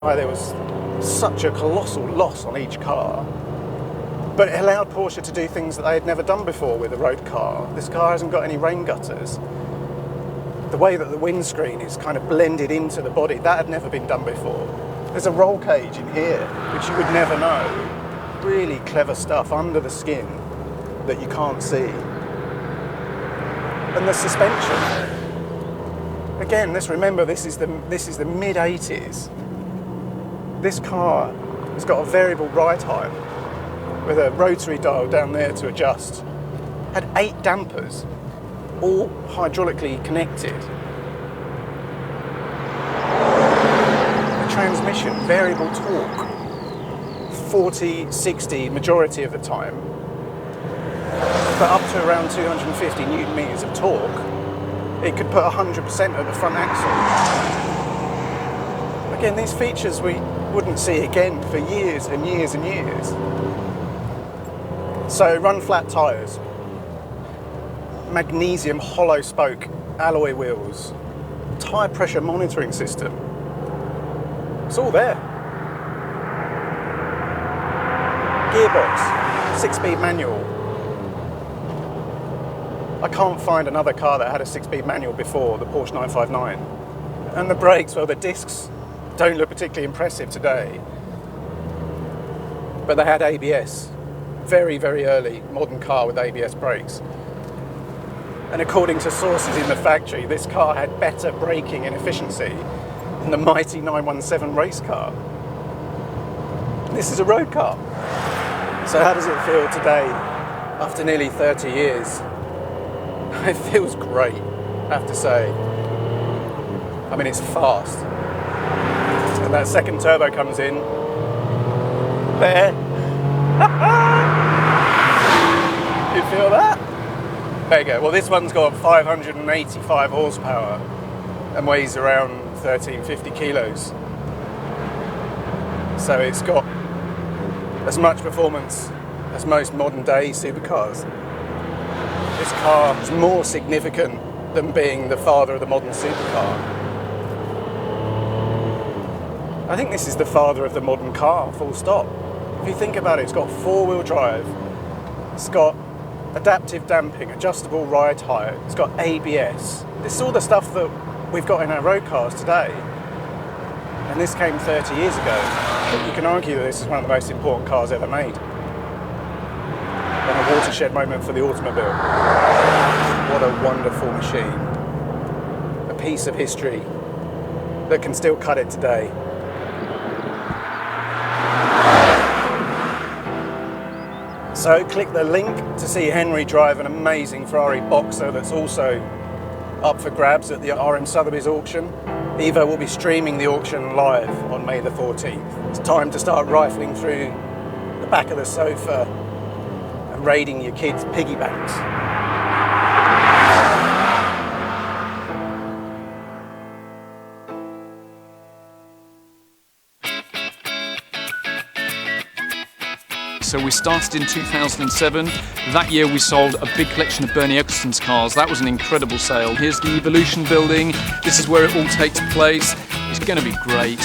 why there was such a colossal loss on each car. But it allowed Porsche to do things that they had never done before with a road car. This car hasn't got any rain gutters. The way that the windscreen is kind of blended into the body, that had never been done before. There's a roll cage in here, which you would never know. Really clever stuff under the skin that you can't see. And the suspension. Again, let's remember this is the mid-80s. This car has got a variable ride height with a rotary dial down there to adjust. Had 8 dampers, all hydraulically connected. The transmission, variable torque, 40, 60 majority of the time, but up to around 250 newton meters of torque. It could put 100% at the front axle. Again, these features we wouldn't see again for years and years and years. So run flat tyres, magnesium hollow spoke alloy wheels, tyre pressure monitoring system. It's all there. Gearbox, 6-speed manual. I can't find another car that had a 6-speed manual before the Porsche 959. And the brakes, well, the discs don't look particularly impressive today. But they had ABS. Very, very early modern car with ABS brakes. And according to sources in the factory, this car had better braking and efficiency than the mighty 917 race car. This is a road car. So how does it feel today, after nearly 30 years? It feels great, I have to say. I mean, it's fast. And that second turbo comes in. There. You feel that? There you go. Well, this one's got 585 horsepower and weighs around 1350 kilos. So it's got as much performance as most modern day supercars. This car is more significant than being the father of the modern supercar. I think this is the father of the modern car, full stop. If you think about it, it's got 4-wheel drive, it's got adaptive damping, adjustable ride height, it's got ABS. This is all the stuff that we've got in our road cars today. And this came 30 years ago. But you can argue that this is one of the most important cars ever made. And a watershed moment for the automobile. What a wonderful machine. A piece of history that can still cut it today. So click the link to see Henry drive an amazing Ferrari Boxer that's also up for grabs at the RM Sotheby's auction. Evo will be streaming the auction live on May the 14th. It's time to start rifling through the back of the sofa and raiding your kids' piggy banks. So we started in 2007. That year we sold a big collection of Bernie Eccleston's cars. That was an incredible sale. Here's the Evolution building. This is where it all takes place. It's going to be great.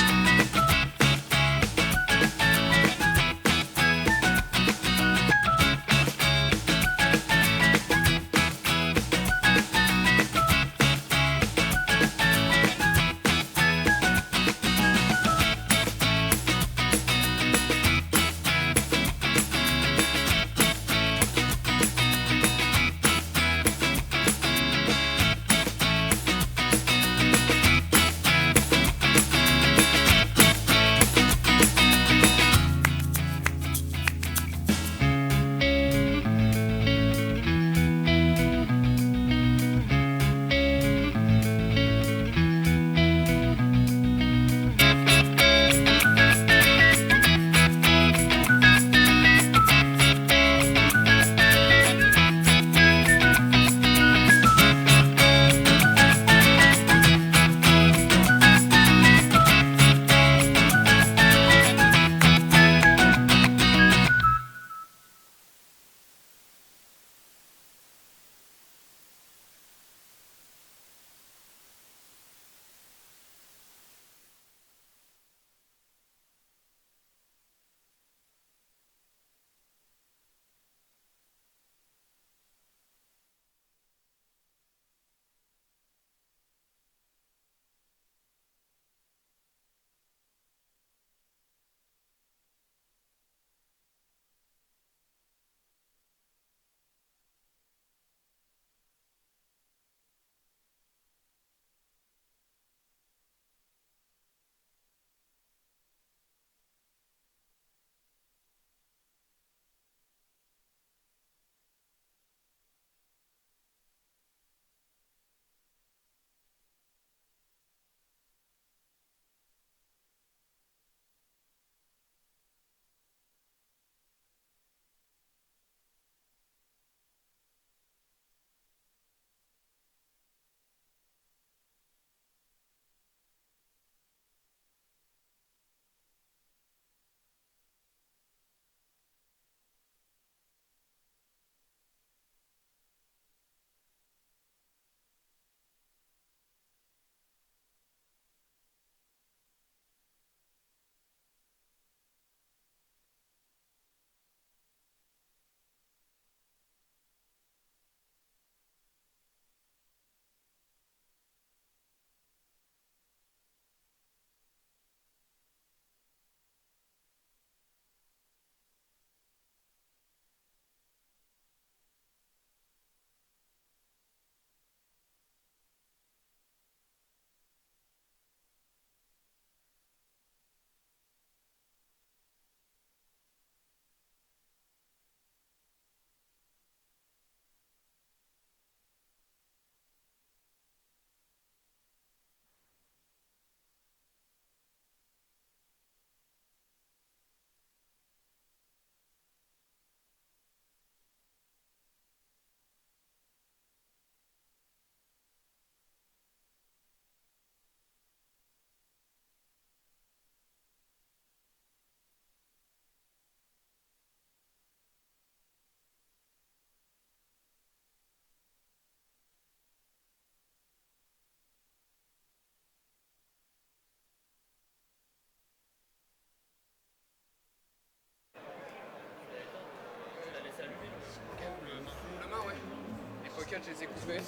je les écouterai.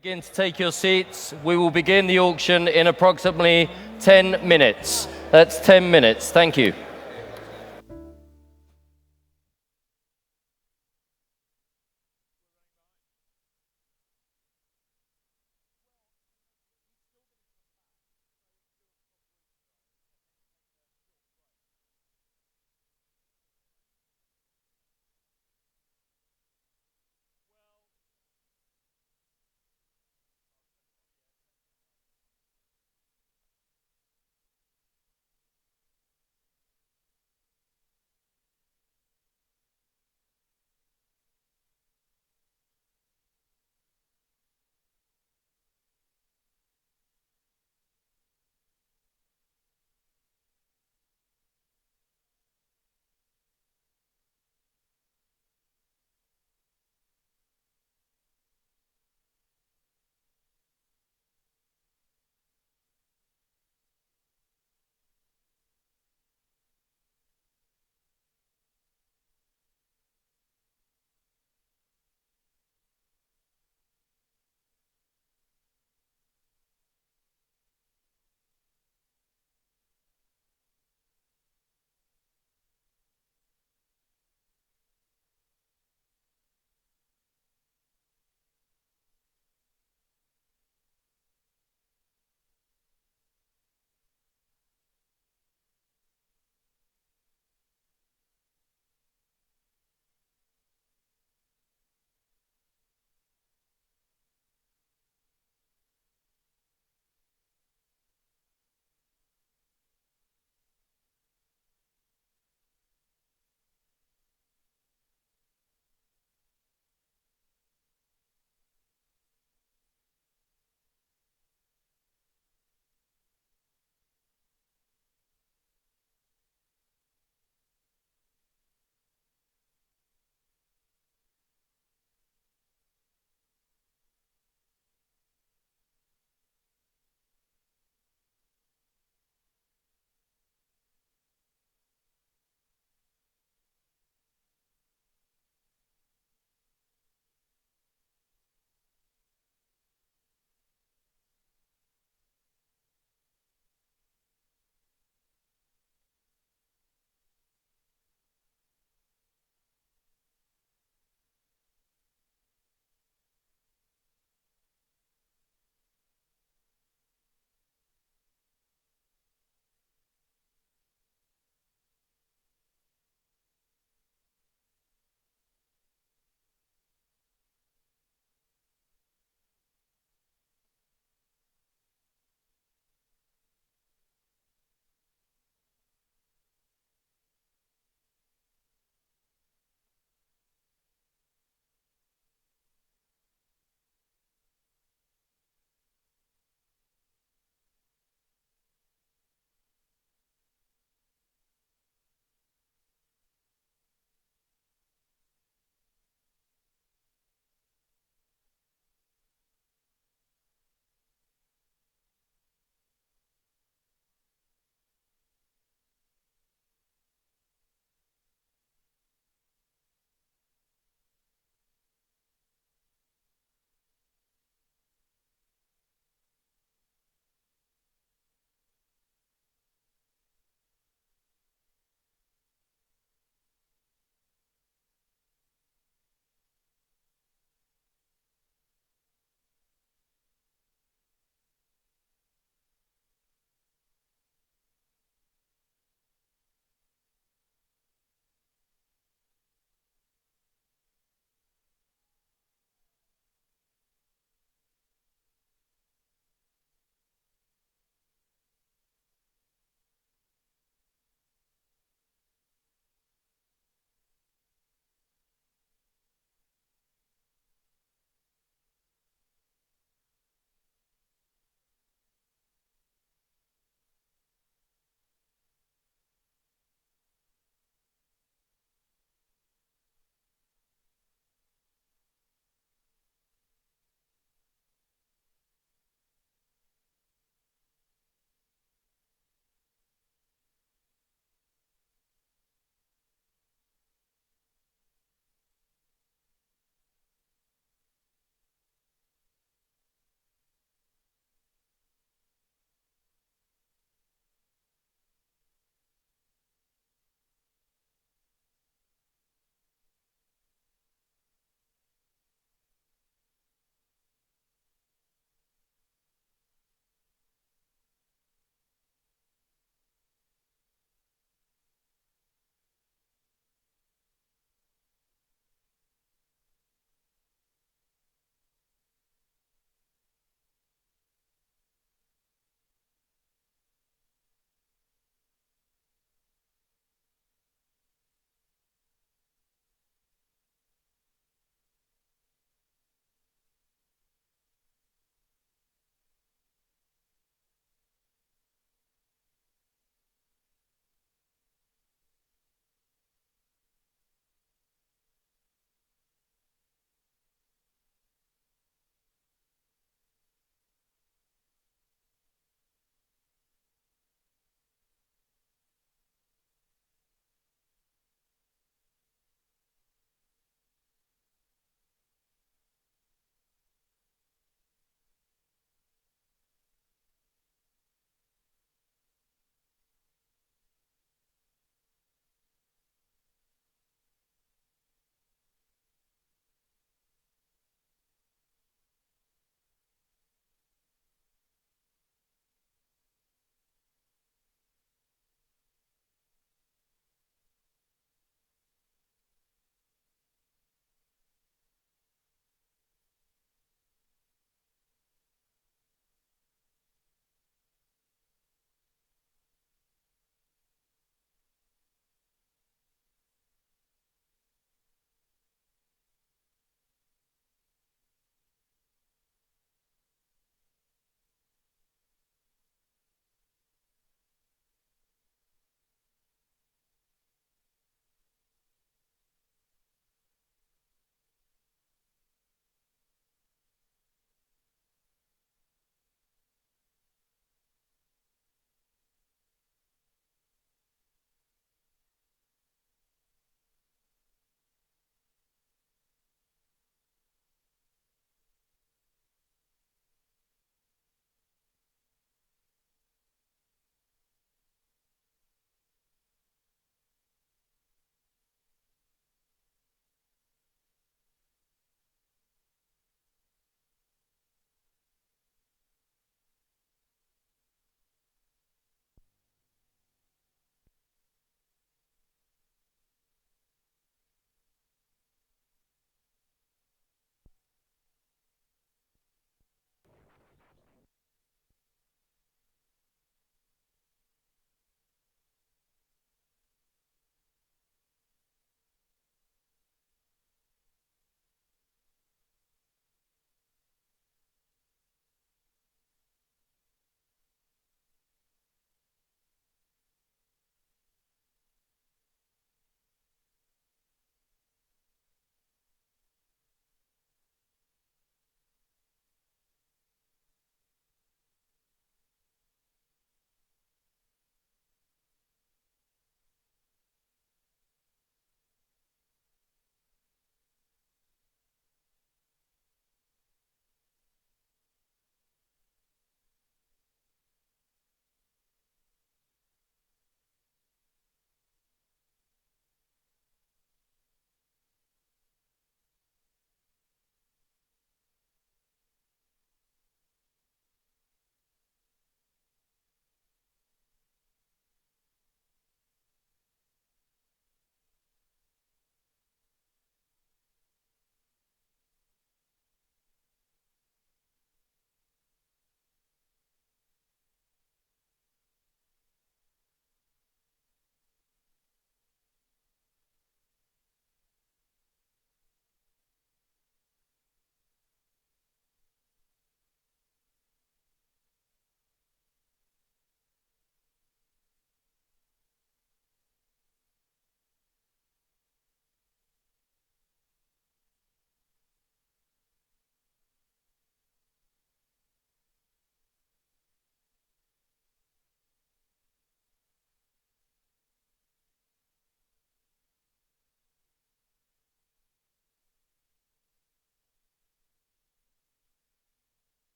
Begin to take your seats. We will begin the auction in approximately 10 minutes. That's 10 minutes. Thank you.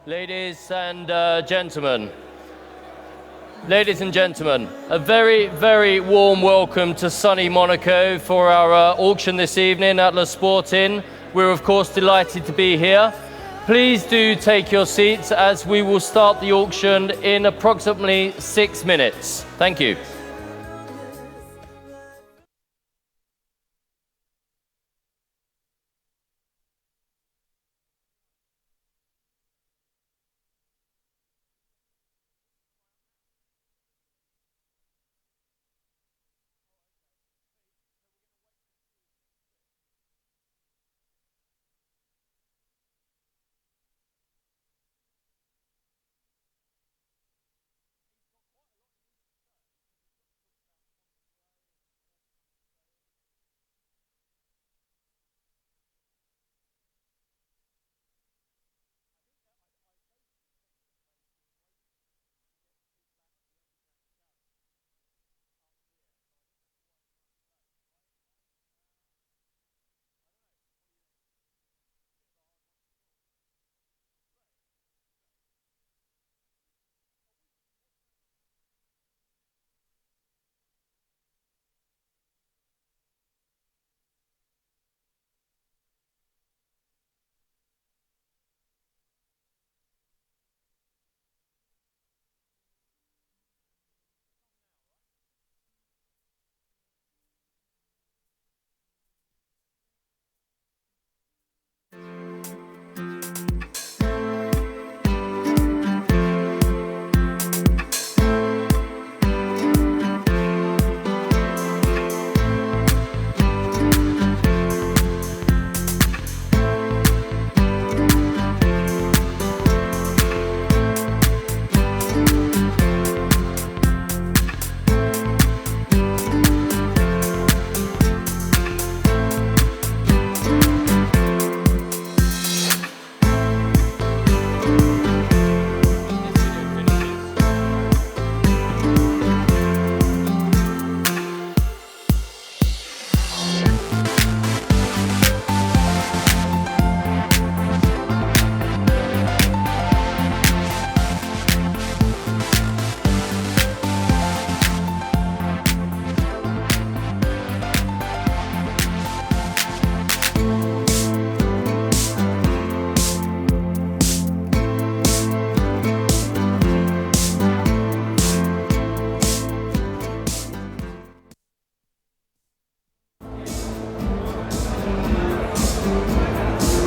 Ladies and gentlemen, a very, very warm welcome to sunny Monaco for our auction this evening at Le Sport Inn. We're of course delighted to be here. Please do take your seats as we will start the auction in approximately 6 minutes. Thank you.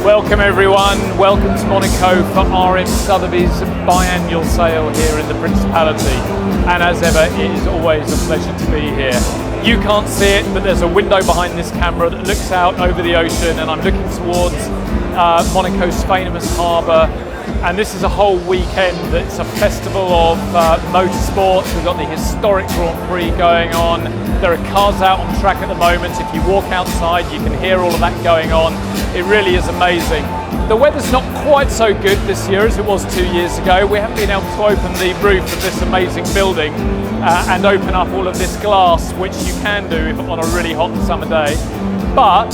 Welcome everyone, welcome to Monaco for RM Sotheby's biannual sale here in the Principality. And as ever, it is always a pleasure to be here. You can't see it, but there's a window behind this camera that looks out over the ocean, and I'm looking towards Monaco's famous harbour. And this is a whole weekend that's a festival of motorsports. We've got the historic Grand Prix going on. There are cars out on track at the moment. If you walk outside, you can hear all of that going on. It really is amazing. The weather's not quite so good this year as it was 2 years ago. We haven't been able to open the roof of this amazing building and open up all of this glass, which you can do on a really hot summer day. But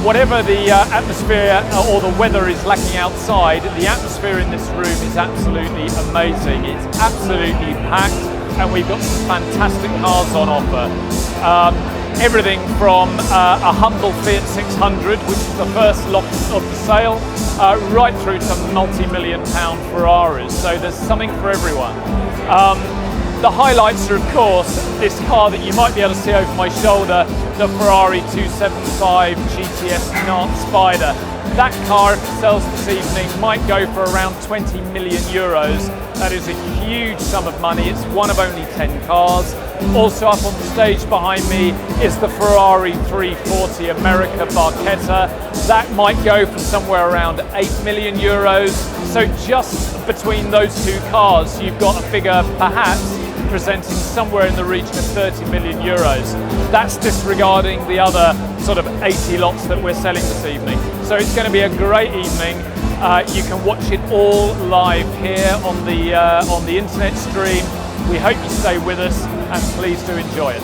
whatever the atmosphere or the weather is lacking outside, the atmosphere in this room is absolutely amazing. It's absolutely packed, and we've got some fantastic cars on offer. Everything from a humble Fiat 600, which is the first lot of the sale, right through to multi-million-pound Ferraris. So there's something for everyone. The highlights are, of course, this car that you might be able to see over my shoulder, the Ferrari 275 GTS Nart Spider. That car, if it sells this evening, might go for around 20 million euros. That is a huge sum of money. It's one of only 10 cars. Also up on the stage behind me is the Ferrari 340 America Barchetta. That might go for somewhere around 8 million euros. So just between those two cars, you've got a figure perhaps presenting somewhere in the region of 30 million euros. That's disregarding the other sort of 80 lots that we're selling this evening. So it's going to be a great evening. You can watch it all live here on the internet stream. We hope you stay with us, and please do enjoy it.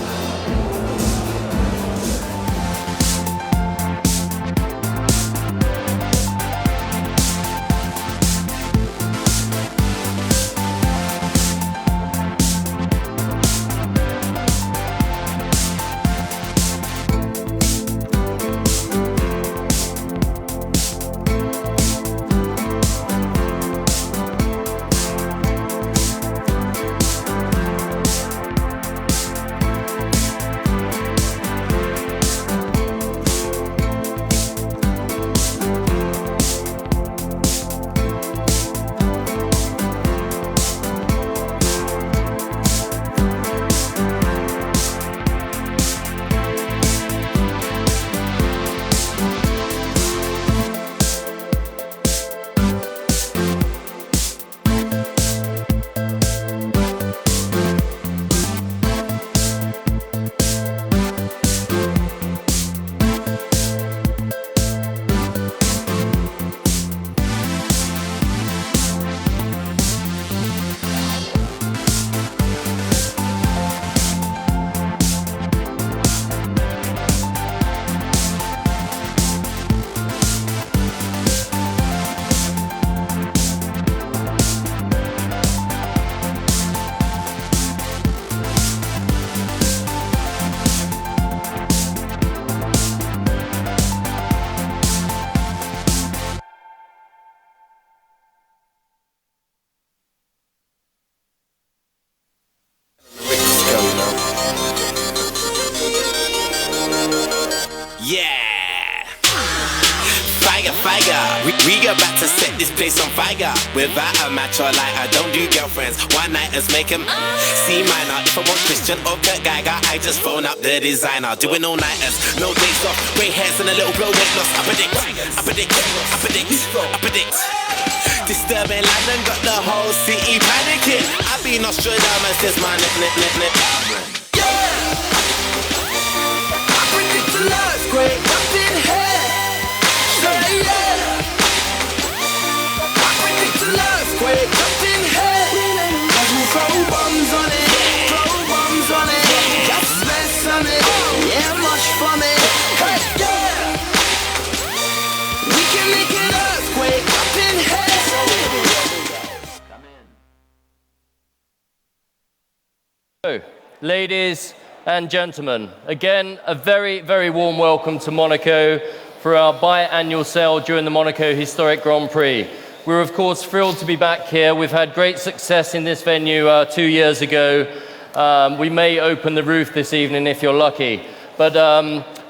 fire. We about to set this place on fire. Without a match or lighter, don't do girlfriends. One nighters make them C minor. If I want Christian or Kurt Geiger, I just phone up the designer. Doing all nighters, no days off. Grey hairs and a little blow weight loss. I predict, I predict, I predict, I predict. Disturbing London got the whole city panicking. I be Nostradamus, there's my nip. Yeah! I predict an earthquake up in here. Say yeah! I predict an earthquake up in here. Cause we throw bombs on it, throw bombs on it. Got mess on it, yeah, much from it. Hey, yeah! We can make an earthquake up in here. So, ladies and gentlemen, again, a very, very warm welcome to Monaco for our biannual sale during the Monaco Historic Grand Prix. We're, of course, thrilled to be back here. We've had great success in this venue 2 years ago. We may open the roof this evening if you're lucky. But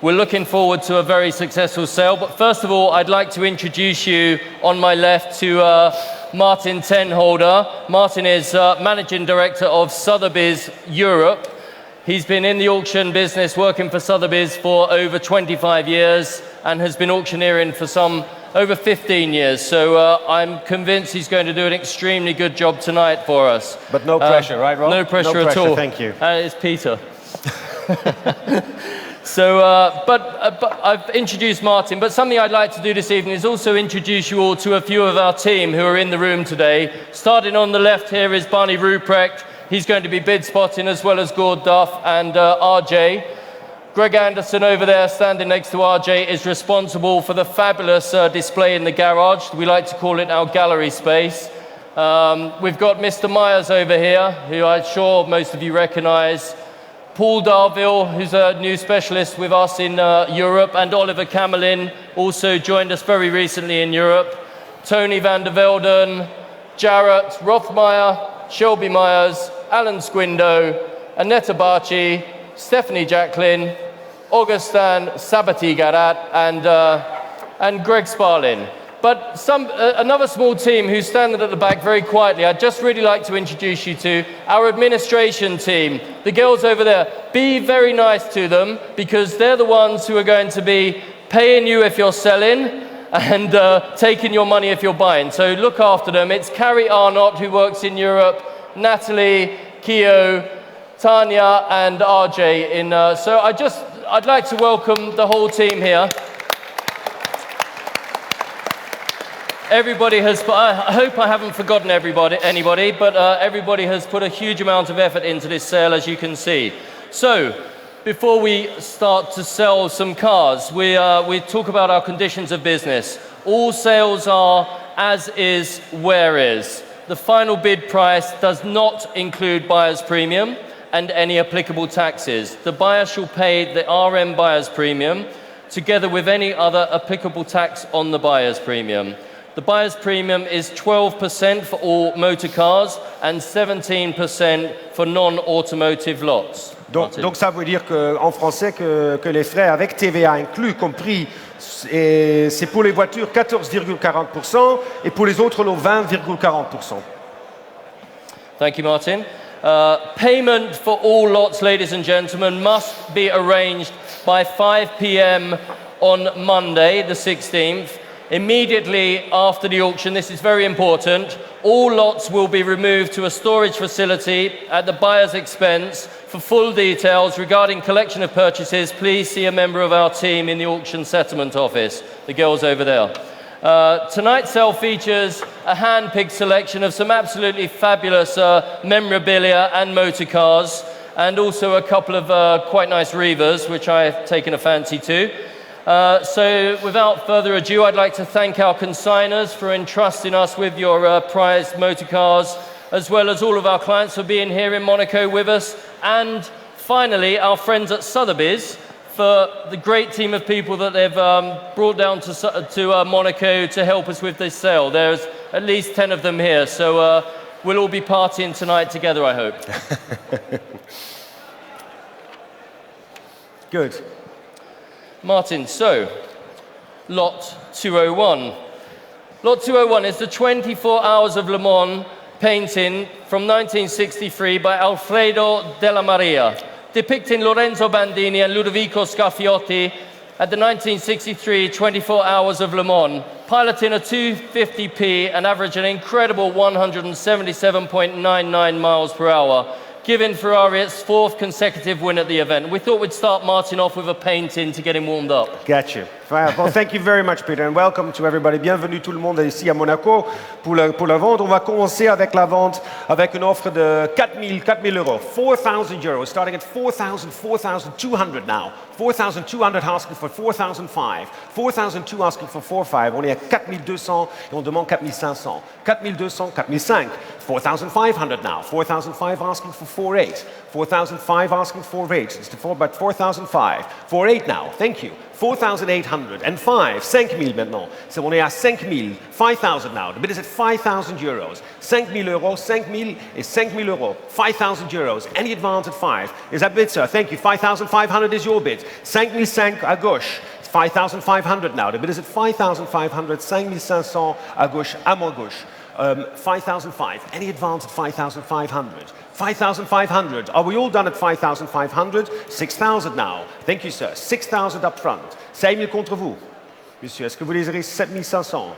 we're looking forward to a very successful sale. But first of all, I'd like to introduce you on my left to Martin Tenholder. Martin is Managing Director of Sotheby's Europe. He's been in the auction business working for Sotheby's for over 25 years and has been auctioneering for over 15 years. So I'm convinced he's going to do an extremely good job tonight for us. But no pressure, right, Rob? No pressure at all. Thank you. It's Peter. So, but I've introduced Martin, but something I'd like to do this evening is also introduce you all to a few of our team who are in the room today. Starting on the left here is Barney Ruprecht. He's going to be bid spotting, as well as Gord Duff and RJ. Greg Anderson over there, standing next to RJ, is responsible for the fabulous display in the garage. We like to call it our gallery space. We've got Mr. Myers over here, who I'm sure most of you recognise. Paul Darville, who's a new specialist with us in Europe, and Oliver Camelin, also joined us very recently in Europe. Tony van der Velden, Jarrett Rothmeyer, Shelby Myers, Alan Squindo, Annetta Barchi, Stephanie Jacqueline, Augustin Sabati-Garat, and Greg Sparlin. But another small team who's standing at the back very quietly, I'd just really like to introduce you to our administration team. The girls over there, be very nice to them, because they're the ones who are going to be paying you if you're selling and taking your money if you're buying. So look after them. It's Carrie Arnott, who works in Europe, Natalie, Keo, Tanya, and RJ. So I'd like to welcome the whole team here. Everybody has, I hope I haven't forgotten anybody, but everybody has put a huge amount of effort into this sale, as you can see. So, before we start to sell some cars, we talk about our conditions of business. All sales are as is, where is. The final bid price does not include buyer's premium and any applicable taxes. The buyer shall pay the RM buyer's premium, together with any other applicable tax on the buyer's premium. The buyer's premium is 12% for all motor cars and 17% for non-automotive lots. Donc ça veut dire en français que les frais avec TVA inclus, compris, c'est pour les voitures 14,40% et pour les autres lots 20,40%. Thank you, Martin. Payment for all lots, ladies and gentlemen, must be arranged by 5 p.m. on Monday, the 16th. Immediately after the auction, this is very important, all lots will be removed to a storage facility at the buyer's expense. For full details regarding collection of purchases, please see a member of our team in the auction settlement office, the girls over there. Tonight's sale features a hand-picked selection of some absolutely fabulous memorabilia and motor cars, and also a couple of quite nice Revas, which I've taken a fancy to. So without further ado, I'd like to thank our consigners for entrusting us with your prized motor cars, as well as all of our clients for being here in Monaco with us, and finally our friends at Sotheby's for the great team of people that they've brought down to Monaco to help us with this sale. There's at least 10 of them here, so we'll all be partying tonight together, I hope. Good. Martin, so Lot 201. Lot 201 is the 24 Hours of Le Mans painting from 1963 by Alfredo Della Maria, depicting Lorenzo Bandini and Ludovico Scaffiotti at the 1963 24 Hours of Le Mans, piloting a 250p and averaging an incredible 177.99 miles per hour, giving Ferrari its 4th consecutive win at the event. We thought we'd start Martin off with a painting to get him warmed up. Got you. Well, thank you very much, Peter, and welcome to everybody. Bienvenue tout le monde ici à Monaco pour la vente. On va commencer avec la vente avec une offre de 4,000 euros, 4,000 euros, starting at 4,200 now. 4,200 asking for 4,005. 4,200 asking for 4,500. On est à 4,200 et on demande 4,500. 4,200, 4,500. 4,500 now. 4,500 asking for 4,800. 4,500 asking for 4,800. It's but 4,500. 4,800 now. Thank you. 4,800 and 5,000 maintenant. So on est à 5,000, 5,000 now. The bid is at 5,000 euros. 5,000 euros, 5,000 is 5,000 euros. 5,000 euros. Any advance at 5 is that bid, sir? Thank you. 5,500 is your bid. 5,500 à gauche. 5,500 now. The bid is at 5,500, 5,500 à gauche, à mon gauche. 5,500. Any advance at 5,500? 5,500. Are we all done at 5,500? 6,000 now. Thank you, sir. 6,000 up front. 5,000 contre vous. Monsieur, est-ce que vous désirez 7,500?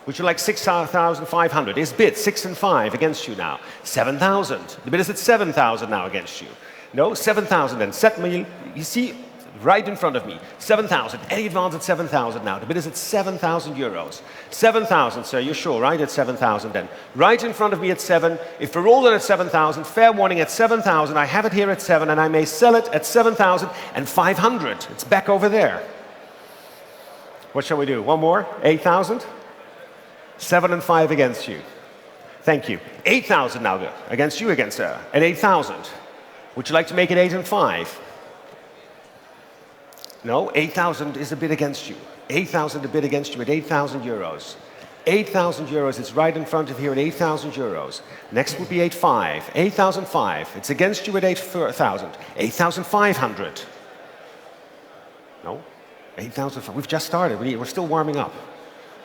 Would you like 6,500? His bid, 6 and 5 against you now. 7,000. The bid is at 7,000 now against you. No, 7,000 and 7,000. You see, right in front of me. 7,000. Any advance at 7,000 now. The bid is at 7,000 euros. 7,000, sir. You're sure, right? At 7,000 then. Right in front of me at 7. If we're all in at 7,000, fair warning at 7,000. I have it here at 7 and I may sell it at 7,500. It's back over there. What shall we do? One more? 8,000? 7 and 5 against you. Thank you. 8,000 now against you again, sir. At 8,000. Would you like to make it 8 and 5? No, 8,000 is a bid against you. 8,000 a bid against you at 8,000 euros. 8,000 euros, it's right in front of here at 8,000 euros. Next would be 8,500. 8,005. It's against you at 8,000. 8,500. No, 8,005. We've just started. We're still warming up.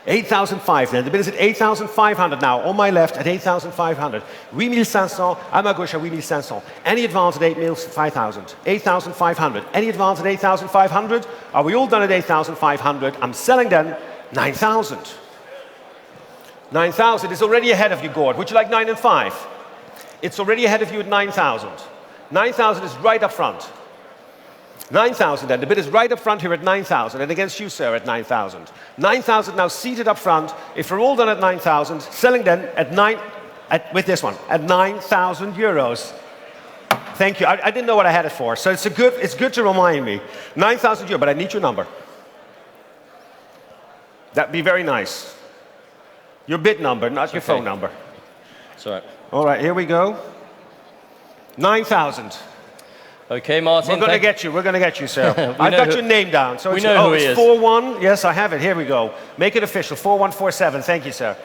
8,500 then. The bid is at 8,500 now. On my left at 8,500. 8,500. À ma gauche à 8,500. Any advance at 8,500. 8,500. Any advance at 8,500? Are we all done at 8,500? I'm selling then 9,000. 9,000 is already ahead of you, Gord. Would you like 9 and 5? It's already ahead of you at 9,000. 9,000 is right up front. 9,000 then. The bid is right up front here at 9,000 and against you, sir, at 9,000. 9,000 now seated up front. If we're all done at 9,000, selling then at with this one, at 9,000 euros. Thank you. I didn't know what I had it for, so it's good to remind me. 9,000 euros, but I need your number. That'd be very nice. Your bid number, not your phone number. Sorry. All right, here we go. 9,000. Okay, Martin. We're going to get you. We're going to get you, sir. I've got your name down. So we know who he is. 4-1. Yes, I have it. Here we go. Make it official. 4147. Thank you, sir.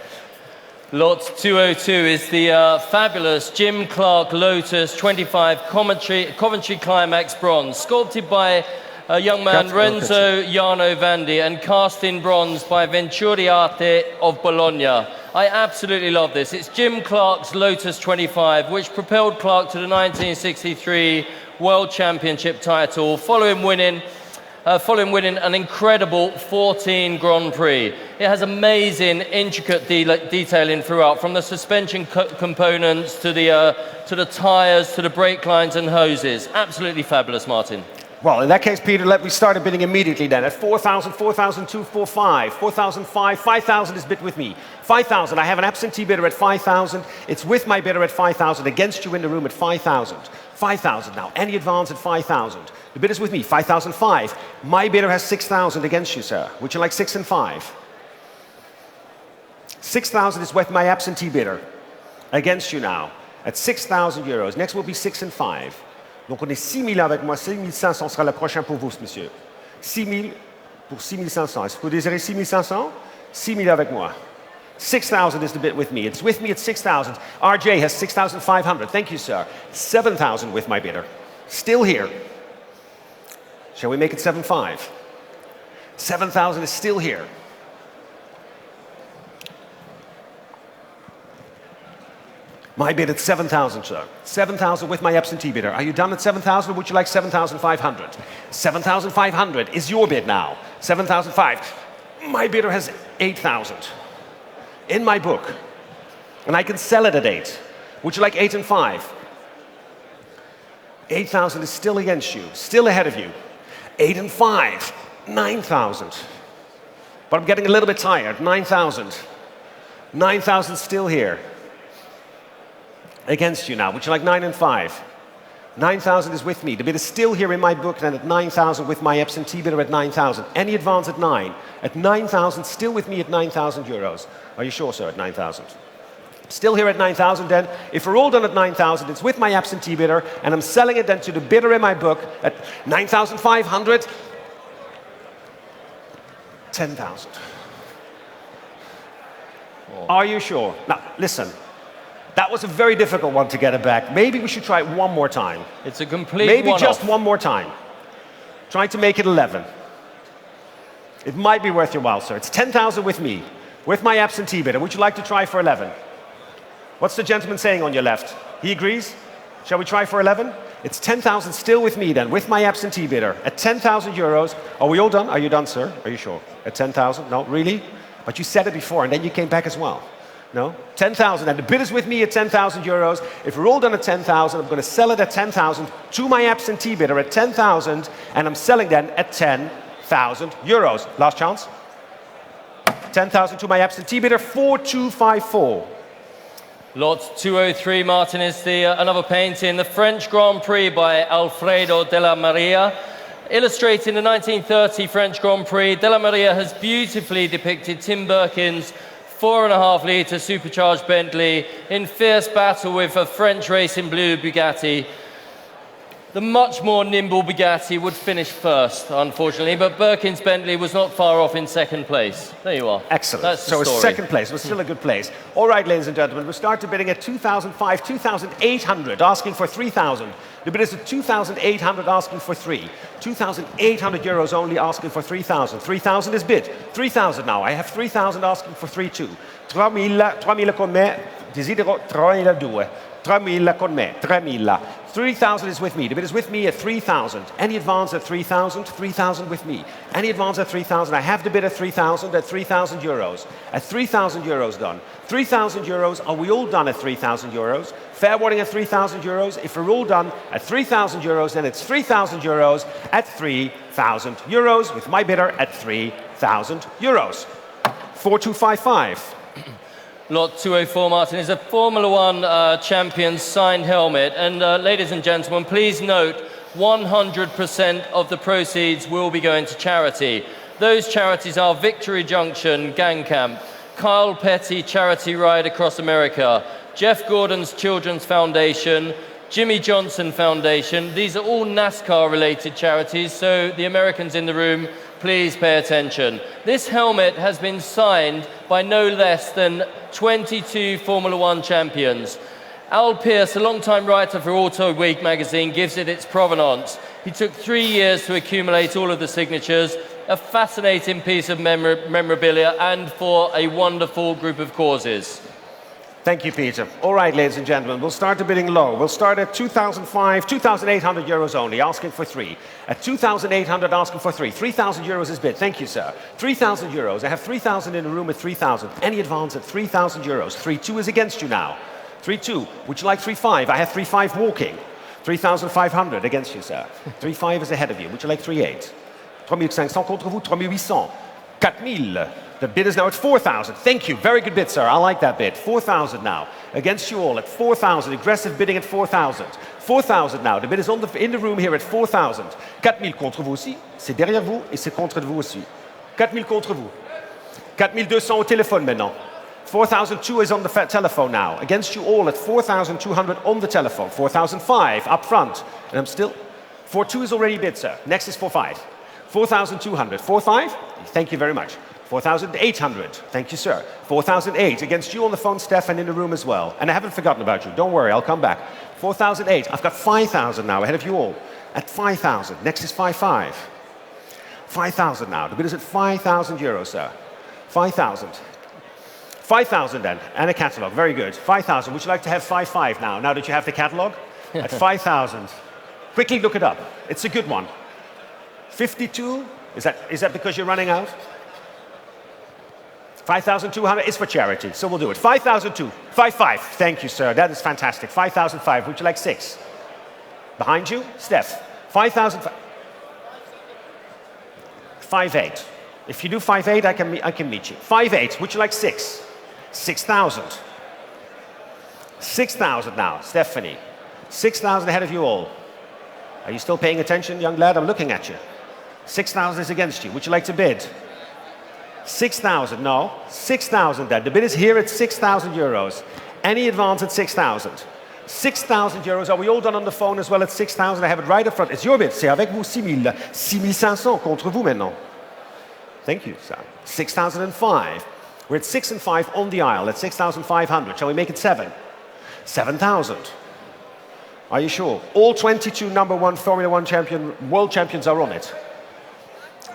Lot 202 is the fabulous Jim Clark Lotus 25 Coventry Climax Bronze, sculpted by a young man, Renzo Jarno Vandi, and cast in bronze by Venturiate of Bologna. I absolutely love this. It's Jim Clark's Lotus 25, which propelled Clark to the 1963 World Championship title, following winning an incredible 14 Grand Prix. It has amazing, intricate detailing throughout, from the suspension components to the tyres, to the brake lines and hoses. Absolutely fabulous, Martin. Well, in that case, Peter, let me start bidding immediately then. At 4,000, 4,002, 4,500, 4,005, 5,000 is bid with me. 5,000, I have an absentee bidder at 5,000. It's with my bidder at 5,000, against you in the room at 5,000. 5,000 now, any advance at 5,000. The bid is with me, 5,005. My bidder has 6,000 against you, sir. Would you like 6 and 5? 6,000 is with my absentee bidder. Against you now, at 6,000 euros. Next will be 6 and 5. Donc on est 6 000 avec moi, 6 500 sera le prochain pour vous, monsieur. 6 000 pour 6 500. Est-ce que vous désirez 6 500? 6 000 avec moi. 6,000 is the bid with me. It's with me at 6,000. RJ has 6,500. Thank you, sir. 7,000 with my bidder. Still here. Shall we make it 7,500? 7,000 is still here. My bid at 7,000, sir. 7,000 with my absentee bidder. Are you done at 7,000 or would you like 7,500? 7,500 is your bid now. 7,500. My bidder has 8,000 in my book. And I can sell it at 8. Would you like 8 and 5? 8,000 is still against you, still ahead of you. 8 and 5, 9,000. But I'm getting a little bit tired. 9,000. 9,000 still here. Against you now. Would you like 9 and 5? 9,000 is with me. The bid is still here in my book, and at 9,000 with my absentee bidder at 9,000. Any advance at 9? At 9,000, still with me at 9,000 euros. Are you sure, sir, at 9,000? Still here at 9,000 then. If we're all done at 9,000, it's with my absentee bidder, and I'm selling it then to the bidder in my book at 9,500. 10,000. Oh. Are you sure? Now, listen. That was a very difficult one to get it back. Maybe we should try it one more time. It's a complete Maybe one-off. just one more time. Trying to make it 11. It might be worth your while, sir. It's 10,000 with me, with my absentee bidder. Would you like to try for 11? What's the gentleman saying on your left? He agrees? Shall we try for 11? It's 10,000 still with me then, with my absentee bidder. At 10,000 euros. Are we all done? Are you done, sir? Are you sure? At 10,000? No, really? But you said it before, and then you came back as well. No? 10,000, and the bid is with me at 10,000 euros. If we're all done at 10,000, I'm going to sell it at 10,000 to my absentee bidder at 10,000, and I'm selling then at 10,000 euros. Last chance. 10,000 to my absentee bidder, 4,254. Lot 203, Martin, is another painting. The French Grand Prix by Alfredo de la Maria. Illustrating the 1930 French Grand Prix, de la Maria has beautifully depicted Tim Birkin's 4.5-litre supercharged Bentley in fierce battle with a French racing blue Bugatti. The much more nimble Bugatti would finish first, unfortunately, but Birkin's Bentley was not far off in second place. There you are. Excellent. That's the so story. It's second place. It was still a good place. All right, ladies and gentlemen, we'll start the bidding at 2,005, 2,800, asking for 3,000. The bid is at 2,800, asking for 3. 2,800 euros only, asking for 3,000. 3,000 is bid. 3,000 now. I have 3,000 asking for 3 too. 3,000 con me. Desidero 3,200. 3,000 con me. 3,000. 3,000 is with me. The bid is with me at 3,000. Any advance at 3,000? 3,000 with me. Any advance at 3,000? I have the bid at 3,000 at 3,000 euros. At 3,000 euros done. 3,000 euros. Are we all done at 3,000 euros? Fair warning at 3,000 euros. If we're all done at 3,000 euros, then it's 3,000 euros at 3,000 euros with my bidder at 3,000 euros. 4,255. Lot 204, Martin, is a Formula One champion signed helmet. And ladies and gentlemen, please note 100% of the proceeds will be going to charity. Those charities are Victory Junction Gang Camp, Kyle Petty Charity Ride Across America, Jeff Gordon's Children's Foundation, Jimmy Johnson Foundation. These are all NASCAR-related charities, so the Americans in the room, please pay attention. This helmet has been signed by no less than 22 Formula One champions. Al Pearce, a longtime writer for Auto Week magazine, gives it its provenance. He took 3 years to accumulate all of the signatures, a fascinating piece of memorabilia, and for a wonderful group of causes. Thank you, Peter. All right, ladies and gentlemen, we'll start the bidding low. We'll start at 2,800 euros only, asking for 3. At 2,800, asking for 3. 3,000 euros is bid. Thank you, sir. 3,000 euros. I have 3,000 in the room at 3,000. Any advance at 3,000 euros. 3,2 is against you now. 3,2. Would you like 3,5? I have 3,5 walking. 3,500 against you, sir. 3,5 is ahead of you. Would you like 3,8? 3,500 contre vous. 3,800. 4,000. The bid is now at 4,000. Thank you. Very good bid, sir. I like that bid. 4,000 now. Against you all at 4,000. Aggressive bidding at 4,000. 4,000 now. The bid is in the room here at 4,000. 4,000 contre vous aussi. C'est derrière vous et c'est contre vous aussi. 4,000 contre vous. 4,200 au téléphone maintenant. 4,002 is on the telephone now. Against you all at 4,200 on the telephone. 4,005 up front. And I'm still... 4,2 is already bid, sir. Next is 4,5. 4,200. 4,5? Thank you very much. 4,800. Thank you, sir. 4,008. Against you on the phone, Stefan, in the room as well. And I haven't forgotten about you. Don't worry, I'll come back. 4,008. I've got 5,000 now, ahead of you all. At 5,000. Next is 5,5. 5,000 now. The bid is at 5,000 euros, sir. 5,000. 5,000 then, and a catalogue. Very good. 5,000. Would you like to have 5,500 now that you have the catalogue? At 5,000. Quickly look it up. It's a good one. 52? Is that because you're running out? 5,200 is for charity, so we'll do it. 5,002. 5,500. Thank you, sir. That is fantastic. 5,005. Would you like 6? Behind you, Steph. 5,000. 5,800. If you do 5,800, I can meet you. 5,800. Would you like 6? 6,000. 6,000 now, Stephanie. 6,000 ahead of you all. Are you still paying attention, young lad? I'm looking at you. 6,000 is against you. Would you like to bid? 6,000, no. 6,000 then. The bid is here at 6,000 euros. Any advance at 6,000? 6,000 euros. Are we all done on the phone as well at 6,000? I have it right up front. It's your bid. C'est avec vous 6,000. 6,500 contre vous maintenant. Thank you, sir. 6,005. We're at 6 and 5 on the aisle at 6,500. Shall we make it 7? 7,000. Are you sure? All 22 number 1 Formula 1 world champions are on it.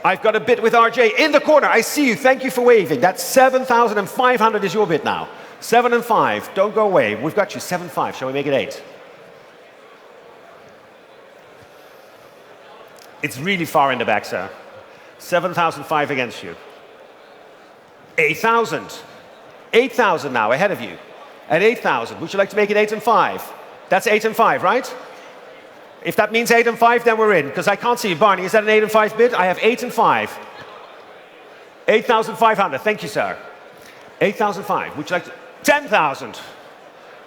I've got a bid with RJ in the corner. I see you. Thank you for waving. That's 7,500 is your bid now. 7 and 5. Don't go away. We've got you. 7,500. Shall we make it 8? It's really far in the back, sir. 7,500 against you. 8,000. 8,000 now ahead of you. At 8,000. Would you like to make it 8 and 5? That's 8 and 5, right? If that means 8 and 5, then we're in, because I can't see you. Barney, is that an 8 and 5 bid? I have 8 and 5. 8,500. Thank you, sir. 8,500. Would you like to... 10,000.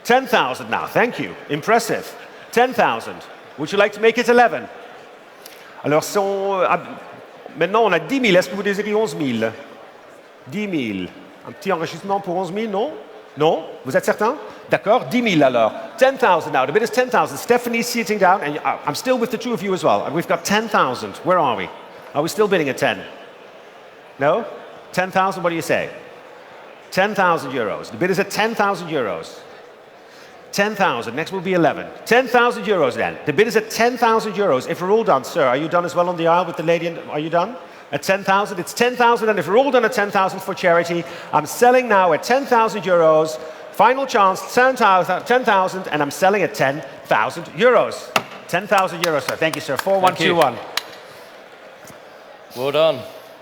10,000 now. Thank you. Impressive. 10,000. Would you like to make it 11? Alors, maintenant, on a 10 000. Est-ce que vous désirez 11 000? 10 000. Un petit enrichissement pour 11 000, non? Non? Vous êtes certain? D'accord, 10 000 alors. 10,000 now. The bid is 10,000. Stephanie's sitting down, and I'm still with the two of you as well. And we've got 10,000. Where are we? Are we still bidding at 10? No? 10,000, what do you say? 10,000 euros. The bid is at 10,000 euros. 10,000. Next will be 11. 10,000 euros then. The bid is at 10,000 euros. If we're all done, sir, are you done as well on the aisle with the lady? Are you done? At 10,000, it's 10,000, and if we're all done at 10,000 for charity, I'm selling now at 10,000 euros. Final chance, 10,000, and I'm selling at 10,000 euros. 10,000 euros, sir. Thank you, sir. 4121. Well done.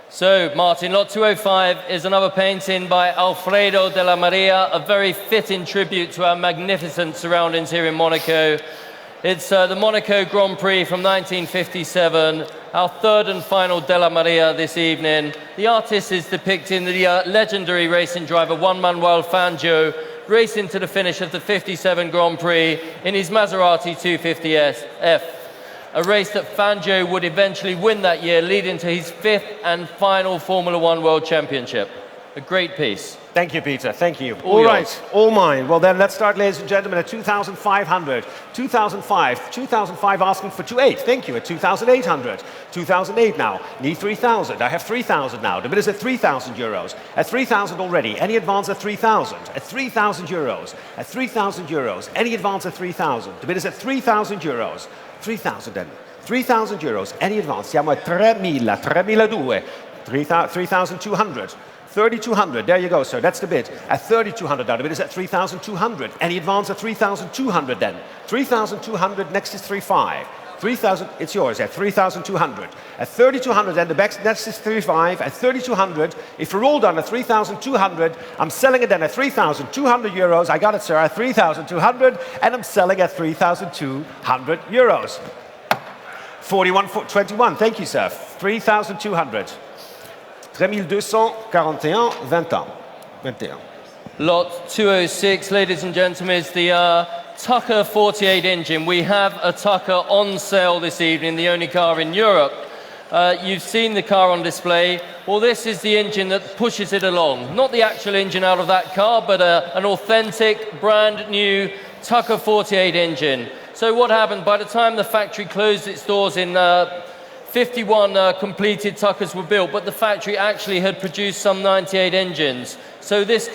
So, Martin, lot 205 is another painting by Alfredo de la Maria, a very fitting tribute to our magnificent surroundings here in Monaco. It's the Monaco Grand Prix from 1957, our third and final De La Maria this evening. The artist is depicting the legendary racing driver Juan Manuel Fangio racing to the finish of the 57 Grand Prix in his Maserati 250F, a race that Fangio would eventually win that year, leading to his 5th and final Formula 1 World Championship. A great piece. Thank you, Peter. Thank you. All right, all mine. Well, then let's start, ladies and gentlemen, at 2,500. 2,005. 2,005 asking for 2,800. Thank you. At 2,800. 2,008 now. Need 3,000. I have 3,000 now. The bid is at 3,000 euros. At 3,000 already. Any advance at 3,000? At 3,000 euros. At 3,000 euros. Any advance at 3,000? The bid is at 3,000 euros. 3,000 then. 3,000 euros. Any advance? Siamo a 3,000. 3,002. 3,200. 3,200, there you go, sir. That's the bid. At 3,200 now, the bid is at 3,200. Any advance at 3,200 then? 3,200, next is 3,500. 3,000, it's yours at 3,200. At 3,200 then, the next is 3,500. At 3,200, if we're all done at 3,200, I'm selling it then at 3,200 euros. I got it, sir, at 3,200, and I'm selling at 3,200 euros. 4121, thank you, sir. 3,200. 3,241, 21. Lot 206, ladies and gentlemen, is the Tucker 48 engine. We have a Tucker on sale this evening, the only car in Europe. You've seen the car on display. Well, this is the engine that pushes it along. Not the actual engine out of that car, but an authentic, brand new Tucker 48 engine. So what happened? By the time the factory closed its doors in 51 completed Tuckers were built, but the factory actually had produced some 98 engines. So this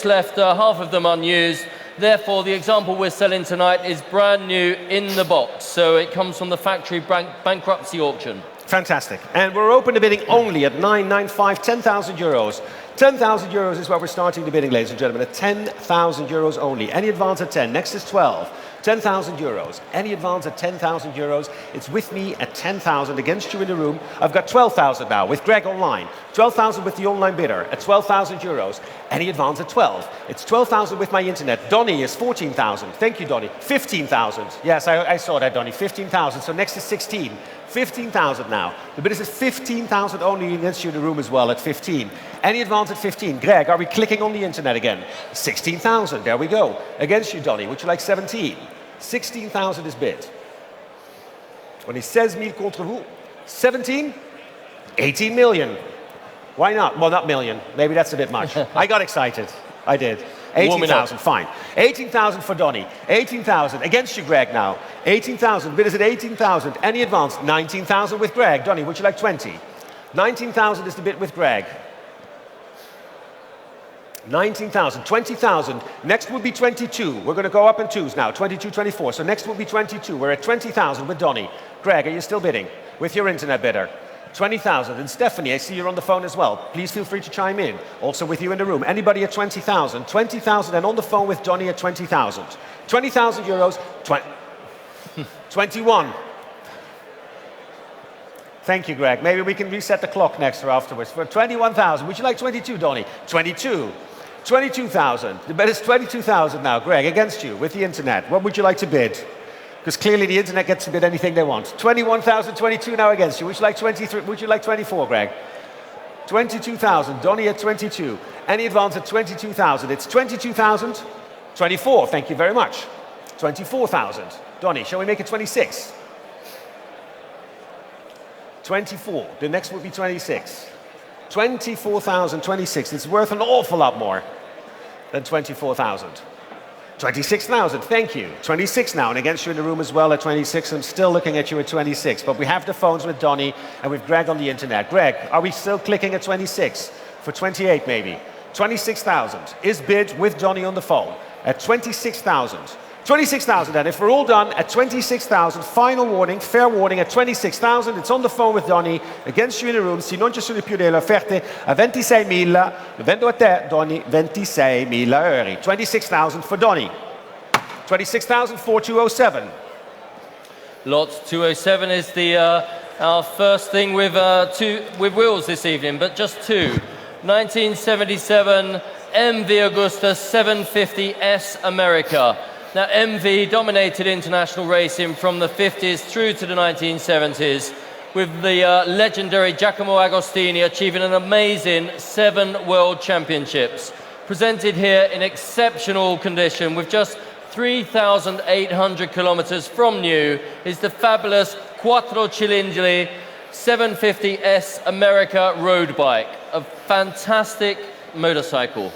left half of them unused. Therefore, the example we're selling tonight is brand new in the box. So it comes from the factory bankruptcy auction. Fantastic. And we're open to bidding only at 995, 10,000 euros. 10,000 euros is what we're starting the bidding, ladies and gentlemen, at 10,000 euros only. Any advance at 10. Next is 12. 10,000 euros. Any advance at 10,000 euros. It's with me at 10,000 against you in the room. I've got 12,000 now with Greg online. 12,000 with the online bidder at 12,000 euros. Any advance at 12. It's 12,000 with my internet. Donny is 14,000. Thank you, Donny. 15,000. Yes, I saw that, Donny. 15,000. So next is 16. 15,000 now. The bid is 15,000 only against you in the room as well at 15. Any advance at 15? Greg, are we clicking on the internet again? 16,000. There we go. Against you, Donny. Would you like 17? 16,000 is bid. On est 16,000 contre vous. 17? 18 million. Why not? Well, not million. Maybe that's a bit much. I got excited. I did. 18,000, fine. 18,000 for Donny. 18,000. Against you, Greg, now. 18,000. Bid is at 18,000. Any advance? 19,000 with Greg. Donny, would you like 20? 19,000 is the bid with Greg. 19,000. 20,000. Next would be 22. We're going to go up in twos now. 22, 24. So next would be 22. We're at 20,000 with Donny. Greg, are you still bidding? With your internet bidder. 20,000. And Stephanie, I see you're on the phone as well. Please feel free to chime in. Also with you in the room. Anybody at 20,000? 20,000 and on the phone with Donny at 20,000. 20,000 euros. 21. Thank you, Greg. Maybe we can reset the clock next or afterwards. For 21,000. Would you like 22, Donny? 22. 22,000. The bid is 22,000 now. Greg, against you with the internet. What would you like to bid? Because clearly the internet gets to bid anything they want. 21,022 now against you. Would you like 23? Would you like 24, Greg? 22,000. Donny at 22. Any advance at 22,000? It's 22,000. 24. Thank you very much. 24,000. Donny, shall we make it 26? 24. The next would be 26. 24,000, 26. It's worth an awful lot more than 24,000. 26,000, thank you. 26 now, and against you in the room as well at 26. I'm still looking at you at 26, but we have the phones with Donny and with Greg on the internet. Greg, are we still clicking at 26? For 28 maybe. 26,000 is bid with Donny on the phone at 26,000. 26,000 then, if we're all done at 26,000, final warning, fair warning at 26,000, it's on the phone with Donny, against you in the room, se non ci sono più delle offerte a 26.000, lo vendo a te, Donny, 26.000 euro. 26,000 for Donny. 26,000 for 207. Lot 207 is the our first thing with wheels this evening, but just two. 1977 MV Agusta 750S America. Now, MV dominated international racing from the 50s through to the 1970s, with the legendary Giacomo Agostini achieving an amazing 7 world championships. Presented here in exceptional condition with just 3,800 kilometers from new is the fabulous Quattro Cilindri 750S America road bike. A fantastic motorcycle.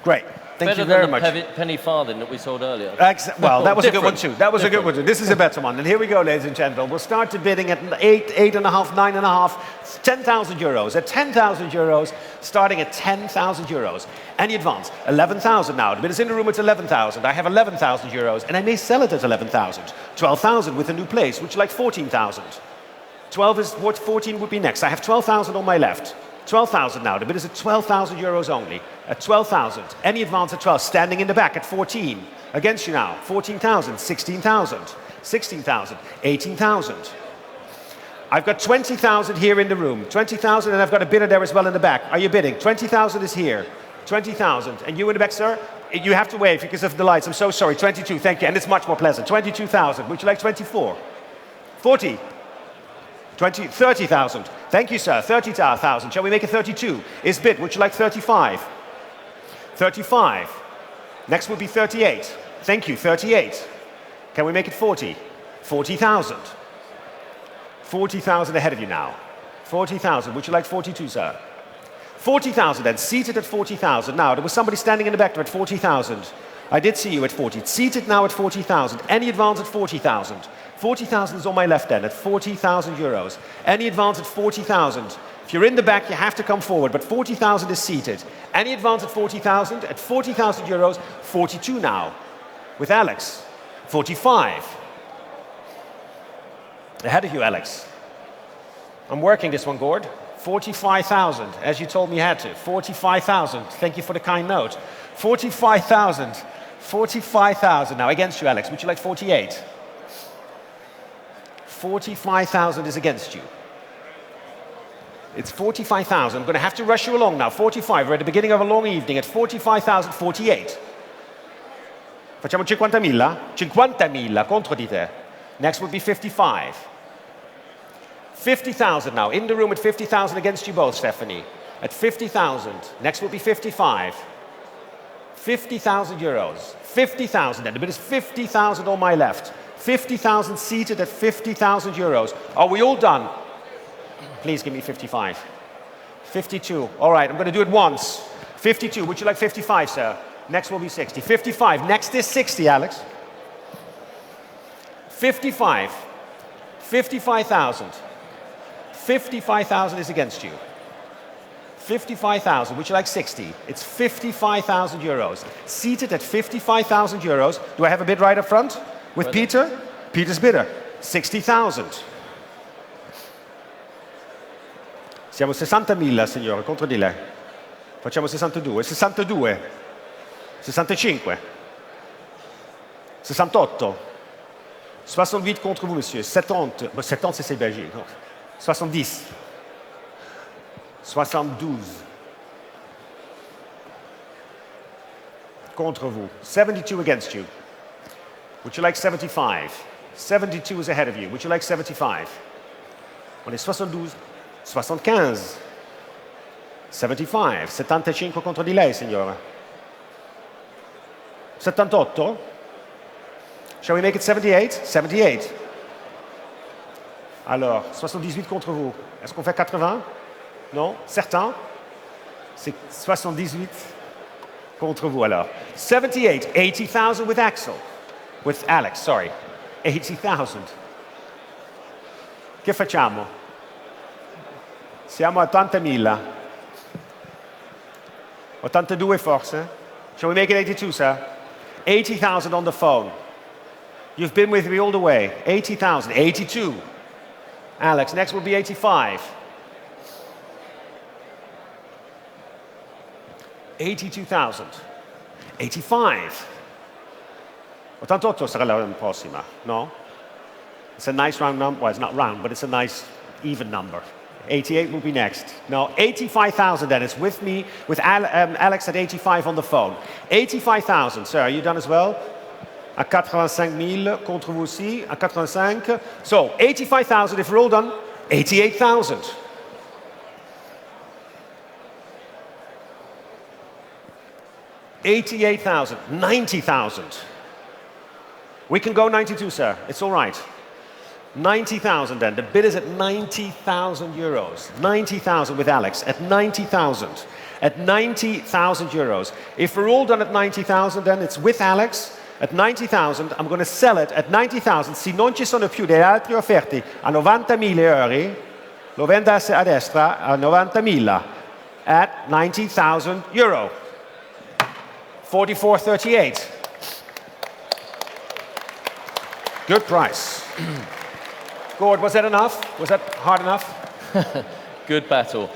Great. Thank you very much. Better than the penny farthing that we sold earlier. Well, that was a good one too. That was a good one too. This is a better one. And here we go, ladies and gentlemen. We'll start the bidding at 8, 8.5, 9.5, 10,000 euros. At 10,000 euros, starting at 10,000 euros. Any advance? 11,000 now. The bid is in the room, it's 11,000. I have 11,000 euros, and I may sell it at 11,000. 12,000 with a new place. Would you like 14,000? 12 is what 14 would be next. I have 12,000 on my left. 12,000 now. The bid is at 12,000 euros only. At 12,000. Any advance at 12. Standing in the back at 14. Against you now. 14,000. 16,000. 16,000. 18,000. I've got 20,000 here in the room. 20,000, and I've got a bidder there as well in the back. Are you bidding? 20,000 is here. 20,000. And you in the back, sir? You have to wave because of the lights. I'm so sorry. 22. Thank you. And it's much more pleasant. 22,000. Would you like 24? 40. 20, 30,000. Thank you, sir. 30,000. Shall we make it 32? Is bid. Would you like 35? 35. Next would be 38. Thank you. 38. Can we make it 40? 40,000. 40,000 ahead of you now. 40,000. Would you like 42, sir? 40,000 then. Seated at 40,000. Now, there was somebody standing in the back there at 40,000. I did see you at 40. Seated now at 40,000. Any advance at 40,000? 40,000 is on my left then, at 40,000 euros. Any advance at 40,000? If you're in the back, you have to come forward, but 40,000 is seated. Any advance at 40,000? At 40,000 euros, 42 now. With Alex, 45. Ahead of you, Alex. I'm working this one, Gord. 45,000, as you told me you had to. 45,000. Thank you for the kind note. 45,000. 45,000. Now against you, Alex. Would you like 48? 45,000 is against you. It's 45,000. I'm going to have to rush you along now. 45. We're at the beginning of a long evening. At 45,000, 48. Facciamo 50.000? 50.000 contro di te. Next would be 55. 50,000 now. In the room at 50,000 against you both, Stephanie. At 50,000. Next will be 55. 50,000 euros. 50,000 then. The bid is 50,000 on my left. 50,000 seated at 50,000 euros. Are we all done? Please give me 55. 52. All right, I'm going to do it once. 52. Would you like 55, sir? Next will be 60. 55. Next is 60, Alex. 55. 55,000. 55,000 is against you. 55,000. Would you like 60? It's 55,000 euros. Seated at 55,000 euros. Do I have a bid right up front? With Peter? Peter's bidder. 60,000. Siamo 60.000, signore, contro di lei. Facciamo 62. 62. 65. 68. 68 contre vous, monsieur. 70. Bon, 70, c'est Belgique. 70. 72. Contre vous. 72 against you. Would you like 75? 72 is ahead of you. Would you like 75? On est 72. 75. 75. 75 contro di lei, signora. 78. Shall we make it 78? 78. Alors, 78 contre vous. Est-ce qu'on fait 80? Non? Certains? C'est 78 contre vous, alors. 78. 80,000 with Axel. With Alex, sorry. 80,000. Che facciamo? Siamo a 80.000. 82 forse? Shall we make it 82, sir? 80,000 on the phone. You've been with me all the way. 80,000. 82. Alex, next will be 85. 82,000. 85. 88 sarà la prossima, no? It's a nice round number. Well, it's not round, but it's a nice even number. 88 will be next. No, 85,000 then. It's with me, with Alex at 85 on the phone. 85,000. Sir, are you done as well? À 85,000 contre vous aussi. À 85. So, 85,000 if we're all done. 88,000. 88,000. 90,000. We can go 92, sir. It's all right. 90,000 then. The bid is at 90,000 euros. 90,000 with Alex at 90,000. At 90,000 euros. If we're all done at 90,000, then it's with Alex at 90,000. I'm going to sell it at 90,000. Se non ci sono più delle altre offerte a 90.000 euro, lo vendo a destra a 90.000 at 90,000 euro. 44.38. Good price. Gord, was that enough? Was that hard enough? Good battle.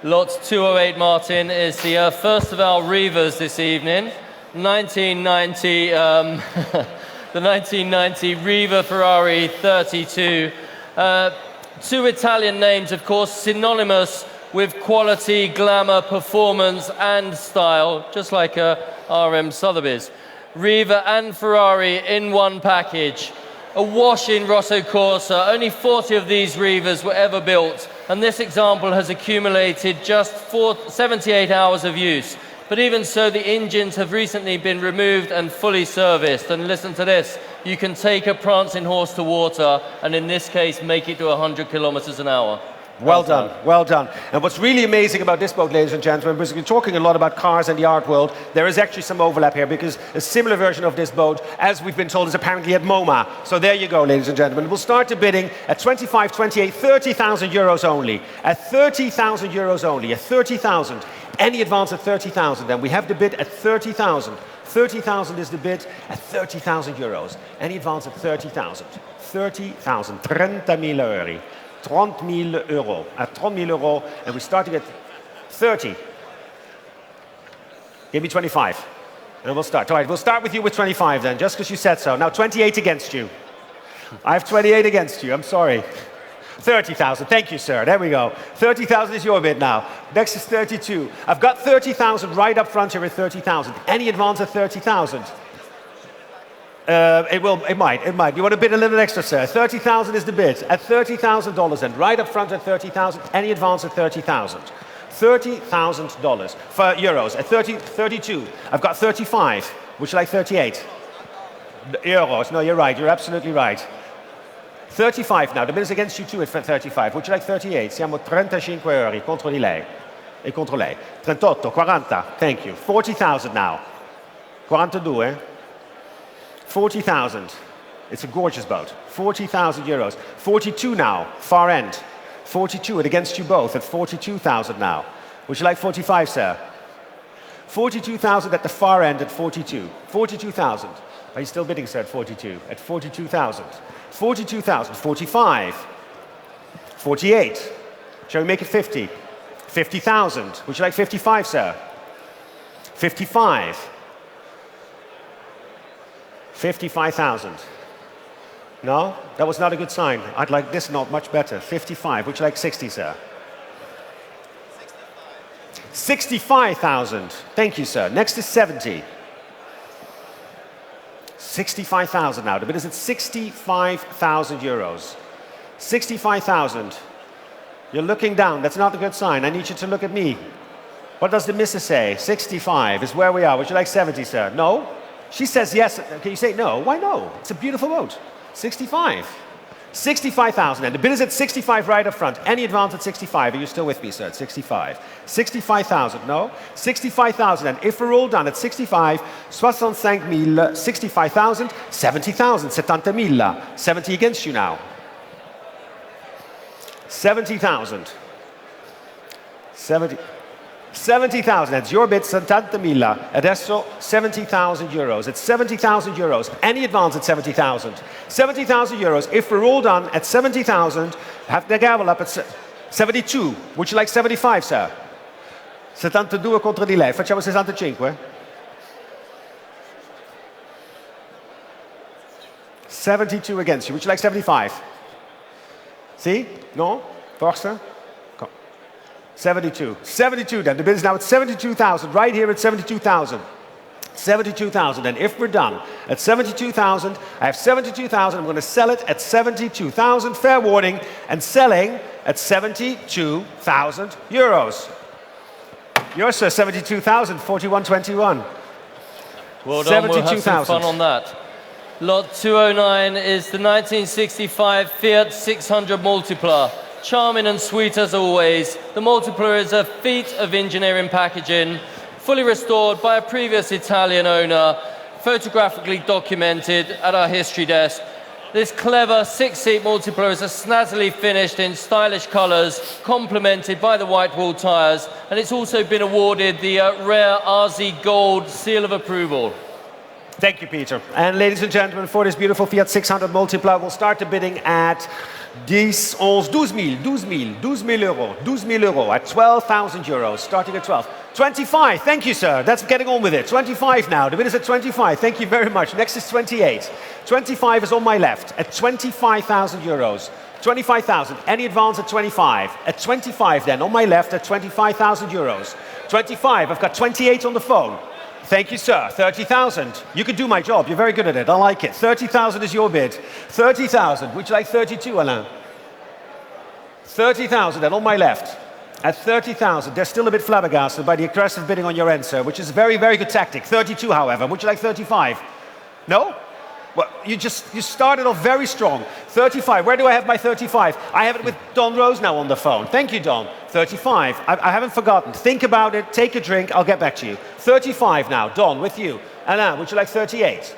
Lot 208, Martin, is the first of our Revers this evening. 1990, the 1990 Riva Ferrari 32. Two Italian names, of course, synonymous with quality, glamour, performance, and style, just like RM Sotheby's. Riva and Ferrari in one package. Awash in Rosso Corsa. Only 40 of these Rivas were ever built, and this example has accumulated just 78 hours of use. But even so, the engines have recently been removed and fully serviced. And listen to this, you can take a prancing horse to water, and in this case, make it to 100 kilometers an hour. Well done, well done. And what's really amazing about this boat, ladies and gentlemen, because we're talking a lot about cars and the art world, there is actually some overlap here, because a similar version of this boat, as we've been told, is apparently at MoMA. So there you go, ladies and gentlemen. We'll start the bidding at 25, 28, 30,000 euros only. At 30,000 euros only, at 30,000. Any advance at 30,000, then we have the bid at 30,000. 30,000 is the bid at 30,000 euros. Any advance at 30,000. 30,000, 30.000 euro. 30 000 euros. At 30 000 euros, and we're starting at 30. Give me 25. And we'll start. All right, we'll start with you with 25 then, just because you said so. Now 28 against you. I have 28 against you, I'm sorry. 30,000, thank you, sir. There we go. 30,000 is your bid now. Next is 32. I've got 30,000 right up front here with 30,000. Any advance at 30,000? It might. You want to bid a little extra, sir? 30,000 is the bid. At $30,000 and right up front at 30,000. Any advance at 30,000? $30,000 for euros. At 32. I've got 35. Would you like 38? Euros. No, you're right. You're absolutely right. 35 now. The bid is against you too at 35. Would you like 38? Siamo 35 euro contro di lei. E contro lei. 38, 40. Thank you. 40,000 now. 42. 40,000. It's a gorgeous boat. 40,000 euros. 42 now. Far end. 42 and against you both at 42,000 now. Would you like 45, sir? 42,000 at the far end at 42. 42,000. Are you still bidding, sir, at 42? At 42,000. 42,000. 45. 48. Shall we make it 50? 50,000. Would you like 55, sir? 55. 55,000. No? That was not a good sign. I'd like this not much better. 55. Would you like 60, sir? 65,000. Thank you, sir. Next is 70. 65,000 now. The bid is at 65,000 euros. 65,000. You're looking down. That's not a good sign. I need you to look at me. What does the missus say? 65 is where we are. Would you like 70, sir? No? She says yes. Can you say no? Why no? It's a beautiful boat. 65. 65,000. And the bid is at 65 right up front. Any advance at 65? Are you still with me, sir? At 65. 65,000. No? 65,000. And if we're all done at 65, 65,000, 65,000, 70,000, 70,000. 70 against you now. 70,000. 70,000. That's your bid, 70,000. Adesso 70,000 euros. It's 70,000 euros. Any advance at 70,000. 70,000 euros. If we're all done at 70,000, have the gavel up at 72. Would you like 75, sir? 72 contro di lei. Facciamo 65. 72 against you. Would you like 75? See? No? Porsche? 72. 72 then. The bid is now at 72,000. Right here at 72,000. 72,000. And if we're done at 72,000, I have 72,000. I'm going to sell it at 72,000. Fair warning. And selling at 72,000 euros. Yours, sir, 72,000. 41.21. Well done. We'll have some fun on that. Lot 209 is the 1965 Fiat 600 Multipla. Charming and sweet as always. The Multipla is a feat of engineering packaging, fully restored by a previous Italian owner, photographically documented at our history desk. This clever six-seat Multipla is a snazzily finished in stylish colours, complemented by the white wall tyres, and it's also been awarded the rare RZ Gold Seal of Approval. Thank you, Peter. And ladies and gentlemen, for this beautiful Fiat 600 Multipla, we'll start the bidding at 12,000 euros, at 12,000 euros, starting at 12. 25, thank you, sir. That's getting on with it. 25 now. The bid is at 25. Thank you very much. Next is 28. 25 is on my left at 25,000 euros. 25,000. Any advance at 25? At 25 then, on my left at 25,000 euros. 25, I've got 28 on the phone. Thank you, sir. 30,000. You can do my job. You're very good at it. I like it. 30,000 is your bid. 30,000. Would you like 32, Alain? 30,000 and on my left. At 30,000. They're still a bit flabbergasted by the aggressive bidding on your end, sir, which is a very, very good tactic. 32, however. Would you like 35? No? Well, you started off very strong. 35. Where do I have my 35? I have it with Don Rose now on the phone. Thank you, Don. 35. I haven't forgotten. Think about it. Take a drink. I'll get back to you. 35 now. Don, with you. Alain, would you like 38?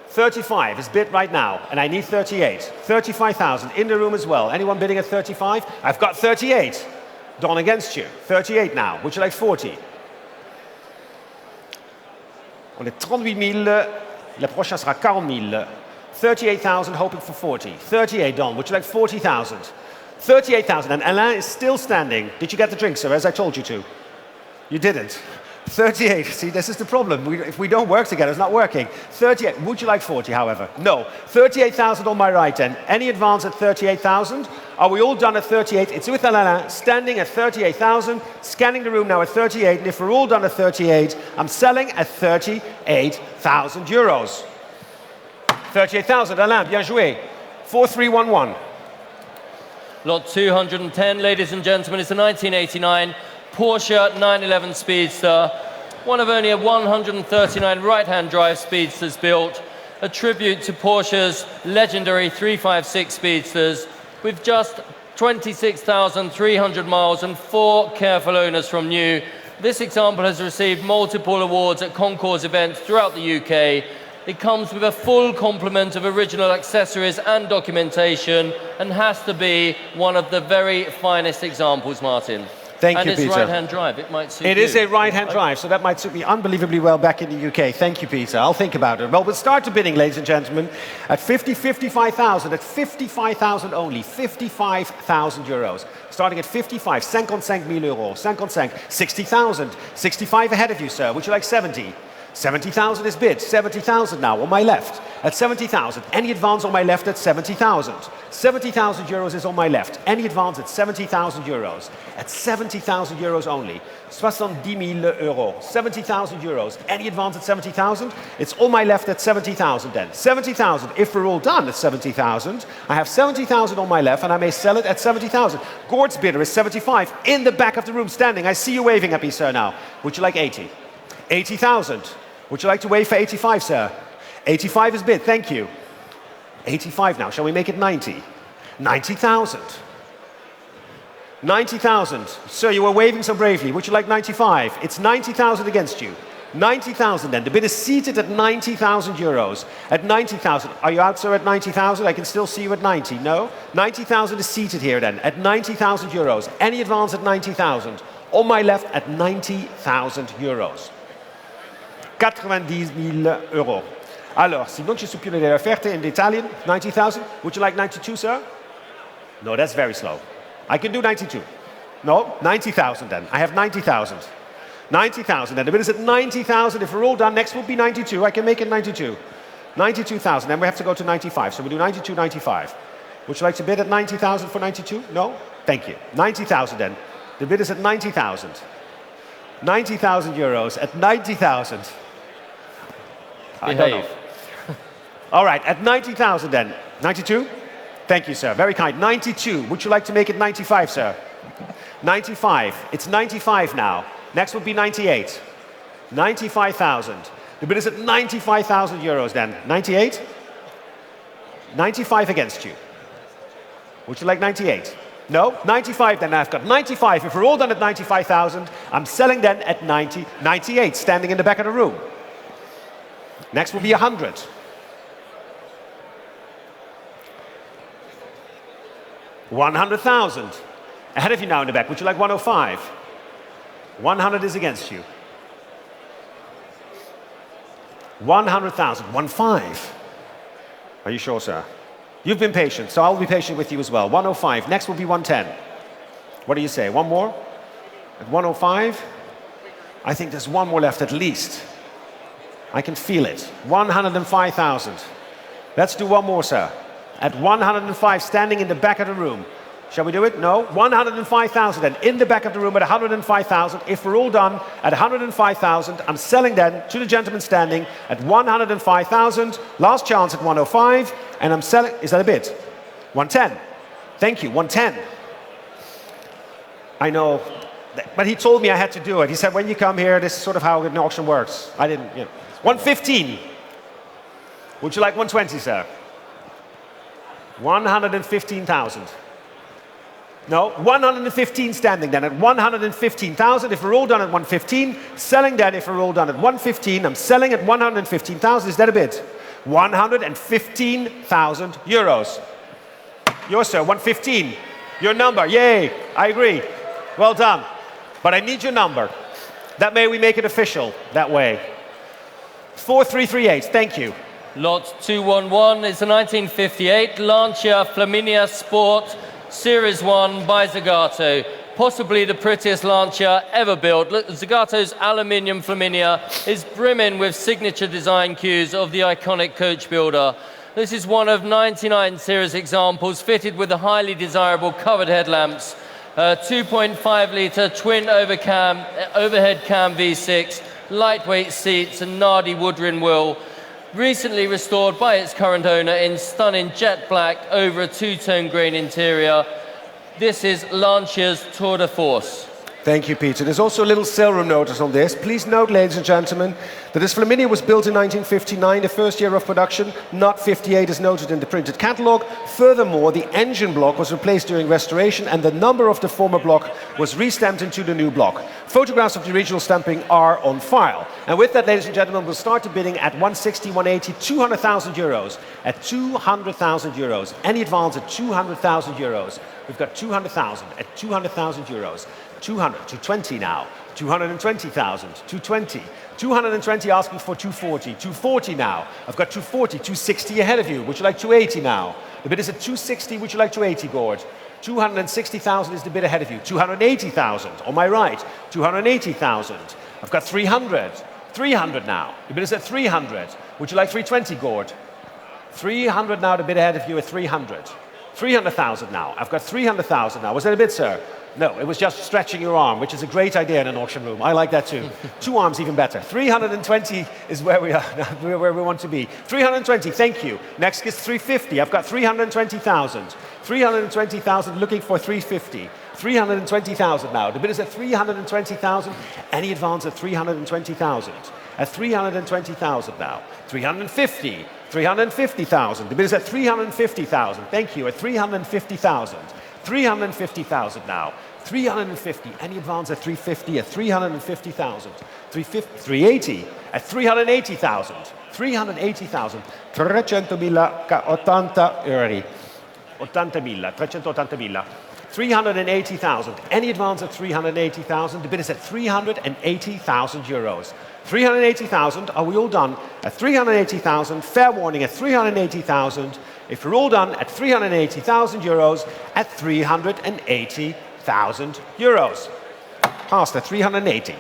35 is bid right now, and I need 38. 35,000 in the room as well. Anyone bidding at 35? I've got 38. Don against you. 38 now. Would you like 40? On est 38,000. La prochaine sera 40,000. 38,000, hoping for 40. 38, Don. Would you like 40,000? 38,000, and Alain is still standing. Did you get the drink, sir, as I told you to? You didn't. 38, see, this is the problem. If we don't work together, it's not working. 38, would you like 40, however? No. 38,000 on my right then. Any advance at 38,000? Are we all done at 38? It's with Alain, standing at 38,000, scanning the room now at 38, and if we're all done at 38, I'm selling at 38,000 euros. 38,000, Alain, bien joué. 4311. Lot 210, ladies and gentlemen, it's a 1989 Porsche 911 Speedster, one of only 139 right-hand drive Speedsters built, a tribute to Porsche's legendary 356 Speedsters, with just 26,300 miles and 4 careful owners from new. This example has received multiple awards at concours events throughout the UK. It comes with a full complement of original accessories and documentation, and has to be one of the very finest examples, Martin. Thank you, Peter. And it's Peter. right-hand drive. It might suit It you. is a right-hand drive, so that might suit me unbelievably well back in the UK. Thank you, Peter. I'll think about it. Well, we'll start the bidding, ladies and gentlemen, at 55,000, at 55,000 only, 55,000 euros. Starting at 55, 55,000 euros, 55, 60,000, 65 ahead of you, sir. Would you like 70? 70,000 is bid, 70,000 now on my left. At 70,000, any advance on my left at 70,000. 70,000 euros is on my left. Any advance at 70,000 euros. At 70,000 euros only. 70,000 euros. 70,000 euros. Any advance at 70,000? It's on my left at 70,000 then. 70,000, if we're all done at 70,000, I have 70,000 on my left and I may sell it at 70,000. Gord's bidder is 75, in the back of the room standing. I see you waving at me, sir, now. Would you like 80? 80,000. Would you like to wait for 85, sir? 85 is bid, thank you. 85 now, shall we make it 90? 90,000. 90,000. Sir, you were waving so bravely. Would you like 95? It's 90,000 against you. 90,000 then. The bid is seated at 90,000 euros. At 90,000. Are you out, sir, at 90,000? I can still see you at 90. No? 90,000 is seated here then. At 90,000 euros. Any advance at 90,000. On my left at 90,000 euros. 90,000 euro. Alors, si non ci sono più delle offerte in Italian, 90,000. Would you like 92, sir? No, that's very slow. I can do 92. No, 90,000 then. I have 90,000. 90,000 then. The bid is at 90,000. If we're all done, next will be 92. I can make it 92. 92,000. Then we have to go to 95. So we do 92, 95. Would you like to bid at 90,000 for 92? No? Thank you. 90,000 then. The bid is at 90,000. 90,000 euros at 90,000. I don't know. All right, at 90,000 then. 92? Thank you, sir. Very kind. 92. Would you like to make it 95, sir? 95. It's 95 now. Next will be 98. 95,000. The bid is at 95,000 euros then. 98? 95 against you. Would you like 98? No? 95 then. I've got 95. If we're all done at 95,000, I'm selling then at 98, standing in the back of the room. Next will be 100. 100,000. Ahead of you now in the back. Would you like 105? 100 is against you. 100,000. 15. Are you sure, sir? You've been patient, so I'll be patient with you as well. 105. Next will be 110. What do you say? One more? At 105? I think there's one more left at least. I can feel it. 105,000. Let's do one more, sir. At 105, standing in the back of the room. Shall we do it? No? 105,000 then. In the back of the room at 105,000. If we're all done at 105,000, I'm selling then to the gentleman standing at 105,000. Last chance at 105. And I'm selling, is that a bid? 110. Thank you, 110. I know, but he told me I had to do it. He said, when you come here, this is sort of how an auction works. I didn't, 115. Would you like 120, sir? 115,000. No, 115 standing then at 115,000. If we're all done at 115, selling then if we're all done at 115, I'm selling at 115,000. Is that a bid? 115,000 euros. Yours, sir, 115. Your number, yay, I agree. Well done. But I need your number. That way we make it official, that way. 4338, thank you. Lot 211 is a 1958 Lancia Flaminia Sport Series 1 by Zagato. Possibly the prettiest Lancia ever built. Look, Zagato's aluminium Flaminia is brimming with signature design cues of the iconic coach builder. This is one of 99 series examples fitted with the highly desirable covered headlamps, 2.5 litre twin overhead cam V6, lightweight seats and Nardi woodrin wheel, recently restored by its current owner in stunning jet black over a two-tone green interior. This is Lancia's Tour de Force. Thank you, Peter. There's also a little sale room notice on this. Please note, ladies and gentlemen, that this Flaminia was built in 1959, the first year of production, not 58 as noted in the printed catalogue. Furthermore, the engine block was replaced during restoration and the number of the former block was re-stamped into the new block. Photographs of the original stamping are on file. And with that, ladies and gentlemen, we'll start the bidding at 160, 180, 200,000 euros. At 200,000 euros. Any advance at 200,000 euros. We've got 200,000 at 200,000 euros. 200, 220 now, 220,000, 220, 220 asking for 240, 240 now. I've got 240, 260 ahead of you. Would you like 280 now? The bid is at 260, would you like 280, Gord? 260,000 is the bid ahead of you. 280,000 on my right, 280,000. I've got 300, 300 now. The bid is at 300. Would you like 320, Gord? 300 now, the bid ahead of you at 300. 300,000 now. I've got 300,000 now. Was that a bid, sir? No, it was just stretching your arm, which is a great idea in an auction room. I like that too. Two arms, even better. 320 is where we are, where we want to be. 320, thank you. Next is 350. I've got 320,000. 320,000, looking for 350. 320,000 now. The bid is at 320,000. Any advance at 320,000? At 320,000 now. 350. 350,000. The bid is at 350,000. Thank you. At 350,000. 350,000 now. 350. Any advance at 350? At 350,000. 380. At 380,000. 380,000. 380,000 euro. 80,000. 380,000. 380,000. Any advance at 380,000? The bid is at 380,000 euros. 380,000. Are we all done? At 380,000. Fair warning at 380,000. If we're all done at 380,000 euros, at 380,000 euros. Past at 380.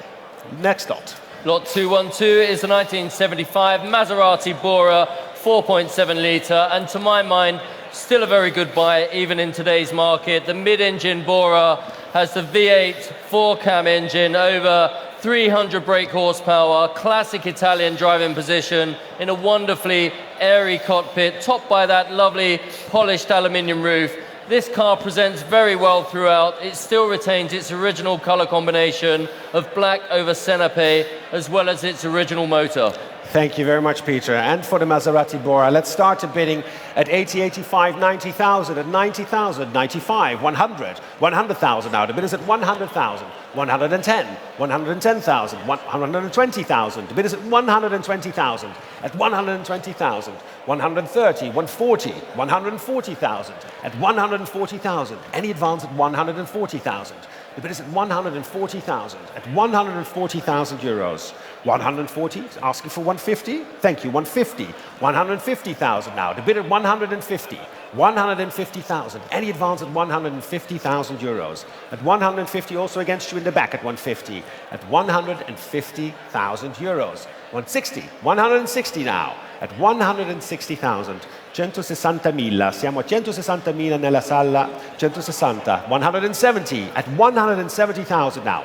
Next lot. Lot 212 is the 1975 Maserati Bora 4.7 litre, and to my mind, still a very good buy even in today's market. The mid-engine Bora has the V8 4-cam engine, over 300 brake horsepower, classic Italian driving position in a wonderfully airy cockpit, topped by that lovely polished aluminium roof. This car presents very well throughout. It still retains its original colour combination of black over Senape, as well as its original motor. Thank you very much, Peter. And for the Maserati Bora, let's start the bidding at 80, 85, 90,000, at 90,000, 95, 100, 100,000 now. The bid is at 100,000, 110, 110,000, 120,000. The bid is at 120,000, at 120,000, 130, 140, 140,000, at 140,000. Any advance at 140,000. The bid is at 140,000, at 140,000 euros. 140, asking for 150. Thank you, 150. 150,000 now. The bid at 150. 150,000. Any advance at 150,000 euros. At 150, also against you in the back at 150. At 150,000 euros. 160. 160 now. At 160,000. 160.000. Siamo a 160.000 nella sala. 160. 170. At 170,000 now.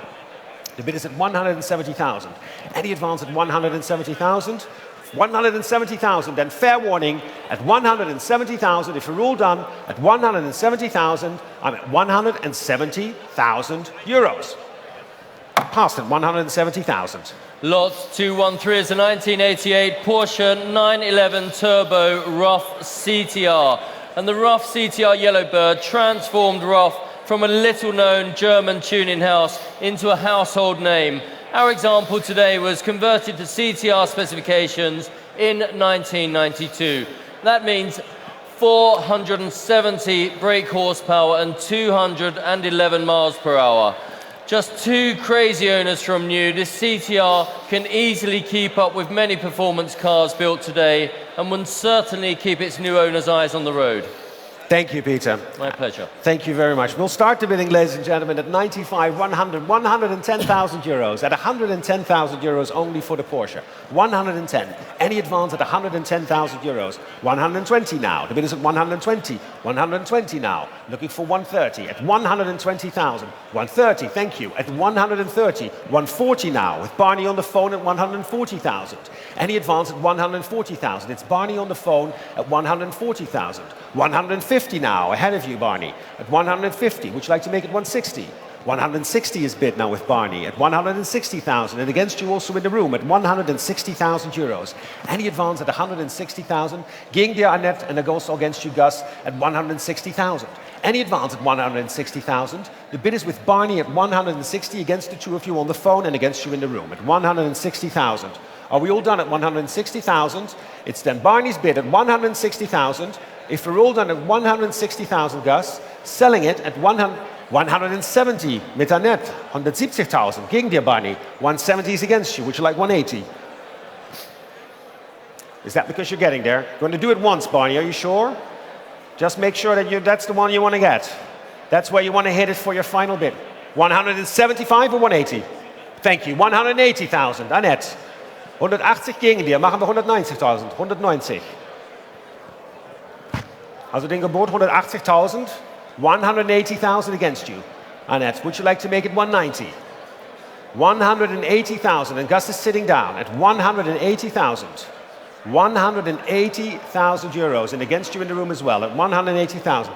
The bid is at 170,000. Any advance at 170,000? 170,000. Then fair warning at 170,000. If we're all done at 170,000, I'm at 170,000 euros. Past at 170,000. Lot 213 is a 1988 Porsche 911 Turbo Rough CTR. And the Rough CTR Yellowbird transformed Rough from a little-known German tuning house into a household name. Our example today was converted to CTR specifications in 1992. That means 470 brake horsepower and 211 miles per hour. Just two crazy owners from new, this CTR can easily keep up with many performance cars built today and will certainly keep its new owner's eyes on the road. Thank you, Peter. My pleasure. Thank you very much. We'll start the bidding, ladies and gentlemen, at 95, 100, 110,000 euros. At 110,000 euros only for the Porsche. 110. Any advance at 110,000 euros. 120 now. The bid is at 120. 120 now. Looking for 130. At 120,000. 130, thank you. At 130. 140 now. With Barney on the phone at 140,000. Any advance at 140,000. It's Barney on the phone at 140,000. 150 now, ahead of you, Barney, at 150. Would you like to make it 160? 160 is bid now with Barney at 160,000, and against you also in the room at 160,000 euros. Any advance at 160,000? Gegen dir, Annette, and also against you, Gus, at 160,000. Any advance at 160,000? The bid is with Barney at 160 against the two of you on the phone and against you in the room at 160,000. Are we all done at 160,000? It's then Barney's bid at 160,000. If we're all done at 160,000, Gus, selling it at 170 mit Annette, 170,000. Gegen dir, Barney. 170 is against you. Would you like 180? Is that because you're getting there? You're going to do it once, Barney. Are you sure? Just make sure that that's the one you want to get. That's where you want to hit it for your final bid. 175 or 180? Thank you. 180,000. Annette. 180 gegen dir. Machen wir 190.000. 190. Also den Gebot 180,000, 180,000 against you. Annette, would you like to make it 190? 180,000, and Gus is sitting down at 180,000. 180,000 euros, and against you in the room as well at 180,000.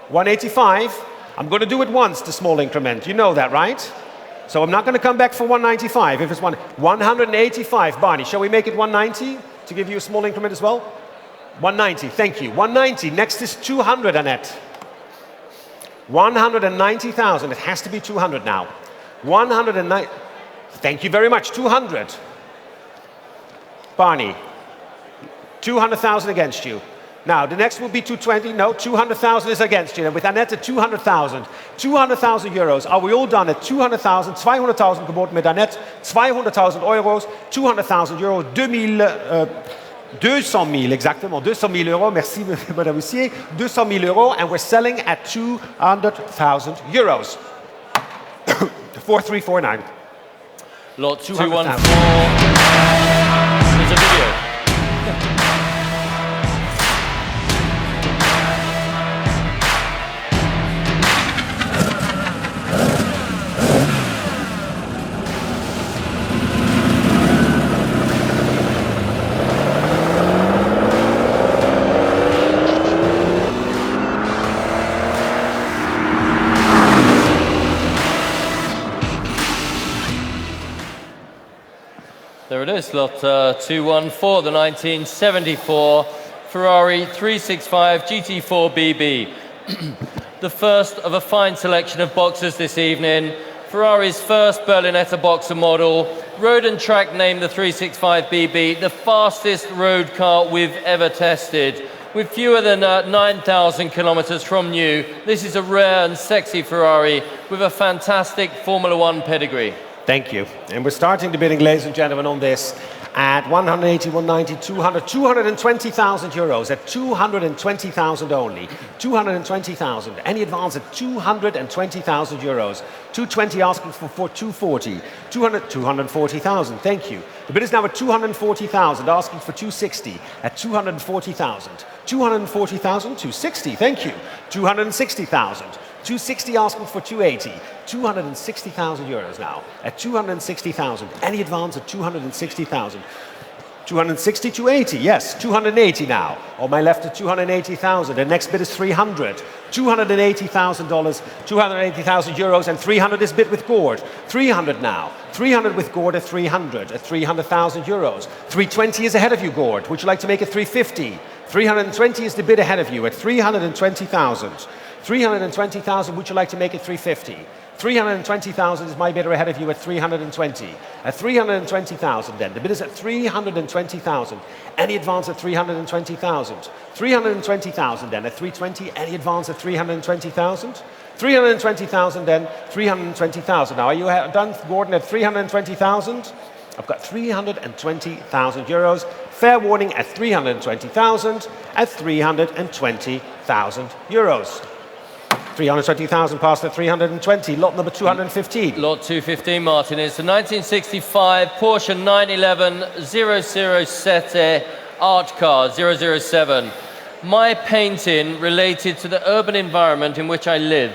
185, I'm going to do it once, the small increment. You know that, right? So I'm not going to come back for 195 if it's 185. Barney, shall we make it 190 to give you a small increment as well? 190, thank you. 190, next is 200, Annette. 190,000, it has to be 200 now. 190, thank you very much, 200. Barney, 200,000 against you. Now, the next will be 220, no, 200,000 is against you. And with Annette at 200,000, 200,000 euros. Are we all done at 200,000, 200,000 geboten mit Annette, 200,000 euros, 200,000 euros, 200,000, exactement, 200,000 euros, merci Madame Huissier, 200,000 euros, and we're selling at 200,000 euros. 4349. Lot 214. It's a video. There it is, lot 214, the 1974 Ferrari 365 GT4 BB. The first of a fine selection of boxers this evening. Ferrari's first Berlinetta boxer model. Road and Track named the 365 BB the fastest road car we've ever tested. With fewer than 9,000 kilometers from new, this is a rare and sexy Ferrari with a fantastic Formula One pedigree. Thank you. And we're starting the bidding, ladies and gentlemen, on this at 180, 190, 200, 220,000 euros at 220,000 only. 220,000. Any advance at 220,000 euros. 220 asking for 240. 240,000. Thank you. The bid is now at 240,000, asking for 260 at 240,000. 240,000, 260. Thank you. 260,000. 260 asking for 280. 260,000 euros now at 260,000. Any advance at 260,000. 260, 280, yes, 280 now. On my left at 280,000. The next bid is 300. $280,000, 280,000 euros, and 300 is bid with Gord. 300 now. 300 with Gord at 300, at 300,000 euros. 320 is ahead of you, Gord. Would you like to make it 350? 320 is the bid ahead of you at 320,000. 320,000, would you like to make it 350? 320,000 is my bidder ahead of you at 320. At 320,000 then. The bid is at 320,000. Any advance at 320,000? 320,000 then. At 320, any advance at 320,000? 320,000 then. 320,000. Now, are you done, Gordon, at 320,000? I've got 320,000 euros. Fair warning at 320,000. At 320,000. 60,000 euros. 320,000 past the 320, lot number 215. Lot 215, Martin. It's a 1965 Porsche 911 007 art car, 007. My painting related to the urban environment in which I live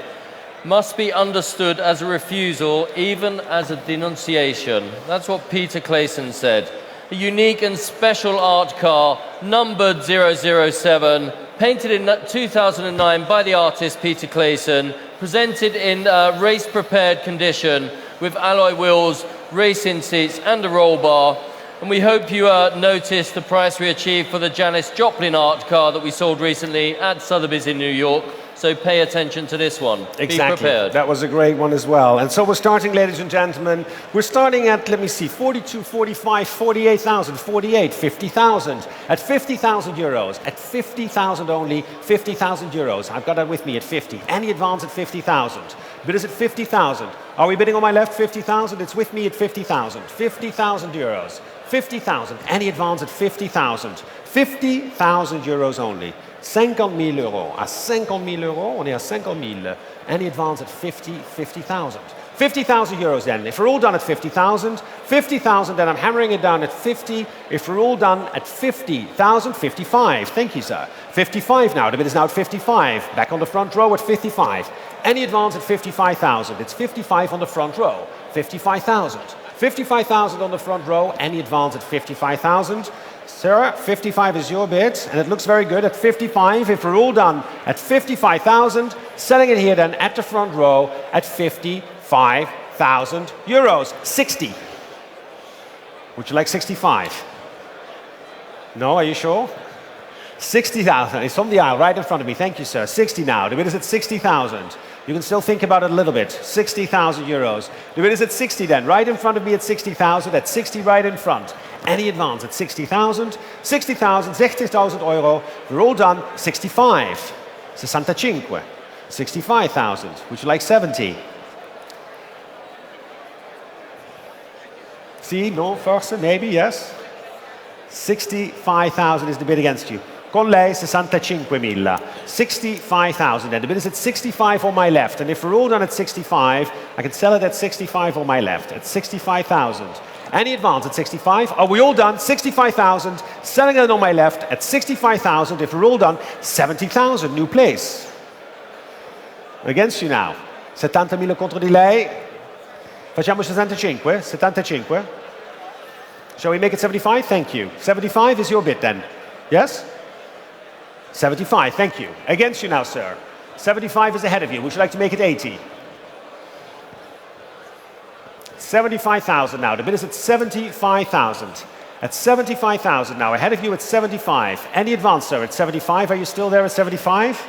must be understood as a refusal, even as a denunciation. That's what Peter Clayson said. A unique and special art car, numbered 007, painted in 2009 by the artist Peter Clayson, presented in race-prepared condition with alloy wheels, racing seats and a roll bar. And we hope you noticed the price we achieved for the Janis Joplin art car that we sold recently at Sotheby's in New York. So pay attention to this one. Exactly. Be prepared. That was a great one as well. And so we're starting, ladies and gentlemen, we're starting at, let me see, 42, 45, 48,000, 48, 50,000. At 50,000 euros, at 50,000 only, 50,000 euros. I've got that with me at 50. Any advance at 50,000. Bid is at 50,000. Are we bidding on my left, 50,000? It's with me at 50,000. 50,000 euros. 50,000. Any advance at 50,000. 50,000 euros only. 50,000 euros. À 50,000 euros, on est à 50,000. Any advance at 50,000. 50,000 euros then. If we're all done at 50,000, 50,000, then I'm hammering it down at 50. If we're all done at 50,000, 55. Thank you, sir. 55 now. The bid is now at 55. Back on the front row at 55. Any advance at 55,000. It's 55 on the front row. 55,000. 55,000 on the front row. Any advance at 55,000. Sir, 55 is your bid, and it looks very good at 55. If we're all done at 55,000, selling it here then at the front row at 55,000 euros. 60. Would you like 65? No, are you sure? 60,000. It's from the aisle right in front of me. Thank you, sir. 60 now. The bid is at 60,000. You can still think about it a little bit. 60,000 euros. The bid is at 60 then. Right in front of me at 60,000. At 60 right in front. Any advance at 60,000. 60,000, 60,000 euro. We're all done. 65. 65. 65,000. Would you like 70? See, no, first, maybe, yes. 65,000 is the bid against you. Con lei 65.000. 65,000 and the bid is at 65 on my left. And if we're all done at 65, I can sell it at 65 on my left. At 65,000. Any advance at 65? Are we all done? 65,000. Selling it on my left at 65,000. If we're all done, 70,000. New place. Against you now. 70.000 contro di lei. Facciamo 65. 75. Shall we make it 75? Thank you. 75 is your bid then. Yes? 75, thank you. Against you now, sir. 75 is ahead of you. Would you like to make it 80? 75,000 now. The bid is at 75,000. At 75,000 now. Ahead of you at 75. Any advance, sir, at 75? Are you still there at 75?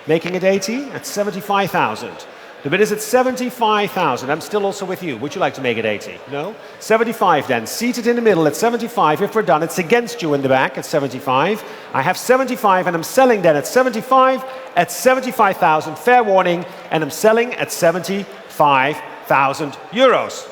Making it 80? At 75,000. The bid is at 75,000. I'm still also with you. Would you like to make it 80? No? 75 then. Seated in the middle at 75. If we're done, it's against you in the back at 75. I have 75 and I'm selling then at 75 at 75,000. Fair warning. And I'm selling at 75,000 euros.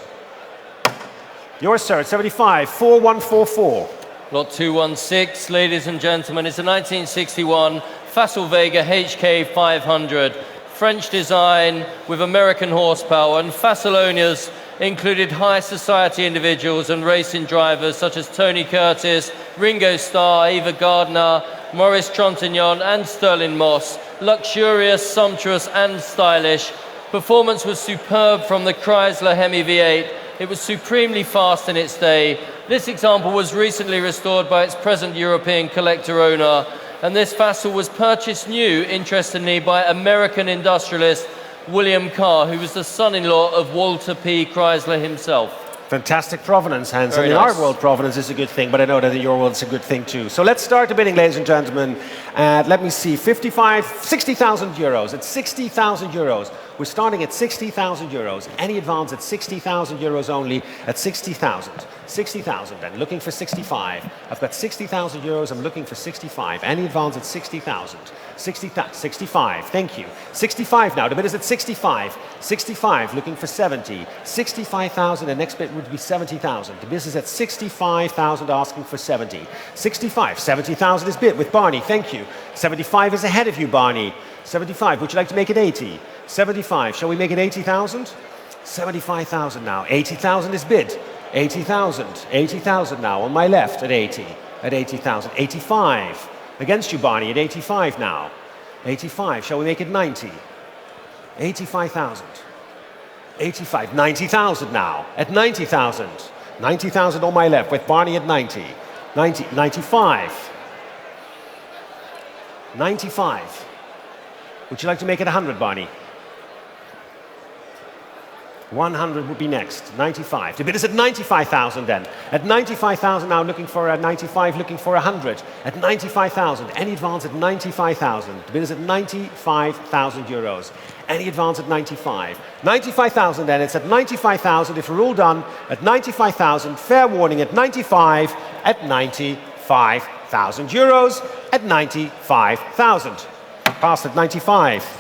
Yours, sir, at 75. 4144. Lot 216, ladies and gentlemen. It's a 1961 Facel Vega HK 500. French design with American horsepower, and Facelonias included high society individuals and racing drivers such as Tony Curtis, Ringo Starr, Ava Gardner, Maurice Trontignan and Sterling Moss. Luxurious, sumptuous and stylish. Performance was superb from the Chrysler Hemi V8. It was supremely fast in its day. This example was recently restored by its present European collector owner. And this Facel was purchased new, interestingly, by American industrialist William Carr, who was the son-in-law of Walter P. Chrysler himself. Fantastic provenance, Hans. Very and in nice. our world, provenance is a good thing, but I know that in your world it's a good thing too. So let's start the bidding, ladies and gentlemen. Let me see, 60,000 euros. At 60,000 euros. We're starting at 60,000 euros. Any advance at 60,000 euros only at 60,000. 60,000 then, looking for 65. I've got 60,000 euros, I'm looking for 65. Any advance at 60,000. 65, thank you. 65 now, the bid is at 65. 65, looking for 70. 65,000, the next bid would be 70,000. The bid is at 65,000, asking for 70. 65, 70,000 is bid with Barney, thank you. 75 is ahead of you, Barney. 75, would you like to make it 80? 75, shall we make it 80,000? 75,000 now. 80,000 is bid. 80,000. 80,000 now on my left at 80. At 80,000. 85. Against you, Barney, at 85 now. 85, shall we make it 90? 85,000. 85, 90,000 now. At 90,000. 90,000 on my left with Barney at 90. 90, 95. 95. Would you like to make it 100, Barney? 100 would be next. 95. The bid is at 95,000 then. At 95,000 now, looking for a 95, looking for 100. At 95,000. Any advance at 95,000. The bid is at 95,000 euros. Any advance at 95. 95,000 then. It's at 95,000. If we're all done, at 95,000. Fair warning at 95. At 95,000 euros. At 95,000. Passed at 95.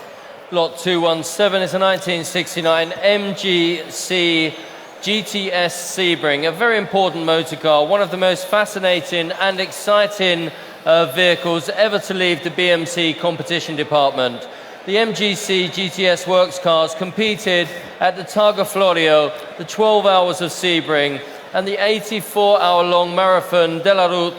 Lot 217 is a 1969 MGC GTS Sebring, a very important motor car, one of the most fascinating and exciting vehicles ever to leave the BMC competition department. The MGC GTS works cars competed at the Targa Florio, the 12 Hours of Sebring, and the 84-hour-long Marathon de la Route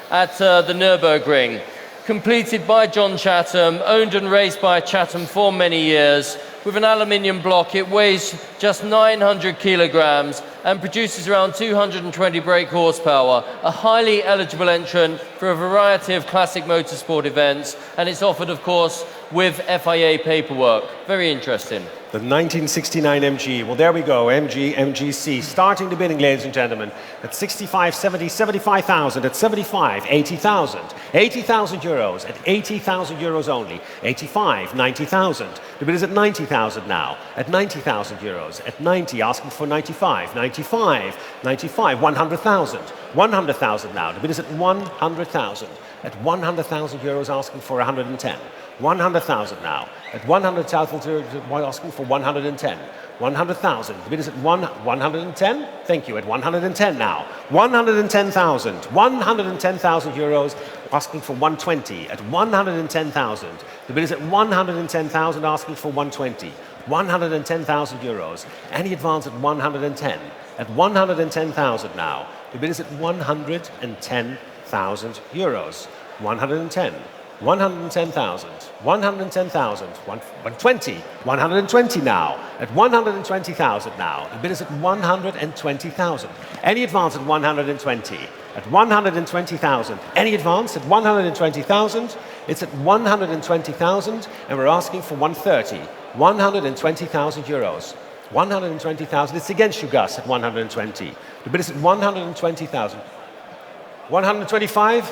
at the Nürburgring. Completed by John Chatham, owned and raced by Chatham for many years. With an aluminium block, it weighs just 900 kilograms and produces around 220 brake horsepower. A highly eligible entrant for a variety of classic motorsport events, and it's offered, of course, with FIA paperwork. Very interesting. The 1969 MG. Well, there we go. MGC. Starting the bidding, ladies and gentlemen, at 65, 70, 75,000. At 75, 80,000. 80,000 euros. At 80,000 euros only. 85, 90,000. The bid is at 90,000 now. At 90,000 euros. At 90, asking for 95. 95, 95, 100,000. 100,000 now. The bid is at 100,000. At 100,000 euros, asking for 110. 100,000 now. At 100,000, asking for 110. 100,000. The bid is at 110. Thank you. At 110 now. 110,000. 110,000 euros, asking for 120. At 110,000. The bid is at 110,000, asking for 120. 110,000 euros. Any advance at 110. At 110,000 now. The bid is at 110,000 euros. 110. 110,000, 110,000, 120, 120 now, at 120,000 now. The bid is at 120,000. Any advance at 120, at 120,000. Any advance at 120,000, it's at 120,000, and we're asking for 130, 120,000 euros. 120,000, it's against you, Gus, at 120. The bid is at 120,000. 125?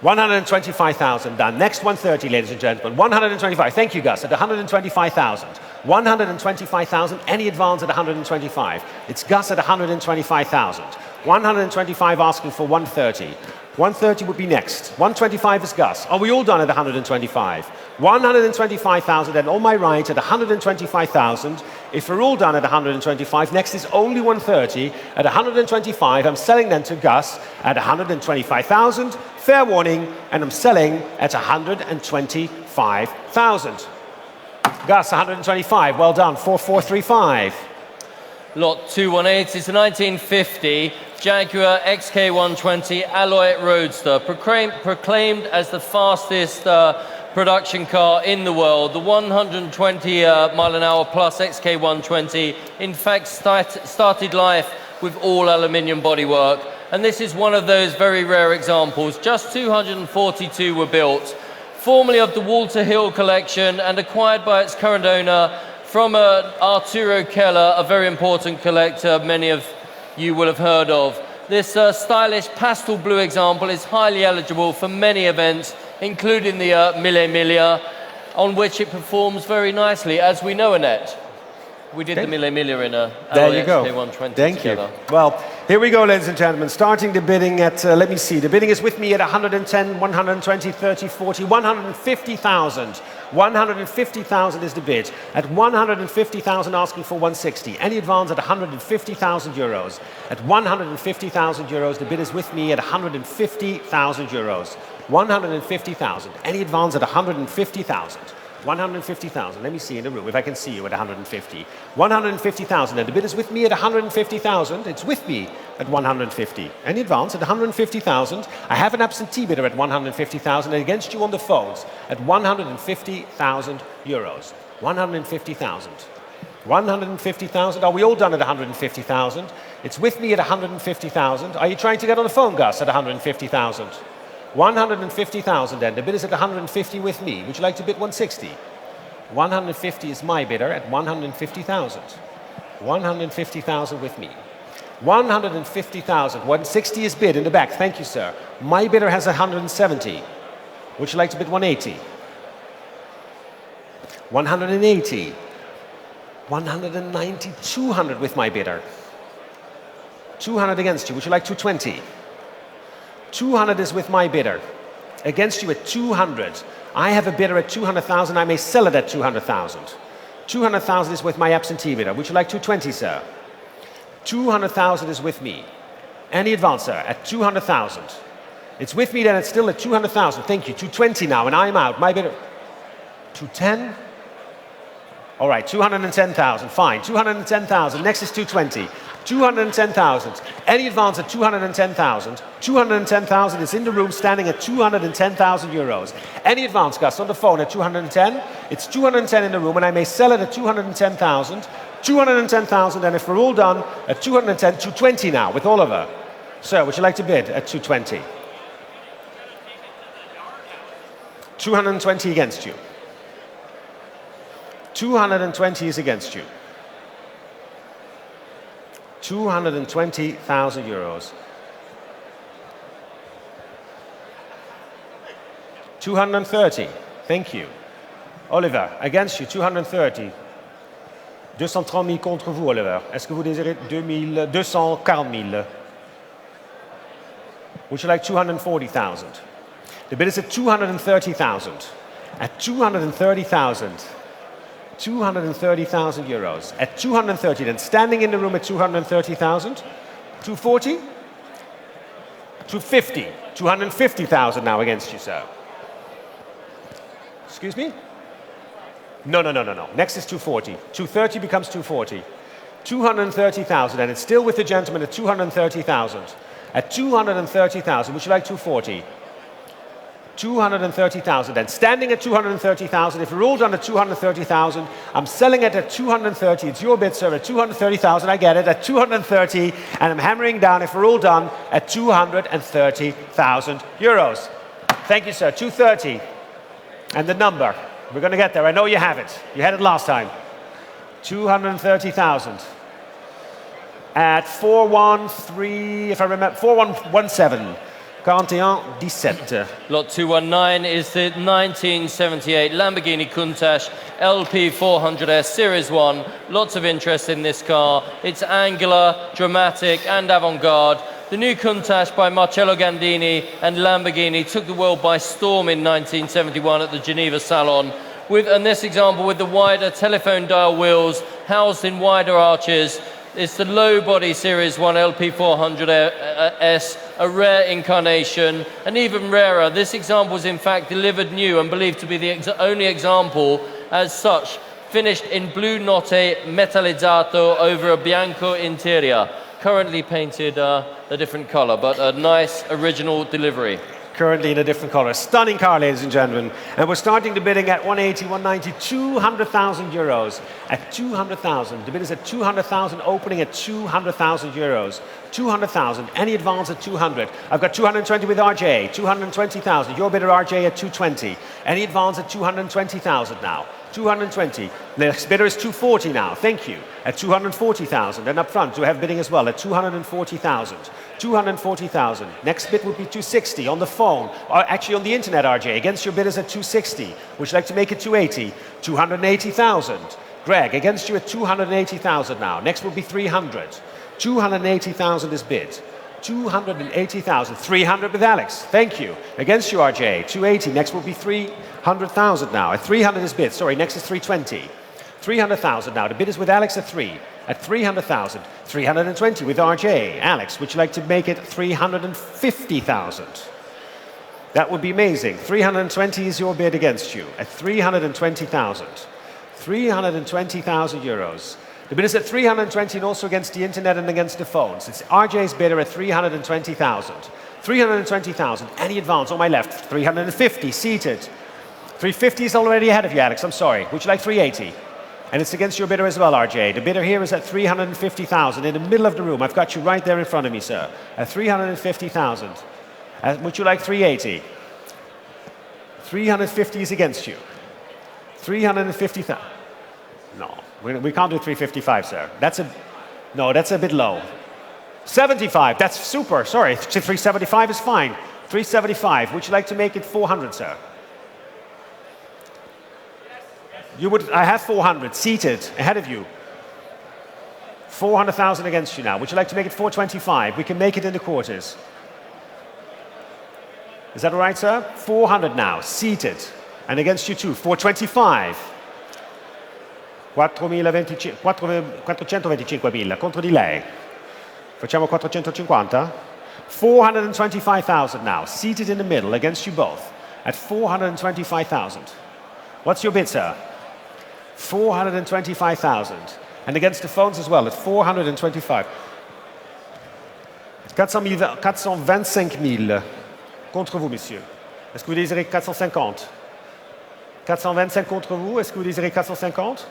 125,000 done. Next 130, ladies and gentlemen. 125. Thank you, Gus. At 125,000. 125,000. Any advance at 125. It's Gus at 125,000. 125 asking for 130. 130 would be next. 125 is Gus. Are we all done at 125? 125,000, and on my right at 125,000. If we're all done at 125, next is only 130. At 125, I'm selling then to Gus at 125,000. Fair warning, and I'm selling at 125,000. Gus, 125. Well done. 4435. Lot 218 is a 1950 Jaguar XK120 Alloy Roadster, proclaimed as the fastest production car in the world. The 120 mile an hour plus XK120, in fact, started life with all aluminium bodywork. And this is one of those very rare examples. Just 242 were built, formerly of the Walter Hill collection and acquired by its current owner from Arturo Keller, a very important collector many of you will have heard of. This stylish pastel blue example is highly eligible for many events, including the Memorabilia, on which it performs very nicely, as we know, Annette. We did the Memorabilia in a there you go. XK120 Thank together. you. Well, here we go, ladies and gentlemen. Starting the bidding at, let me see, the bidding is with me at 110, 120, 30, 40, 150,000. 150,000 is the bid. At 150,000 asking for 160. Any advance at 150,000 euros. At 150,000 euros, the bid is with me at 150,000 euros. 150,000. Any advance at 150,000. 150,000. Let me see in the room if I can see you at 150. 150,000. And the bid is with me at 150,000. It's with me at 150. Any advance at 150,000. I have an absentee bidder at 150,000 and against you on the phones at 150,000 euros. 150,000. 150,000. Are we all done at 150,000? It's with me at 150,000. Are you trying to get on the phone, Gus, at 150,000? 150,000 then. The bid is at 150 with me. Would you like to bid 160? 150 is my bidder at 150,000. 150,000 with me. 150,000. 160 is bid in the back. Thank you, sir. My bidder has 170. Would you like to bid 180? 180. 190. 200 with my bidder. 200 against you. Would you like 220? 200 is with my bidder. Against you at 200. I have a bidder at 200,000. I may sell it at 200,000. 200,000 is with my absentee bidder. Would you like 220, sir? 200,000 is with me. Any advance, sir, at 200,000. It's with me then, it's still at 200,000. Thank you. 220 now, and I'm out. My bidder. 210? All right, 210,000. Fine. 210,000. Next is 220. 210,000. Any advance at 210,000. 210,000 is in the room standing at 210,000 euros. Any advance, Gus, on the phone at 210. It's 210 in the room and I may sell it at 210,000. 210,000 and if we're all done at 210, 220 now with Oliver. Sir, would you like to bid at 220? 220 against you. 220 is against you. 220,000 euros. 230. Thank you. Oliver, against you, 230. 230 000 contre vous, Oliver. Est-ce que vous désirez 240 000? Would you like 240,000? The bid is at 230,000. At 230,000. 230,000 euros. At 230, then standing in the room at 230,000. 240? 250. 250,000 now against you, sir. Excuse me? No. Next is 240. 230 becomes 240. 230,000, and it's still with the gentleman at 230,000. At 230,000, would you like 240? 230,000, and standing at 230,000, if we're all done at 230,000, I'm selling it at 230. It's your bid, sir, at 230,000. I get it, at 230, and I'm hammering down, if we're all done, at 230,000 euros. Thank you, sir. 230. And the number. We're going to get there. I know you have it. You had it last time. 230,000. At 413, if I remember, 4117. 41-17. Lot 219 is the 1978 Lamborghini Countach LP400S Series 1. Lots of interest in this car. It's angular, dramatic and avant-garde. The new Countach by Marcello Gandini and Lamborghini took the world by storm in 1971 at the Geneva Salon. And this example with the wider telephone dial wheels housed in wider arches. It's the low body Series 1 LP400S, a rare incarnation, and even rarer. This example was in fact delivered new and believed to be the only example as such, finished in blue notte metallizzato over a bianco interior, currently painted a different color, but a nice original delivery. Currently in a different color. Stunning car, ladies and gentlemen. And we're starting the bidding at 180, 190, 200,000 euros. At 200,000. The bid is at 200,000, opening at 200,000 euros. 200,000. Any advance at 200. I've got 220 with RJ. 220,000. Your bidder RJ at 220. Any advance at 220,000 now. 220. Next bidder is 240 now. Thank you. At 240,000. And up front, you have bidding as well at 240,000. 240,000. Next bid would be 260 on the phone, or actually on the internet, RJ. Against your bidders at 260. Would you like to make it 280? 280,000. Greg, against you at 280,000 now. Next will be 300. 280,000 is bid. 280,000. 300 with Alex. Thank you. Against you, RJ. 280. Next will be 300,000 now. At 300 is bid. Sorry, next is 320. 300,000 now. The bid is with Alex at 3. At 300,000. 320 with RJ. Alex, would you like to make it 350,000? That would be amazing. 320 is your bid against you. At 320,000. 320,000 euros. The bid is at 320 and also against the internet and against the phones. It's RJ's bidder at 320,000. 320,000. Any advance on my left? 350, seated. 350 is already ahead of you, Alex. I'm sorry. Would you like 380? And it's against your bidder as well, RJ. The bidder here is at 350,000 in the middle of the room. I've got you right there in front of me, sir. At 350,000. Would you like 380? 350 is against you. 350,000. No, we can't do 355, sir. That's a bit low. 75, that's super. Sorry, 375 is fine. 375. Would you like to make it 400, sir? You would. I have 400 seated ahead of you. 400,000 against you now. Would you like to make it 425? We can make it in the quarters. Is that all right, sir? 400 now, seated. And against you too, 425. 425.000 contro di lei. Facciamo 450? 425,000 now, seated in the middle against you both at 425,000. What's your bid, sir? 425,000. And against the phones as well at 425. 425,000 contre vous, monsieur. Est-ce que vous désirez 450? 425 contre vous, est-ce que vous désirez 450?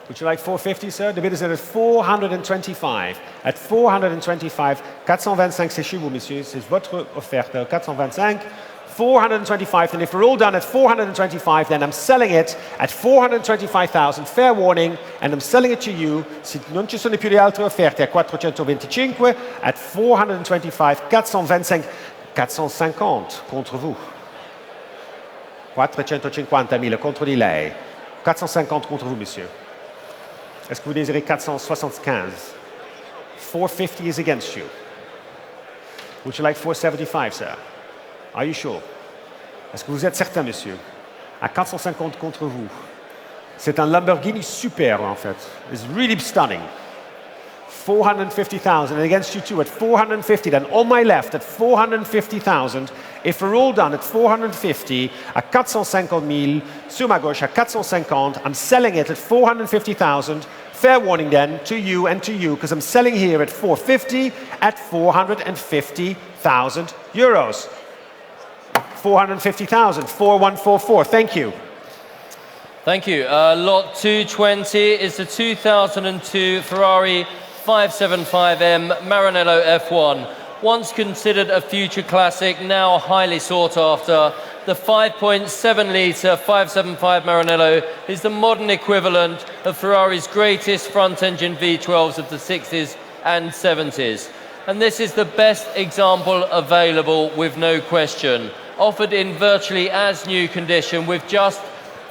Would you like 450, sir? The bid is at 425. At 425, 425, c'est chez vous, monsieur. C'est votre offerte. 425, 425. And if we're all done at 425, then I'm selling it at 425,000. Fair warning. And I'm selling it to you. Se non ci sono più di altre offerte a 425, at 425, 425, 450 contre vous. 450,000 contre di lei. 450 contre vous, monsieur. Est-ce que vous désirez 475? 450 is against you. Would you like 475, sir? Are you sure? Est-ce que vous êtes certain, monsieur? À 450 contre vous. C'est un Lamborghini superbe, en fait. It's really stunning. 450,000 and against you too at 450. Then on my left at 450,000. If we're all done at 450, à 450,000, sur ma gauche à 450, I'm selling it at 450,000. Fair warning then to you and to you, because I'm selling here at 450 at 450,000 euros. 450,000, 4144. Thank you. Thank you. Lot 220 is the 2002 Ferrari 575M Maranello F1. Once considered a future classic, now highly sought after, the 5.7-litre 575 Maranello is the modern equivalent of Ferrari's greatest front-engine V12s of the 60s and 70s. And this is the best example available with no question. Offered in virtually as new condition with just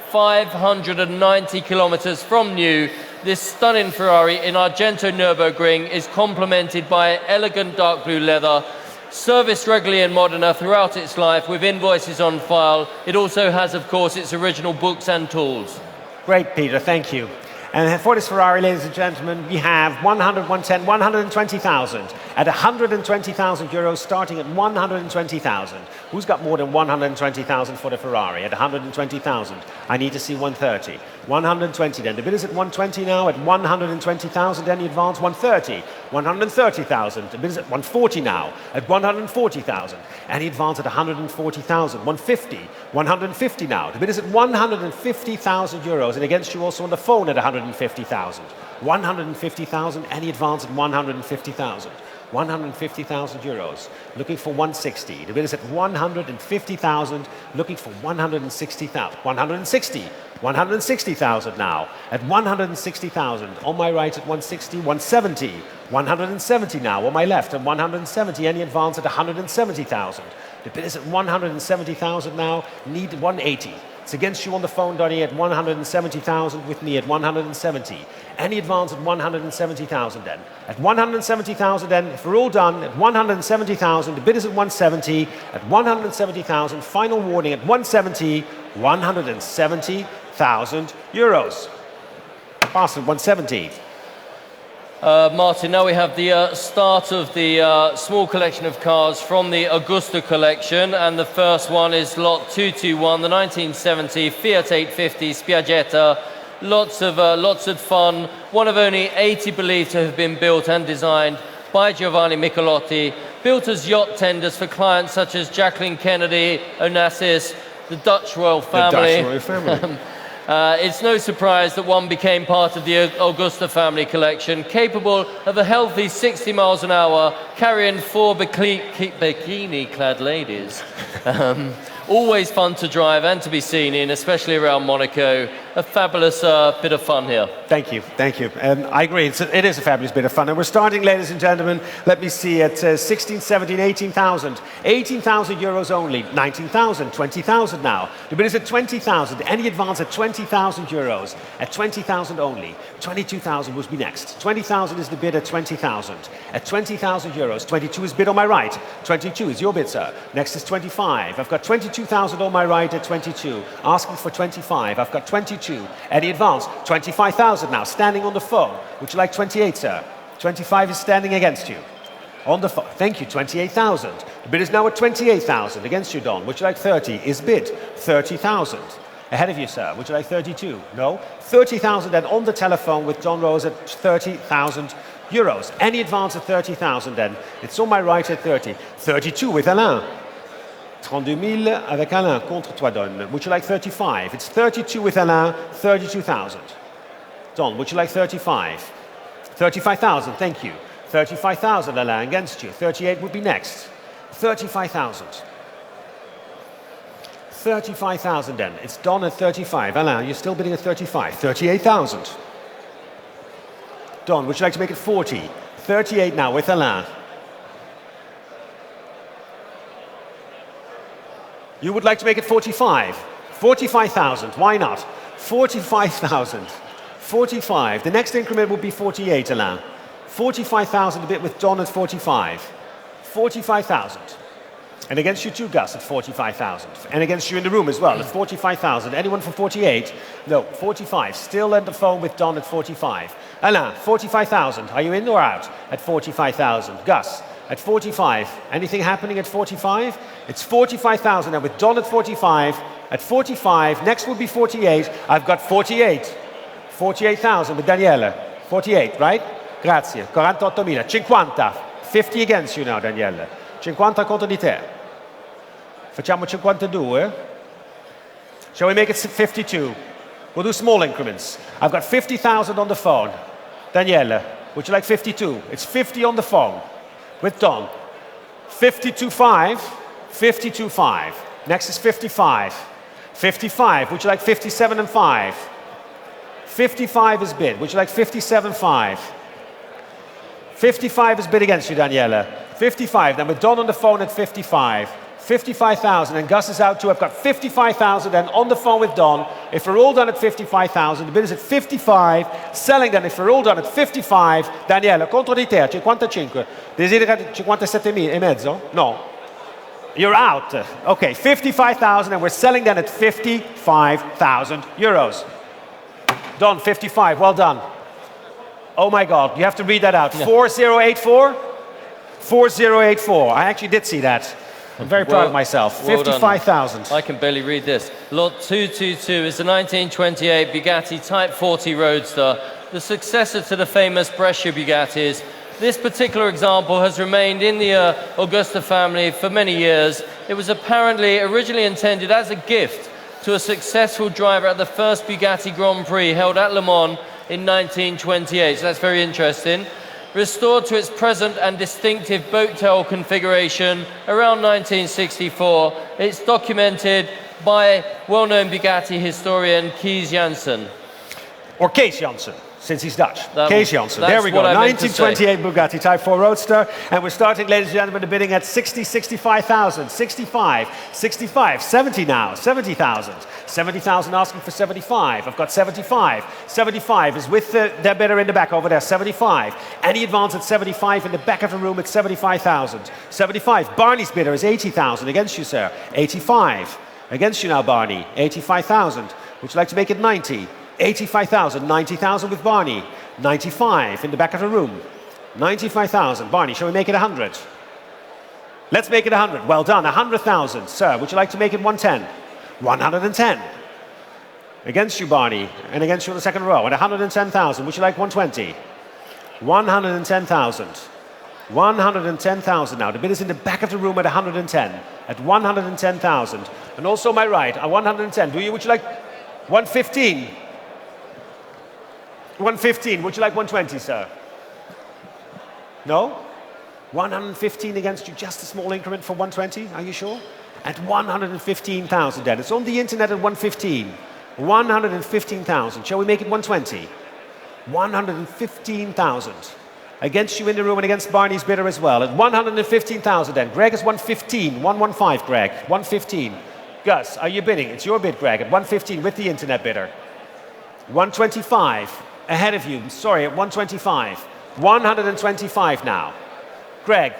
590 kilometers from new, this stunning Ferrari in Argento Nürburgring is complemented by elegant dark blue leather, serviced regularly in Modena throughout its life with invoices on file. It also has, of course, its original books and tools. Great, Peter, thank you. And for this Ferrari, ladies and gentlemen, we have 100, 110, 120,000 at 120,000 euros, starting at 120,000. Who's got more than 120,000 for the Ferrari at 120,000? I need to see 130. 120 then. The bid is at 120 now at 120,000. Any advance? 130. 130,000. The bid is at 140 now at 140,000. Any advance at 140,000. 150. 150 now. The bid is at 150,000 euros. And against you also on the phone at 150,000. 150,000. Any advance at 150,000. 150,000 euros. Looking for 160. The bid is at 150,000. Looking for 160,000. 160. 160,000 now at 160,000. On my right at 160, 170. 170 now on my left at 170. Any advance at 170,000. The bid is at 170,000 now. Need 180. It's against you on the phone, Donny, at 170,000, with me at 170. Any advance at 170,000 then? At 170,000 then, if we're all done, at 170,000, the bid is at 170, at 170,000, final warning at 170, 170,000 euros. Pass at 170. Martin, now we have the start of the small collection of cars from the Augusta collection, and the first one is lot 221, the 1970 Fiat 850 Spiaggetta. Lots of fun. One of only 80 believed to have been built and designed by Giovanni Michelotti, built as yacht tenders for clients such as Jacqueline Kennedy, Onassis, the Dutch royal family. The Dutch royal family. It's no surprise that one became part of the Augusta family collection, capable of a healthy 60 miles an hour, carrying 4 bikini-clad ladies. Always fun to drive and to be seen in, especially around Monaco. A fabulous bit of fun here. Thank you, thank you. I agree, it is a fabulous bit of fun. And we're starting, ladies and gentlemen, let me see, at 16, 17, 18,000. 18,000 euros only, 19,000, 20,000 now. The bid is at 20,000. Any advance at 20,000 euros, at 20,000 only. 22,000 will be next. 20,000 is the bid at 20,000. At 20,000 euros, 22 is bid on my right. 22 is your bid, sir. Next is 25. I've got 22,000 on my right at 22. Asking for 25. I've got 22. Any advance? 25,000 now, standing on the phone. Would you like 28, sir? 25 is standing against you. On the phone. Thank you, 28,000. The bid is now at 28,000. Against you, Don. Would you like 30? Is bid. 30,000. Ahead of you, sir. Would you like 32? No. 30,000 then on the telephone with John Rose at 30,000 euros. Any advance at 30,000 then? It's on my right at 30. 32 with Alain. 32,000 avec Alain contre toi, Don. Would you like 35? It's 32 with Alain, 32,000. Don, would you like 35? 35,000, thank you. 35,000, Alain, against you. 38 would be next. 35,000. 35,000 then. It's Don at 35. Alain, you're still bidding at 35. 38,000. Don, would you like to make it 40? 38 now with Alain. You would like to make it 45. 45,000, why not? 45,000. 45. The next increment would be 48, Alain. 45,000 a bit with Don at 45. 45,000. And against you too, Gus, at 45,000. And against you in the room as well, at 45,000. Anyone for 48? No, 45. Still on the phone with Don at 45. Alain, 45,000. Are you in or out? At 45,000. Gus, at 45. Anything happening at 45? It's 45,000 and with Don at 45. At 45, next will be 48. I've got 48. 48,000 with Daniele. 48, right? Grazie. 48,000. 50. 50 against you now, Daniele. 50 contro di te. Facciamo 52. Shall we make it 52? We'll do small increments. I've got 50,000 on the phone. Daniele, would you like 52? It's 50 on the phone with Don. 52.5. 52.5. Next is 55. 55. Would you like 57 and 5? 55 is bid. Would you like 57.5? 55 is bid against you, Daniele. 55. Then with Don on the phone at 55. 55,000. And Gus is out too. I've got 55,000 and on the phone with Don. If we're all done at 55,000, the bid is at 55. Selling then, if we're all done at 55, Daniele, contro di te, 55. Desidera 57,500? No. You're out. Okay, 55,000 and we're selling then at 55,000 euros. Don, 55. Well done. Oh my God, you have to read that out. 4084? 4084. I actually did see that. I'm very proud of myself. 55,000. I can barely read this. Lot 222 is the 1928 Bugatti Type 40 Roadster, the successor to the famous Brescia Bugattis. This particular example has remained in the Augusta family for many years. It was apparently originally intended as a gift to a successful driver at the first Bugatti Grand Prix held at Le Mans in 1928. So that's very interesting. Restored to its present and distinctive boat tail configuration around 1964, it's documented by well-known Bugatti historian Kees Janssen. Or Kees Janssen. since he's Dutch. That Kees was- Janssen. that's There we go. what I meant to say. 1928 Bugatti Type 4 Roadster. And we're starting, ladies and gentlemen, the bidding at 65,000. 65, 65, 70 now. 70,000. 70,000 asking for 75. I've got 75. 75 is with their bidder in the back over there. 75. Any advance at 75 in the back of the room at 75,000. 75. Barney's bidder is 80,000. Against you, sir. 85. Against you now, Barney. 85,000. Would you like to make it 90? 85,000, 90,000 with Barney. 95 in the back of the room. 95,000. Barney, shall we make it 100? Let's make it 100. Well done. 100,000. Sir, would you like to make it 110? 110. Against you, Barney. And against you in the second row. At 110,000. Would you like 120? 110,000. 110,000 now. The bid is in the back of the room at 110. At 110,000. And also my right, at 110. Would you like 115? 115. Would you like 120, sir? No? 115 against you. Just a small increment for 120. Are you sure? At 115,000 then. It's on the internet at 115. 115,000. Shall we make it 120? 115,000. Against you in the room and against Barney's bidder as well. At 115,000 then. Greg is 115. 115, Greg. 115. Gus, are you bidding? It's your bid, Greg. At 115 with the internet bidder. 125. Ahead of you. Sorry, at 125. 125 now. Greg,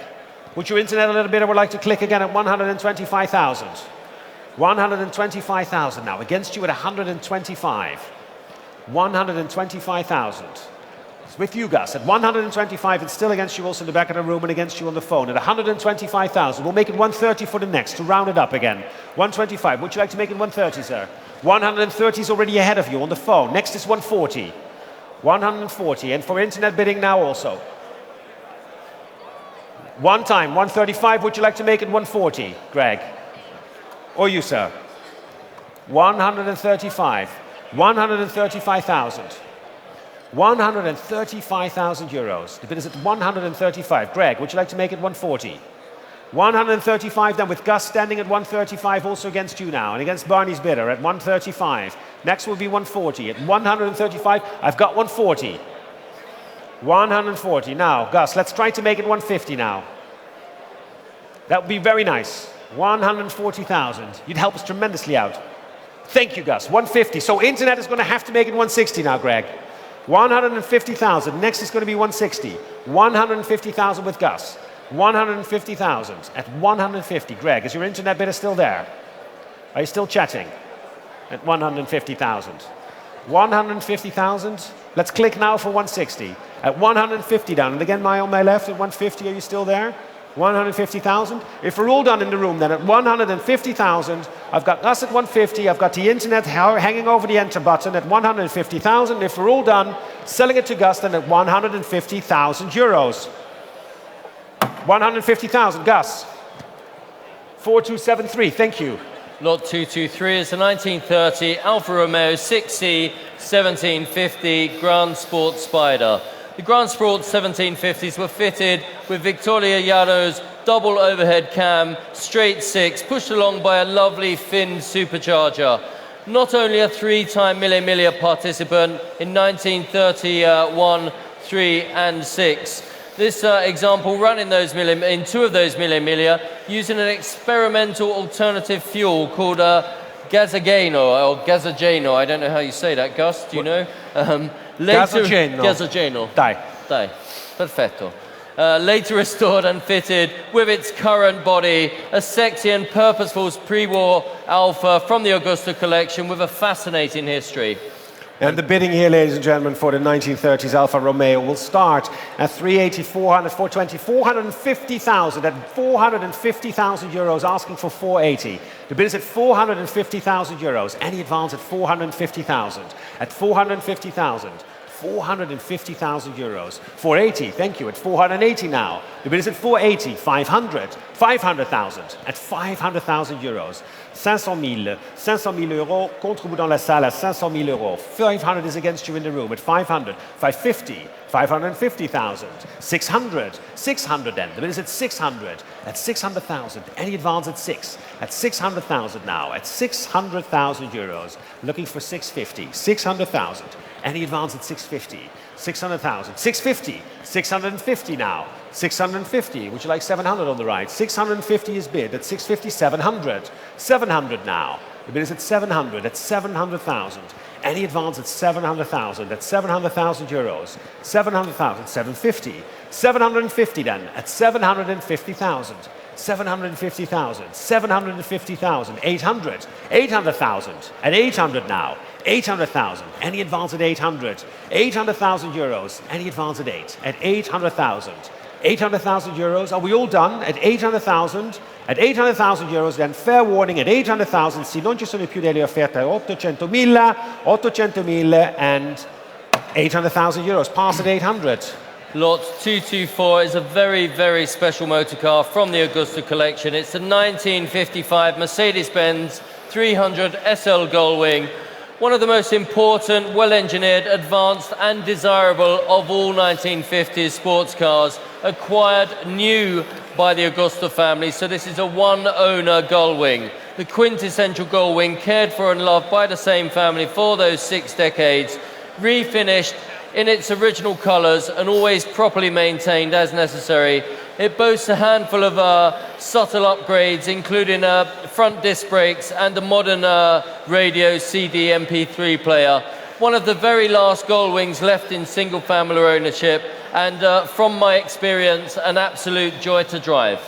would your internet a little bidder would like to click again at 125,000? 125,000 now. Against you at 125. 125,000. It's with you, Gus. At 125, it's still against you also in the back of the room and against you on the phone. At 125,000, we'll make it 130 for the next to round it up again. 125. Would you like to make it 130, sir? 130 is already ahead of you on the phone. Next is 140. 140. And for internet bidding now also. One time, 135. Would you like to make it 140, Greg? Or you, sir? 135. 135,000. 135,000 euros. The bid is at 135. Greg, would you like to make it 140? 135 then with Gus standing at 135 also against you now and against Barney's bidder at 135. Next will be 140. At 135, I've got 140. 140. Now, Gus, let's try to make it 150 now. That would be very nice. 140,000. You'd help us tremendously out. Thank you, Gus. 150. So internet is going to have to make it 160 now, Greg. 150,000. Next is going to be 160. 150,000 with Gus. 150,000 at 150. Greg, is your internet bidder still there? Are you still chatting? At 150,000. 150,000. Let's click now for 160. At 150 down. And again, on my left at 150. Are you still there? 150,000. If we're all done in the room, then at 150,000, I've got us at 150. I've got the internet hanging over the enter button at 150,000. If we're all done, selling it to Gus, then at 150,000 euros. 150,000, Gus. 4273, thank you. Lot 223 is a 1930 Alfa Romeo 6C 1750 Grand Sport Spider. The Grand Sport 1750s were fitted with Victoria Yado's double overhead cam, straight six, pushed along by a lovely Finn supercharger. Not only a three-time Memorabilia participant in 1931, 3 and 6. This example ran in two of those Memorabilia using an experimental alternative fuel called Gazzageno, or Gazzageno. I don't know how you say that, Gus, do you know? Gazzageno. Dai. Perfetto. Later restored and fitted with its current body, a sexy and purposeful pre-war Alfa from the Augusta collection with a fascinating history. And the bidding here, ladies and gentlemen, for the 1930s Alfa Romeo will start at 380, 400, 420, 450,000. At 450,000 euros, asking for 480. The bid is at 450,000 euros. Any advance at 450,000. At 450,000. 450,000 euros. 480, thank you, at 480 now. The bid is at 480, 500, 500,000, at 500,000 euros. 500,000 euros, contre vous dans la salle à 500,000 euros. 500 is against you in the room at 500, 550, 550,000, 600, 600 then. The bid is at 600, at 600,000. Any advance at 6, at 600,000 now, at 600,000 euros. Looking for 650, 600,000. Any advance at 650? 600,000. 650. 650 now. 650. Would you like 700 on the right? 650 is bid. At 650, 700. 700 now. The bid is at 700. At 700,000. Any advance at 700,000. At 700,000 euros. 700,000. 750. 750 then. At 750,000. 750,000, 750,000, 800, 800,000, at 800 now, 800,000, any advance at 800, 800,000 euros, any advance at 800,000, 800,000 euros, are we all done? At 800,000, at 800,000 euros then, fair warning, at 800,000, sì, non ci sono più delle offerte, 800.000, 800.000 and 800,000 euros, pass at 800. Lot 224 is a very, very special motor car from the Augusta collection. It's a 1955 Mercedes-Benz 300 SL Gullwing, one of the most important, well-engineered, advanced and desirable of all 1950s sports cars, acquired new by the Augusta family. So this is a one-owner Gullwing, the quintessential Gullwing, cared for and loved by the same family for those 6 decades, refinished in its original colours and always properly maintained as necessary. It boasts a handful of subtle upgrades, including front disc brakes and a modern radio CD MP3 player. One of the very last Gullwings left in single family ownership, and from my experience, an absolute joy to drive.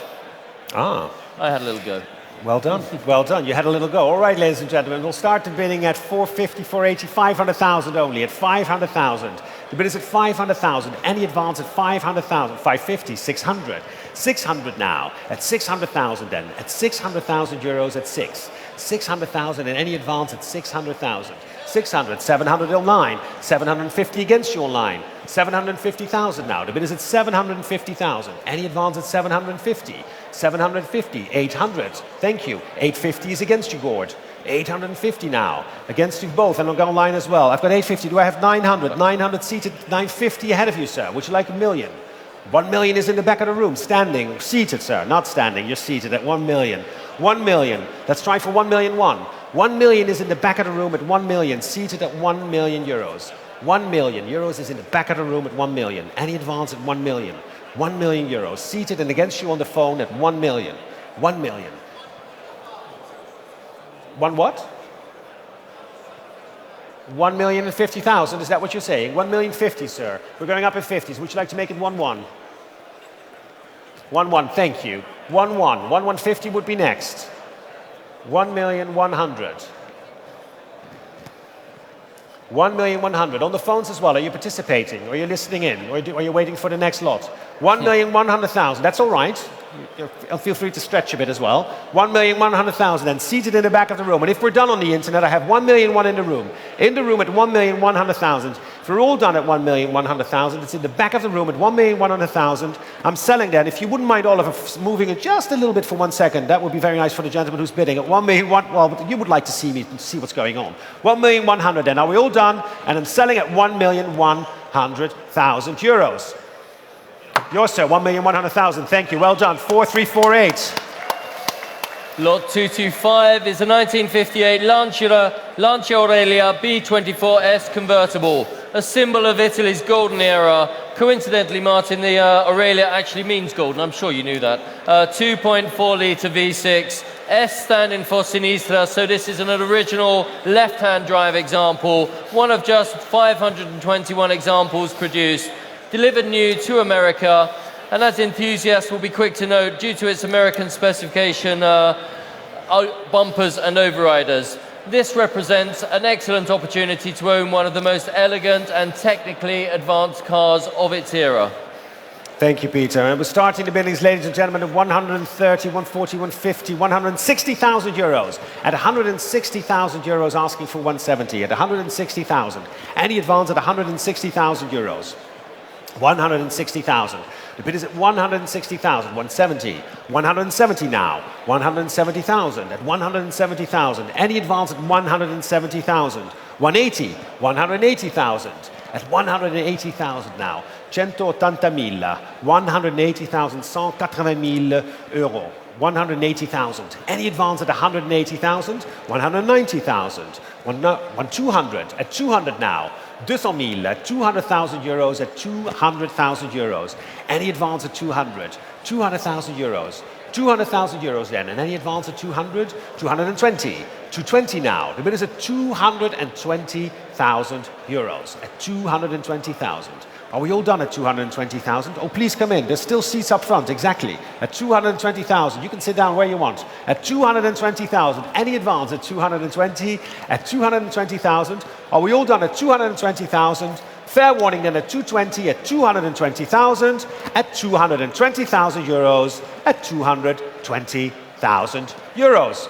Ah. I had a little go. Well done, well done. You had a little go. All right, ladies and gentlemen, we'll start the bidding at 450, 480, 500,000 only, at 500,000. The bid is at 500,000. Any advance at 500,000, 550, 600. 600 now, at 600,000 then, at 600,000 euros at 6. 600,000 and any advance at 600,000. 600, 709, 750 against your line. 750,000 now. The bid is at 750,000. Any advance at 750. 750, 800. Thank you. 850 is against you, Gord. 850 now. Against you both, and I'll go online as well. I've got 850. Do I have 900? 900 seated, 950 ahead of you, sir. Would you like 1 million? 1 million is in the back of the room, standing, seated, sir. Not standing, you're seated at 1 million. 1 million. Let's try for 1,000,001. 1 million is in the back of the room at 1 million, seated at 1 million euros. 1 million euros is in the back of the room at 1 million. Any advance at 1 million. 1 million euros, seated and against you on the phone at 1 million. 1 million. One what? 1,050,000, is that what you're saying? 1,050,000, sir. We're going up in 50s. Would you like to make it 1-1? 1-1, thank you. 1-1. 1,150 would be next. 1,100,000. 1,100,000. On the phones as well, are you participating? Or are you listening in? Or are you waiting for the next lot? 1,100,000. That's all right. Feel free to stretch a bit as well. 1,100,000 and seated in the back of the room. And if we're done on the internet, I have 1,000,001 in the room. In the room at 1,100,000. If we're all done at 1,100,000, it's in the back of the room at 1,100,000. I'm selling that. If you wouldn't mind, Oliver, moving it just a little bit for 1 second, that would be very nice for the gentleman who's bidding at 1,000,001. Well, you would like to see me see what's going on. 1,100,000 then. Are we all done? And I'm selling at 1,100,000 euros. Yours, sir, 1,100,000. Thank you. Well done. 4,348. Lot 225 is a 1958 Lancia Aurelia B24S convertible, a symbol of Italy's golden era. Coincidentally, Martin, the Aurelia actually means golden. I'm sure you knew that. 2.4 litre V6, S standing for Sinistra, so this is an original left-hand drive example, one of just 521 examples produced. Delivered new to America, and as enthusiasts will be quick to note, due to its American specification bumpers and overriders, this represents an excellent opportunity to own one of the most elegant and technically advanced cars of its era. Thank you, Peter. And we're starting the biddings, ladies and gentlemen, at 130, 140, 150, 160,000 euros. At 160,000 euros, asking for 170. At 160,000. Any advance at 160,000 euros. 160,000. The bid is at 160,000. 170. 170 now. 170,000. At 170,000. Any advance at 170,000. 180. 180,000. At 180,000 now. 180,000. 180,000. 180,000 euro. 180,000. Any advance at 180,000. 190,000. One 200, at 200 now. 200,000 at 200,000 euros, at 200,000 euros. Any advance at 200, 200,000 euros. 200,000 euros then, and any advance at 200, 220. 220 now. The bid is at 220,000 euros. At 220,000. Are we all done at 220,000? Oh, please come in. There's still seats up front, exactly. At 220,000. You can sit down where you want. At 220,000. Any advance at 220? At 220,000. Are we all done at 220,000? Fair warning then at 220, at 220,000, at 220,000 euros, at 220,000 euros.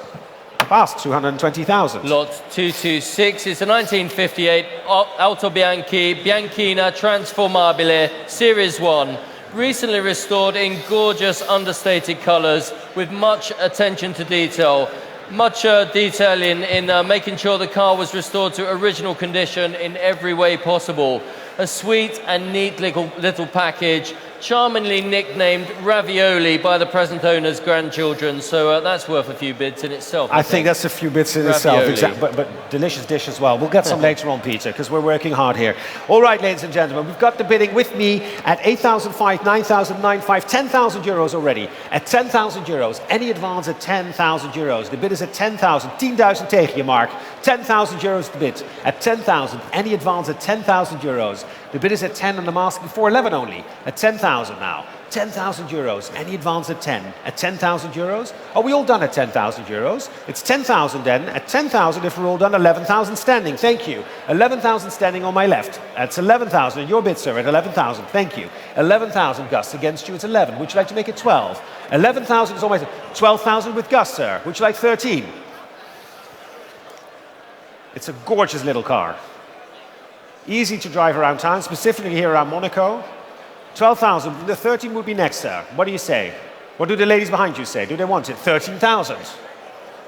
Past 220,000. Lot 226 is a 1958 Auto Bianchina Transformabile Series 1, recently restored in gorgeous understated colours with much attention to detail. Much detail in making sure the car was restored to original condition in every way possible. A sweet and neat little package, charmingly nicknamed Ravioli by the present owner's grandchildren. So that's worth a few bids in itself. I think that's a few bits in itself, exactly. But delicious dish as well. We'll get some later on, Peter, because we're working hard here. All right, ladies and gentlemen, we've got the bidding with me at 8,005, 9,095, 10,000 euros already. At 10,000 euros, any advance at 10,000 euros. The bid is at 10,000. 10,000 tegen je, Mark. 10,000 euros the bid. At 10,000, any advance at 10,000 euros. The bid is at 10 and I'm asking for 11 only. At 10,000 now. 10,000 euros. Any advance at 10? At 10,000 euros? Are we all done at 10,000 euros? It's 10,000 then. At 10,000, if we're all done, 11,000 standing. Thank you. 11,000 standing on my left. That's 11,000. Your bid, sir, at 11,000. Thank you. 11,000, Gus. Against you, it's 11. Would you like to make it 12? 11,000 is on my side. 12,000 with Gus, sir. Would you like 13? It's a gorgeous little car. Easy to drive around town, specifically here around Monaco. 12,000. The 13 would be next, sir. What do you say? What do the ladies behind you say? Do they want it? 13,000.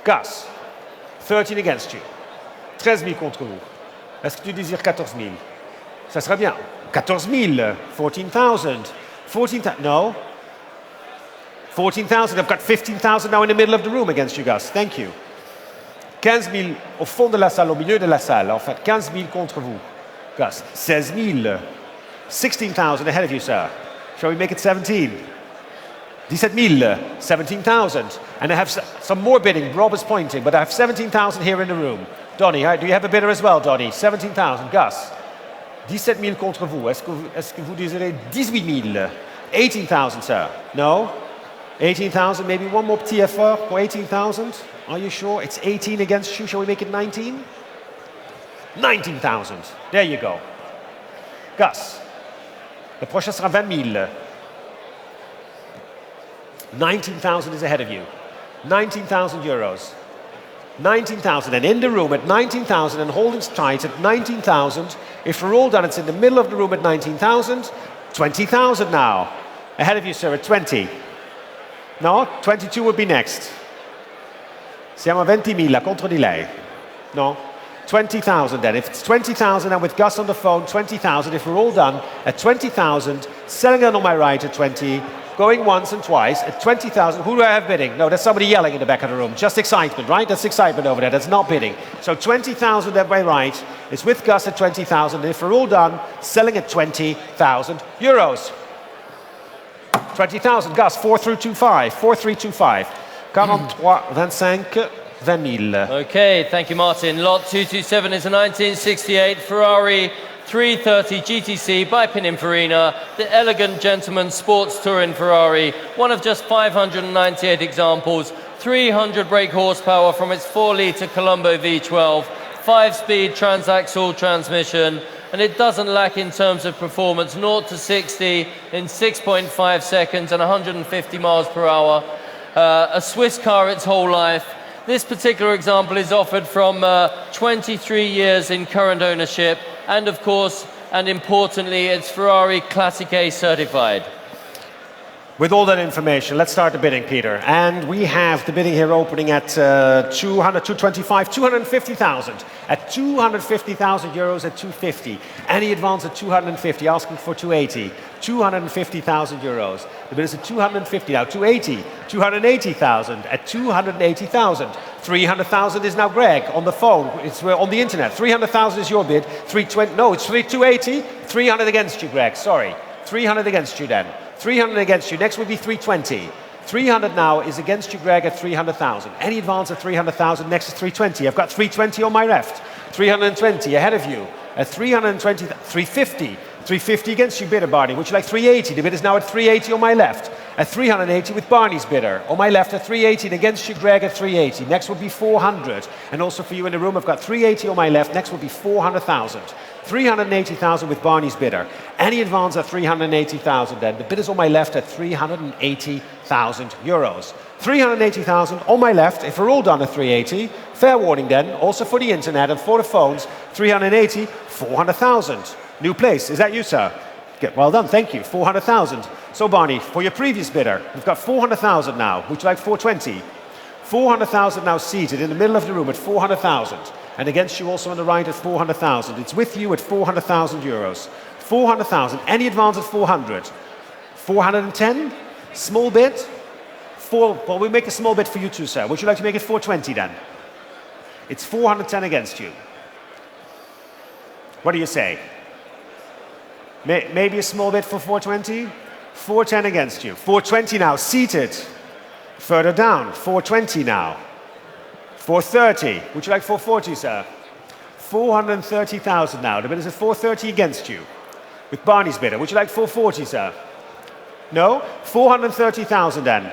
Gus. 13 against you. 13 000 contre vous. Est-ce que tu désires 14 000? Ça sera bien. 14 000. 14,000. 14,000. No. 14,000. I've got 15,000 now in the middle of the room against you, Gus. Thank you. 15 000 au fond de la salle, au milieu de la salle. En fait, 15 000 contre vous. Gus. 16 000. 16,000 ahead of you, sir. Shall we make it 17? 17 000. 17,000. And I have some more bidding. Rob is pointing, but I have 17,000 here in the room. Donny, do you have a bidder as well, Donny? 17,000. Gus. 17 000 contre vous. Est-ce que vous désirez 18 000? 18,000, sir. No? 18,000, maybe one more petit effort for 18,000. Are you sure? It's 18 against you. Shall we make it 19? 19,000. There you go. Gus. Le prochain sera 20 000. 19,000 is ahead of you. 19,000 euros. 19,000. And in the room at 19,000 and holding tight at 19,000. If we're all done, it's in the middle of the room at 19,000. 20,000 now. Ahead of you, sir, at 20. No? 22 would be next. Siamo a 20,000 contro di lei. No? 20,000 then. If it's 20,000 and with Gus on the phone, 20,000. If we're all done at 20,000, selling it on my right at 20, going once and twice at 20,000. Who do I have bidding? No, there's somebody yelling in the back of the room. Just excitement, right? That's excitement over there. That's not bidding. So 20,000 at my right is with Gus at 20,000. If we're all done, selling at 20,000 euros. 20,000, Gus, 4325, 4325. 43, 25, 20 000. Okay, thank you, Martin. Lot 227 is a 1968 Ferrari 330 GTC by Pininfarina, the elegant gentleman sports touring Ferrari, one of just 598 examples, 300 brake horsepower from its 4-litre Colombo V12, 5-speed transaxle transmission, and it doesn't lack in terms of performance, 0 to 60 in 6.5 seconds and 150 miles per hour. A Swiss car its whole life. This particular example is offered from 23 years in current ownership, and of course, and importantly, it's Ferrari Classic A certified. With all that information, let's start the bidding, Peter. And we have the bidding here opening at 200, 225, 250,000. At 250,000 euros at 250. Any advance at 250, asking for 280. 250,000 euros. The bid is at 250 now, 280. 280,000 at 280,000. 300,000 is now Greg on the phone. It's on the internet. 300,000 is your bid. 320. No, it's 280. 300 against you, Greg. Sorry. 300 against you then. 300 against you. Next would be 320. 300 now is against you, Greg, at 300,000. Any advance at 300,000, next is 320. I've got 320 on my left. 320 ahead of you. At 320, 350. 350 against you, bidder, Barney. Would you like 380? The bid is now at 380 on my left. At 380 with Barney's bidder. On my left at 380 and against you, Greg, at 380. Next will be 400. And also for you in the room, I've got 380 on my left. Next will be 400,000. 380,000 with Barney's bidder. Any advance at 380,000 then. The bid is on my left at 380,000 euros. 380,000 on my left. If we're all done at 380, fair warning then, also for the internet and for the phones, 380, 400,000. New place. Is that you, sir? Well done, thank you. 400,000. So, Barney, for your previous bidder, we've got 400,000 now. Would you like 420? 400,000 now seated in the middle of the room at 400,000. And against you also on the right at 400,000. It's with you at 400,000 euros. 400,000. Any advance at 400? 410? Small bit? Well, we make a small bit for you too, sir. Would you like to make it 420 then? It's 410 against you. What do you say? Maybe a small bit for 420? 410 against you. 420 now, seated. Further down, 420 now. 430. Would you like 440, sir? 430,000 now. The bid is at 430 against you. With Barney's bidder. Would you like 440, sir? No? 430,000 then.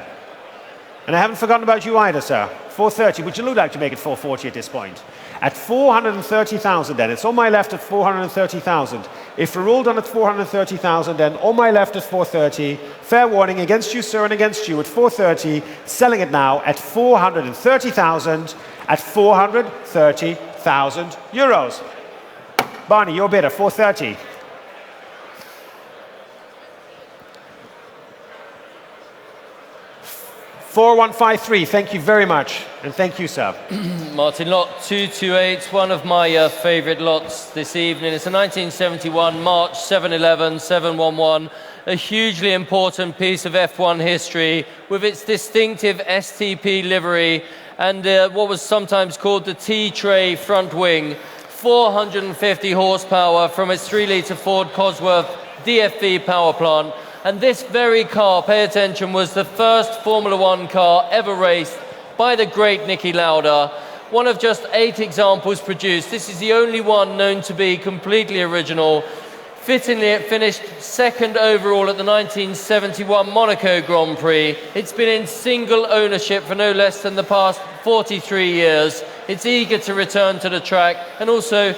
And I haven't forgotten about you either, sir. 430. Would you like to make it 440 at this point? At 430,000 then. It's on my left at 430,000. If we're all done at 430,000 then on my left at 430. Fair warning against you, sir, and against you at 430. Selling it now at 430,000 at 430,000 euros. Barney, your bidder, 430. 4153, thank you very much. And thank you, sir. Martin, lot 228, one of my favourite lots this evening. It's a 1971 March 711 711, a hugely important piece of F1 history with its distinctive STP livery and what was sometimes called the T-tray front wing. 450 horsepower from its 3-litre Ford Cosworth DFV power plant. And this very car, pay attention, was the first Formula One car ever raced by the great Niki Lauda. One of just 8 examples produced. This is the only one known to be completely original. Fittingly, it finished 2nd overall at the 1971 Monaco Grand Prix. It's been in single ownership for no less than the past 43 years. It's eager to return to the track, and also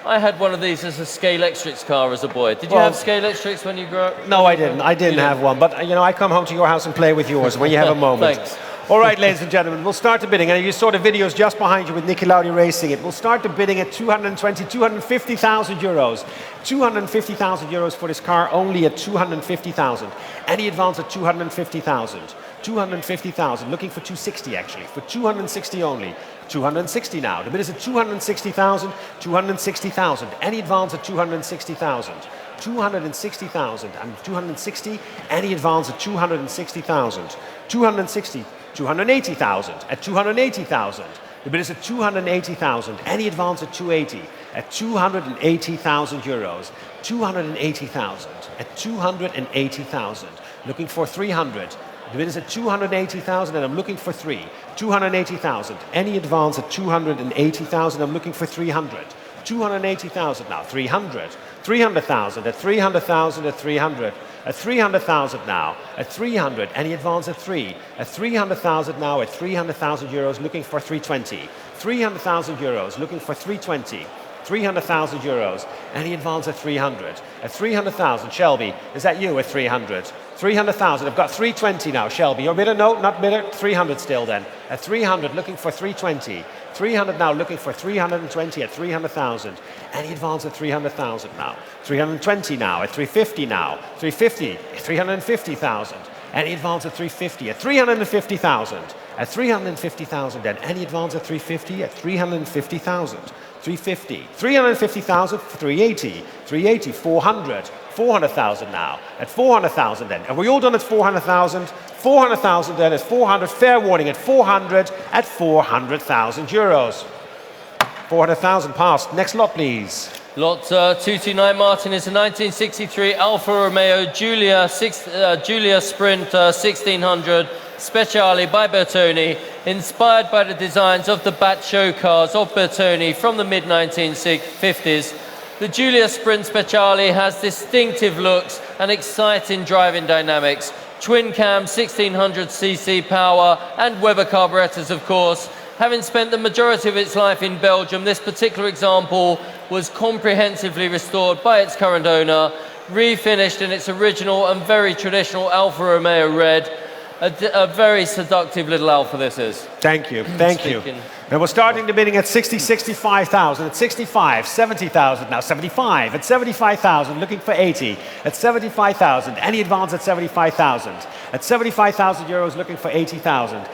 I had one of these as a Scalextrics car as a boy. Did you have Scalextrics when you grew up? No, I didn't. I didn't have one. But, you know, I come home to your house and play with yours when you have a moment. Thanks. All right, ladies and gentlemen, we'll start the bidding. And you saw the videos just behind you with Niki Lauda racing it. We'll start the bidding at 250,000 euros. 250,000 euros for this car, only at 250,000. Any advance at 250,000. 250,000. Looking for 260, actually. For 260 only. 260 now. The bid is at 260,000, 260,000. Any advance at 260,000. 260,000 and 260. Any advance at 260,000. 260, 280,000 at 280,000. The bid is at 280,000. Any advance at 280 at 280,000 euros. 280,000 at 280,000. Looking for 300. The bid is at 280,000 and I'm looking for 3. 280,000. Any advance at 280,000, I'm looking for 300. 280,000 now. 300. 300,000 at 300,000 at 300. At 300,000 now. At 300. Any advance at 3. At 300,000 now at 300,000 euros, looking for 320. 300,000 euros, looking for 320. 300,000 euros. Any advance at 300. At 300,000, Shelby, is that you at 300? 300,000, I've got 320 now, Shelby. Your bidder? No, not bidder. 300 still then. At 300, looking for 320. 300 now, looking for 320 at 300,000. Any advance at 300,000 now. 320 now, at 350 now. 350, 350,000. Any advance at 350 at 350,000. At 350,000 then. Any advance at 350 at 350,000. 350, 350,000, 380, 380, 400, 400,000 now. At 400,000 then. Are we all done at 400,000? 400,000 then at 400, fair warning at 400, at 400,000 euros. 400,000 passed. Next lot, please. Lot 229, Martin, is a 1963 Alfa Romeo Giulia Sprint 1600 Speciale by Bertoni, inspired by the designs of the Bat show cars of Bertoni from the mid-1950s. The Giulia Sprint Speciale has distinctive looks and exciting driving dynamics. Twin cam 1600cc power and Weber carburetors, of course. Having spent the majority of its life in Belgium, this particular example was comprehensively restored by its current owner, refinished in its original and very traditional Alfa Romeo red. A very seductive little Alfa this is. Thank you, thank you. And we're starting the bidding at 60, 65,000, at 65, 70,000, now 75, at 75,000, looking for 80, at 75,000, any advance at 75,000, at 75,000 euros, looking for 80,000,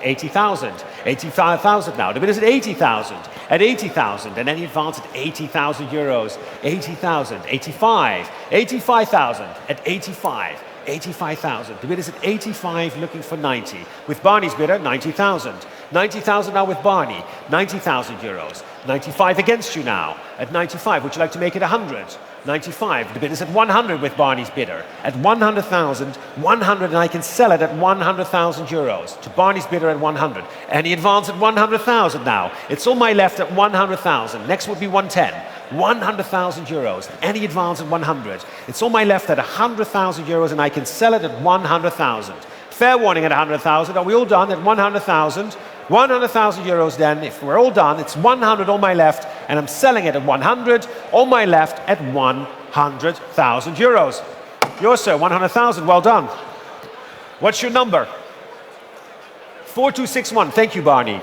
80,000, 85,000 now, the bid is at 80,000, at 80,000, and any advance at 80,000 euros, 80,000, 85, 85,000, at 85, 85,000. The bid is at 85, looking for 90. With Barney's bidder, 90,000. 90,000 now with Barney, 90,000 euros. 95 against you now, at 95. Would you like to make it 100? 95. The bid is at 100 with Barney's bidder. At 100,000, 100, and I can sell it at 100,000 euros. To Barney's bidder at 100. Any advance at 100,000 now. It's on my left at 100,000. Next would be 110. 100,000 euros. Any advance at 100. It's on my left at 100,000 euros, and I can sell it at 100,000. Fair warning at 100,000. Are we all done at 100,000? 100,000 euros then. If we're all done, it's 100 on my left, and I'm selling it at 100 on my left at 100,000 euros. Yours, sir, 100,000. Well done. What's your number? 4261. Thank you, Barney.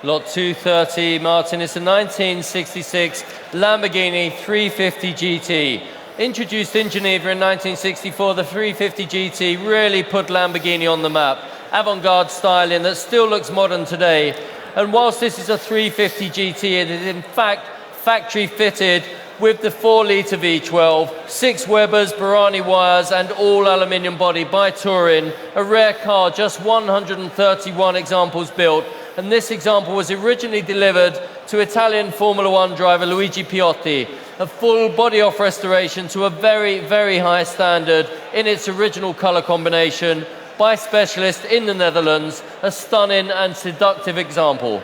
Lot 230, Martin, is a 1966 Lamborghini 350 GT. Introduced in Geneva in 1964, the 350 GT really put Lamborghini on the map. Avant-garde styling that still looks modern today. And whilst this is a 350 GT, it is in fact factory fitted with the 4-litre V12, 6 Webers, Barani wires, and all aluminium body by Touring. A rare car, just 131 examples built. And this example was originally delivered to Italian Formula One driver Luigi Piotti. A full body-off restoration to a very, very high standard in its original colour combination by specialists in the Netherlands. A stunning and seductive example.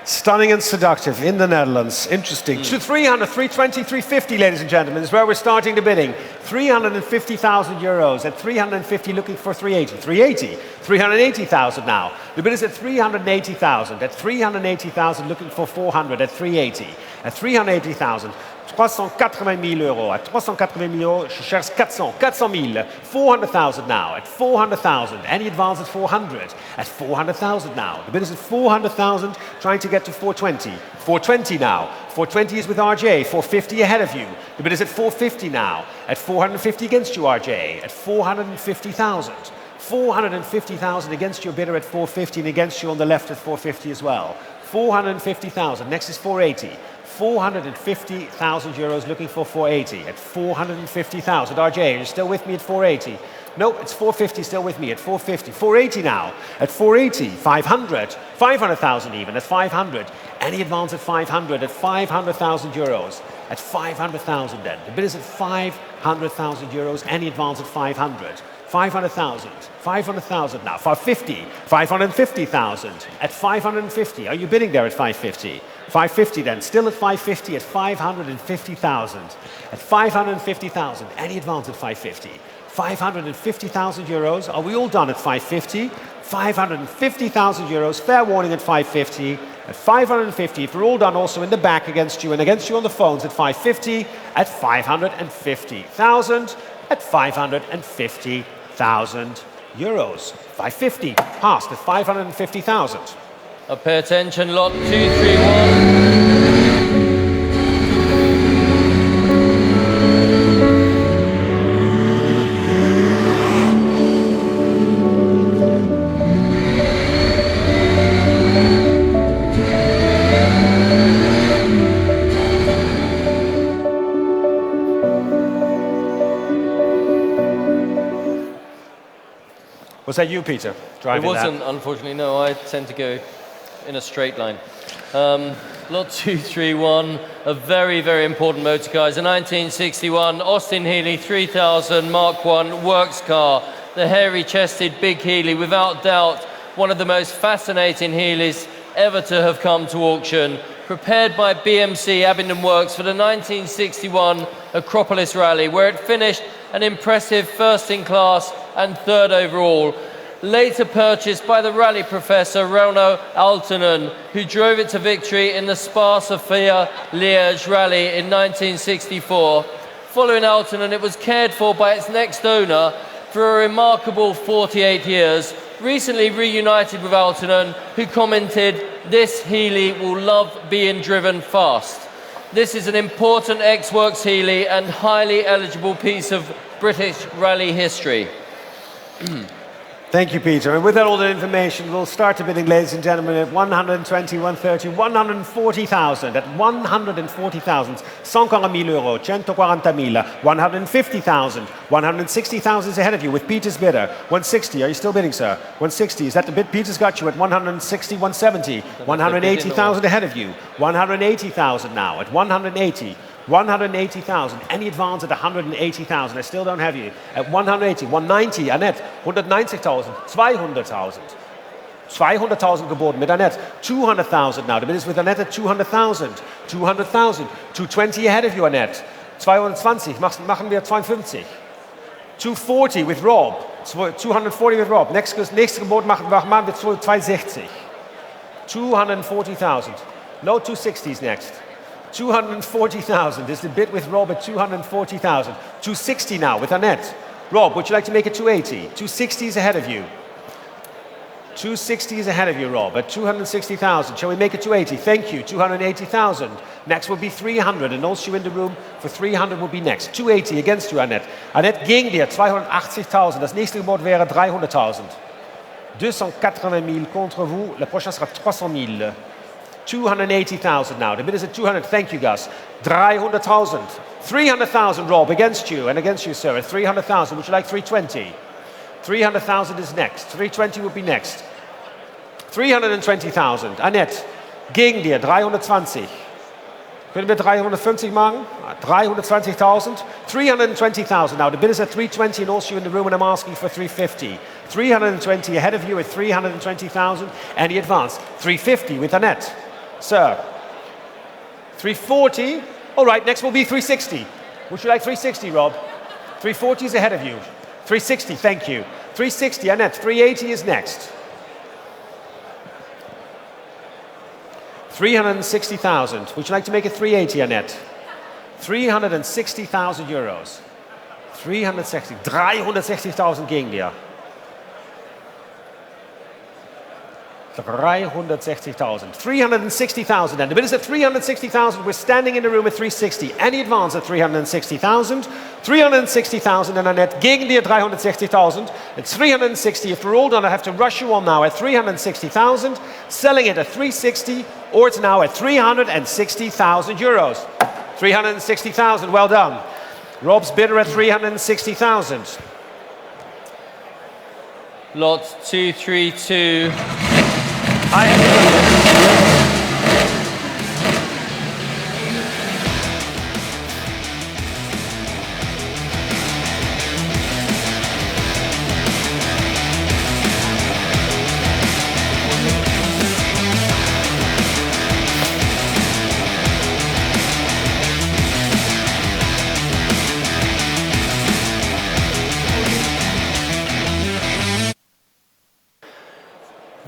Stunning and seductive in the Netherlands. Interesting. 300, 320, 350, ladies and gentlemen, is where we're starting the bidding. 350,000 euros. At 350, looking for 380. 380. 380,000 now. The bid is at 380,000. At 380,000, looking for 400. At 380. At 380,000. 380 000 euros. At 380 000 euros, je cherche 400. 400 000. 400,000 now. At 400,000. Any advance at 400. At 400,000 now. The bid is at 400,000, trying to get to 420. 420 now. 420 is with RJ. 450 ahead of you. The bid is at 450 now. At 450 against you, RJ. At 450,000. 450,000 against your bidder at 450, and against you on the left at 450 as well. 450,000. Next is 480. 450,000 euros, looking for 480 at 450,000. RJ, you're still with me at 480? No, it's 450, still with me at 450. 480 now, at 480, 500, 500,000 even, at 500. Any advance at 500, at 500,000 euros, at 500,000 then. The bid is at 500,000 euros, any advance at 500. 500,000, 500,000 now, 550, 550,000, at 550. Are you bidding there at 550? 550 then, still at 550, at 550,000. At 550,000, any advance at 550? 550,000 euros, are we all done at 550? 550,000 euros, fair warning at 550. At 550, if we're all done also in the back against you and against you on the phones at 550, at 550,000, at 550,000 euros. 550, passed at 550,000. Pay attention, lot 231. Was that you, Peter, It driving wasn't, that? unfortunately, no. I tend to go in a straight line. Lot 231, a very, very important motor car. It's a 1961 Austin Healey 3000 Mark I works car. The hairy-chested big Healey, without doubt, one of the most fascinating Healeys ever to have come to auction. Prepared by BMC Abingdon Works for the 1961 Acropolis Rally, where it finished an impressive first in class and third overall. Later purchased by the rally professor Rauno Aaltonen, who drove it to victory in the Spa-Sofia-Liège rally in 1964. Following Aaltonen, it was cared for by its next owner for a remarkable 48 years. Recently reunited with Aaltonen, who commented, "This Healey will love being driven fast." This is an important ex-works Healey and highly eligible piece of British rally history. Thank you, Peter. And with that, all the information, we'll start the bidding, ladies and gentlemen, at 120, 130, 140,000. At 140,000, 140,000 euro, 140,000, 150,000, 160,000 is ahead of you with Peter's bidder. 160, are you still bidding, sir? 160, is that the bid Peter's got you at 160, 170, 180,000 ahead of you. 180,000 now at 180. 180,000. Any advance at 180,000? I still don't have you. At 180, 190, Annette. 190,000, 200,000. 200,000 geboten mit Annette. 200,000 now. The bid is with Annette at 200,000. 200,000. 220 ahead of you, Annette. 220, machen wir 52. 240 with Rob. 240 with Rob. Nächste Gebot machen wir 260. 240,000. No 260s next. 240,000 is the bid with Rob at 240,000. 260 now with Annette. Rob, would you like to make it 280? 260 is ahead of you. 260 is ahead of you, Rob, at 260,000. Shall we make it 280? Thank you. 280,000. Next will be 300, and also in the room for 300 will be next. 280 against you, Annette. Annette gegen dir, 280,000. Das nächste Gebot wäre 300,000. 280,000 contre vous. La prochaine sera 300,000. 280,000 now. The bid is at 200. Thank you, Gus. 300,000. 300,000, Rob, against you and against you, sir. 300,000. Would you like 320? 300,000 is next. 320 will be next. 320,000. Annette, gegen dir, 320. Können wir 350 machen? 320,000. 320,000 now. The bid is at 320 and also in the room, and I'm asking for 350. 320 ahead of you at 320,000. Any advance? 350 with Annette. Sir. 340. All right, next will be 360. Would you like 360, Rob? 340 is ahead of you. 360, thank you. 360, Annette. 380 is next. 360,000. Would you like to make it 380, Annette? 360,000 euros. 360,000 gegen dir. 360,000. 360,000 and the bid is at 360,000. We're standing in the room at 360. Any advance at 360,000. 360,000 and Annette gegen dir 360,000. It's 360. If we're all done, I have to rush you on now at 360,000. Selling it at 360, or it's now at 360,000 euros. 360,000, well done. Rob's bidder at 360,000. Lot 232.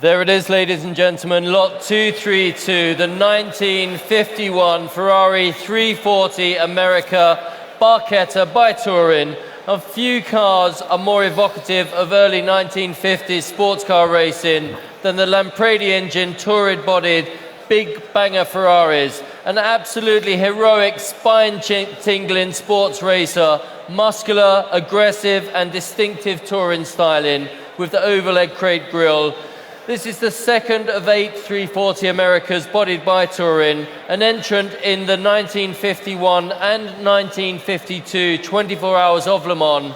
There it is, ladies and gentlemen, lot 232, the 1951 Ferrari 340 America Barchetta by Touring. A few cars are more evocative of early 1950s sports car racing than the Lampredi engine, Touring-bodied, big banger Ferraris. An absolutely heroic, spine-tingling sports racer, muscular, aggressive and distinctive touring styling with the overleg crate grille. This is the second of 8 340 Americas bodied by Touring, an entrant in the 1951 and 1952 24 Hours of Le Mans.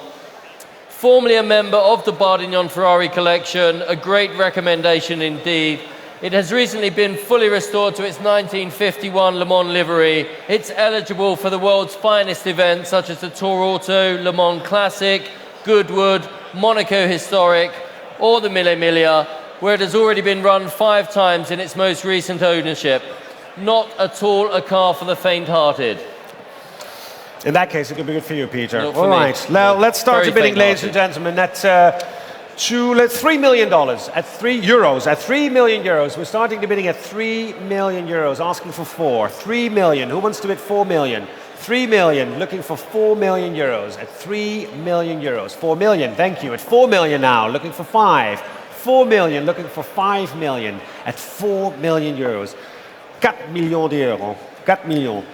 Formerly a member of the Bardignon Ferrari collection, a great recommendation indeed. It has recently been fully restored to its 1951 Le Mans livery. It's eligible for the world's finest events such as the Tour Auto, Le Mans Classic, Goodwood, Monaco Historic, or the Memorabilia, where it has already been run 5 times in its most recent ownership. Not at all a car for the faint-hearted. In that case, it could be good for you, Peter. Not for All me. right, now let's start Very the bidding, ladies and faint-hearted. gentlemen. That's $3 million at €3. At €3 million, we're starting the bidding at €3 million, asking for 4. 3 million. Who wants to bid 4 million? 3 million, looking for 4 million euros at 3 million euros. 4 million, thank you. At 4 million now, looking for 5. 4 million, looking for 5 million at 4 million euros. 4 millions d'euros. 4 millions.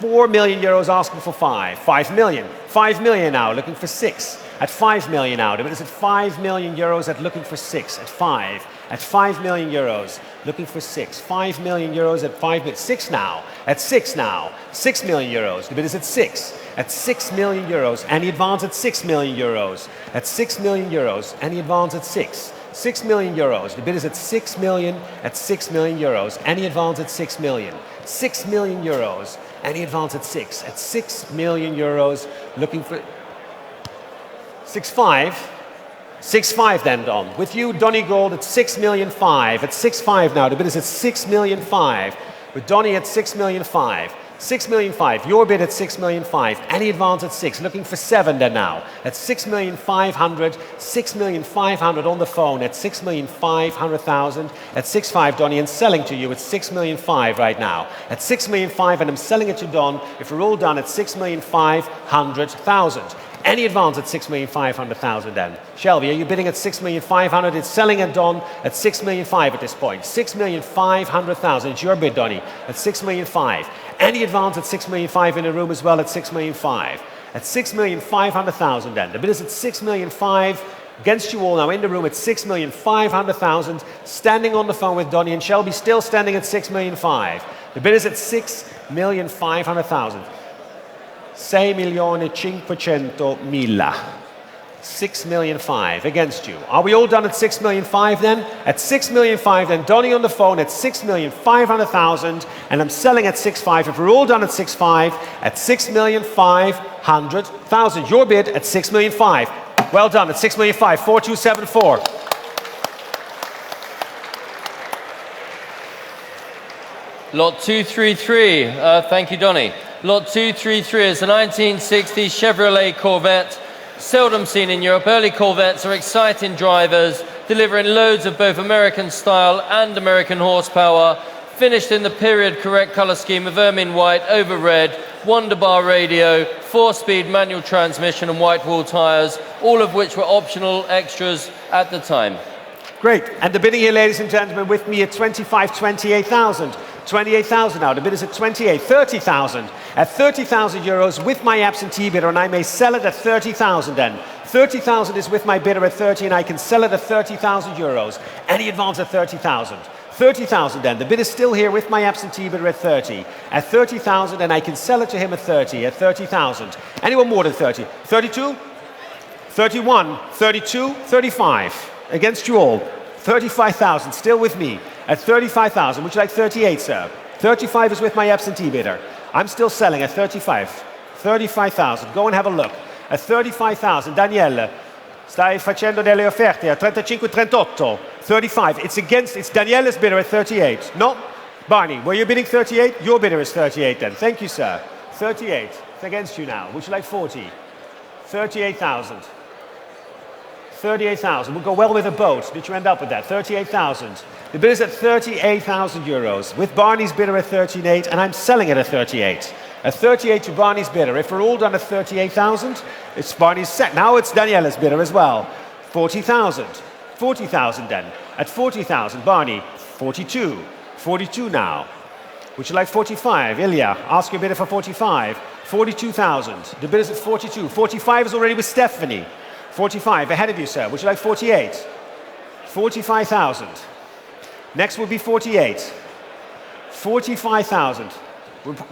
4 million euros asking for 5. 5 million. 5 million now, looking for 6. At 5 million now. The bid is at 5 million euros at looking for 6. At 5. At 5 million euros, looking for 6. 5 million euros at 5, 6 now. At 6 now. 6 million euros. The bid is at 6. At 6 million euros. And the advance at 6 million euros. At 6 million euros. And the advance at 6. 6 million euros. The bid is at 6 million at 6 million euros. Any advance at 6 million. 6 million euros. Any advance at 6. At 6 million euros. Looking for 6.5. 6.5 then, Don. With you, Donny Gold at 6 million 5. At 6.5 now. The bid is at 6 million 5. With Donny at 6 million 5. 6 million 5. Your bid at 6 million 5. Any advance at 6. Looking for 7 then now. At 6 million 500. 6 million 500 on the phone at 6 million 500,000. At 6.5, Donny, and selling to you at 6 million 5 right now. At 6 million 5, and I'm selling it to Don. If we're all done at 6 million 500,000. Any advance at 6,500,000 then? Shelby, are you bidding at 6,500,000? It's selling at Don at 6,500,000 at this point. 6,500,000. It's your bid, Donny, at 6,500,000. Any advance at 6,500,000 in the room as well at 6,500,000. At 6,500,000 then. The bid is at 6,500,000. Against you all now in the room at 6,500,000. Standing on the phone with Donny and Shelby, still standing at 6,500,000. The bid is at 6,500,000. 6,500,000. 6 million 5 against you. Are we all done at 6 million 5 then? At 6 million 5 then, Donny on the phone at 6,500,000, and I'm selling at 6.5. If we're all done at 6.5, at 6,500,000. Your bid at 6 million 5. Well done at 6 million 5. 4274. Lot 233. Thank you, Donny. Lot 233 is a 1960 Chevrolet Corvette. Seldom seen in Europe. Early Corvettes are exciting drivers, delivering loads of both American style and American horsepower. Finished in the period correct colour scheme of ermine white over red, Wonderbar radio, 4-speed manual transmission and white wall tyres, all of which were optional extras at the time. Great. And the bidding here, ladies and gentlemen, with me at 28,000. 28,000 now. The bid is at 30,000. At 30,000 euros with my absentee bidder, and I may sell it at 30,000 then. 30,000 is with my bidder at 30, and I can sell it at 30,000 euros. Any advance at 30,000. 30,000 then. The bid is still here with my absentee bidder at 30. At 30,000, and I can sell it to him at 30. At 30,000. Anyone more than 30? 32? 31? 32? 35. Against you all. 35,000, still with me. At 35,000, would you like 38, sir? 35 is with my absentee bidder. I'm still selling at 35. 35,000, go and have a look. At 35,000, Daniele, stai facendo delle offerte a 35, 38. 35, it's Daniele's bidder at 38. No? Barney, were you bidding 38? Your bidder is 38 then. Thank you, sir. 38, it's against you now. Would you like 40? 38,000. 38,000. We'll go well with a boat. Did you end up with that? 38,000. The bid is at 38,000 euros with Barney's bidder at 38, and I'm selling it at 38. At 38 to Barney's bidder. If we're all done at 38,000, it's Barney's set. Now it's Daniela's bidder as well. 40,000. 40,000 then. At 40,000, Barney, 42. 42 now. Would you like 45? Ilya, ask your bidder for 45. 42,000. The bid is at 42. 45 is already with Stephanie. 45, ahead of you, sir. Would you like 48? 45,000. Next will be 48. 45,000.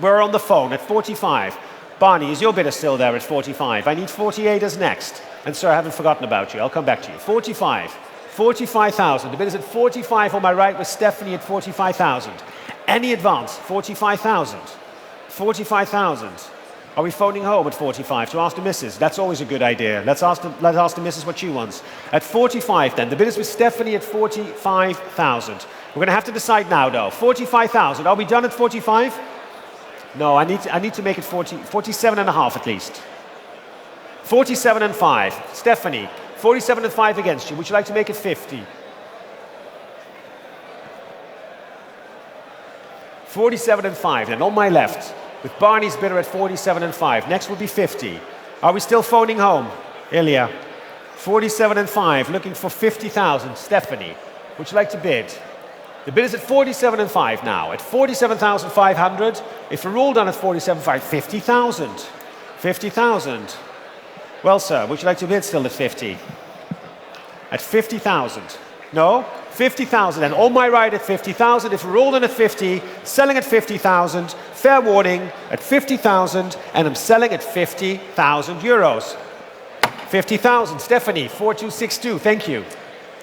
We're on the phone at 45. Barney, is your bidder still there at 45? I need 48 as next. And sir, I haven't forgotten about you. I'll come back to you. 45. 45,000. The bid is at 45 on my right with Stephanie at 45,000. Any advance? 45,000. 45,000. Are we phoning home at 45 to ask the missus? That's always a good idea. Let's ask the missus what she wants. At 45 then. The bid is with Stephanie at 45,000. We're going to have to decide now though. 45,000. Are we done at 45? No, I need to make it 47 and a half at least. 47 and 5. Stephanie, 47 and 5 against you. Would you like to make it 50? 47 and 5. Then on my left, with Barney's bidder at 47 and 5. Next will be 50. Are we still phoning home? Ilya. 47 and 5, looking for 50,000. Stephanie, would you like to bid? The bid is at 47 and 5 now. At 47,500. If we're all done at 47.5, 50,000. 50,000. Well, sir, would you like to bid still at 50? At 50,000. No? 50,000. And on my right at 50,000. If we're all done at 50, selling at 50,000. Fair warning at 50,000. And I'm selling at 50,000 euros. 50,000. Stephanie, 4262. Thank you.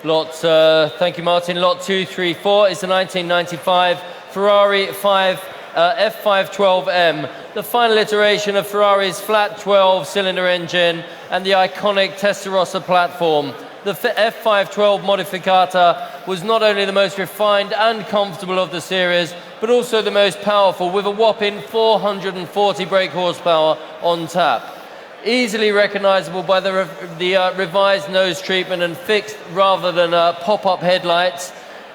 Thank you, Martin. Lot 234 is the 1995 Ferrari F512M, the final iteration of Ferrari's flat 12-cylinder engine and the iconic Testarossa platform. The F512 Modificata was not only the most refined and comfortable of the series, but also the most powerful, with a whopping 440 brake horsepower on tap. Easily recognizable by the revised nose treatment and fixed rather than pop-up headlights.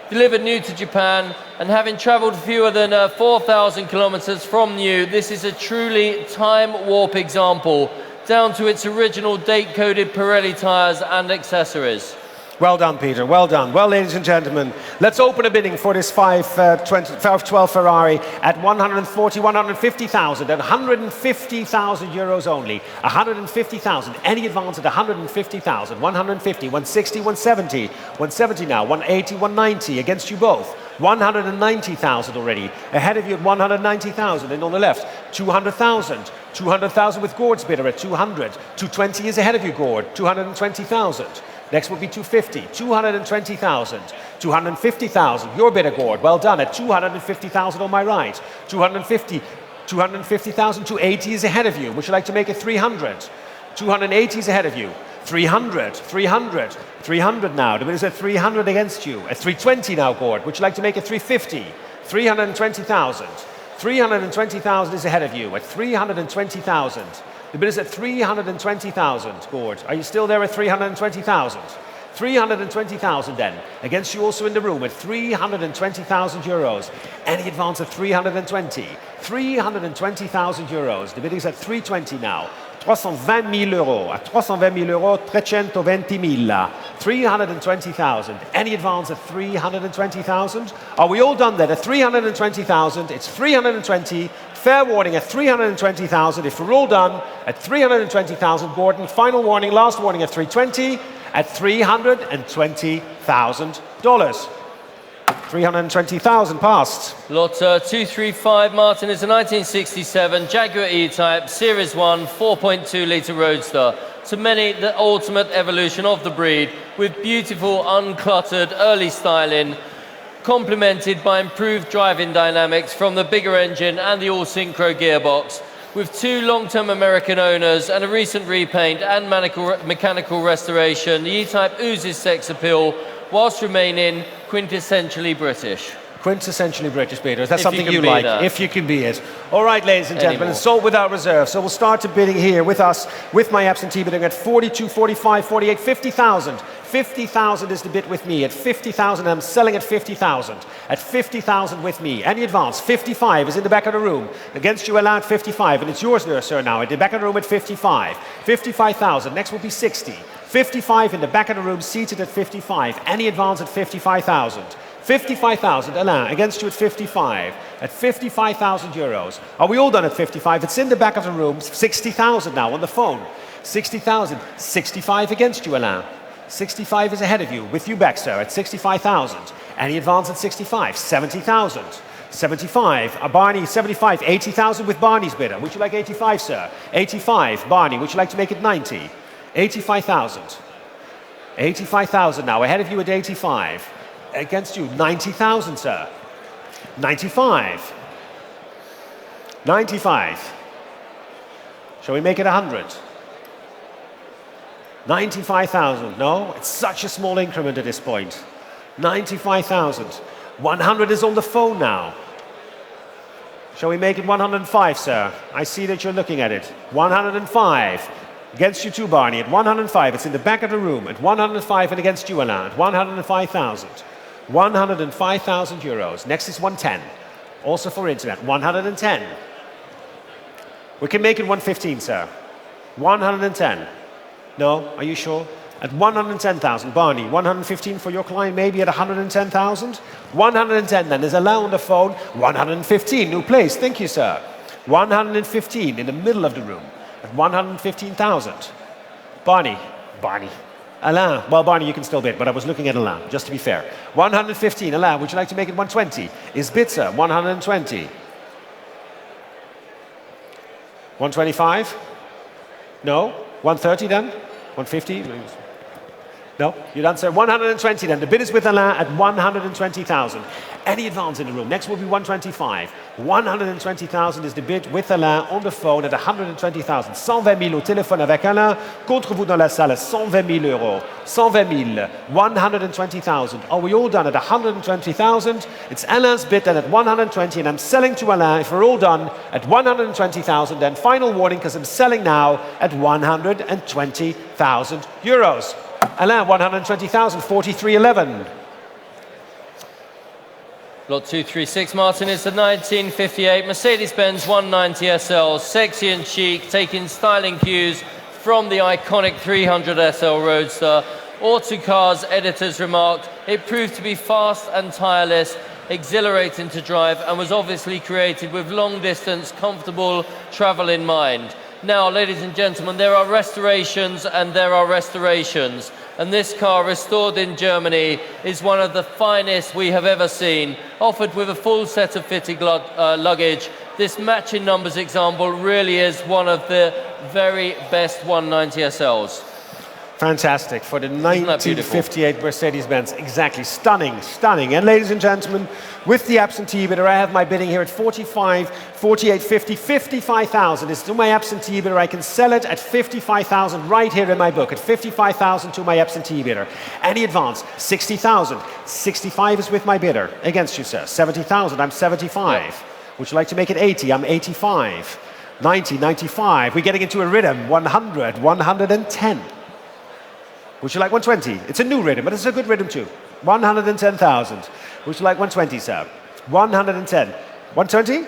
Delivered new to Japan, and having traveled fewer than 4,000 kilometers from new, this is a truly time warp example, down to its original date-coded Pirelli tires and accessories. Well done, Peter. Well done. Well, ladies and gentlemen, let's open a bidding for this 512 Ferrari at 150,000, at 150,000 euros only. 150,000. Any advance at 150,000. 150, 160, 170. 170 now. 180, 190 against you both. 190,000 already. Ahead of you at 190,000. And on the left, 200,000. 200,000 with Gord's bidder at 200. 220 is ahead of you, Gord. 220,000. Next will be 250, 220,000, 250,000. Your bidder, Gord. Well done at 250,000 on my right. 250,000, 280 is ahead of you. Would you like to make it 300? 280 is ahead of you. 300, 300, 300 now. The bid is at 300 against you. At 320 now, Gord. Would you like to make it 350? 320,000. 320,000 is ahead of you. At 320,000. The bid is at 320,000, Gord. Are you still there at 320,000? 320,000 then. Against you also in the room at 320,000 euros. Any advance at 320. 320,000 euros. The bid is at 320 now. 320,000 euros. At 320,000 euros, 320,000. 320,000. Any advance at 320,000? Are we all done then at 320,000? It's 320. Fair warning at 320,000. If we're all done at 320,000, Gordon, final warning, last warning at 320, at $320,000. 320,000 passed. Lot 235, Martin, is a 1967 Jaguar E-Type Series 1 4.2-litre Roadster. To many, the ultimate evolution of the breed, with beautiful, uncluttered, early styling, complemented by improved driving dynamics from the bigger engine and the all-synchro gearbox. With two long-term American owners and a recent repaint and mechanical restoration, the E-Type oozes sex appeal whilst remaining quintessentially British. Quintessentially British, Peter. Is that something you like? That. If you can be it. All right, ladies and gentlemen, it's sold without reserve. So we'll start the bidding here with us, with my absentee bidding at 42, 45, 48, 50,000. 50,000 is the bid with me. At 50,000, I'm selling at 50,000. At 50,000 with me. Any advance? 55 is in the back of the room. Against you allowed 55, and it's yours there, sir, now. At the back of the room at 55. 55,000. Next will be 60. 55 in the back of the room, seated at 55. Any advance at 55,000. 55,000, Alain, against you at 55. At 55,000 euros. Are we all done at 55? It's in the back of the room. 60,000 now on the phone. 60,000. 65 against you, Alain. 65 is ahead of you. With you back, sir, at 65,000. Any advance at 65? 70,000. 75. Barney, 75. 80,000 with Barney's bidder. Would you like 85, sir? 85. Barney, would you like to make it 90? 85,000. 85,000 now, ahead of you at 85. Against you, 90,000, sir. 95. 95. Shall we make it 100? 95,000. No, it's such a small increment at this point. 95,000. 100 is on the phone now. Shall we make it 105, sir? I see that you're looking at it. 105. Against you too, Barney. At 105. It's in the back of the room. At 105 and against you, Alain. At 105,000. 105,000 euros. Next is 110. Also for internet. 110. We can make it 115, sir. 110. No? Are you sure? At 110,000. Barney, 115 for your client, maybe at 110,000? 110 then. There's Alain on the phone. 115. New place. Thank you, sir. 115 in the middle of the room. At 115,000. Barney. Alain. Well, Barney, you can still bid, but I was looking at Alain, just to be fair. 115. Alain, would you like to make it 120? Is bid, sir. 120. 125? No? 130 then? 150? No? You'd answer 120 then. The bid is with Alain at 120,000. Any advance in the room? Next will be 125. 120,000 is the bid with Alain on the phone at 120,000. 120 000 au téléphone avec Alain. Contre vous dans la salle, 120 000 euros. 120 000. 120,000. Are we all done at 120,000? It's Alain's bid then at 120, and I'm selling to Alain. If we're all done at 120,000, then final warning, because I'm selling now at 120,000 euros. Alain, 120,000, 43.11. Lot 236, Martin, is the 1958 Mercedes-Benz 190 SL, sexy and chic, taking styling cues from the iconic 300 SL Roadster. Autocar's editors remarked, it proved to be fast and tireless, exhilarating to drive, and was obviously created with long-distance, comfortable travel in mind. Now, ladies and gentlemen, there are restorations and there are restorations. And this car, restored in Germany, is one of the finest we have ever seen. Offered with a full set of fitted luggage, this matching numbers example really is one of the very best 190 SLs. Fantastic for the 1958 Mercedes-Benz. Exactly. Stunning, stunning. And ladies and gentlemen, with the absentee bidder, I have my bidding here at 45, 48, 50, 55,000. It's to my absentee bidder. I can sell it at 55,000 right here in my book. At 55,000 to my absentee bidder. Any advance? 60,000. 65 is with my bidder. Against you, sir. 70,000. I'm 75. Yeah. Would you like to make it 80? I'm 85. 90, 95. We're getting into a rhythm. 100, 110. Would you like 120? It's a new rhythm, but it's a good rhythm too. 110,000. Would you like 120, sir? 110. 120?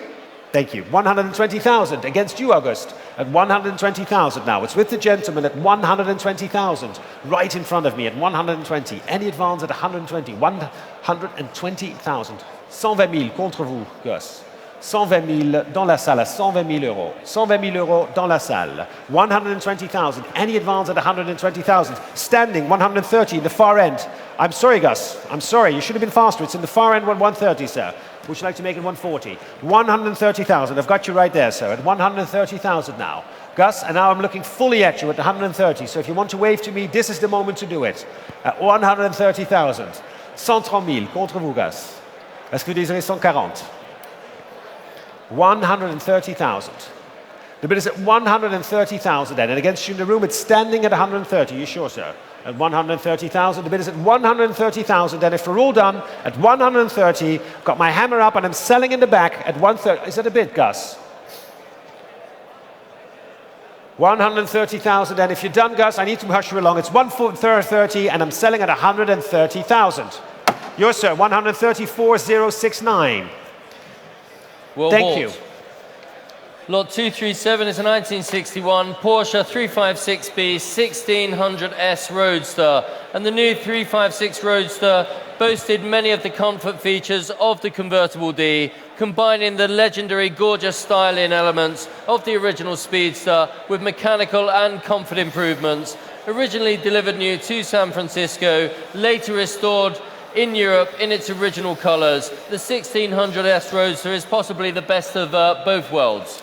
Thank you. 120,000 against you, August, at 120,000 now. It's with the gentleman at 120,000, right in front of me at 120. Any advance at 120? 120,000. 120 000 contre vous, Gus. 120 000 dans la salle, 120 000 euros. 120 000 euros dans la salle. 120,000. Any advance at 120,000. Standing 130 in the far end. I'm sorry, Gus. I'm sorry. You should have been faster. It's in the far end 130, sir. Would you like to make it 140? 130,000. I've got you right there, sir. At 130,000 now. Gus, and now I'm looking fully at you at 130. So if you want to wave to me, this is the moment to do it. At 130,000. 130 000 contre vous, Gus. Est-ce que vous désirez 140? 130,000. The bid is at 130,000 then, and against you in the room, it's standing at 130. You sure, sir? At 130,000. The bid is at 130,000. Then, if we're all done at 130, got my hammer up, and I'm selling in the back at 130. Is that a bid, Gus? 130,000. And if you're done, Gus, I need to hush you along. It's 130, and I'm selling at 130,000. Yours, sir. 134,069. Well Thank bought. you. Lot 237 is a 1961 Porsche 356B 1600S Roadster. And the new 356 Roadster boasted many of the comfort features of the convertible D, combining the legendary gorgeous styling elements of the original Speedster with mechanical and comfort improvements. Originally delivered new to San Francisco, later restored in Europe in its original colours. The 1600S Roadster is possibly the best of both worlds.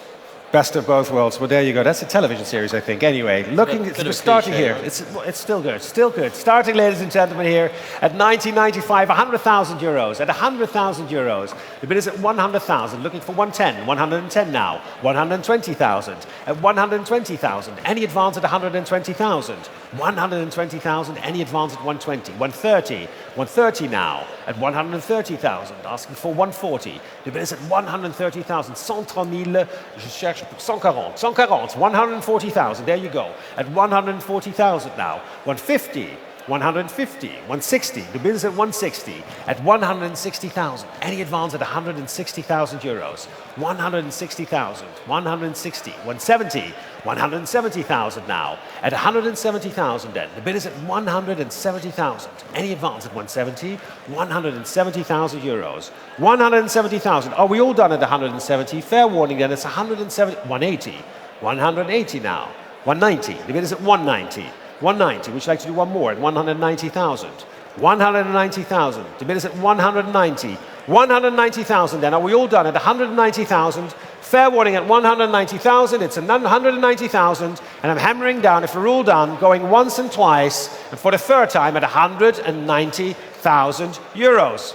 Best of both worlds. Well, there you go. That's a television series, I think. Anyway, looking, we're starting here. It's still good, still good. Starting, ladies and gentlemen, here at 1995, 100,000 euros. At 100,000 euros, the bid is at 100,000. Looking for 110, 110 now. 120,000. At 120,000. Any advance at 120,000. 120,000. Any advance at 120. 130. 130 now. At 130,000. Asking for 140. The bid is at 130,000. 130 000. Je cherche 140. 140. 140,000. There you go. At 140,000 now. 150. 150, 160, the bid is at 160, at 160,000. Any advance at 160,000 euros. 160,000, 160, 170, 170,000 now. At 170,000 then, the bid is at 170,000. Any advance at 170, 170,000 euros. 170,000, are we all done at 170? Fair warning then, it's 170, 180, 180 now. 190, the bid is at 190. 190, would you like to do one more at 190,000? 190,000, the bid is at 190. 190,000 then, are we all done at 190,000? Fair warning at 190,000, it's 190,000, and I'm hammering down, if we're all done, going once and twice, and for the third time at 190,000 euros.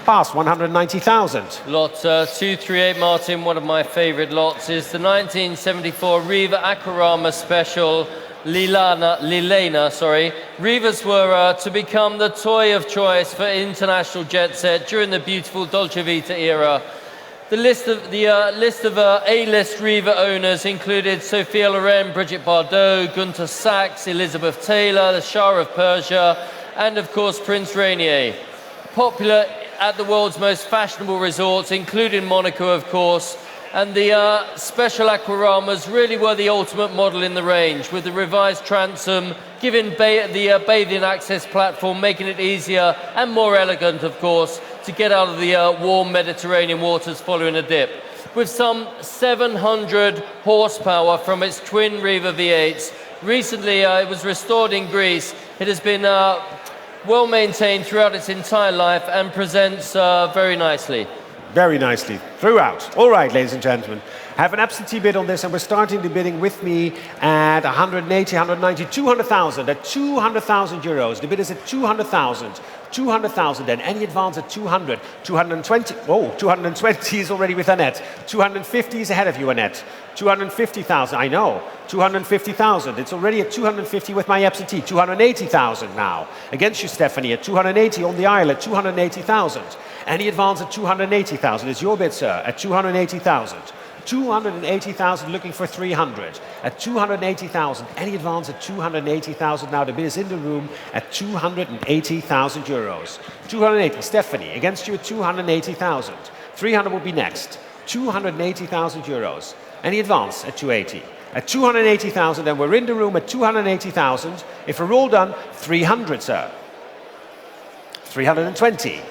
Past 190,000. Lot 238, Martin, one of my favourite lots, is the 1974 Riva Acurama Special Lilena. Rivas were to become the toy of choice for international jet set during the beautiful Dolce Vita era. The list of A-list Riva owners included Sophia Loren, Brigitte Bardot, Gunther Sachs, Elizabeth Taylor, the Shah of Persia, and of course Prince Rainier. Popular at the world's most fashionable resorts, including Monaco, of course. And the special Aquaramas really were the ultimate model in the range, with the revised transom giving the bathing access platform, making it easier and more elegant, of course, to get out of the warm Mediterranean waters following a dip. With some 700 horsepower from its twin Riva V8s, recently it was restored in Greece. It has been well maintained throughout its entire life and presents very nicely. Very nicely, throughout. All right, ladies and gentlemen. I have an absentee bid on this, and we're starting the bidding with me at 180, 190, 200,000. At 200,000 euros. The bid is at 200,000. 200,000 then. Any advance at 200. 220. Oh, 220 is already with Annette. 250 is ahead of you, Annette. 250,000, I know. 250,000. It's already at 250 with my absentee. 280,000 now. Against you, Stephanie, at 280 on the aisle at 280,000. Any advance at 280,000. It's your bid, sir, at 280,000. 280,000, looking for 300. At 280,000, any advance at 280,000. Now the bid is in the room at 280,000 euros. 280, Stephanie, against you at 280,000. 300 will be next. 280,000 euros. Any advance at 280. At 280,000, then we're in the room at 280,000. If we're all done, 300, sir. 320.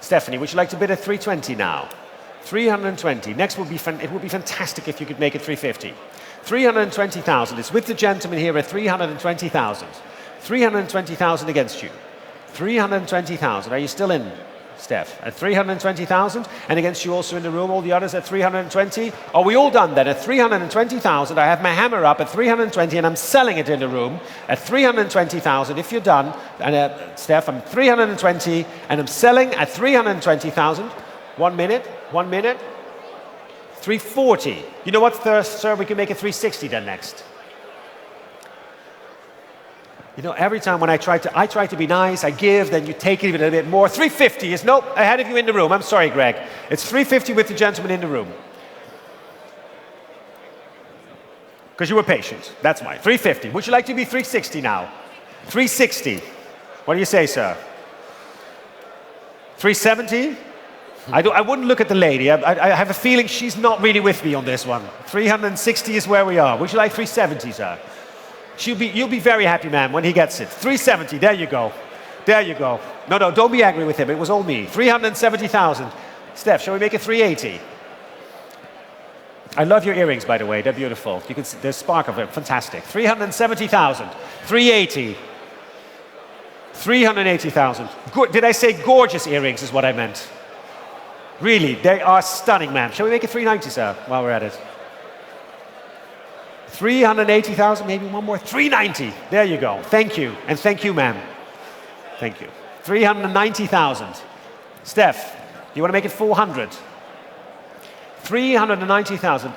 Stephanie, would you like to bid at 320 now? 320. Next would be it would be fantastic if you could make it 350. 320,000. It's with the gentleman here at 320,000. 320,000 against you. 320,000. Are you still in, Steph? At 320,000, and against you also in the room. All the others at 320. Are we all done then? At 320,000, I have my hammer up at 320, and I'm selling it in the room at 320,000. If you're done, and Steph, I'm 320, and I'm selling at 320,000. 1 minute. 1 minute. 340. You know what, sir? We can make it 360 then next. You know, every time when I try to be nice, I give, then you take it even a bit more. 350 is, nope, ahead of you in the room. I'm sorry, Greg. It's 350 with the gentleman in the room. Because you were patient. That's why. 350. Would you like to be 360 now? 360. What do you say, sir? 370? I wouldn't look at the lady. I have a feeling she's not really with me on this one. 360 is where we are. Would you like 370, sir? You'll be very happy, ma'am, when he gets it. 370, there you go. There you go. No, don't be angry with him. It was all me. 370,000. Steph, shall we make it 380? I love your earrings, by the way. They're beautiful. You can see the spark of them. Fantastic. 370,000. 380. 380,000. Did I say gorgeous earrings is what I meant? Really, they are stunning, man. Shall we make it 390, sir, while we're at it? 380,000, maybe one more. 390. There you go. Thank you. And thank you, ma'am. Thank you. 390,000. Steph, you want to make it 400? 390,000.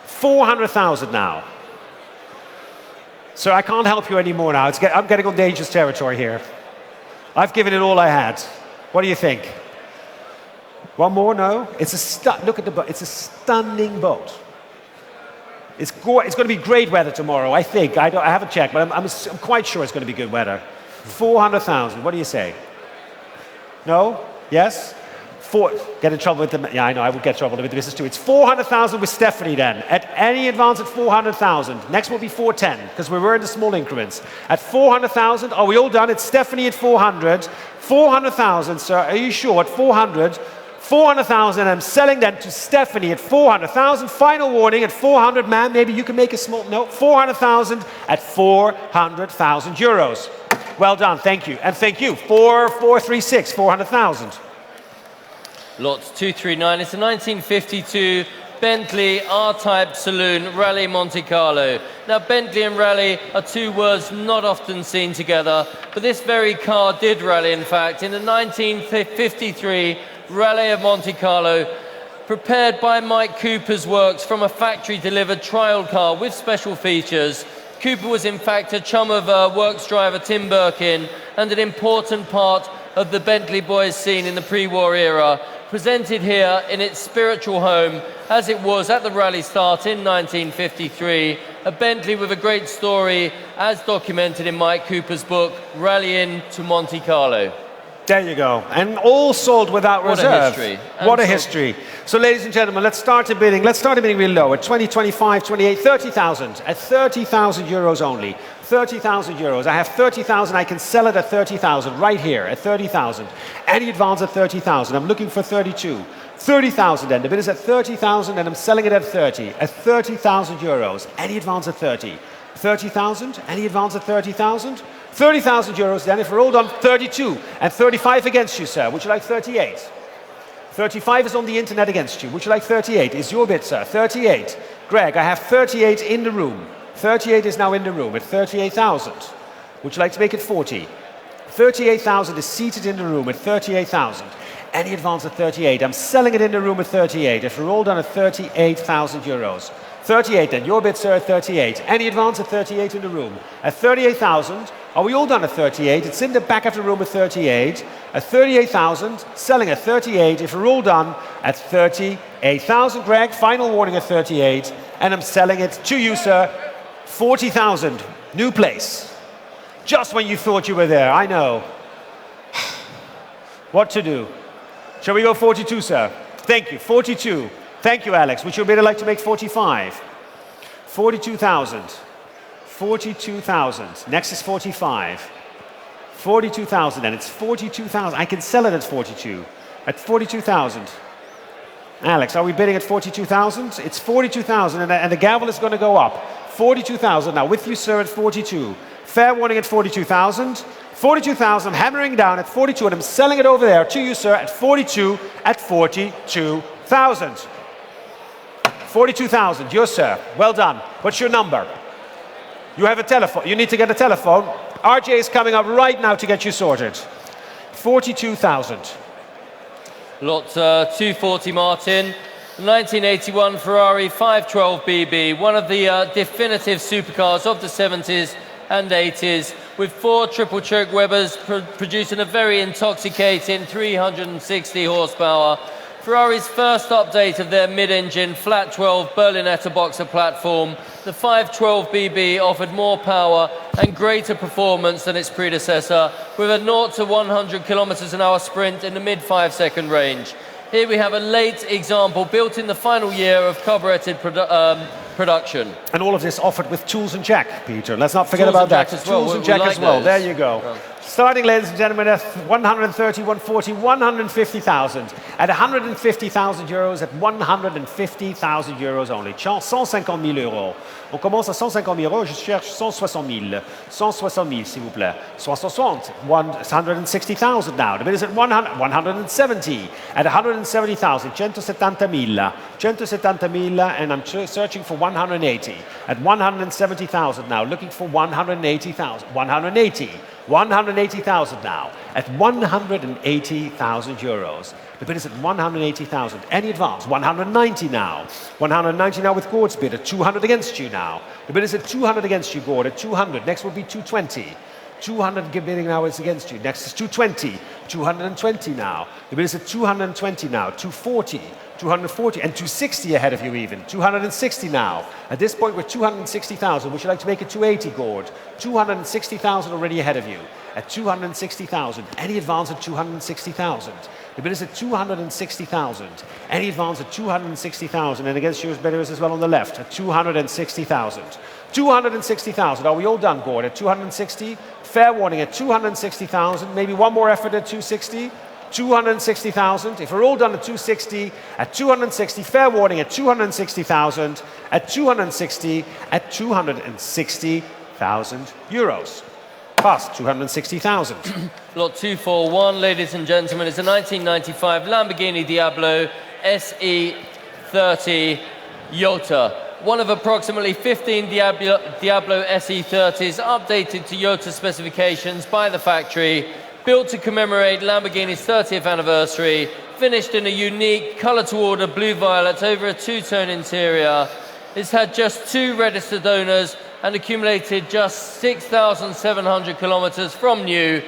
400,000 now. So I can't help you anymore now. I'm getting on dangerous territory here. I've given it all I had. What do you think? One more? No? Look at the boat. It's a stunning boat. It's going to be great weather tomorrow, I think. I haven't checked, but I'm quite sure it's going to be good weather. 400,000. What do you say? No? Yes? Get in trouble with the... Yeah, I know, I would get in trouble with the business too. It's 400,000 with Stephanie then. At any advance at 400,000. Next will be 410, because we were in the small increments. At 400,000, are we all done? It's Stephanie at 400. 400,000, sir. Are you sure? At 400. 400,000, I'm selling that to Stephanie at 400,000. Final warning at 400, ma'am. Maybe you can make a small... No, 400,000 at 400,000 euros. Well done, thank you. And thank you. 436, 400,000. Lots 239. It's a 1952 Bentley R-Type Saloon Rally Monte Carlo. Now, Bentley and rally are two words not often seen together, but this very car did rally, in fact, in the 1953 Rally of Monte Carlo, prepared by Mike Cooper's works from a factory-delivered trial car with special features. Cooper was, in fact, a chum of works driver Tim Birkin and an important part of the Bentley boys scene in the pre-war era, presented here in its spiritual home as it was at the rally start in 1953, a Bentley with a great story as documented in Mike Cooper's book, Rallying to Monte Carlo. There you go. And all sold without reserve. What a history. What a history. So ladies and gentlemen, let's start the bidding. Let's start the bidding real low at 20, 25, 28, 30,000. At 30,000 euros only. 30,000 euros. I have 30,000. I can sell it at 30,000 right here at 30,000. Any advance at 30,000. I'm looking for 32. 30,000 then. The bid is at 30,000 and I'm selling it at 30. At 30,000 euros. Any advance at 30. 30,000. Any advance at 30,000. 30,000 euros then, if we're all done, 32. And 35 against you, sir. Would you like 38? 35 is on the internet against you. Would you like 38? Is your bid, sir. 38. Greg, I have 38 in the room. 38 is now in the room at 38,000. Would you like to make it 40? 38,000 is seated in the room at 38,000. Any advance at 38? I'm selling it in the room at 38. If we're all done at 38,000 euros. 38 then, your bid, sir, at 38. Any advance at 38 in the room? At 38,000, are we all done at 38? It's in the back of the room at 38. At 38,000, selling at 38. If we're all done at 38,000, Greg, final warning at 38. And I'm selling it to you, sir, 40,000. New place. Just when you thought you were there, I know. What to do? Shall we go 42, sir? Thank you, 42. Thank you, Alex. Would you bidder like to make 45? 42,000. 42,000. Next is 45. 42,000 then. It's 42,000. I can sell it at 42. At 42,000. Alex, are we bidding at 42,000? It's 42,000 and the gavel is going to go up. 42,000 now with you, sir, at 42. Fair warning at 42,000. 42,000, hammering down at 42 and I'm selling it over there to you, sir, at 42 at 42,000. 42,000, yours, sir. Well done. What's your number? You have a telephone. You need to get a telephone. RJ is coming up right now to get you sorted. 42,000. Lot 240, Martin. 1981 Ferrari 512 BB, one of the definitive supercars of the 70s and 80s, with 4 triple choke Webers producing a very intoxicating 360 horsepower. Ferrari's first update of their mid-engine flat 12 Berlinetta boxer platform, the 512 BB offered more power and greater performance than its predecessor, with a 0 to 100 kilometers an hour sprint in the mid 5-second range. Here we have a late example built in the final year of carburetted production. And all of this offered with tools and jack, Peter. Let's not forget about that. As well. Tools and jack as well. There you go. Starting, ladies and gentlemen, at 130, 140, 150,000. At 150,000 euros, at 150,000 euros only. 150 000 euros. On commence à 150 000 euros, je cherche 160 000. 160 000, s'il vous plaît. 160, 160,000 now. The bid is at 170. At 170,000, 170 000. 170 000, and I'm searching for 180. At 170,000 now, looking for 180,000. 180. 180,000 now, at 180,000 euros. The bid is at 180,000. Any advance? 190 now. 190 now with Gord's bid at 200 against you now. The bid is at 200 against you, Gord, at 200. Next will be 220. 200 bidding now is against you. Next is 220. 220 now. The bid is at 220 now. 240. 240 and 260 ahead of you even. 260 now. At this point we're 260,000. Would you like to make it 280, Gord? 260,000 already ahead of you. At 260,000. Any advance at 260,000. The bid is at 260,000. Any advance at 260,000. And against you is better as well on the left at 260,000. 260,000. Are we all done, Gord? At 260? Fair warning at 260,000. Maybe one more effort at 260. 260,000. If we're all done at 260, at 260, fair warning at 260,000, at 260, at 260,000 euros. Past 260,000. Lot 241, ladies and gentlemen, it's a 1995 Lamborghini Diablo SE30 Yota. One of approximately 15 Diablo SE30s updated to Yota specifications by the factory. Built to commemorate Lamborghini's 30th anniversary, finished in a unique colour-to-order blue-violet over a two-tone interior. It's had just 2 registered owners and accumulated just 6,700 kilometres from new.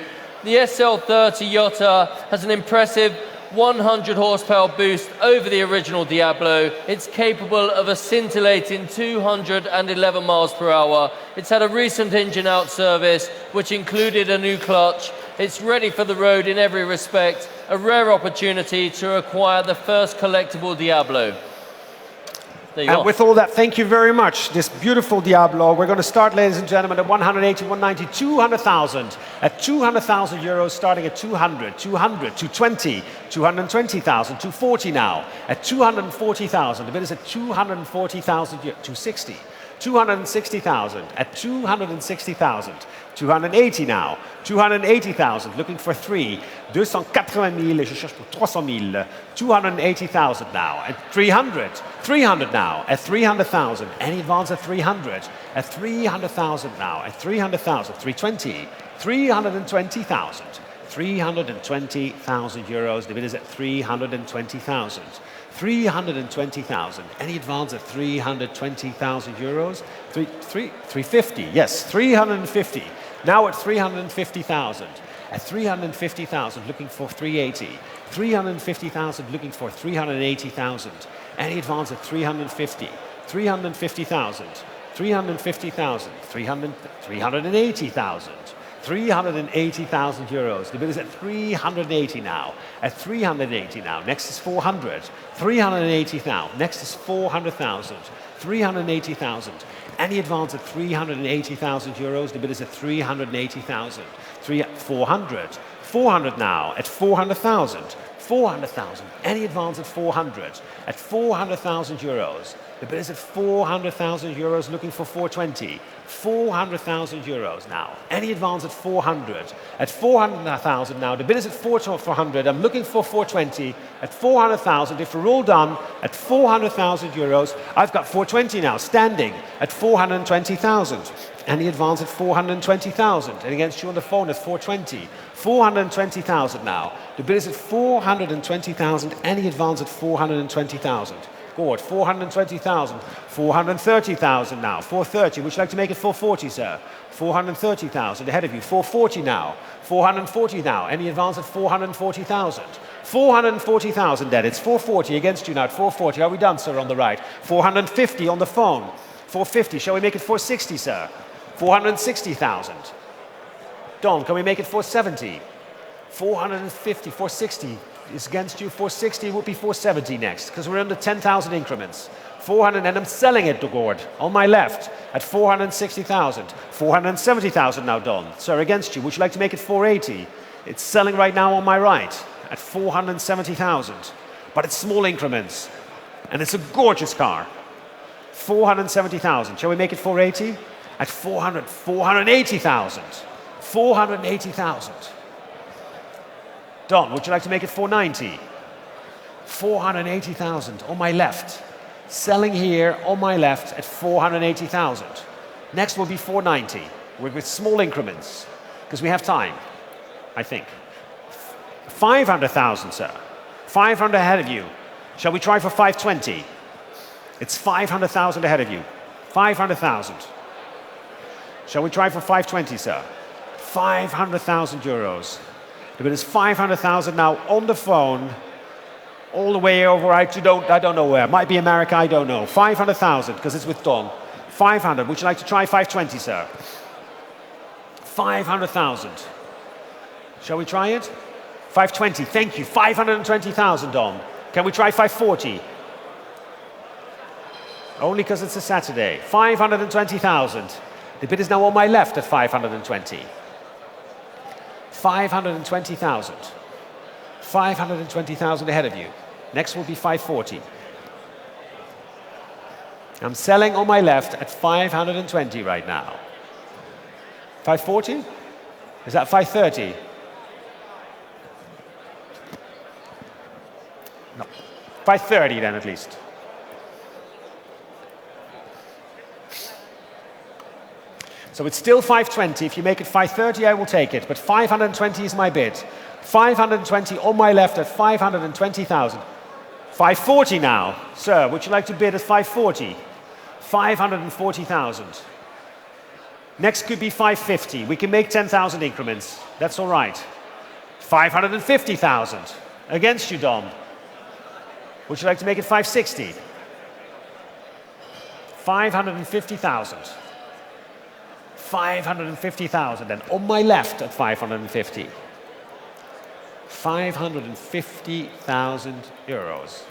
The SL30 Yota has an impressive 100 horsepower boost over the original Diablo. It's capable of a scintillating 211 miles per hour. It's had a recent engine out service, which included a new clutch. It's ready for the road in every respect. A rare opportunity to acquire the first collectible Diablo. There you go. And with all that, thank you very much. This beautiful Diablo. We're going to start, ladies and gentlemen, at 180, 190, 200,000. At 200,000 euros, starting at 200, 200, 220, 220,000, 240 now. At 240,000. The bid is at 240,000, 260. 260,000 at 260,000. 280 now. 280,000, looking for 3. 280 000, je cherche pour 300 000. 280,000 now. At 300. 300 now. At 300,000. Any advance at 300. At 300,000 now. At 300,000. 320. 320,000. 320,000 euros. The bid is at 320,000. 320,000. Any advance at 320,000 euros? 350. Yes, 350. Now at 350,000. At 350,000, looking for 380. 350,000, looking for 380,000. Any advance at 350. 350,000. 350,000. 380,000. 380,000 euros. The bid is at 380 now. At 380 now. Next is 400. 380 now. Next is 400,000. 380,000. Any advance at 380,000 euros. The bid is at 380,000. 400. 400 now. At 400,000. 400,000. Any advance at 400. At 400,000 euros. The bid is at 400,000 euros, looking for 420. 400,000 euros now. Any advance at 400. At 400,000 now. The bid is at 400. I'm looking for 420. At 400,000. If we're all done at 400,000 euros, I've got 420 now, standing at 420,000. Any advance at 420,000. And against you on the phone at 420. 420,000 now. The bid is at 420,000. Any advance at 420,000. Gord, 420,000. 430,000 now. 430. Would you like to make it 440, sir? 430,000 ahead of you. 440 now. 440 now. Any advance at 440,000? 440,000 then. It's 440 against you now at 440. Are we done, sir, on the right? 450 on the phone. 450. Shall we make it 460, sir? 460,000. Don, can we make it 470? 450, 460 is against you. 460 would be 470 next, because we're under 10,000 increments. 400, and I'm selling it to Gord on my left at 460,000. 470,000 now, Don. Sir, against you. Would you like to make it 480? It's selling right now on my right at 470,000. But it's small increments. And it's a gorgeous car. 470,000. Shall we make it 480? At 480,000. 480,000. Don, would you like to make it 490? 480,000 on my left. Selling here on my left at 480,000. Next will be 490 with small increments because we have time, I think. 500,000, sir. 500 ahead of you. Shall we try for 520? It's 500,000 ahead of you. 500,000. Shall we try for 520, sir? 500,000 euros. But it's 500,000 now on the phone. All the way over, I don't know where. Might be America, I don't know. 500,000, because it's with Don. 500. Would you like to try 520, sir? 500,000. Shall we try it? 520, thank you. 520,000, Don. Can we try 540? Only because it's a Saturday. 520,000. The bid is now on my left at 520. 520,000. 520,000 ahead of you. Next will be 540. I'm selling on my left at 520 right now. 540? Is that 530? No. 530 then at least. So it's still 520. If you make it 530, I will take it. But 520 is my bid. 520 on my left at 520,000. 540 now. Sir, would you like to bid at 540? 540,000. Next could be 550. We can make 10,000 increments. That's all right. 550,000. Against you, Dom. Would you like to make it 560? 550,000. 550,000. And on my left at 550. 550,000 euros.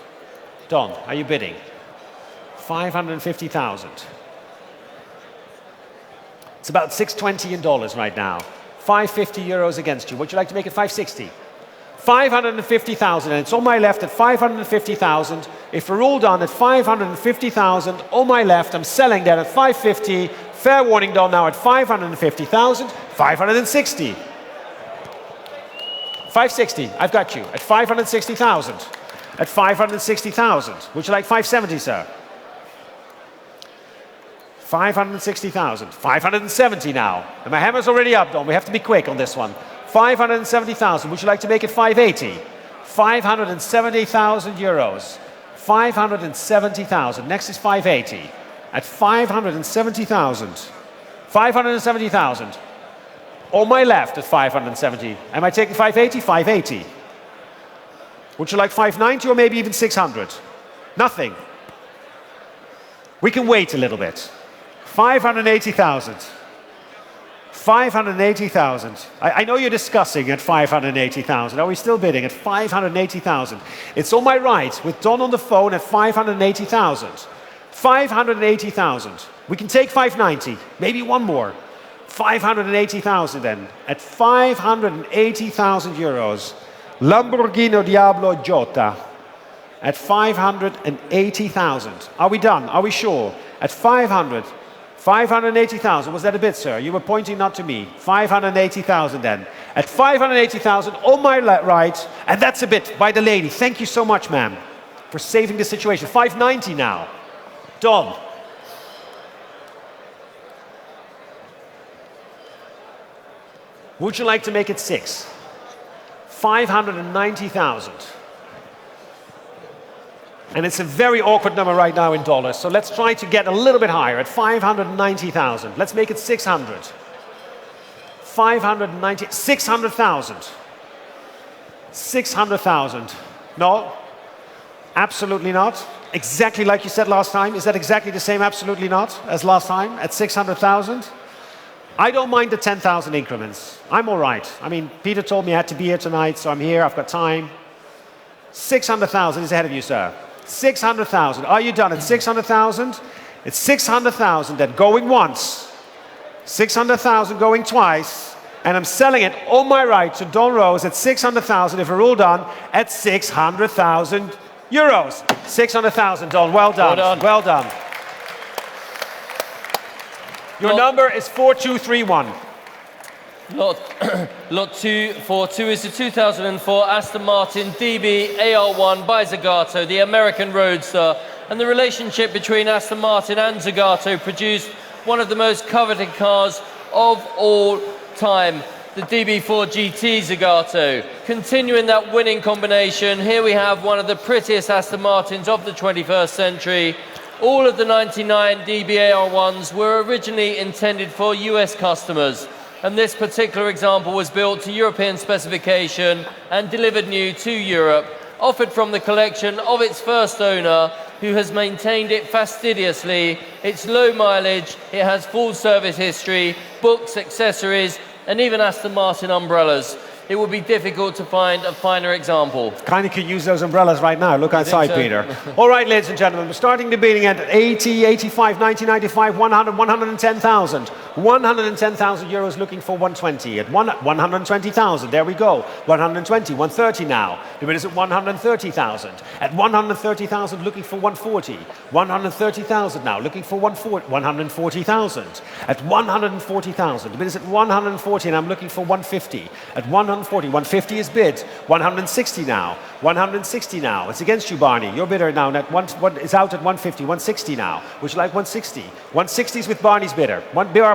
Don, are you bidding? 550,000. It's about 620 in dollars right now. 550 euros against you. Would you like to make it 560? 550,000, and it's on my left at 550,000. If we're all done at 550,000, on my left, I'm selling that at 550. Fair warning, Don, now at 550,000. 560. 560, I've got you, at 560,000. At 560,000. Would you like 570, sir? 560,000. 570 now. And my hammer's already up, Don. We have to be quick on this one. 570,000. Would you like to make it 580? 570,000 euros. 570,000. Next is 580. At 570,000. 570,000. On my left at 570. Am I taking 580? 580. Would you like 590 or maybe even 600? Nothing. We can wait a little bit. 580,000. 580,000. I know you're discussing at 580,000. Are we still bidding at 580,000? It's on my right with Don on the phone at 580,000. 580,000. We can take 590. Maybe one more. 580,000 then. At 580,000 euros. Lamborghini Diablo Jota. At 580,000. Are we done? Are we sure? At 500. 580,000. Was that a bid, sir? You were pointing not to me. 580,000 then. At 580,000 on my right. And that's a bid by the lady. Thank you so much, ma'am, for saving the situation. 590 now. Don. Would you like to make it 6? 590,000. And it's a very awkward number right now in dollars. So let's try to get a little bit higher at 590,000. Let's make it 600. 590, 600,000. 600,000. No, absolutely not. Exactly like you said last time. Is that exactly the same absolutely not as last time at 600,000? I don't mind the 10,000 increments. I'm all right. I mean, Peter told me I had to be here tonight, so I'm here. I've got time. 600,000 is ahead of you, sir. 600,000. Are you done at 600,000? It's 600,000 then going once, 600,000 going twice, and I'm selling it on my right to Don Rose at 600,000 if we're all done at 600,000 euros. 600,000, Don. Well done. Well done. Well done. Your number is 4231. Lot 242 is the 2004 Aston Martin DB AR1 by Zagato, the American Roadster. And the relationship between Aston Martin and Zagato produced one of the most coveted cars of all time, the DB4 GT Zagato. Continuing that winning combination, here we have one of the prettiest Aston Martins of the 21st century. All of the 99 DB AR1s were originally intended for US customers, and this particular example was built to European specification and delivered new to Europe, offered from the collection of its first owner, who has maintained it fastidiously. It's low mileage, it has full service history, books, accessories, and even Aston Martin umbrellas. It would be difficult to find a finer example. Kind of could use those umbrellas right now. Look outside, so? Peter. All right, ladies and gentlemen, we're starting the bidding at 80, 85, 90, 95, 100, 110,000. 110,000 euros looking for 120. At 120,000, there we go. 120, 130 now. The bid is at 130,000. At 130,000, looking for 140. 130,000 now, looking for 140,000. At 140,000, the bid is at 140, and I'm looking for 150. At 140, 150 is bid. 160 now. 160 now. It's against you, Barney. Your bidder now is out at 150. 160 now. Would you like 160? 160 is with Barney's bidder.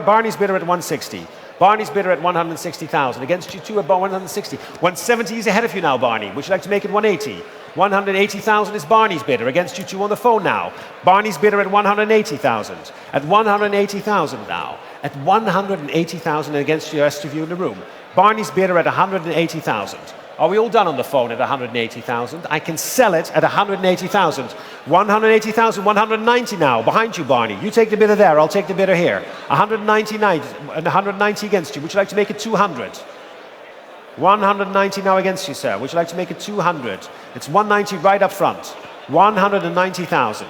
Barney's bidder at 160. Barney's bidder at 160,000. Against you two at 160. 170 is ahead of you now, Barney. Would you like to make it 180? 180,000 is Barney's bidder. Against you two on the phone now. Barney's bidder at 180,000. At 180,000 now. At 180,000 against the rest of you in the room. Barney's bidder at 180,000. Are we all done on the phone at 180,000? I can sell it at 180,000. 180,000, 190 now. Behind you, Barney. You take the bidder there, I'll take the bidder here. 199 and 190 against you. Would you like to make it 200? 190 now against you, sir. Would you like to make it 200? It's 190 right up front. 190,000.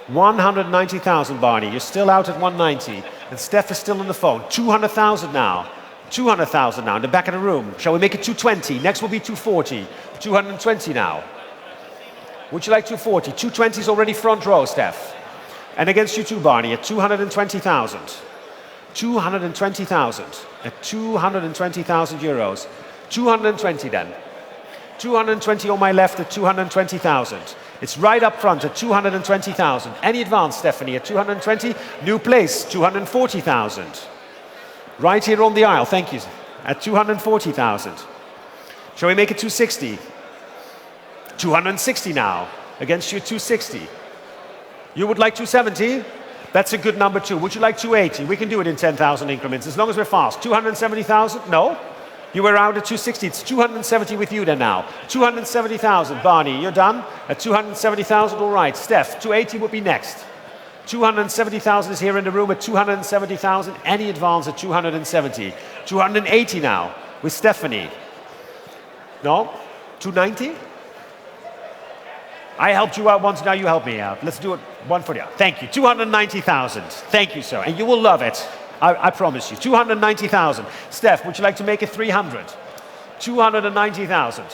190,000, Barney. You're still out at 190. And Steph is still on the phone. 200,000 now. 200,000 now in the back of the room. Shall we make it 220? Next will be 240. 220 now. Would you like 240? 220 is already front row, Steph. And against you too, Barney, at 220,000. 220,000. At 220,000 euros. 220 then. 220 on my left at 220,000. It's right up front at 220,000. Any advance, Stephanie, at 220? New place, 240,000. Right here on the aisle, thank you, at 240,000. Shall we make it 260? 260 now, against you 260. You would like 270? That's a good number too. Would you like 280? We can do it in 10,000 increments, as long as we're fast. 270,000? No? You were around at 260. It's 270 with you then now. 270,000. Barney, you're done? At 270,000, all right. Steph, 280 would be next. 270,000 is here in the room at 270,000. Any advance at 270. 280 now with Stephanie. No? 290? I helped you out once, now you help me out. Let's do it one for you. Thank you. 290,000. Thank you, sir. And you will love it. I promise you. 290,000. Steph, would you like to make it 300? 290,000.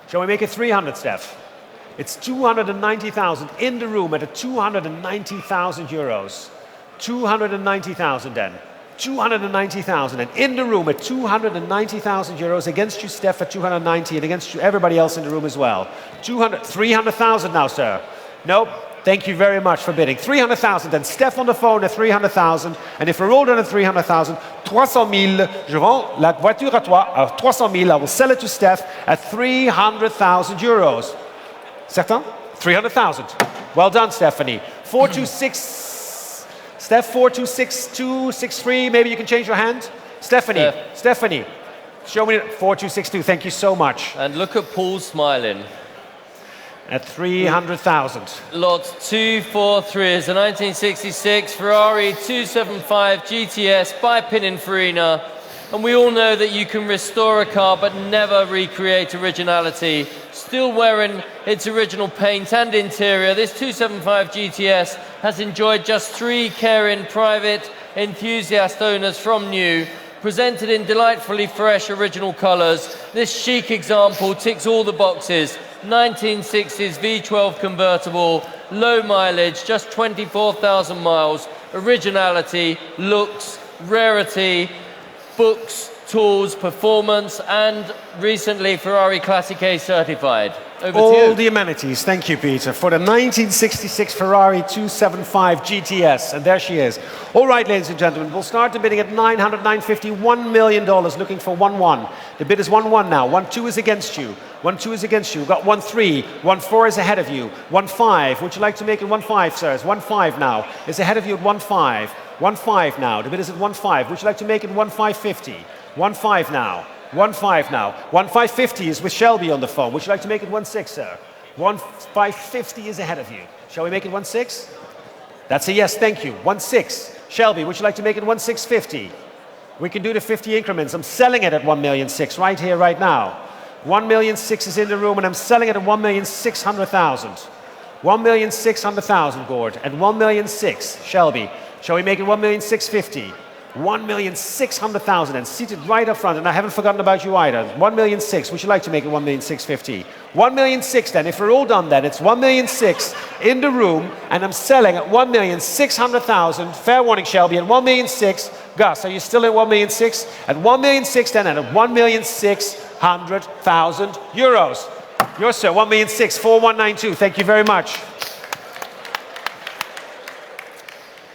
Shall we make it 300, Steph? It's 290,000 in the room at a 290,000 euros. 290,000 then. 290,000 and in the room at 290,000 euros against you, Steph, at 290 and against you, everybody else in the room as well. 300,000 now, sir. Nope. Thank you very much for bidding. 300,000 and Steph on the phone at 300,000. And if we're all done at 300,000, 300,000, je vends la voiture à toi à 300,000. I will sell it to Steph at 300,000 euros. Certain? 300,000. Well done, Stephanie. 426. Steph, 426263. Maybe you can change your hand. Stephanie. Stephanie. Show me 4262. Thank you so much. And look at Paul smiling. At 300,000. Lot 243 is a 1966 Ferrari 275 GTS by Pininfarina. And we all know that you can restore a car but never recreate originality. still wearing its original paint and interior. This 275 GTS has enjoyed just 3 caring private enthusiast owners from new. Presented in delightfully fresh original colours, this chic example ticks all the boxes. 1960s V12 convertible, low mileage, just 24,000 miles, originality, looks, rarity, books, tools, performance, and recently Ferrari Classic A certified. Over to you. All the amenities, thank you, Peter, for the 1966 Ferrari 275 GTS, and there she is. All right, ladies and gentlemen, we'll start the bidding at $900, $950, $1 million, looking for 1-1. The bid is 1-1 now. 1-2 is against you. 1-2 is against you. We've got 1-3. 1-4 is ahead of you. 1-5. Would you like to make it 1-5, sirs? 1-5 now. Is ahead of you at 1-5. 1-5 now. The bid is at 1-5. Would you like to make it 1-5-50? 1-5 now. 1-5 now. 1-5-50 is with Shelby on the phone. Would you like to make it 1-6, sir? 1-5-50 is ahead of you. Shall we make it 1-6? That's a yes, thank you. 1-6. Shelby, would you like to make it 1-6-50? We can do the 50 increments. I'm selling it at 1,600,000 right here, right now. 1,600,000 is in the room, and I'm selling it at 1,600,000. 1,600,000, Gord, at 1,600,000. Shelby, shall we make it 1,650,000? 1,600,000 and seated right up front, and I haven't forgotten about you either. 1,600,000. Would you like to make it 1,650,000? 1,600,000 then. If we're all done then, it's 1,600,000 in the room, and I'm selling at 1,600,000. Fair warning, Shelby, at 1,600,000. Gus, are you still at 1,600,000? At 1,600,000 then, and at 1,600,000 euros. Yours, sir, 1,600,000, 4192. Thank you very much.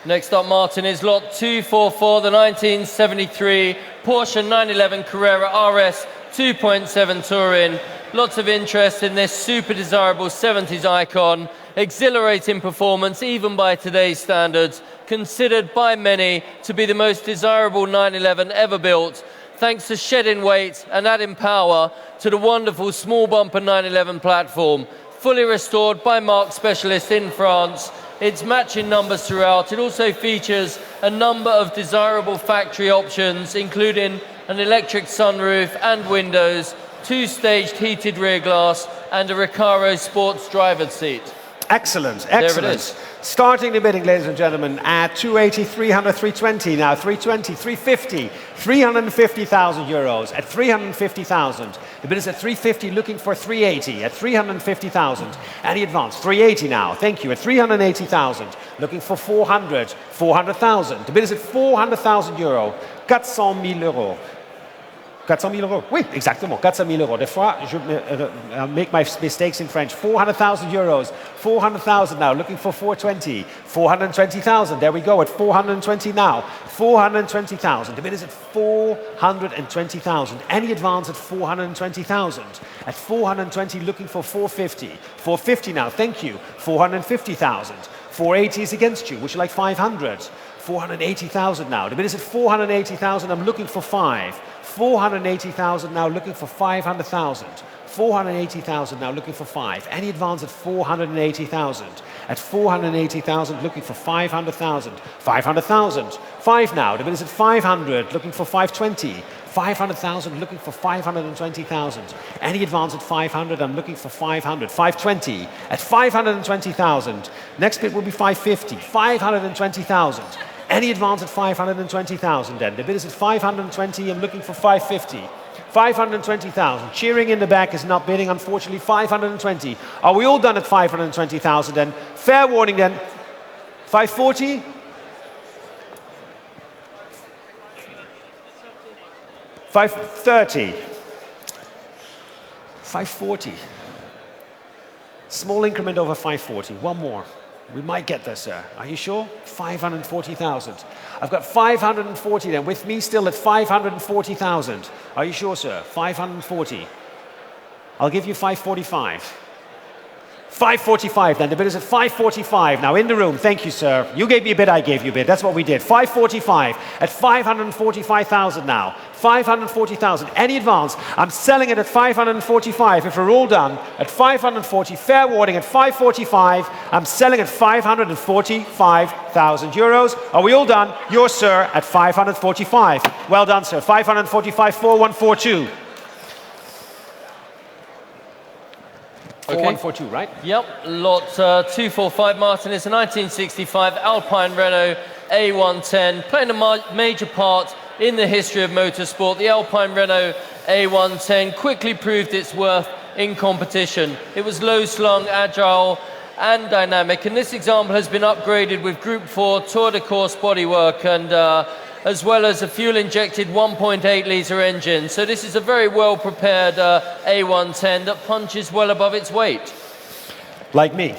Next up, Martin, is lot 244, the 1973 Porsche 911 Carrera RS 2.7 Touring. Lots of interest in this super desirable 70s icon. Exhilarating performance, even by today's standards. Considered by many to be the most desirable 911 ever built, thanks to shedding weight and adding power to the wonderful small bumper 911 platform. Fully restored by marque specialists in France. It's matching numbers throughout. It also features a number of desirable factory options, including an electric sunroof and windows, 2-staged heated rear glass, and a Recaro sports driver's seat. Excellent, excellent. There it is. Starting the bidding, ladies and gentlemen, at 280, 300, 320. Now 320, 350, 350,000 euros. At 350,000. The bid is at 350, looking for 380. At 350,000. Any advance? 380 now. Thank you. At 380,000. Looking for 400. 400,000. The bid is at 400,000 euro. 400,000 euros. 400,000 euros. Oui, exactement. 400,000 euros. Des fois, je make my mistakes in French. 400,000 euros. 400,000 now. Looking for 420. 420,000. There we go. At 420 now. 420,000. The bid is at 420,000. Any advance at 420,000. At 420, looking for 450. 450 now. Thank you. 450,000. 480 is against you. Would you like 500? 480,000 now. The bid is at 480,000. I'm looking for 5. 480,000 now, looking for 500,000. 480,000 now, looking for 5. Any advance at 480,000. At 480,000, looking for 500,000. 500,000. 5 now. The bid is at 500, looking for 520. 500,000, looking for 520,000. Any advance at 500, I'm looking for 500. 520. At 520,000. Next bid will be 550. 520,000. Any advance at 520,000 then. The bid is at 520, I'm looking for 550. 520,000. Cheering in the back is not bidding, unfortunately. 520. Are we all done at 520,000 then? Fair warning then. 540? 530. 540. Small increment over 540. One more. We might get there, sir. Are you sure? 540,000. I've got 540 then, with me still at 540,000. Are you sure, sir? 540. I'll give you 545. 545 then. The bid is at 545. Now in the room. Thank you, sir. You gave me a bid, I gave you a bid. That's what we did. 545 at 545,000 now. 540,000. Any advance? I'm selling it at 545. If we're all done at 540, fair warning at 545. I'm selling at 545,000 euros. Are we all done? Yours, sir, at 545. Well done, sir. 545, 4142. 4142, right? Yep, lot 245, Martin. It's a 1965 Alpine Renault A110, playing a major part in the history of motorsport. The Alpine Renault A110 quickly proved its worth in competition. It was low-slung, agile, and dynamic, and this example has been upgraded with Group 4 Tour de Course bodywork and as well as a fuel-injected 1.8 litre engine. So this is a very well-prepared A110 that punches well above its weight. Like me.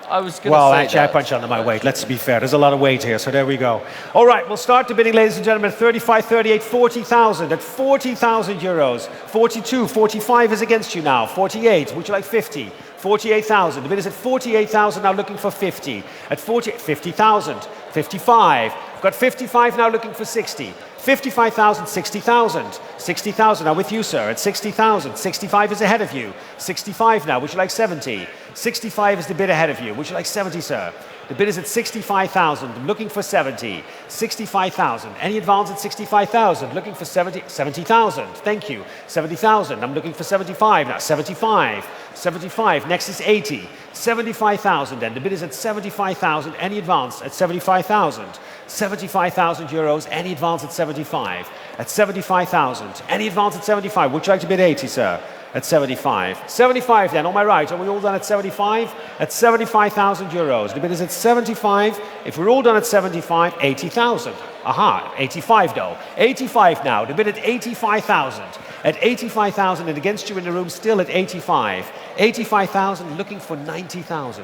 I was going to Well, say actually, I punch under my weight. Let's be fair. There's a lot of weight here, so there we go. All right, we'll start the bidding, ladies and gentlemen. 35, 38, 40,000. At 40,000 euros. 42, 45 is against you now. 48, would you like 50? 48,000. The bid is at 48,000, now looking for 50. At 50,000. 55. Got 55 now, looking for 60. 55,000, 60,000. 60,000, now with you, sir, at 60,000. 65 is ahead of you. 65 now, would you like 70? 65 is the bid ahead of you. Would you like 70, sir? The bid is at 65,000, looking for 70. 65,000. Any advance at 65,000? Looking for 70. 70,000. Thank you. 70,000. I'm looking for 75 now. 75. 75. Next is 80. 75,000 then. The bid is at 75,000. Any advance at 75,000? 75,000 euros. Any advance at 75? At 75,000. Any advance at 75? Would you like to bid 80, sir? At 75. 75 then, on my right. Are we all done at 75? At 75,000 euros. The bid is at 75. If we're all done at 75, 80,000. Aha, 85 though. 85 now. The bid at 85,000. At 85,000 and against you in the room, still at 85. 85,000, looking for 90,000.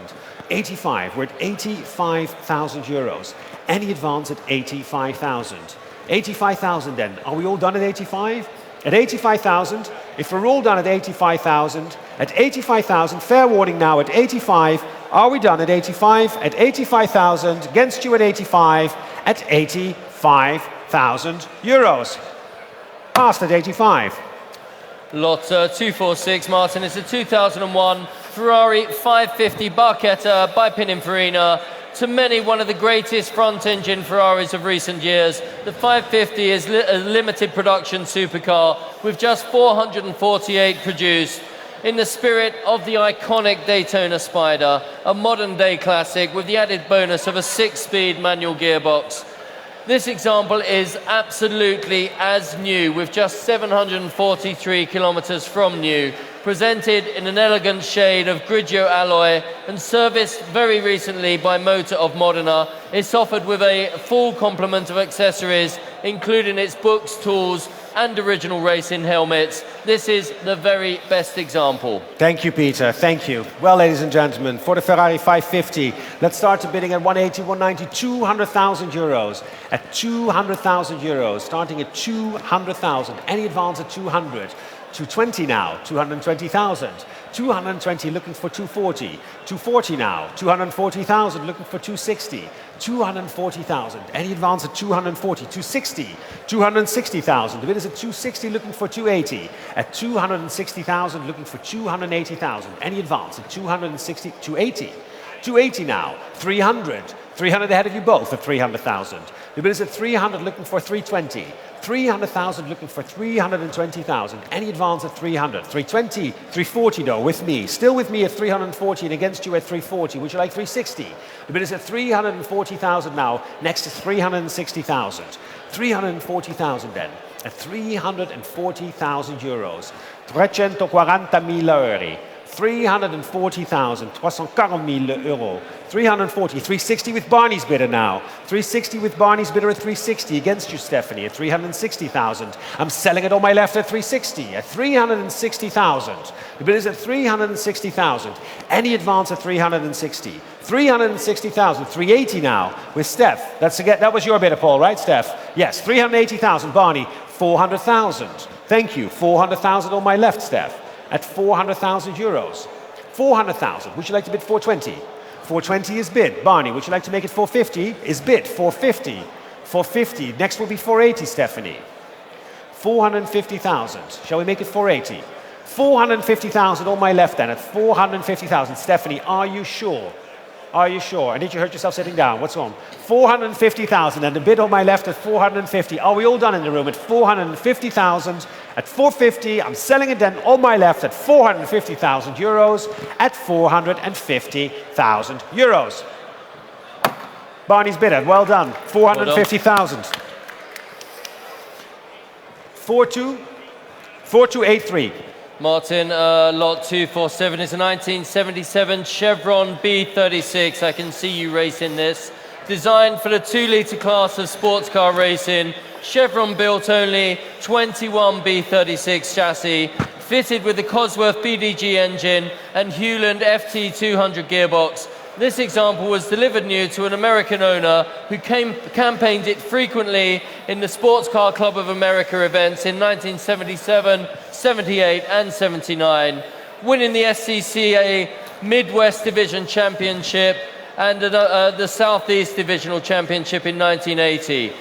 85, we're at 85,000 euros. Any advance at 85,000. 85,000 then. Are we all done at 85? At 85,000, if we're all done at 85,000, at 85,000, fair warning now at 85, are we done at 85? At 85,000, against you at 85, at 85,000 euros. Passed at 85. Lot 246, Martin. It's a 2001 Ferrari 550 Barchetta by Pininfarina. To many, one of the greatest front-engine Ferraris of recent years. The 550 is a limited production supercar with just 448 produced. In the spirit of the iconic Daytona Spider, a modern-day classic with the added bonus of a 6-speed manual gearbox. This example is absolutely as new, with just 743 kilometers from new, presented in an elegant shade of Grigio alloy and serviced very recently by Motor of Modena. It's offered with a full complement of accessories, including its books, tools, and original racing helmets. This is the very best example. Thank you, Peter. Thank you. Well, ladies and gentlemen, for the Ferrari 550, let's start the bidding at 180, 190, 200,000 euros. At 200,000 euros, starting at 200,000. Any advance at 200. 220 now, 220,000. 220 looking for 240. 240 now, 240,000 looking for 260. 240,000. Any advance at 240. 260. 260,000. The bid is at 260 looking for 280. At 260,000 looking for 280,000. Any advance at 260. 280. 280 now. 300. 300 ahead of you both at 300,000. The bid is at 300 looking for 320. 300,000 looking for 320,000. Any advance at 300. 320, 340 though, with me. Still with me at 340 and against you at 340. Would you like 360? The bid is at 340,000 now. Next is 360,000. 340,000 then. At 340,000 euros. 340.000 euro. 340,000, 340,000 euro. 340, 360 with Barney's bidder now. 360 with Barney's bidder at 360. Against you, Stephanie, at 360,000. I'm selling it on my left at 360. At 360,000. The bid is at 360,000. Any advance at 360. 360,000. 380 now with Steph. That was your bidder, Paul, right, Steph? Yes, 380,000. Barney, 400,000. Thank you. 400,000 on my left, Steph. At 400,000 euros. 400,000. Would you like to bid 420? 420 is bid. Barney, would you like to make it 450? Is bid. 450. 450. Next will be 480, Stephanie. 450,000. Shall we make it 480? 450,000 on my left then. At 450,000. Stephanie, are you sure? Are you sure? And did you hurt yourself sitting down? What's wrong? 450,000, and the bid on my left at 450. Are we all done in the room at 450,000? At 450, I'm selling it then on my left at 450,000 euros. At 450,000 euros. Barney's bidder, well done. 450,000. 4283. Martin, lot 247 is a 1977 Chevron B36. I can see you racing this. Designed for the 2-litre class of sports car racing. Chevron built only 21 B36 chassis, fitted with the Cosworth BDG engine and Hewland FT200 gearbox. This example was delivered new to an American owner who campaigned it frequently in the Sports Car Club of America events in 1977, 78 and 79, winning the SCCA Midwest Division Championship and the Southeast Divisional Championship in 1980.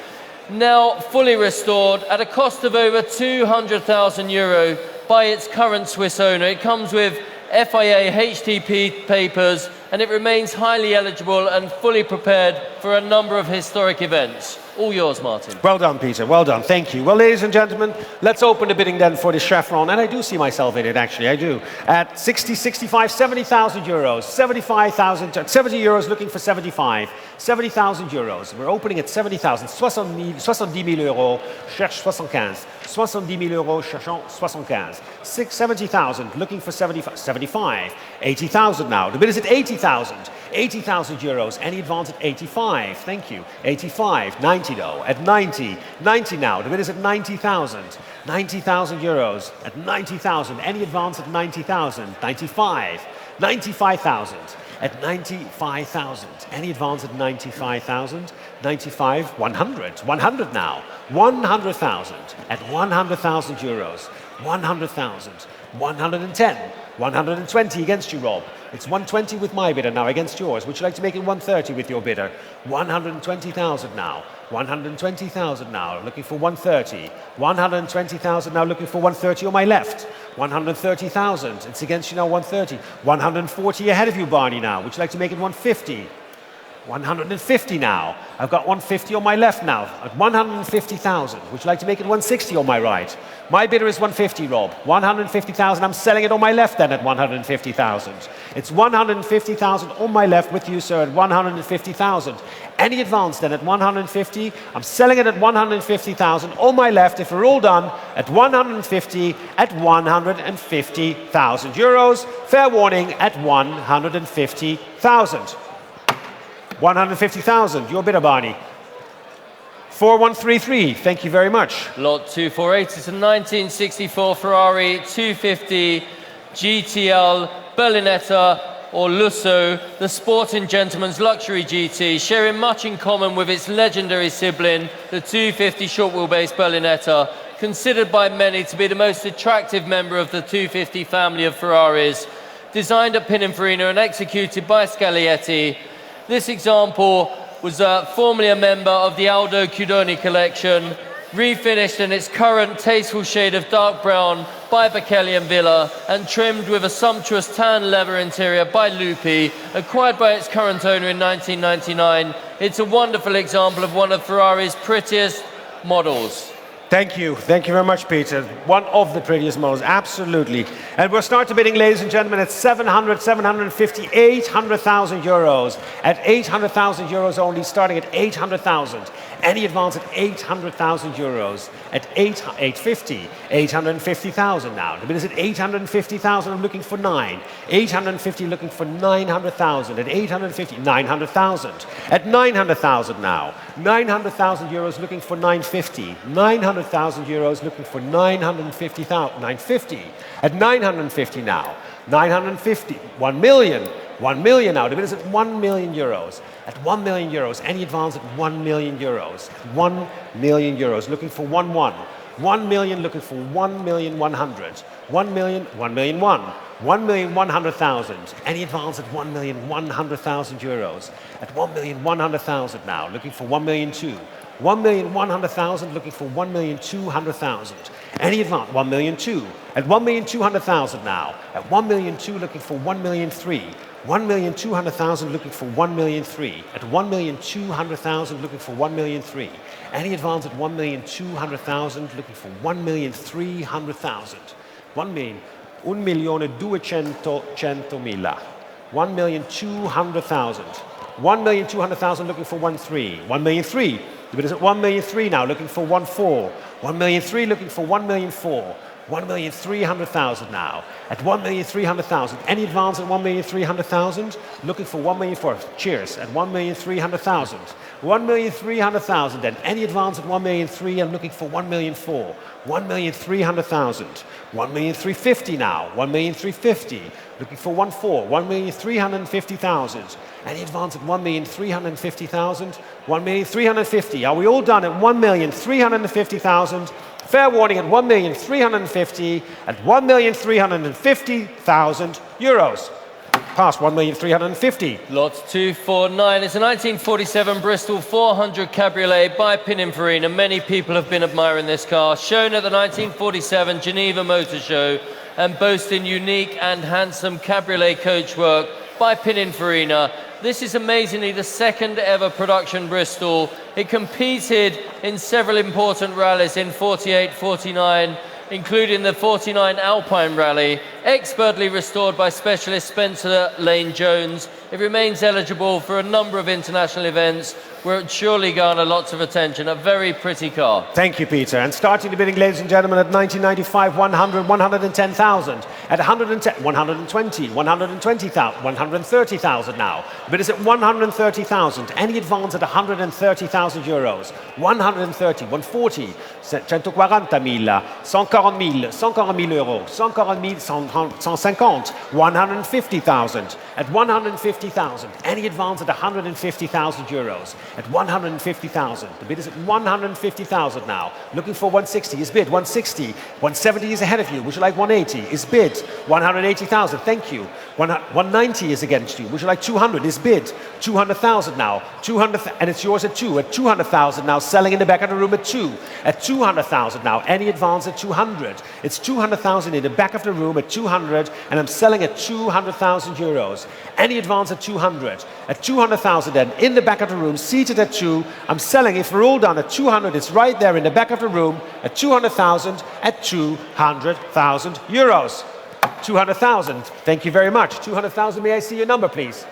Now fully restored at a cost of over 200,000 euro by its current Swiss owner. It comes with FIA HTP papers, and it remains highly eligible and fully prepared for a number of historic events. All yours, Martin. Well done, Peter. Well done. Thank you. Well, ladies and gentlemen, let's open the bidding then for the Chevron. And I do see myself in it, actually. I do. At 60, 65, 70,000 euros. 75,000, 70 euros looking for 75. 70,000 euros. We're opening at 70,000. 70 000 euros. Cherche 75. 70 000 euros. Cherchant 75. 70,000 looking for 75. 80,000 now. The bid is at 80,000. 80,000 euros. Any advance at 85? Thank you. 85. 90 though. At 90. 90 now. The bid is at 90,000. 90,000 euros. At 90,000. Any advance at 90,000? 95. 95,000. At 95,000. Any advance at 95,000? 95. 100. 100 now. 100,000. At 100,000 euros. 100,000. 110. 120 against you, Rob. It's 120 with my bidder now against yours. Would you like to make it 130 with your bidder? 120,000 now. 120,000 now, looking for 130. 120,000 now, looking for 130 on my left. 130,000. It's against you now, 130. 140 ahead of you, Barney, now. Would you like to make it 150? 150 now. I've got 150 on my left now, at 150,000. Would you like to make it 160 on my right? My bidder is 150, Rob. 150,000. I'm selling it on my left then at 150,000. It's 150,000 on my left with you, sir, at 150,000. Any advance then at 150? I'm selling it at 150,000 on my left, if we're all done, at 150, at 150,000 euros. Fair warning, at 150,000. 150,000, your bidder, Barney. 4133, thank you very much. Lot 248 is a 1964 Ferrari 250 GTL Berlinetta or Lusso, the sporting gentleman's luxury GT, sharing much in common with its legendary sibling, the 250 short wheelbase Berlinetta, considered by many to be the most attractive member of the 250 family of Ferraris. Designed at Pininfarina and executed by Scaglietti, this example was formerly a member of the Aldo Cudoni collection, refinished in its current tasteful shade of dark brown by Baccelli and Villa, and trimmed with a sumptuous tan leather interior by Lupi, acquired by its current owner in 1999. It's a wonderful example of one of Ferrari's prettiest models. Thank you. Thank you very much, Peter. One of the prettiest models, absolutely. And we'll start the bidding, ladies and gentlemen, at 700, 750, 800,000 euros. At 800,000 euros only, starting at 800,000. Any advance at 800,000 euros. At 850, 850,000 now. The bid is at 850,000, I'm looking for 9. 850, looking for 900,000. At 850, 900,000. At 900,000 now. 900,000 euros, looking for 950. 900,000 euros, looking for 950,000. 950. At 950 now. 950. 1 million. 1 million now. The bid is at 1 million euros. At 1 million euros. Any advance at 1 million euros. 1 million euros. Looking for 1 1. 1 million, looking for 1 million 100. 1 million, 1 million 1. 1 million 100,000. Any advance at 1 million 100,000 euros. At 1 million 100,000 now. Looking for 1 million 2. 1 million 100,000, looking for 1 million 200,000. Any advance, 1 million 2. At 1 million 200,000 now. At 1 million 2, looking for 1 million 3. 1,200,000 looking for 1,000,003. At 1,200,000 looking for 1,000,003. Any advance at 1,200,000 looking for 1,300,000. 1,200,000. 1,200,000. 1,200,000 looking for 1,300,000. 1,000,003. The bid is at 1,000,003 now, looking for 1,400,000. 1,000,003 looking for 1,000,400. 1,300,000 now. At 1,300,000. Any advance at 1,300,000? Looking for 1,400,000. Cheers. At 1,300,000. 1,300,000 then. Any advance at 1,300,000 and looking for 1,400,000. 1,300,000. 1,350,000 now. 1,350,000. Looking for 1,400,000. 1,350,000. Any advance at 1,350,000? 1,350,000. Are we all done at 1,350,000? Fair warning at 1,350,000 at 1,350,000 euros. Past 1,350,000. Lot 249. It's a 1947 Bristol 400 Cabriolet by Pininfarina. Many people have been admiring this car. Shown at the 1947 Geneva Motor Show and boasting unique and handsome cabriolet coachwork by Pininfarina. This is amazingly the second ever production Bristol. It competed in several important rallies in 48, 49, including the 49 Alpine Rally, expertly restored by specialist Spencer Lane-Jones. It remains eligible for a number of international events where it surely garner lots of attention. A very pretty car. Thank you, Peter. And starting the bidding, ladies and gentlemen, at 1995, 100, 110,000. At 110, 120, 120,000, 130,000 now. The bid is at 130,000. Any advance at 130,000 euros. 130, 140, 140,000, 140,000, 140,000 euros, 140,000, 150, 150,000. At 150,000. Any advance at 150,000 euros. At 150,000. The bid is at 150,000 now. Looking for 160 is bid. 160. 170 is ahead of you. Would you like 180? Is bid. 180,000. Thank you. 190 is against you. Would you like 200? Is bid. 200,000 now. 200, and it's yours at 2. At 200,000 now. Selling in the back of the room at 2. At 200,000 now. Any advance at 200? It's 200,000 in the back of the room at 200, and I'm selling at 200,000 euros. Any advance at 200? At 200,000 then, in the back of the room, seated at 2. I'm selling, if we're all done, at 200. It's right there in the back of the room at 200,000 at 200,000 euros. 200,000. Thank you very much. 200,000. May I see your number, please?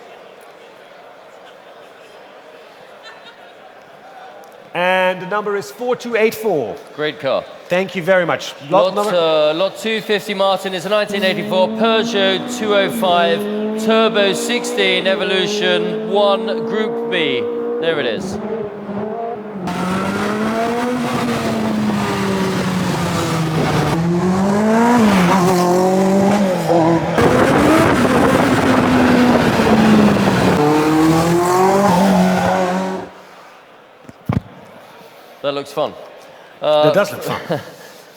And the number is 4284. Great car. Thank you very much. Lot 250, Martin, is a 1984 Peugeot 205 Turbo 16 Evolution 1 Group B. There it is. That looks fun. That does look fun.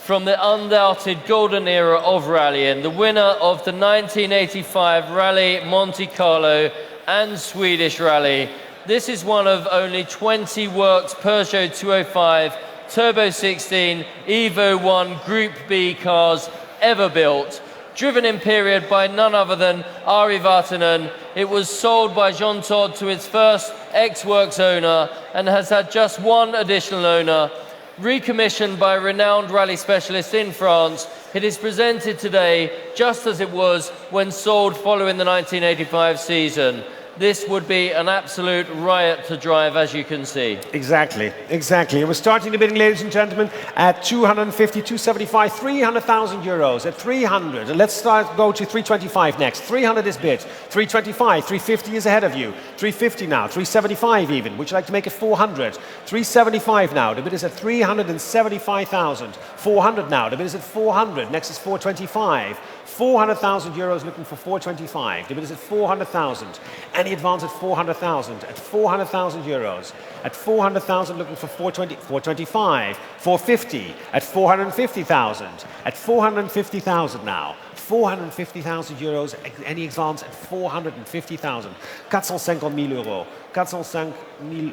From the undoubted golden era of rallying, the winner of the 1985 Rally Monte Carlo and Swedish Rally. This is one of only 20 works Peugeot 205 Turbo 16 Evo 1 Group B cars ever built. Driven in period by none other than Ari Vatanen, it was sold by Jean Todt to its first ex-works owner and has had just one additional owner. Recommissioned by a renowned rally specialist in France, it is presented today just as it was when sold following the 1985 season. This would be an absolute riot to drive, as you can see. Exactly, exactly. And we're starting the bidding, ladies and gentlemen, at 250, 275, 300,000 euros. At 300, and let's go to 325 next. 300 is bid. 325, 350 is ahead of you. 350 now, 375 even. Would you like to make it 400? 375 now. The bid is at 375,000. 400 now. The bid is at 400. Next is 425. 400,000 euros looking for 425. The bid is at 400,000. Any advance at 400,000? At 400,000 euros. At 400,000, looking for 420, 425, 450, at 450,000, at 450,000 now. 450,000 euros, any advance at 450,000. 450,000 euros, 405,000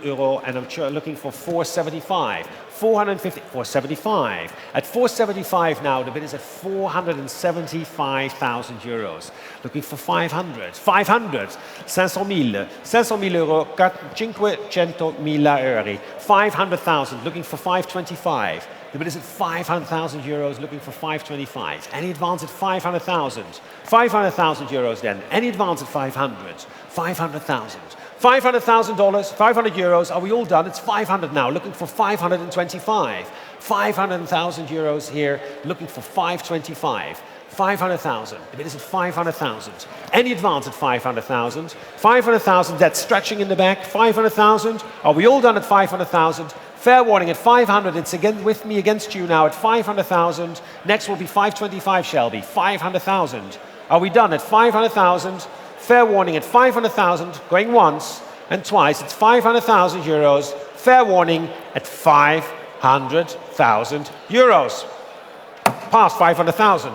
euros, and I'm looking for 475. 450, 475. At 475 now, the bid is at 475,000 euros. Looking for 500. 500, 500,000. 500,000 euros, 500,000 euro. 500,000, looking for 525. The bid is at 500,000 euros, looking for 525. Any advance at 500,000? 500,000 euros then. Any advance at 500? 500,000. $500,000, 500 euros. Are we all done? It's 500 now, looking for 525. 500,000 euros here, looking for 525. 500,000. The bid is at 500,000. Any advance at 500,000? 500,000, that's stretching in the back. 500,000. Are we all done at 500,000? Fair warning at 500. It's again with me against you now at 500,000. Next will be 525, Shelby. 500,000. Are we done at 500,000? Fair warning at 500,000. Going once and twice. It's 500,000 euros. Fair warning at 500,000 euros. Past 500,000.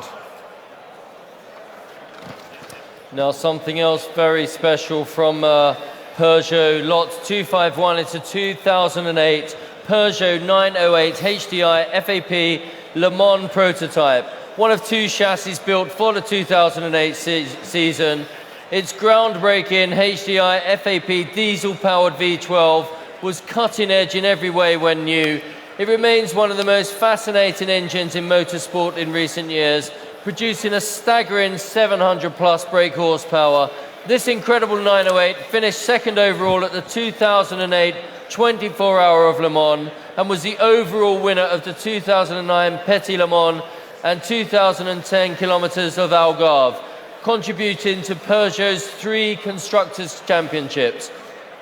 Now something else very special from Peugeot lot 251. It's a 2008 Peugeot 908 HDI FAP Le Mans prototype. One of two chassis built for the 2008 season. Its groundbreaking HDI FAP diesel-powered V12 was cutting edge in every way when new. It remains one of the most fascinating engines in motorsport in recent years, producing a staggering 700 plus brake horsepower. This incredible 908 finished second overall at the 2008 24-hour of Le Mans and was the overall winner of the 2009 Petit Le Mans and 2010 kilometers of Algarve, contributing to Peugeot's 3 Constructors' Championships.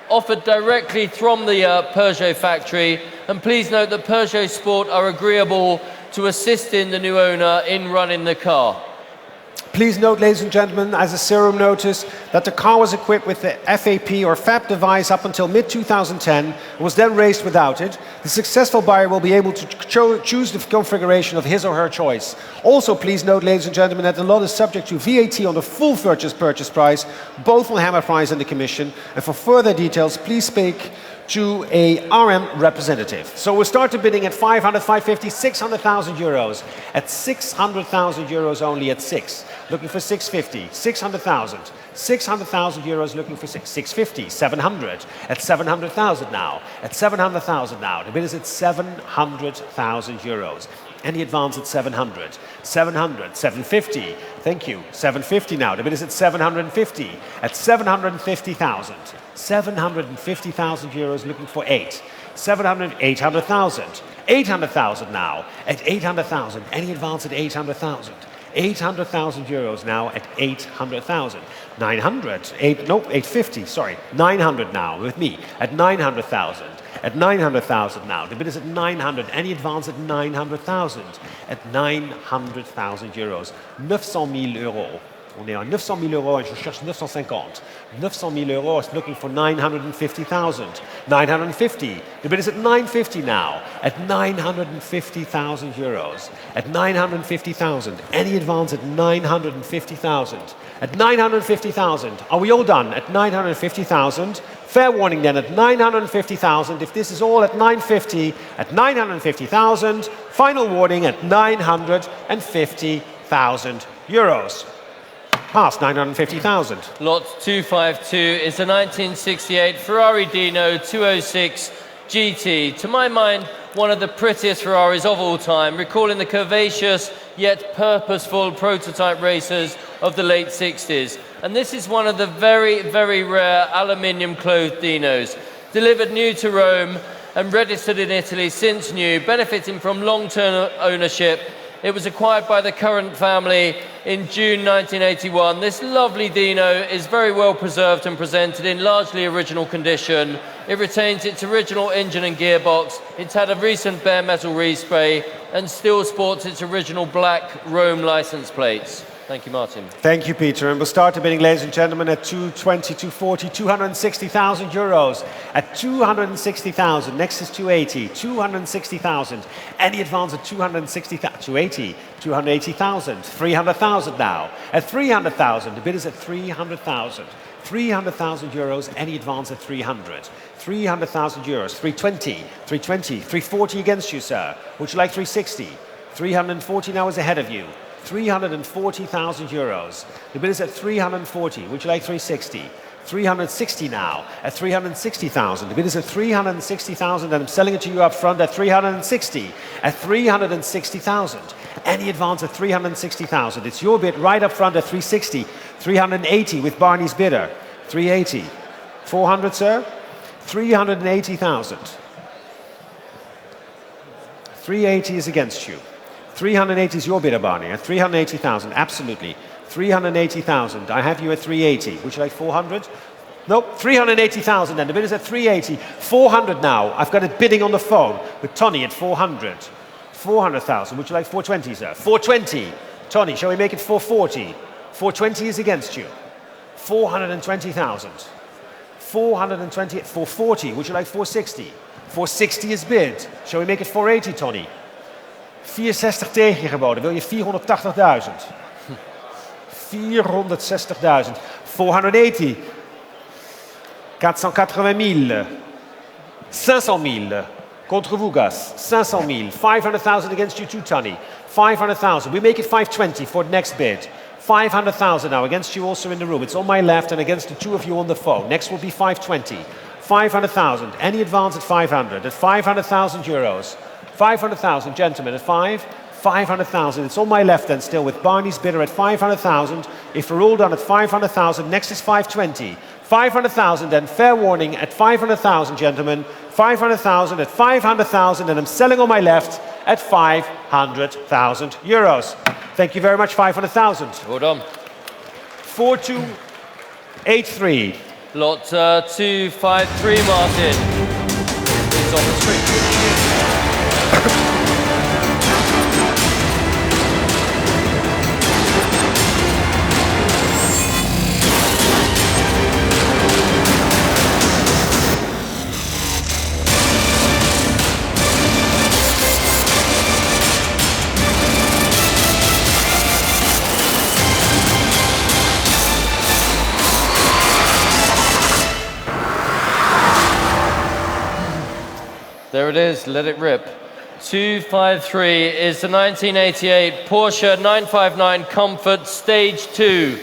Offered directly from the Peugeot factory, and please note that Peugeot Sport are agreeable to assisting the new owner in running the car. Please note, ladies and gentlemen, as a serum notice, that the car was equipped with the FAP or FAP device up until mid-2010 and was then raced without it. The successful buyer will be able to choose the configuration of his or her choice. Also, please note, ladies and gentlemen, that the lot is subject to VAT on the full purchase price, both on hammer price and the commission. And for further details, please speak to a RM representative. So we'll start the bidding at 500, 550, 600,000 euros. At 600,000 euros only at 6. Looking for 650, 600,000. 600,000 euros looking for 650, 700. At 700,000 now. At 700,000 now. The bid is at 700,000 euros. Any advance at 700. 700, 750. Thank you. 750 now. The bid is at 750. At 750,000. 750,000 euros looking for 8. 800,000. 800,000 now. At 800,000. Any advance at 800,000. 800,000 euros now at 800,000. 900. 850. Sorry. 900 now with me at 900,000. At 900,000 now. The bid is at 900. Any advance at 900,000. At 900,000 euros. 900,000 euros. On est à 900 000 euros et je cherche 950. 900 000 euros is looking for 950,000. 950. The bid is at 950 now. At 950,000 euros. At 950,000. Any advance at 950,000. At 950,000. Are we all done? At 950,000. Fair warning then at 950,000. If this is all at 950, at 950,000. Final warning at 950,000 euros. Past 950,000. Lot 252 is a 1968 Ferrari Dino 206 GT. To my mind, one of the prettiest Ferraris of all time, recalling the curvaceous yet purposeful prototype racers of the late 60s. And this is one of the very, very rare aluminium-clothed Dinos, delivered new to Rome and registered in Italy since new, benefiting from long-term ownership. It was acquired by the current family in June 1981. This lovely Dino is very well preserved and presented in largely original condition. It retains its original engine and gearbox. It's had a recent bare metal respray and still sports its original black Rome license plates. Thank you, Martin. Thank you, Peter. And we'll start the bidding, ladies and gentlemen, at 220, 240, 260,000 euros. At 260,000. Next is 280, 260,000. Any advance at 260,000, 280, 280,000, 300,000 now. At 300,000, the bid is at 300,000. 300,000 euros, any advance at 300. 300,000 euros, 320, 320, 340 against you, sir. Would you like 360? 340 now is ahead of you. 340,000 euros. The bid is at 340. Would you like 360? 360 now at 360,000. The bid is at 360,000 and I'm selling it to you up front at 360. At 360,000. Any advance at 360,000. It's your bid right up front at 360. 380 with Barney's bidder. 380. 400, sir? 380,000. 380 is against you. 380 is your bidder, Barney, at 380,000, absolutely. 380,000, I have you at 380. Would you like 400? Nope, 380,000 then, the bid is at 380. 400 now, I've got it bidding on the phone with Tony at 400. 400,000, would you like 420, sir? 420. Tony, shall we make it 440? 420 is against you. 420,000. 420 at 440, would you like 460? 460 is bid. Shall we make it 480, Tony? 64 tegen je geboden. Wil je 480.000? 460.000. 480. 480,000. 500,000. Contre vous, Gus. 500,000. 500,000 against you too, Tony. 500,000. We make it 520 for the next bid. 500,000 now against you also in the room. It's on my left and against the two of you on the phone. Next will be 520. 500,000. Any advance at 500. At 500,000 euros. 500,000, gentlemen, at 500,000. It's on my left then still with Barney's bidder at 500,000. If we're all done at 500,000, next is 520. 500,000 then, fair warning, at 500,000, gentlemen. 500,000 at 500,000 and I'm selling on my left at 500,000 euros. Thank you very much, 500,000. Well done. 4283. Lot 253, Martin. It's on the street. There it is, let it rip. 253 is the 1988 Porsche 959 Comfort Stage 2.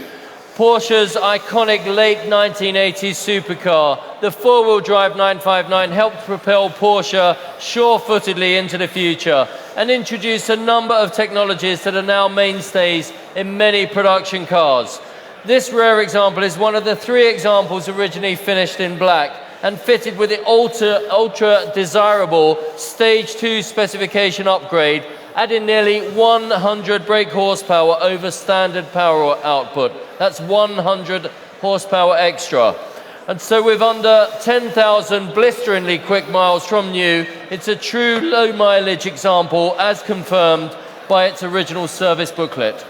Porsche's iconic late 1980s supercar. The four-wheel drive 959 helped propel Porsche sure-footedly into the future and introduced a number of technologies that are now mainstays in many production cars. This rare example is one of the 3 examples originally finished in black and fitted with the ultra desirable Stage 2 specification upgrade, adding nearly 100 brake horsepower over standard power output. That's 100 horsepower extra. And so with under 10,000 blisteringly quick miles from new, it's a true low mileage example as confirmed by its original service booklet.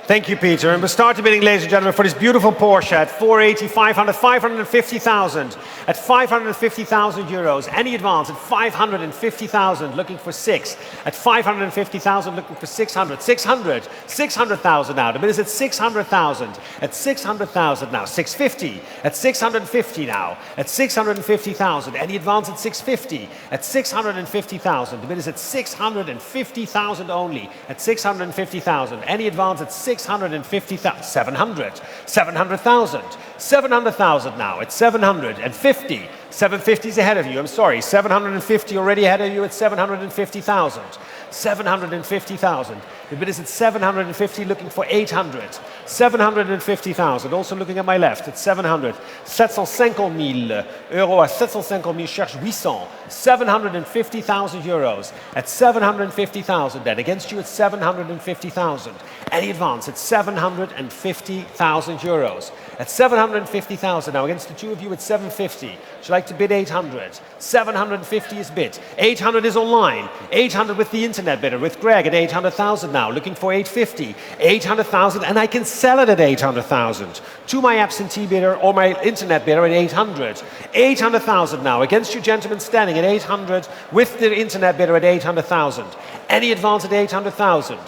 Thank you, Peter. And we'll start the bidding, ladies and gentlemen, for this beautiful Porsche at 480, 500, 550,000. At 550,000 euros. Any advance at 550,000, looking for 6. At 550,000, looking for 600. 600. 600,000 now. The bid is at 600,000. At 600,000 now. 650. At 650 now. At 650,000. Any advance at 650. At 650,000. The bid is at 650,000 only. At 650,000. Any advance at 650,000. 700. 700,000. 700,000 now. It's 750. 750 is ahead of you. I'm sorry. 750 already ahead of you at 750,000. 750,000. The bid is at 750, looking for 800. 750,000. Also looking at my left at 700. 750,000 euros à 750,000 cherche 800. 750,000 euros at 750,000. Then against you at 750,000. Any advance at 750,000 euros. At 750,000 now against the two of you at 750. Would you like to bid 800? 750 is bid. 800 is online. 800 with the internet bidder with Greg at 800,000 now. now, looking for 850, 800,000, and I can sell it at 800,000 to my absentee bidder or my internet bidder at 800. 800,000 now, against you gentlemen standing at 800 with the internet bidder at 800,000. Any advance at 800,000?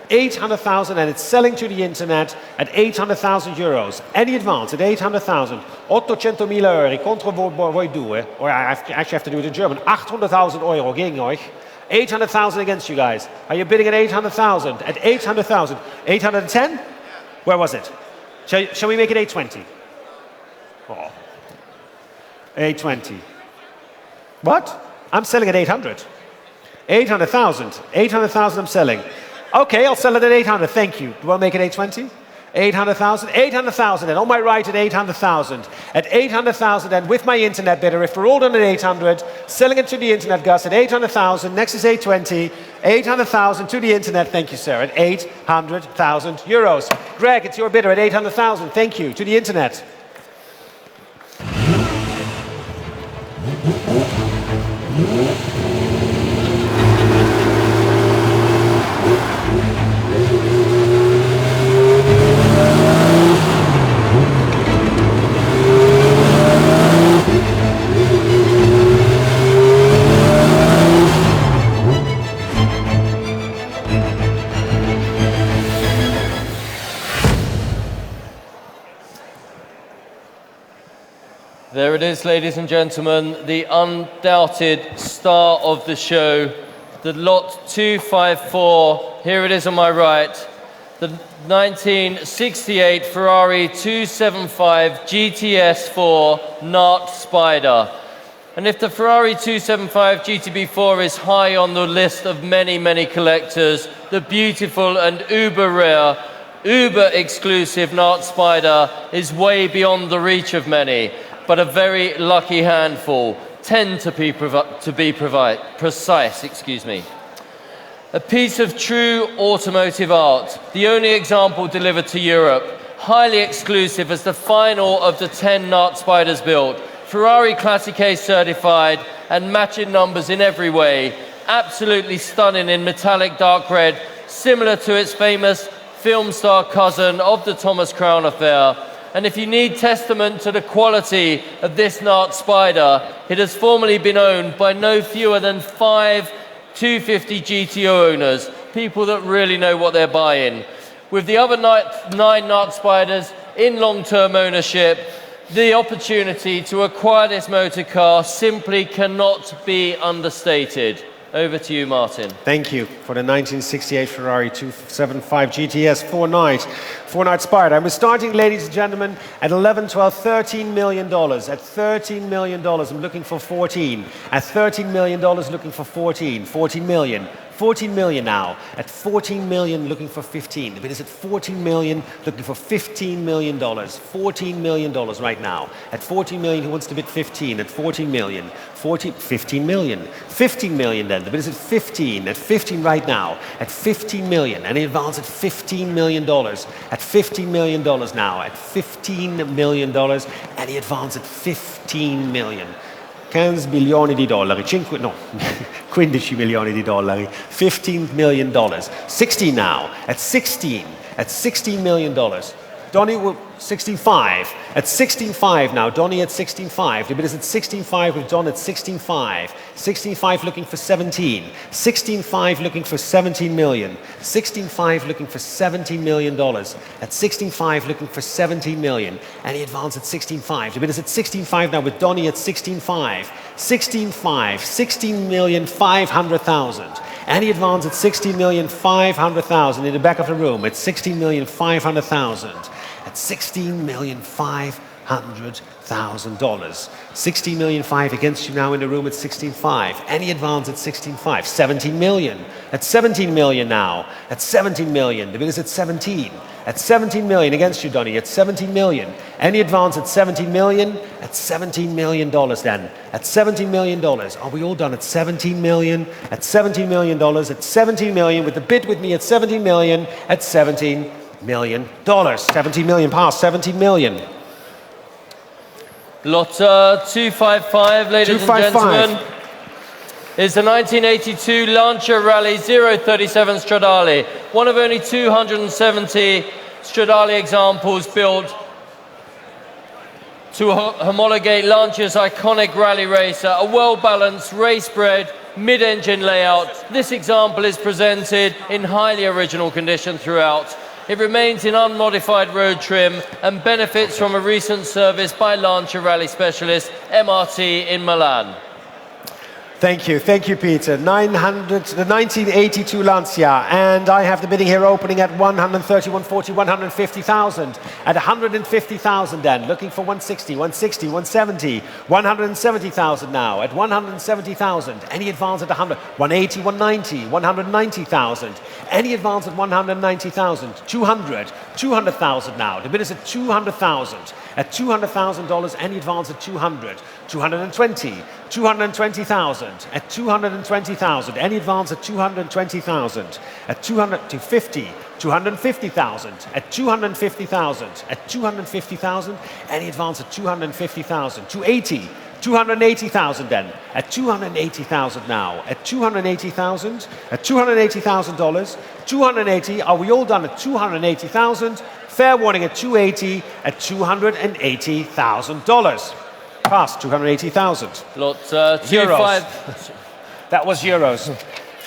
800,000, and it's selling to the internet at 800,000 euros. Any advance at 800,000. 800.000 euro contro voi due. Or I actually have to do it in German. 800,000 euro gegen euch. 800,000 against you guys. Are you bidding at 800,000? At 800,000. 810? Where was it? Shall we make it 820? Oh. 820. What? I'm selling at 800. 800,000. 800,000 I'm selling. Okay, I'll sell it at 800, thank you. Do you want to make it 820? 800,000? 800,000, and on my right at 800,000. At 800,000, and with my internet bidder, if we're all done at 800, selling it to the internet, Gus, at 800,000, next is 820, 800,000 to the internet, thank you, sir, at 800,000 euros. Greg, it's your bidder at 800,000, thank you, to the internet. There it is, ladies and gentlemen, the undoubted star of the show, the lot 254. Here it is on my right, the 1968 Ferrari 275 GTS4 Nart Spider. And if the Ferrari 275 GTB4 is high on the list of many, many collectors, the beautiful and uber rare, uber exclusive Nart Spider is way beyond the reach of many. But a very lucky handful, 10 to be precise. A piece of true automotive art, the only example delivered to Europe, highly exclusive as the final of the 10 Nart Spiders built, Ferrari Classic A certified and matching numbers in every way, absolutely stunning in metallic dark red, similar to its famous film star cousin of the Thomas Crown affair. And if you need testament to the quality of this Nart Spider, it has formerly been owned by no fewer than 5 250 GTO owners, people that really know what they're buying. With the other 9 Nart Spiders in long-term ownership, the opportunity to acquire this motor car simply cannot be understated. Over to you, Martin. Thank you for the 1968 Ferrari 275 GTS 4-night Spider. And we're starting, ladies and gentlemen, at 11, 12, $13 million. At $13 million, I'm looking for 14. At $13 million, looking for 14. 14 million. 14 million now. At 14 million, looking for 15. The bid is at 14 million, looking for $15 million. $14 million right now. At 14 million, who wants to bid 15? At 14 million. 15 million. 15 million then. The bid is at 15. At 15 right now. At 15 million. Any advance at $15 million. At $15 million now. At $15 million. Any advance at 15 million. 15 milioni di dollari, 15 milioni di dollari, $15 million. 16 now, at 16 million dollars. Donnie will 16.5, at 16.5 now, Donnie at 16.5. The bid is at 16.5 with Don at 16.5. 16.5 looking for 17. 16.5 looking for 17 million. 16.5 looking for $17 million. At 16.5 looking for 17 million. Any advance at 16.5. The bid is at 16.5 now with Donnie at 16.5. 16.5, 16,500,000. Any advance at 16,500,000 in the back of the room at 16,500,000. At $16,500,000. 16,500,000 against you now in the room at 16.5. Any advance at 16.5. 17 million. At 17 million now. At 17 million. The bid is at 17. At 17 million against you, Donnie. At 17 million. Any advance at 17 million? At $17 million then. At $17 million. Are we all done at 17 million? At $17 million. At 17 million with the bid with me at 17 million. At $17 million. 17 million past 17 million. Lot 255, ladies and gentlemen, is the 1982 Lancia Rally 037 Stradale. one of only 270 Stradale examples built to homologate Lancia's iconic rally racer, a well-balanced, race-bred, mid-engine layout. This example is presented in highly original condition throughout. It remains in unmodified road trim and benefits from a recent service by Lancia rally specialist MRT in Milan. Thank you, Peter. 900, the 1982 Lancia, and I have the bidding here opening at 130, 140, 150,000. At 150,000 then, looking for 160, 160, 170, 170,000 now. At 170,000, any advance at 100, 180, 190, 190,000. Any advance at 190,000, 200, 200,000 now. The bid is at 200,000. At $200,000, any advance at 200, 220, 220,000. At 220,000, any advance at 220,000. At 250, 250,000. At 250,000. At 250,000, any advance at 250,000. 280, 280,000 then. At 280,000 now. At 280,000. At $280,000. 280. Are we all done at 280,000? Fair warning at 280. At $280,000. Past 280,000. Lot euros. That was euros.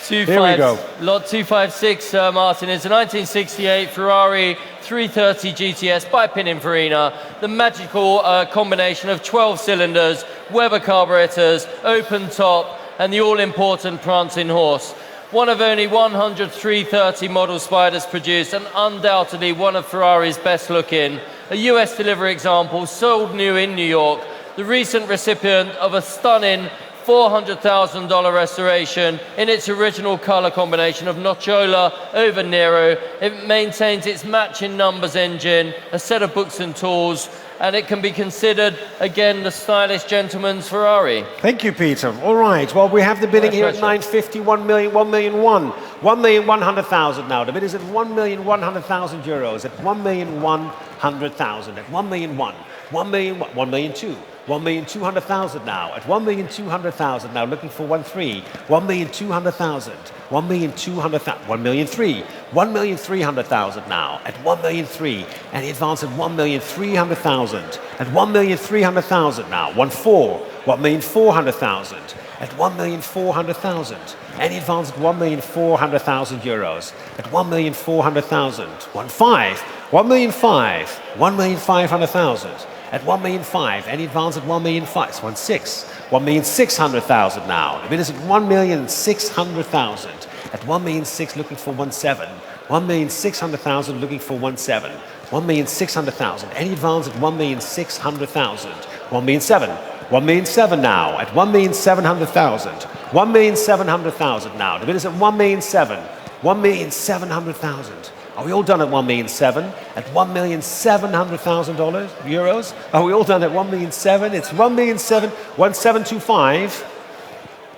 Here we go. Lot 256, Martin, is a 1968 Ferrari 330 GTS by Pininfarina. The magical combination of 12 cylinders, Weber carburetors, open top, and the all-important prancing horse. One of only 100 330 model Spiders produced, and undoubtedly one of Ferrari's best looking. A US delivery example, sold new in New York. The recent recipient of a stunning $400,000 restoration in its original color combination of Nocciola over Nero. It maintains its matching numbers engine, a set of books and tools, and it can be considered, again, the stylish gentleman's Ferrari. Thank you, Peter. All right, well, we have the bidding here at 950, 1 million, 1,100,000 now. The bid is at 1,100,000 euros, at 1,100,000, at 1,000,001, 1,000,002. 1,200,000 now. At 1,200,000 now, looking for 1,300,000. 1,200,000. 1,200,000. 1,300,000. 1,300,000 now. At 1,300,000. And he advanced at 1,300,000. At 1,300,000 now. 1,400,000. 1,400,000. At 1,400,000. And he advanced at 1,400,000 euros. At 1,400,000. 1,500,000. 1,500,000. 1,500,000. At 1,500,000, any advance at 1,500,000, 1,600,000, 1,600,000 now. The bid is at 1,600,000. At 1,600,000, looking for 1,700,000. 1,600,000, looking for 1,700,000. 1,600,000, any advance at 1,600,000. 1,700,000. 1,700,000 now. At 1,700,000. 1,700,000 now. The bid is at 1,700,000. 1,700,000. Are we all done at 1,700,000? At $1,700,000 euros? Are we all done at 1,700,000? It's 1,700,000, 1,725,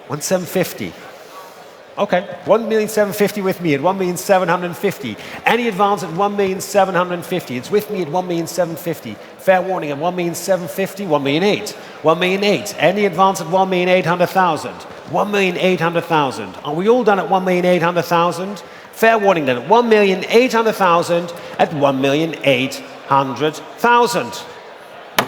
1,750. Okay, 1,750,000 with me at 1,750,000. Any advance at 1,750,000? It's with me at 1,750,000. Fair warning at 1,750,000, 1,800,000. 1,800,000. Any advance at 1,800,000? 1,800,000. Are we all done at 1,800,000? Fair warning then at 1,800,000 at 1,800,000.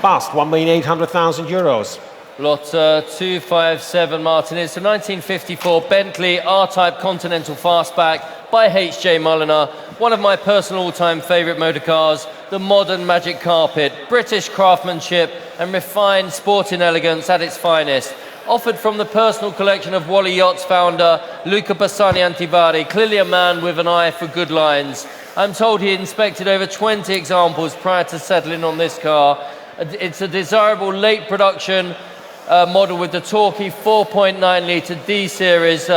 Past 1,800,000 euros. Lot 257, Martin. It's a 1954 Bentley R-Type Continental Fastback by H.J. Mulliner. One of my personal all-time favourite motor cars, the modern magic carpet, British craftsmanship and refined sporting elegance at its finest. Offered from the personal collection of Wally Yachts founder Luca Bassani Antivari, clearly a man with an eye for good lines. I'm told he inspected over 20 examples prior to settling on this car. It's a desirable late production model with the torquey 4.9 litre D-Series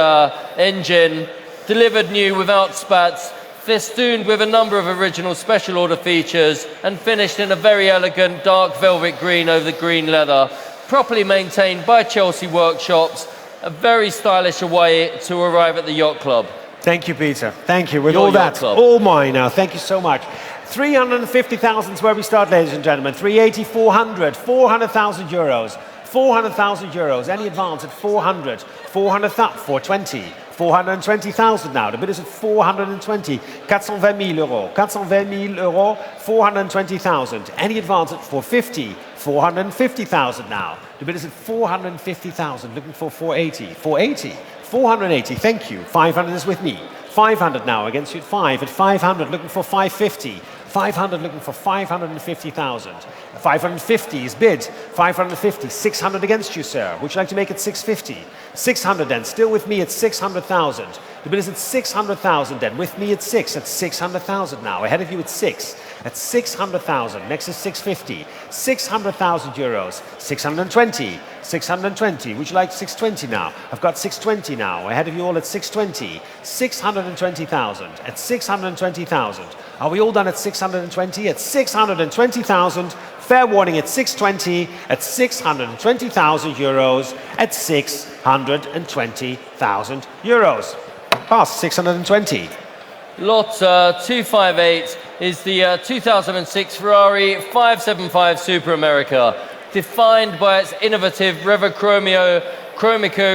engine, delivered new without spats, festooned with a number of original special order features and finished in a very elegant dark velvet green over the green leather. Properly maintained by Chelsea workshops, a very stylish way to arrive at the yacht club. Thank you, Peter. Thank you. With Your all that, club. all mine now. Thank you so much. 350,000 is where we start, ladies and gentlemen. 380, 400, 400,000 euros. 400,000 euros. Any advance at 400, 400,000, 420, 420,000 now. The bid is at 420. 420 000 euros. 420 000 euros. 420,000. Any advance at 450. 450,000 now. The bid is at 450,000. Looking for 480. 480. 480. Thank you. 500 is with me. 500 now against you at 5. At 500 looking for 550. 500 looking for 550,000. 550 is bid. 550. 600 against you, sir. Would you like to make it 650? 600 then. Still with me at 600,000. The bid is at 600,000 then. With me at 6. At 600,000 now. Ahead of you at 6. At 600,000. Next is 650. 600,000 euros. 620. 620. Would you like 620 now? I've got 620 now. Ahead of you all at 620. 620,000. At 620,000. Are we all done at 620? At 620,000. Fair warning at 620. At 620,000 euros. At 620,000 euros. Pass 620. Lot 258 is the 2006 Ferrari 575 Super America, defined by its innovative Chromico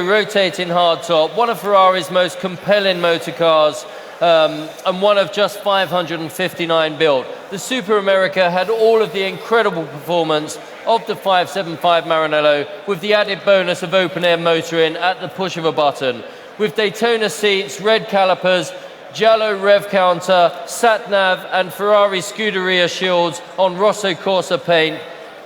rotating hardtop, one of Ferrari's most compelling motor cars, and one of just 559 built. The Super America had all of the incredible performance of the 575 Maranello, with the added bonus of open-air motoring at the push of a button. With Daytona seats, red calipers, Giallo rev counter, sat-nav and Ferrari Scuderia shields on Rosso Corsa paint,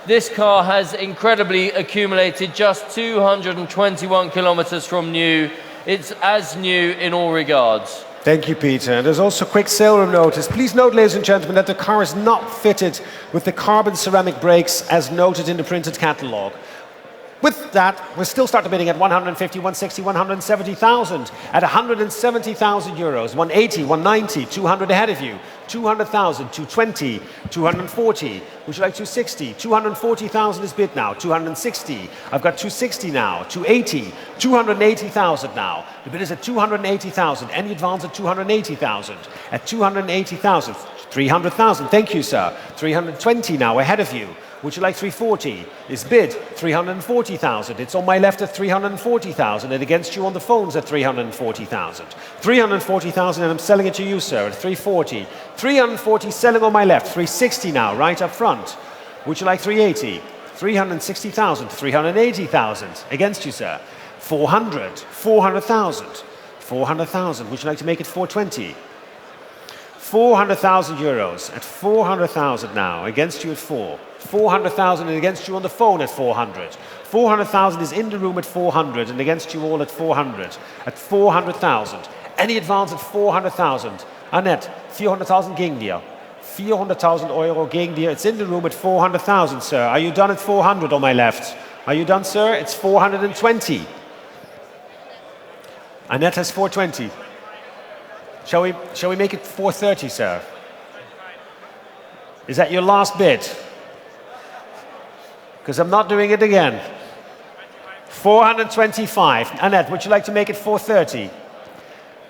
this car has incredibly accumulated just 221 kilometers from new. It's as new in all regards. Thank you, Peter. There's also a quick sale room notice. Please note, ladies and gentlemen, that the car is not fitted with the carbon ceramic brakes as noted in the printed catalogue. With that, we'll still start the bidding at 150, 160, 170,000. At 170,000 euros, 180, 190, 200 ahead of you. 200,000, 220, 240. Would you like 260? 240,000 is bid now. 260. I've got 260 now. 280. 280,000 now. The bid is at 280,000. Any advance at 280,000. At 280,000. 300,000. Thank you, sir. 320 now ahead of you. Would you like 340? Is bid 340,000. It's on my left at 340,000 and against you on the phones at 340,000. 340,000 and I'm selling it to you, sir, at 340. 340 selling on my left. 360 now, right up front. Would you like 380? 360,000. 380,000 against you, sir. 400. 400,000. 400,000. Would you like to make it 420? 400,000 euros at 400,000 now against you at 4. 400,000 and against you on the phone at 400. 400,000 is in the room at 400 and against you all at 400. At 400,000. Any advance at 400,000. Annette, 400,000 gegen dir. 400,000 euro gegen dir. It's in the room at 400,000, sir. Are you done at 400 on my left? Are you done, sir? It's 420. Annette has 420. Shall we make it 430, sir? Is that your last bid? Because I'm not doing it again. 425. Annette, would you like to make it 430?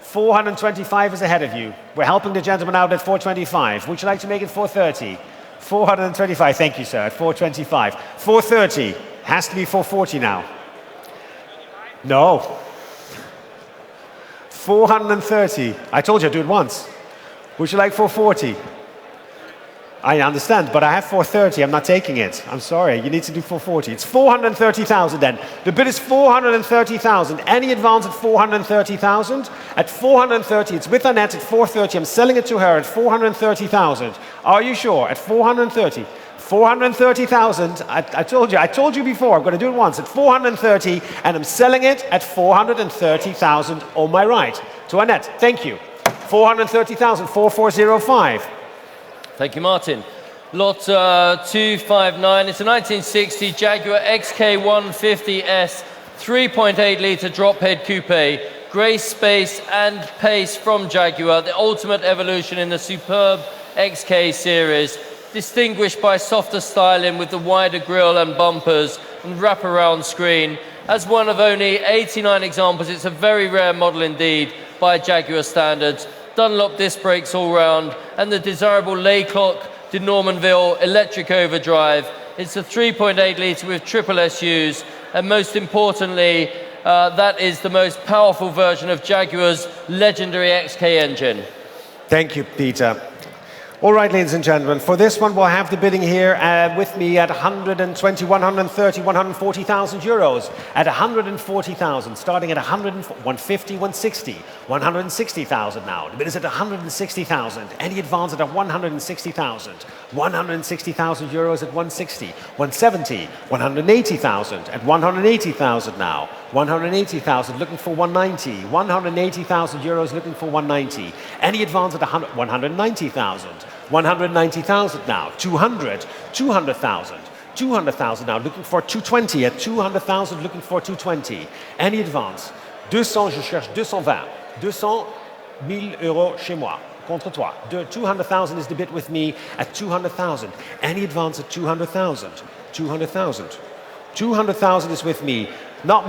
425 is ahead of you. We're helping the gentleman out at 425. Would you like to make it 430? 425, thank you, sir, at 425. 430, has to be 440 now. No. 430. I told you I'd do it once. Would you like 440? I understand, but I have 430. I'm not taking it. I'm sorry. You need to do 440. It's 430,000 then. The bid is 430,000. Any advance at 430,000? At 430, it's with Annette at 430. I'm selling it to her at 430,000. Are you sure? At 430. 430,000. I told you before. I'm going to do it once at 430, and I'm selling it at 430,000 on my right. To Annette. Thank you. 430,000. 4405. Thank you, Martin. Lot 259. It's a 1960 Jaguar XK150S 3.8 litre drop head coupe. Grace, space and pace from Jaguar. The ultimate evolution in the superb XK series. Distinguished by softer styling with the wider grille and bumpers and wraparound screen. As one of only 89 examples, it's a very rare model indeed by Jaguar standards. Dunlop disc brakes all round and the desirable Laycock de Normanville electric overdrive. It's a 3.8 litre with triple SUs and most importantly that is the most powerful version of Jaguar's legendary XK engine. Thank you, Peter. All right, ladies and gentlemen, for this one, we'll have the bidding here with me at 120, 130, 140,000 euros. At 140,000, starting at 150, 160, 160,000 now. The bid is at 160,000. Any advance at 160,000. 160,000 euros at 160, 170, 180,000 at 180,000 now. 180,000 looking for 190, 180,000 euros looking for 190. Any advance at 190,000, 190,000 now. 200, 200,000. 200,000 now, looking for 220 at 200,000, looking for 220. Any advance? 200, je cherche 220. 200 000 euros chez moi. Contre toi. 200,000 is the bid with me at 200,000. Any advance at 200,000? 200,000. 200,000 is with me. Not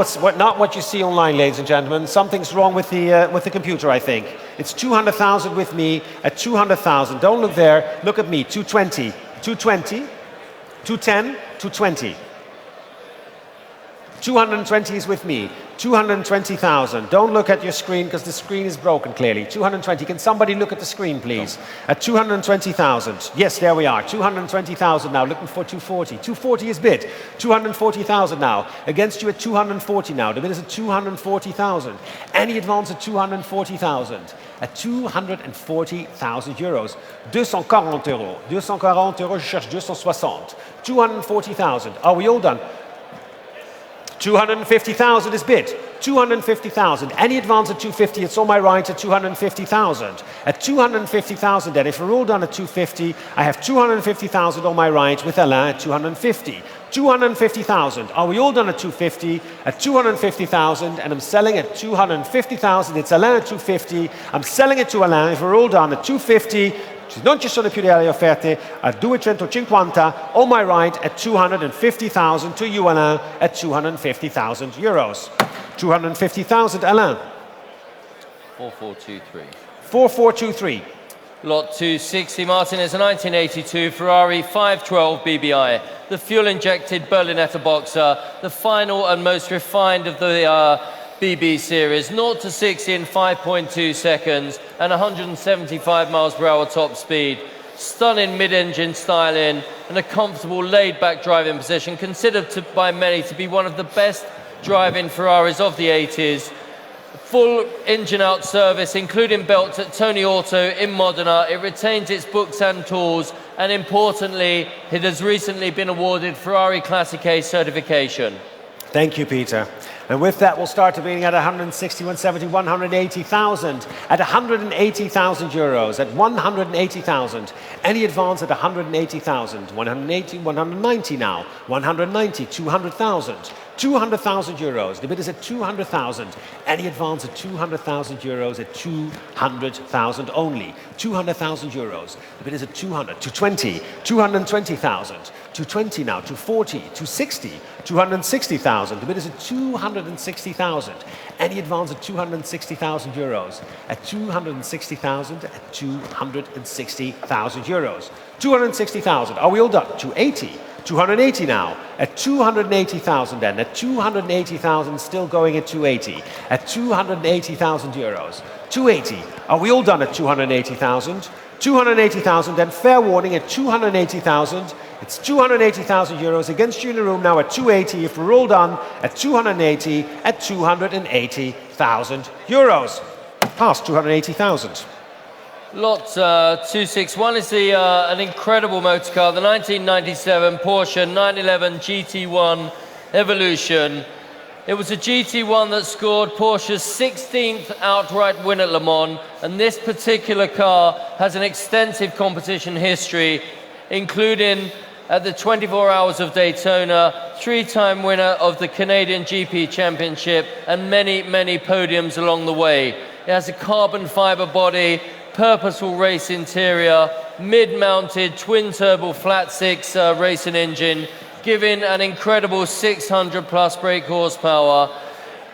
what you see online, ladies and gentlemen. Something's wrong with the computer, I think. It's 200,000 with me at 200,000. Don't look there. Look at me. 220. 220. 210. 220. 220 is with me. 220,000. Don't look at your screen because the screen is broken clearly. 220. Can somebody look at the screen, please? At 220,000. Yes, there we are. 220,000 now. Looking for 240. 240 is bid. 240,000 now. Against you at 240 now. The bid is at 240,000. Any advance at 240,000. At 240,000 euros. 240 euros. 240 euros. Je cherche 260. 240,000. Are we all done? 250,000 is bid. 250,000. Any advance at 250, it's on my right at 250,000. At 250,000 then, if we're all done at 250, I have 250,000 on my right with Alain at 250. 250,000. Are we all done at 250? At 250,000, and I'm selling at 250,000. It's Alain at 250. I'm selling it to Alain. If we're all done at 250, non ci sono più delle offerte, a 250 on my right at 250,000 to you, Alain, at 250,000 euros. 250,000, Alain. 4423. 4423. Lot 260, Martin, is a 1982 Ferrari 512 BBI, the fuel-injected Berlinetta boxer, the final and most refined of the BB series, 0 to 60 in 5.2 seconds and 175 miles per hour top speed. Stunning mid-engine styling and a comfortable laid-back driving position, considered by many to be one of the best driving Ferraris of the 80s. Full engine-out service, including belts at Tony Auto in Modena. It retains its books and tools, and importantly, it has recently been awarded Ferrari Classic A certification. Thank you, Peter. And with that, we'll start the bidding at 160, 170, 180,000. At 180,000 euros, at 180,000. Any advance at 180,000. 180, 190 now. 190, 200,000. 200,000 euros. The bid is at 200,000. Any advance at 200,000 euros at 200,000 only. 200,000 euros. The bid is at 200, 220, 220,000. 220 now, 240, 260, 260,000. The bid is at 260,000. Any advance at 260,000 euros. At 260,000, at 260,000 euros. 260,000. Are we all done? 280. 280 now. At 280,000 then. At 280,000, still going at 280. At 280,000 euros. 280. Are we all done at 280,000? 280,000, then fair warning at 280,000. It's 280,000 euros against you in the room now at 280. If we're all done at 280, at 280,000 euros. Past 280,000. Lot 261 is an incredible motor car, the 1997 Porsche 911 GT1 Evolution. It was a GT1 that scored Porsche's 16th outright win at Le Mans, and this particular car has an extensive competition history, including at the 24 Hours of Daytona, 3-time winner of the Canadian GP Championship, and many, many podiums along the way. It has a carbon fiber body, purposeful race interior, mid-mounted twin-turbo flat-six racing engine, giving an incredible 600 plus brake horsepower.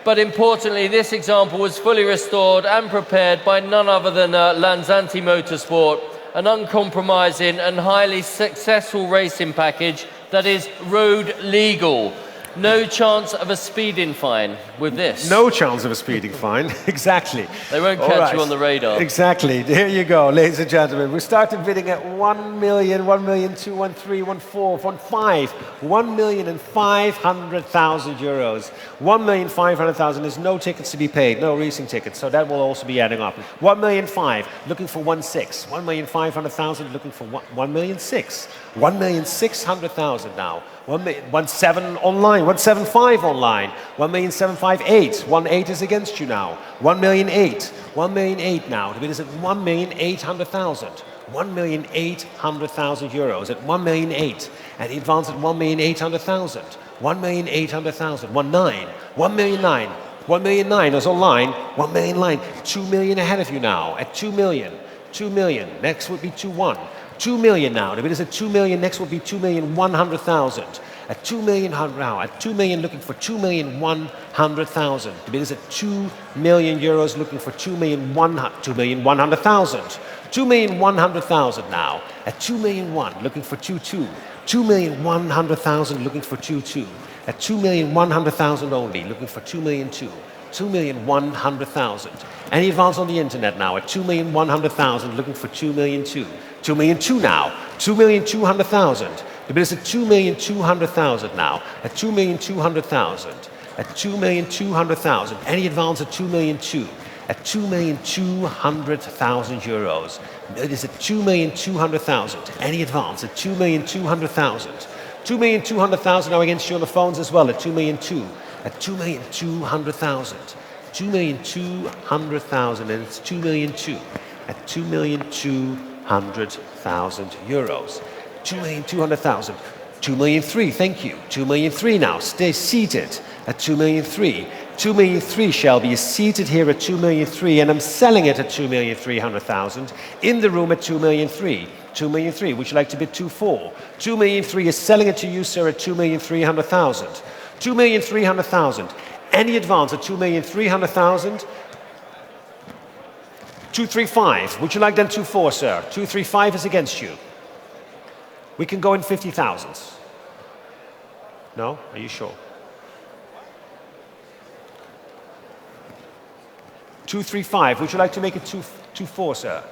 But importantly, this example was fully restored and prepared by none other than Lanzanti Motorsport, an uncompromising and highly successful racing package that is road legal. No chance of a speeding fine with this. No chance of a speeding fine. Exactly. They won't All catch right. you on the radar. Exactly. There you go, ladies and gentlemen. We started bidding at 1 million, 1 million, 2, 1, 3, 1, 4, 1, 5, 1,500,000 euros. 1,500,000. There's no tickets to be paid, no racing tickets, so that will also be adding up. 1,500,000, looking for 1.6. 1,500,000, looking for 1,600,000. 1,600,000 now. 1.7 online, 1.75 online, 1,758,000. 1.8 is against you now. 1,008,000. 1,008,000 now. The bid is at 1,800,000. 1,800,000 euros at 1,008,000. And he advanced at 1,800,000. 1,800,000. 1.9. 1,009,000. 1,009,000 is online. 1,009,000. 2 million ahead of you now at 2 million. 2 million. Next would be 2.1. 2 million now. The bid is at 2 million. Next will be 2,100,000. At 2 million now. At 2 million, looking for 2,100,000. The bid is at 2 million euros, looking for 2,100,000. 2,100,000 now. At 2,000,001, looking for 2.2. 2,100,000, looking for 2.2. At 2,100,000 only, looking for 2,002. 2,100,000. Any advance on the internet now at 2,100,000, looking for 2,002. 2,002 now. 2,200,000. The bid is at 2,200,000 now. At 2,200,000. At 2,200,000. Any advance at 2,002. At 2,200,000 euros. It is at 2,200,000. Any advance at 2,200,000. 2,200,000 now against you on the phones as well at 2,002. At 2,200,000. 2,200,000 and it's 2,002 at 2,200,000 euros. 2,200,000. 2,003,000, thank you. 2,003,000 now. Stay seated at 2,003,000. 2,003,000 Shelby is seated here at 2,003,000 and I'm selling it at 2,300,000 in the room at 2,003,000. 2,003,000. Would you like to bid 2.4? 2,003,000 is selling it to you, sir, at 2,300,000. 2,300,000. Any advance at 2,300,000? 235. Would you like then 2.4, sir? 235 is against you. We can go in 50,000. No? Are you sure? 235. Would you like to make it 2.4, sir?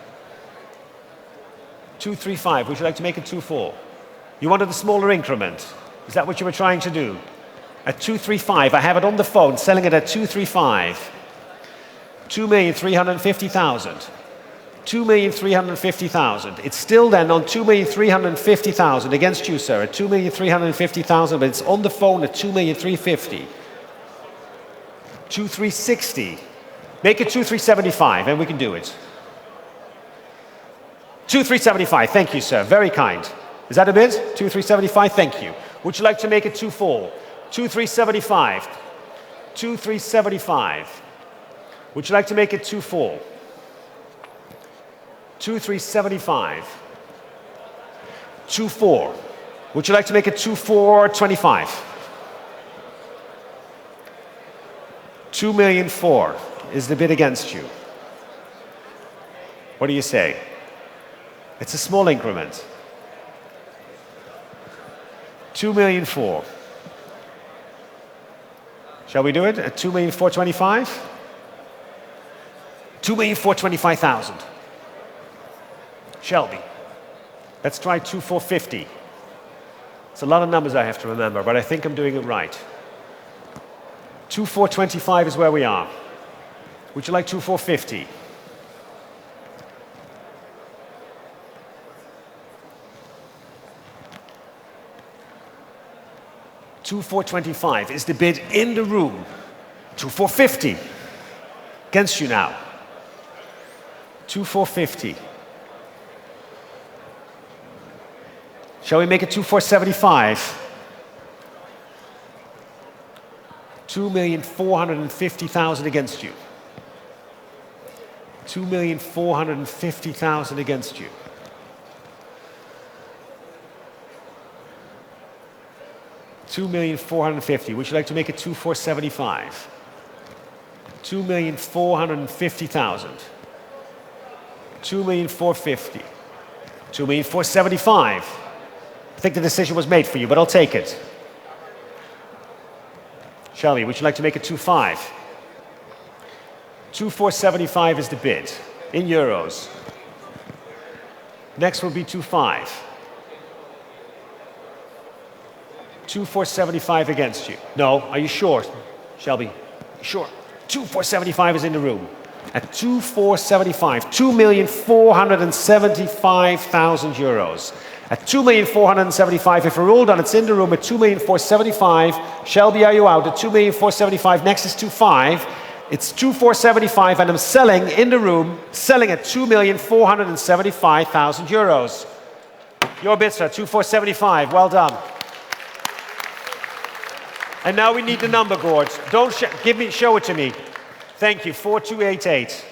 235. Would you like to make it 2.4? You wanted a smaller increment. Is that what you were trying to do? At 235, I have it on the phone, selling it at 235. 2,350,000. 2,350,000. It's still then on 2,350,000 against you, sir, at 2,350,000, but it's on the phone at 2,350,000. 2,360. Make it 2,375, and we can do it. 2,375. Thank you, sir. Very kind. Is that a bid? 2,375. Thank you. Would you like to make it 2.4? 2,375. 2,375. Would you like to make it 2.4? 2,375. 2.4. Would you like to make it 2,425? 2,004,000 is the bid against you. What do you say? It's a small increment. 2,004,000. Shall we do it at 2,425,000? 2,425,000. Shelby. Let's try 2,450,000. It's a lot of numbers I have to remember, but I think I'm doing it right. 2,425 is where we are. Would you like 2,450,000? 2,425 is the bid in the room. 2,450 against you now. 2,450. Shall we make it 2,475? 2,450,000 against you. 2,450,000 against you. 2,450,000. Would you like to make it 2,475? 2,450,000. 2,450,000. 2,475,000. I think the decision was made for you, but I'll take it. Shelby, would you like to make it 2.5? 2,475 is the bid in euros. Next will be 2.5. 2,475 against you. No, are you sure, Shelby? Sure. 2,475 is in the room. At 2,475, 2,475,000 euros. At 2,475,000, if we're all done, it's in the room at 2,475,000. Shelby, are you out? At 2,475,000, next is 2.5. It's 2,475,000, and I'm selling in the room, selling at 2,475,000 euros. Your bid, sir, 2,475, well done. And now we need the number, Gord. Don't show it to me. Thank you, 4288.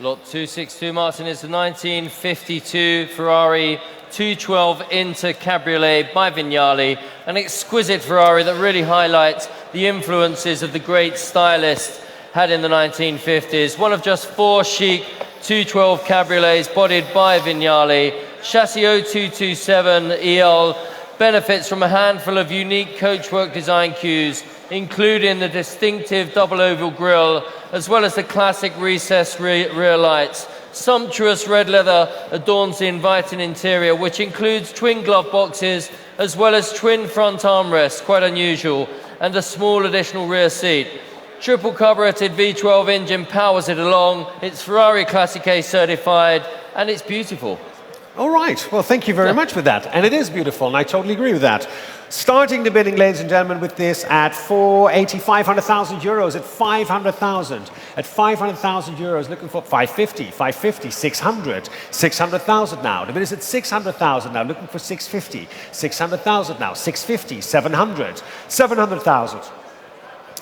Lot 262, Martin, is the 1952 Ferrari 212 Inter Cabriolet by Vignali, an exquisite Ferrari that really highlights the influences of the great stylist had in the 1950s. One of just 4 chic 212 cabriolets bodied by Vignali. Chassis 0227 EL benefits from a handful of unique coachwork design cues, including the distinctive double oval grille, as well as the classic recessed rear lights. Sumptuous red leather adorns the inviting interior, which includes twin glove boxes, as well as twin front armrests, quite unusual, and a small additional rear seat. Triple carburetted V12 engine powers it along. It's Ferrari Classic A certified, and it's beautiful. All right, well, thank you very much for that. And it is beautiful, and I totally agree with that. Starting the bidding, ladies and gentlemen, with this at 500,000 euros, at 500,000. At 500,000 euros, looking for 550, 600, 600,000 now. The bid is at 600,000 now, looking for 650, 600,000 now, 650, 700, 700,000.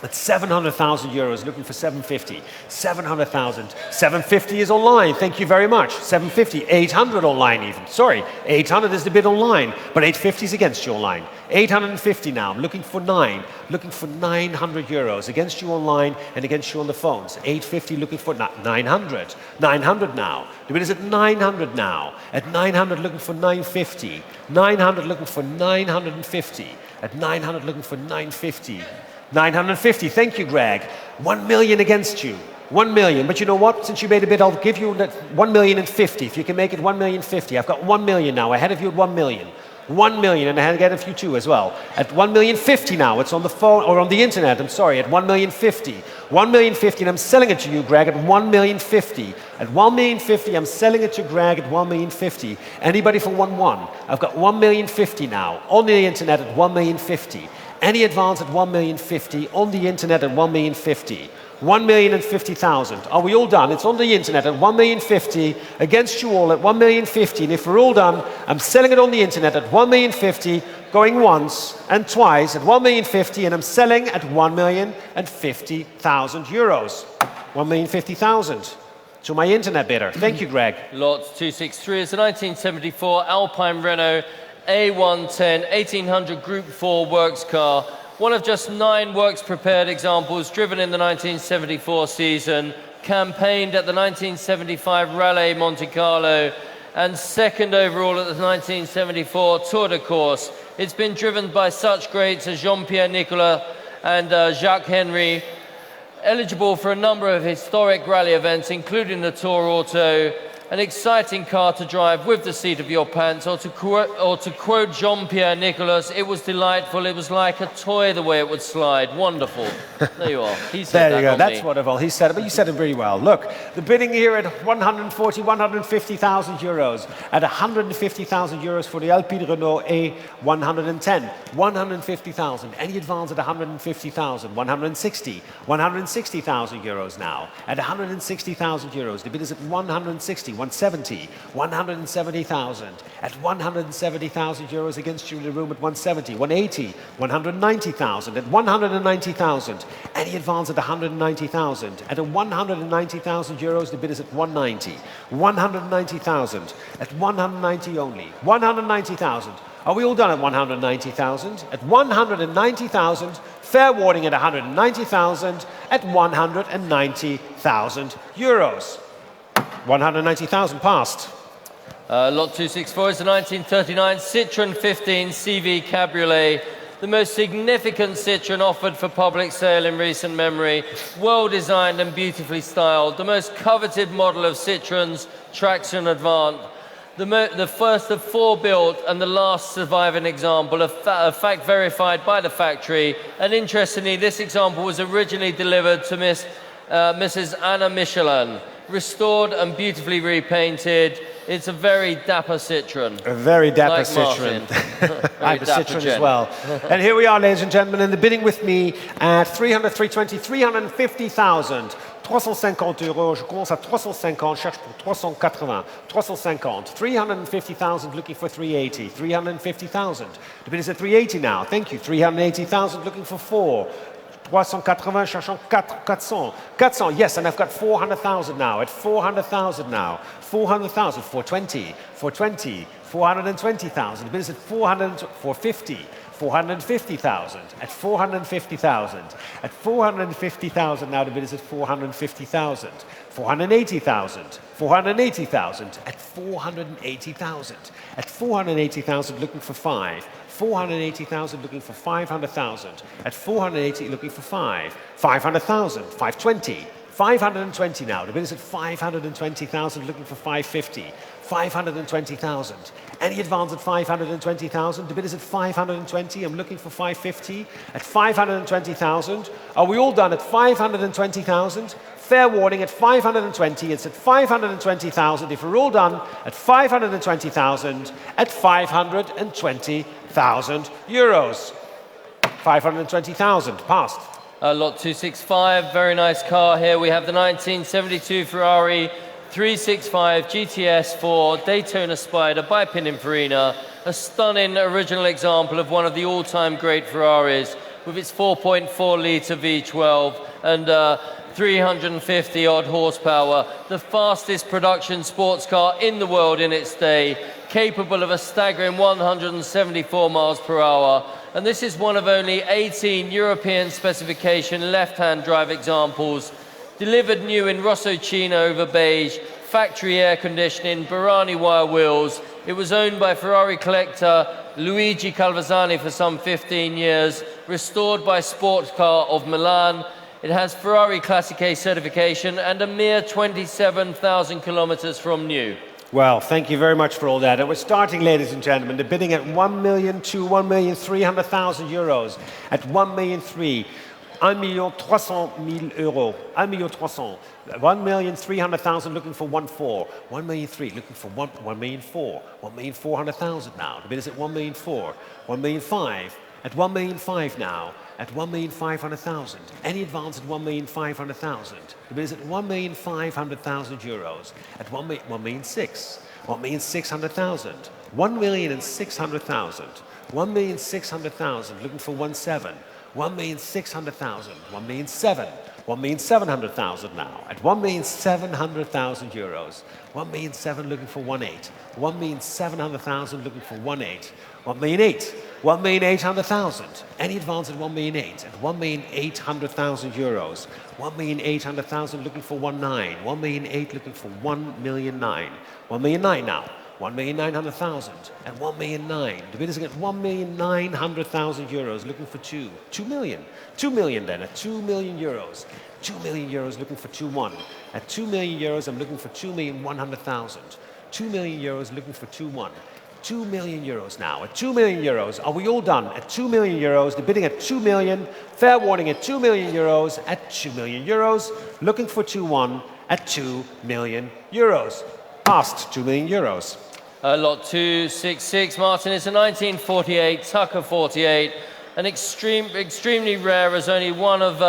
At 700,000 euros, looking for 750, 700,000, 750 is online, thank you very much, 750, 800 online even, sorry, 800 is the bid online, but 850 is against you online, 850 now, I'm looking for 900 euros, against you online and against you on the phones, 850 looking for 900, 900 now, the bid is at 900 now, at 900 looking for 950, 900 looking for 950, at 900 looking for 950, 950, thank you, Greg. 1 million against you. 1 million, but you know what? Since you made a bid, I'll give you that 1,050,000. If you can make it 1,050,000. I've got 1 million now, ahead of you at 1 million. 1 million, and ahead of you too as well. At 1,050,000 now, it's on the phone, or on the internet, I'm sorry, at 1,050,000. 1,050,000, and I'm selling it to you, Greg, at 1,050,000. At 1,050,000, I'm selling it to Greg at 1,050,000. Anybody for 1,1? I've got 1,050,000 now, on the internet at 1,050,000. Any advance at 1,050,000, on the internet at 1,050,000. 1,050,000. Are we all done? It's on the internet at 1,050,000, against you all at 1,050,000. And if we're all done, I'm selling it on the internet at 1,050,000, going once and twice at 1,050,000, and I'm selling at 1,050,000 euros. 1,050,000 to my internet bidder. Thank you, Greg. Lot 263 is the 1974 Alpine Renault A110 1800 Group 4 works car. One of just 9 works-prepared examples driven in the 1974 season, campaigned at the 1975 Rallye Monte Carlo, and second overall at the 1974 Tour de Corse. It's been driven by such greats as Jean-Pierre Nicolas and Jacques Henry, eligible for a number of historic rally events, including the Tour Auto. An exciting car to drive with the seat of your pants, or to quote Jean-Pierre Nicolas, it was delightful, it was like a toy the way it would slide. Wonderful. There you are. He said there you go, that's me. wonderful. He said it, but you said it very well. Look, the bidding here at 150,000 euros, at 150,000 euros for the Alpine Renault A110. 150,000. Any advance at 150,000? 160,000 euros now. At 160,000 euros, the bid is at 160. 170, 170,000. At 170,000 euros against you in the room at 170, 180, 190,000. At 190,000. Any advance at 190,000. At 190,000 euros, the bid is at 190. 190,000. At 190 only. 190,000. Are we all done at 190,000? At 190,000, fair warning at 190,000, at 190,000 euros. 190,000 passed. Lot 264 is the 1939 Citroën 15 CV Cabriolet the most significant Citroën offered for public sale in recent memory, well designed and beautifully styled, the most coveted model of Citroën's traction Avant, the first of 4 built and the last surviving example, a fact verified by the factory. And interestingly, this example was originally delivered to Mrs. Anna Michelin, restored and beautifully repainted. It's a very dapper Citroën. A very dapper like Citroën. I have a dapper Citroën Jen. as well. And here we are, ladies and gentlemen, in the bidding with me at 300, 320, 350,000. 350 euros, je commence à 350, cherche pour 380, 350, 350,000 looking for 380, 350,000. The bid is at 380 now, thank you, 380,000 looking for 4. 380, cherchant 400, 400, yes, and I've got 400,000 now, at 400,000 now, 400,000, 420, 420, 420,000, the bid is at 450. 450,000, at 450,000, at 450,000 now the bid is at 450,000, 480,000, 480,000, at 480,000, at 480,000 looking for 5, 480,000 looking for 500,000, at 480 looking for 5, 500,000, 520, 520 now, the bid is at 520,000 looking for 550, 520,000. Any advance at 520,000? The bid is at 520. I'm looking for 550. At 520,000. Are we all done at 520,000? Fair warning at 520. It's at 520,000. If we're all done at 520,000, at 520,000 euros. 520,000. Passed. Lot 265, very nice car here. We have the 1972 Ferrari 365 GTS 4 Daytona Spider by Pininfarina, a stunning original example of one of the all-time great Ferraris with its 4.4 litre V12 and 350 odd horsepower, the fastest production sports car in the world in its day, capable of a staggering 174 miles per hour. And this is one of only 18 European specification left-hand drive examples, delivered new in Rossocino over beige, factory air conditioning, Barani wire wheels. It was owned by Ferrari collector Luigi Calvazani for some 15 years, restored by Sports Car of Milan. It has Ferrari Classic A certification and a mere 27,000 kilometers from new. Well, thank you very much for all that. And we're starting, ladies and gentlemen, the bidding at 1,300,000 euros. At 1,300,000. 1,300,000 euros. 1,300,000. 1,300,000 looking for 1,400,000. 1,300,000 looking for 1,400,000. 1,400,000 now. The bid is at 1,400,000. 1,500,000. At 1,500,000 now. At 1,500,000. Any advance at 1,500,000. The bid is at 1,500,000 euros. At 1,600,000. 1,600,000. 1,600,000. 1,600,000 looking for 1,700,000. 1,600,000, 1,700,000, 1,700,000 now, at 1,700,000 euros, 1,700,000 looking for 1,800,000, 1,700,000 looking for 1,800,000, 1,800,000, 1,800,000, any advance at 1,800,000, at 1,800,000 euros, 1,800,000 looking for 1,900,000, 1,800,000 looking for 1,900,000, 1,900,000 now. 1,900,000 and 1,900,000. The bid is at 1,900,000 euros, looking for 2 million. 2 million then, at 2 million euros. 2 million euros looking for 2,100,000. At 2 million euros, I'm looking for 2,100,000. 2 million euros looking for 2,100,000. 2 million euros now. At 2 million euros, are we all done? At 2 million euros, the bidding at 2 million. Fair warning at 2 million euros. At 2 million euros, looking for 2,100,000 at 2 million euros. Past 2 million euros. Lot 266, Martin, it's a 1948 Tucker 48, an extremely rare, as only one of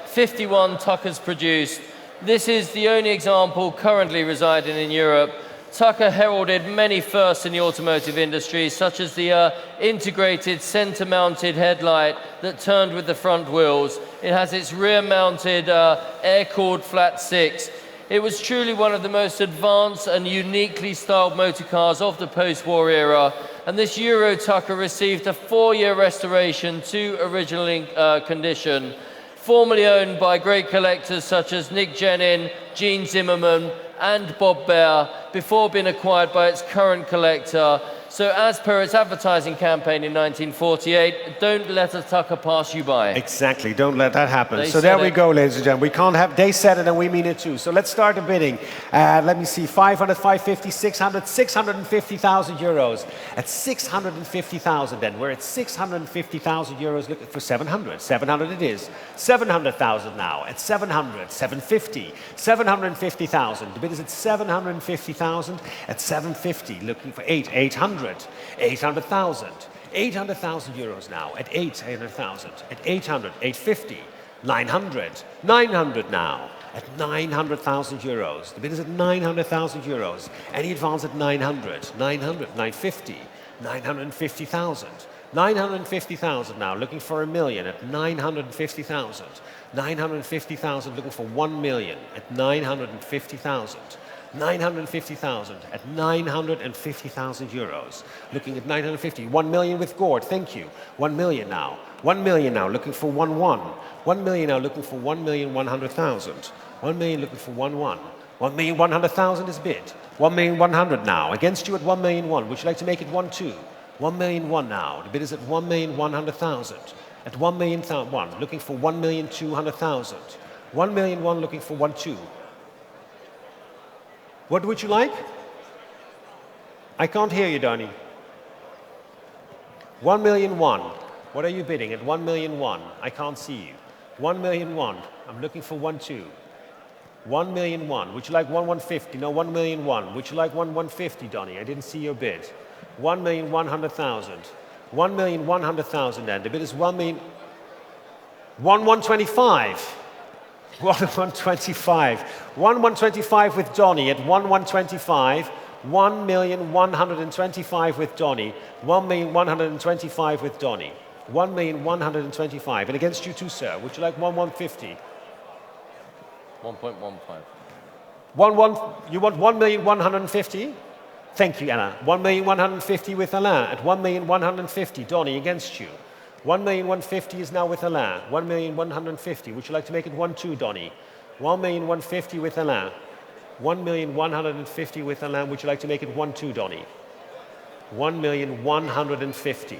51 Tuckers produced. This is the only example currently residing in Europe. Tucker heralded many firsts in the automotive industry, such as the integrated center-mounted headlight that turned with the front wheels. It has its rear-mounted air-cooled flat six. It was truly one of the most advanced and uniquely styled motor cars of the post-war era, and this Euro Tucker received a 4-year restoration to original condition, formerly owned by great collectors such as Nick Jenin, Gene Zimmerman, and Bob Baer, before being acquired by its current collector. So as per its advertising campaign in 1948, don't let a tucker pass you by. Exactly, don't let that happen. They So there said we it. go, ladies and gentlemen. We can't have, they said it and we mean it too. So let's start the bidding. Let me see, 500, 550, 600, 650,000 euros. At 650,000 then, we're at 650,000 euros looking for 700. 700 it is. 700,000 now. At 700, 750, 750,000. The bid is at 750,000. At 750, looking for 800. 800,000. 800,000 euros now at 800,000. At 800, 850, 900. 900 now at 900,000 euros. The bid is at 900,000 euros. Any advance at 900. 900, 950, 950,000. 950,000 now, looking for 1 million at 950,000. 950,000 looking for 1 million at 950,000. 950,000 at 950,000 euros. Looking at 950. 1 million with Gord, thank you. 1 million now. 1 million now, looking for 1 1. 1 million now, looking for 1,100,000. 1 million looking for 1 1. 1,100,000 is bid. 1,100,000 now. Against you at 1,000,001. Would you like to make it 1 2? 1,000,001 now. The bid is at 1,100,000. At 1,000,001, looking for 1,200,000. 1,000,001 looking for 1 2. What would you like? I can't hear you, Donnie. 1,000,001. What are you bidding at 1,000,001? I can't see you. 1,000,001. I'm looking for 1 2. 1,000,001. Would you like 1,150? No, 1,000,001. Would you like 1,150, Donnie? I didn't see your bid. 1,100,000. 1,100,000 then. The bid is 1,125. 1,125. 1,125 with Donnie at 1,125. 1,125 with Donnie. 1,125 with Donnie. 1,125. And against you too, sir. Would you like 1,150? 1.15. You want 1,150? Thank you, Alain. 1,150 with Alain at 1,150. Donnie against you. 1,150 is now with Alain. 1,150. Would you like to make it 1 2, Donnie? 1,150 with Alain. 1,150 with Alain. Would you like to make it 1 2, Donnie? 1,150.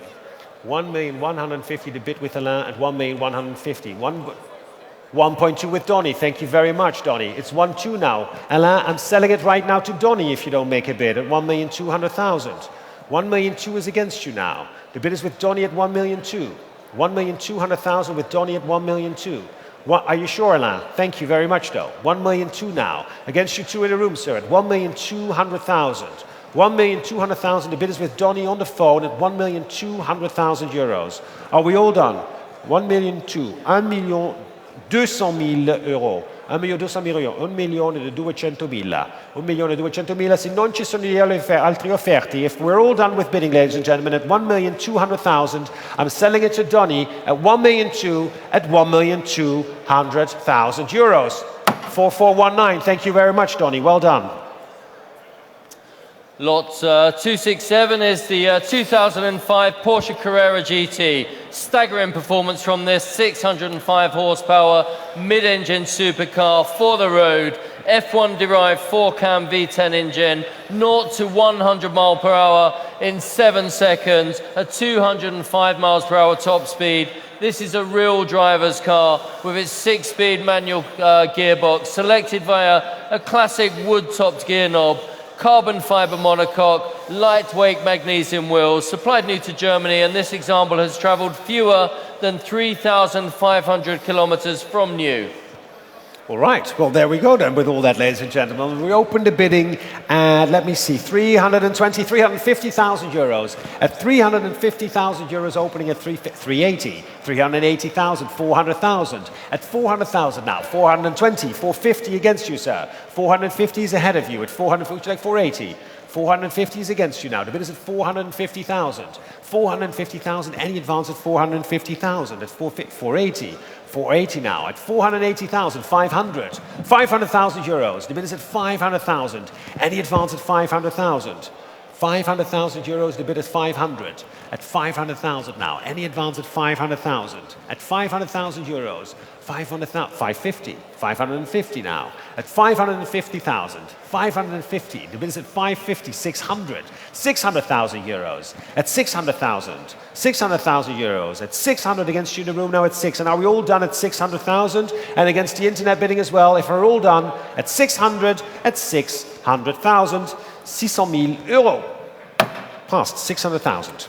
1,150 the bid with Alain at 1,150. 1.2 with Donnie. Thank you very much, Donnie. It's 1 2 now. Alain, I'm selling it right now to Donnie if you don't make a bid at 1,200,000. 1,200,000 is against you now. The bid is with Donnie at 1,200,000. 1,200,000 with Donnie at 1,200,000. Are you sure, Alain? Thank you very much, though. 1,200,000 now. Against you two in the room, sir, at 1,200,000. 1,200,000. The bid is with Donnie on the phone at 1,200,000 euros. Are we all done? 1,200,000. 1,200,000 euro. 1.200.000 euro, 1.200.000. 1.200.000. Se non ci sono altre offerte, if we're all done with bidding, ladies and gentlemen, at 1,200,000, I'm selling it to Donnie at 1,200,000 at 1,200,000 euros. 4419. Thank you very much, Donnie. Well done. Lot 267 is the 2005 Porsche Carrera GT. Staggering performance from this 605 horsepower mid-engine supercar for the road. F1 derived 4-cam V10 engine, 0 to 100 mile per hour in 7 seconds, a 205 miles per hour top speed. This is a real driver's car with its 6-speed manual gearbox, selected via a classic wood-topped gear knob. Carbon fiber monocoque, lightweight magnesium wheels, supplied new to Germany, and this example has traveled fewer than 3,500 kilometers from new. All right, well, there we go then with all that, ladies and gentlemen. We opened the bidding at, let me see, 350,000 euros. At 350,000 euros, opening at 380, 380,000, 400,000. At 400,000 now, 420, 450 against you, sir. 450 is ahead of you. At 400, would you like 480? 450 is against you now. The bid is at 450,000. 450,000, any advance at 450,000. At 480. 480 now. At 480,000, 500. 500,000 euros. The bid is at 500,000. Any advance at 500,000. 500,000 euros, the bid is 500. At 500,000 now. Any advance at 500,000. At 500,000 euros, 500,000, 550, 550 now. At 550,000, 550. The bid is at 550, 600. 600,000 euros. At 600,000, 600,000 euros. At 600 against you in the room now at 6. And are we all done at 600,000? And against the internet bidding as well. If we're all done at 600, at 600,000. 600,000 euro. Passed 600,000.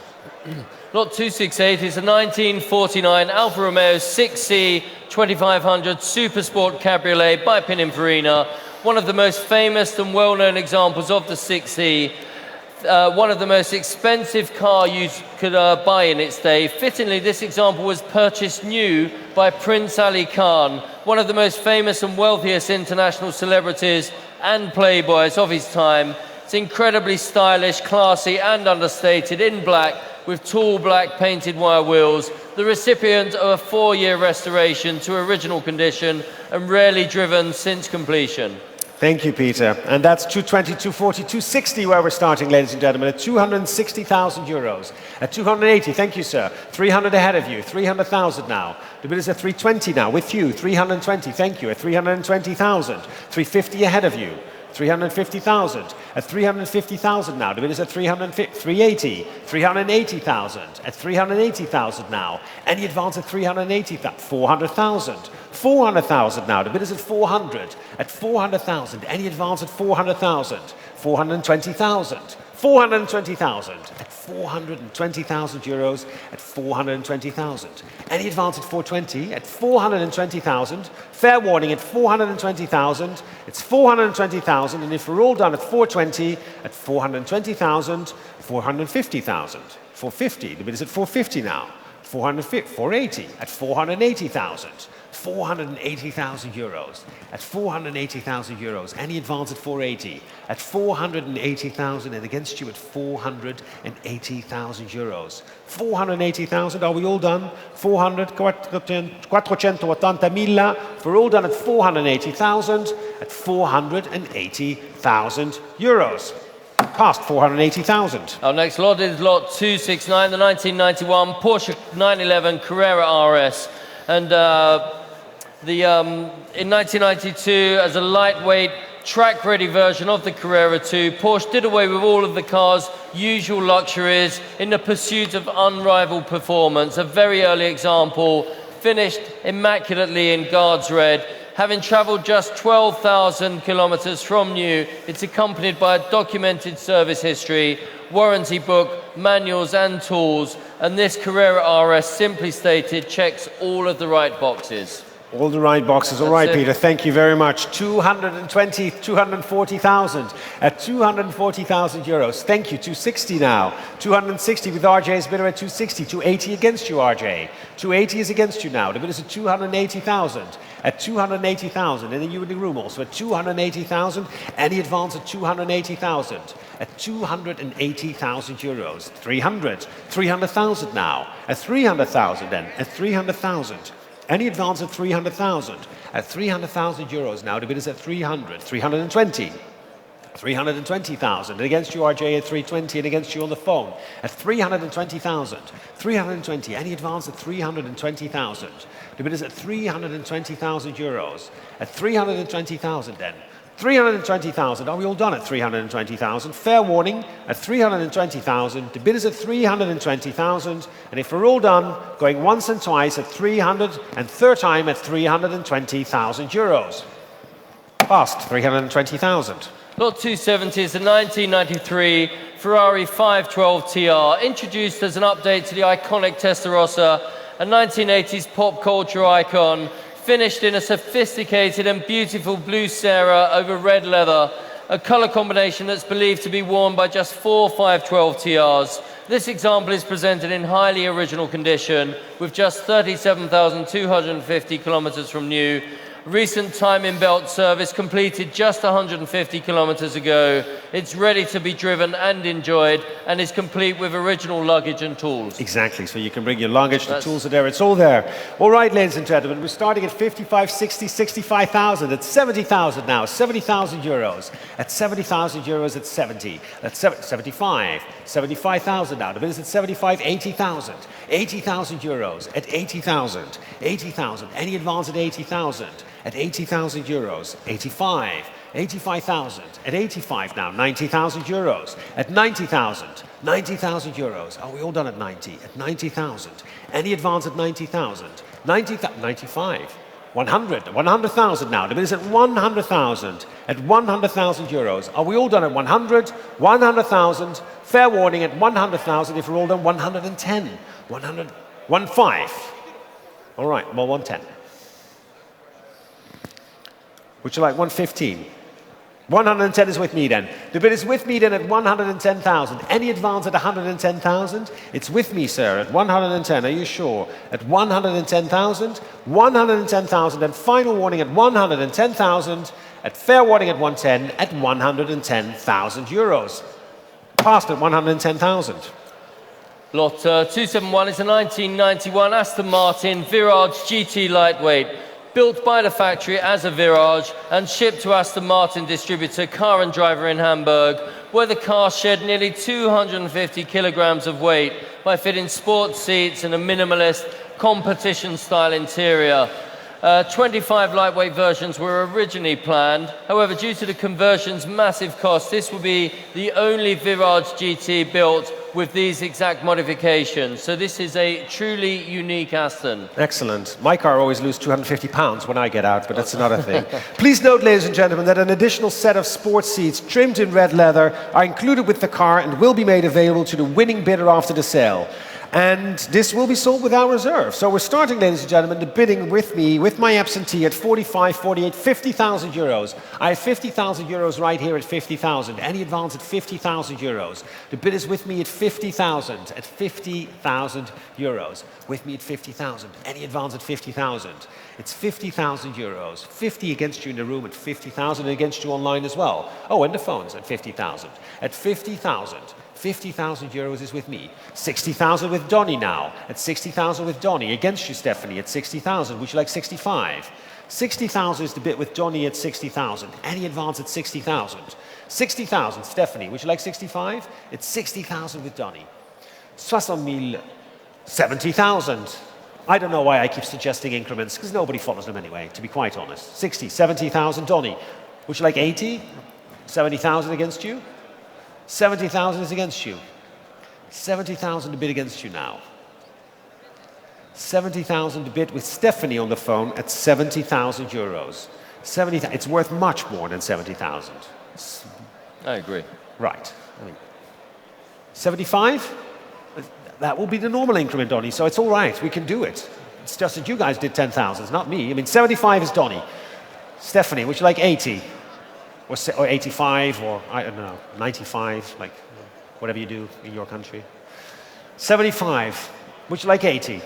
Lot 268 is a 1949 Alfa Romeo 6C 2500 Super Sport Cabriolet by Pininfarina. One of the most famous and well-known examples of the 6C. One of the most expensive car you could buy in its day. Fittingly, this example was purchased new by Prince Ali Khan, one of the most famous and wealthiest international celebrities and playboys of his time. It's incredibly stylish, classy and understated in black with tall black painted wire wheels, the recipient of a 4-year restoration to original condition and rarely driven since completion. Thank you, Peter. And that's 220, 240, 260 where we're starting, ladies and gentlemen, at 260,000 euros. At 280, thank you, sir. 300 ahead of you, 300,000 now. The bid is at 320 now, with you, 320, thank you, at 320,000. 350 ahead of you. 350,000. At 350,000 now. The bid is at 380. 380,000. At 380,000 now. Any advance at 380,000? 400,000. 400,000 now. The bid is at 400. At 400,000. Any advance at 400,000? 420,000. 420,000. At 420,000 euros. At 420,000. Any advance at 420? At 420,000. Fair warning at 420,000. It's 420,000. And if we're all done at 420, at 420,000, 450,000. 450. The bid is at 450 now. 480. At 480,000. 480,000 euros. At 480,000 euros. Any advance at 480. At 480,000 and against you at 480,000 euros. 480,000, are we all done? 480,000. We're all done at 480,000. At 480,000 euros. Past 480,000. Our next lot is lot 269, the 1991 Porsche 911 Carrera RS. And in 1992, as a lightweight, track-ready version of the Carrera 2, Porsche did away with all of the car's usual luxuries in the pursuit of unrivaled performance. A very early example, finished immaculately in Guards Red. Having travelled just 12,000 kilometres from new, it's accompanied by a documented service history, warranty book, manuals and tools, and this Carrera RS, simply stated, checks all of the right boxes. All the right boxes. All right, Peter, thank you very much. 240,000 at 240,000 euros. Thank you. 260 now. 260 with RJ's bidder at 260. 280 against you, RJ. 280 is against you now. The bid is at 280,000. At 280,000. And then you in the room also at 280,000. Any advance at 280,000. At 280,000 euros. 300. 300,000 now. At 300,000 then. At 300,000. Any advance at 300,000. At 300,000 euros now, the bid is at 300. 320. 320,000. And against you, RJ, at 320, and against you on the phone at 320,000. 320. Any advance at 320,000. The bid is at 320,000 euros. At 320,000 then. 320,000. Are we all done at 320,000? Fair warning at 320,000. The bid is at 320,000. And if we're all done, going once and twice at 300 and third time at 320,000 euros. Past 320,000. Lot 270 is the 1993 Ferrari 512 TR, introduced as an update to the iconic Testarossa, a 1980s pop culture icon, finished in a sophisticated and beautiful blue Serra over red leather, a colour combination that's believed to be worn by just 4 512 TRs. This example is presented in highly original condition with just 37,250 kilometres from new. Recent timing belt service completed just 150 kilometers ago. It's ready to be driven and enjoyed, and is complete with original luggage and tools. Exactly, so you can bring your luggage, the tools are there, it's all there. All right, ladies and gentlemen, we're starting at 55, 60, 65,000. It's 70,000 now, 70,000 euros. At 70,000 euros, it's 70. That's 75, 75,000 now. The bid is at 75, 80,000. 80,000 euros at 80,000. 80,000. Any advance at 80,000. At 80,000 euros. 85. 85,000. At 85 now. 90,000 euros. At 90,000. 90,000 euros. Are we all done at 90? At 90,000. Any advance at 90,000. 95. 100. 100,000 now. The bid is at 100,000. At 100,000 euros. Are we all done at 100? 100,000. Fair warning at 100,000 if we're all done. 110. 100. 15. All right, well, 110. Would you like 115? 110 is with me then. The bid is with me then at 110,000. Any advance at 110,000? It's with me, sir, at 110. Are you sure? At 110,000? 110,000. And final warning at 110,000. At fair warning at 110. At 110,000 euros. Passed at 110,000. Lot 271 is a 1991 Aston Martin Virage GT Lightweight, built by the factory as a Virage and shipped to Aston Martin distributor Car and Driver in Hamburg, where the car shed nearly 250 kilograms of weight by fitting sports seats and a minimalist competition-style interior. 25 lightweight versions were originally planned. However, due to the conversion's massive cost, this will be the only Virage GT built with these exact modifications. So this is a truly unique Aston. Excellent. My car always loses 250 pounds when I get out, but that's another thing. Please note, ladies and gentlemen, that an additional set of sports seats trimmed in red leather are included with the car and will be made available to the winning bidder after the sale. And this will be sold without reserve. So we're starting, ladies and gentlemen, the bidding with me, with my absentee at 45, 48, 50,000 euros. I have 50,000 euros right here at 50,000. Any advance at 50,000 euros. The bid is with me at 50,000, at 50,000 euros. With me at 50,000. Any advance at 50,000. It's 50,000 euros. 50 against you in the room at 50,000 and against you online as well. Oh, and the phones at 50,000. At 50,000. 50,000 euros is with me. 60,000 with Donny now. At 60,000 with Donny. Against you, Stephanie, at 60,000. Would you like 65? 60,000 is the bid with Donny at 60,000. Any advance at 60,000. 60,000, Stephanie. Would you like 65? It's 60,000 with Donny. 60,000. 70,000. I don't know why I keep suggesting increments, because nobody follows them anyway, to be quite honest. 60, 70,000, Donny. Would you like 80? 70,000 against you? 70,000 is against you. 70,000 to bid against you now. 70,000 to bid with Stephanie on the phone at 70,000 euros. 70,000, it's worth much more than 70,000. I agree. Right. 75? That will be the normal increment, Donny, so it's all right. We can do it. It's just that you guys did 10,000, it's not me. I mean, 75 is Donny. Stephanie, would you like 80? Or 85, or I don't know, 95, like whatever you do in your country. 75, would you like 80?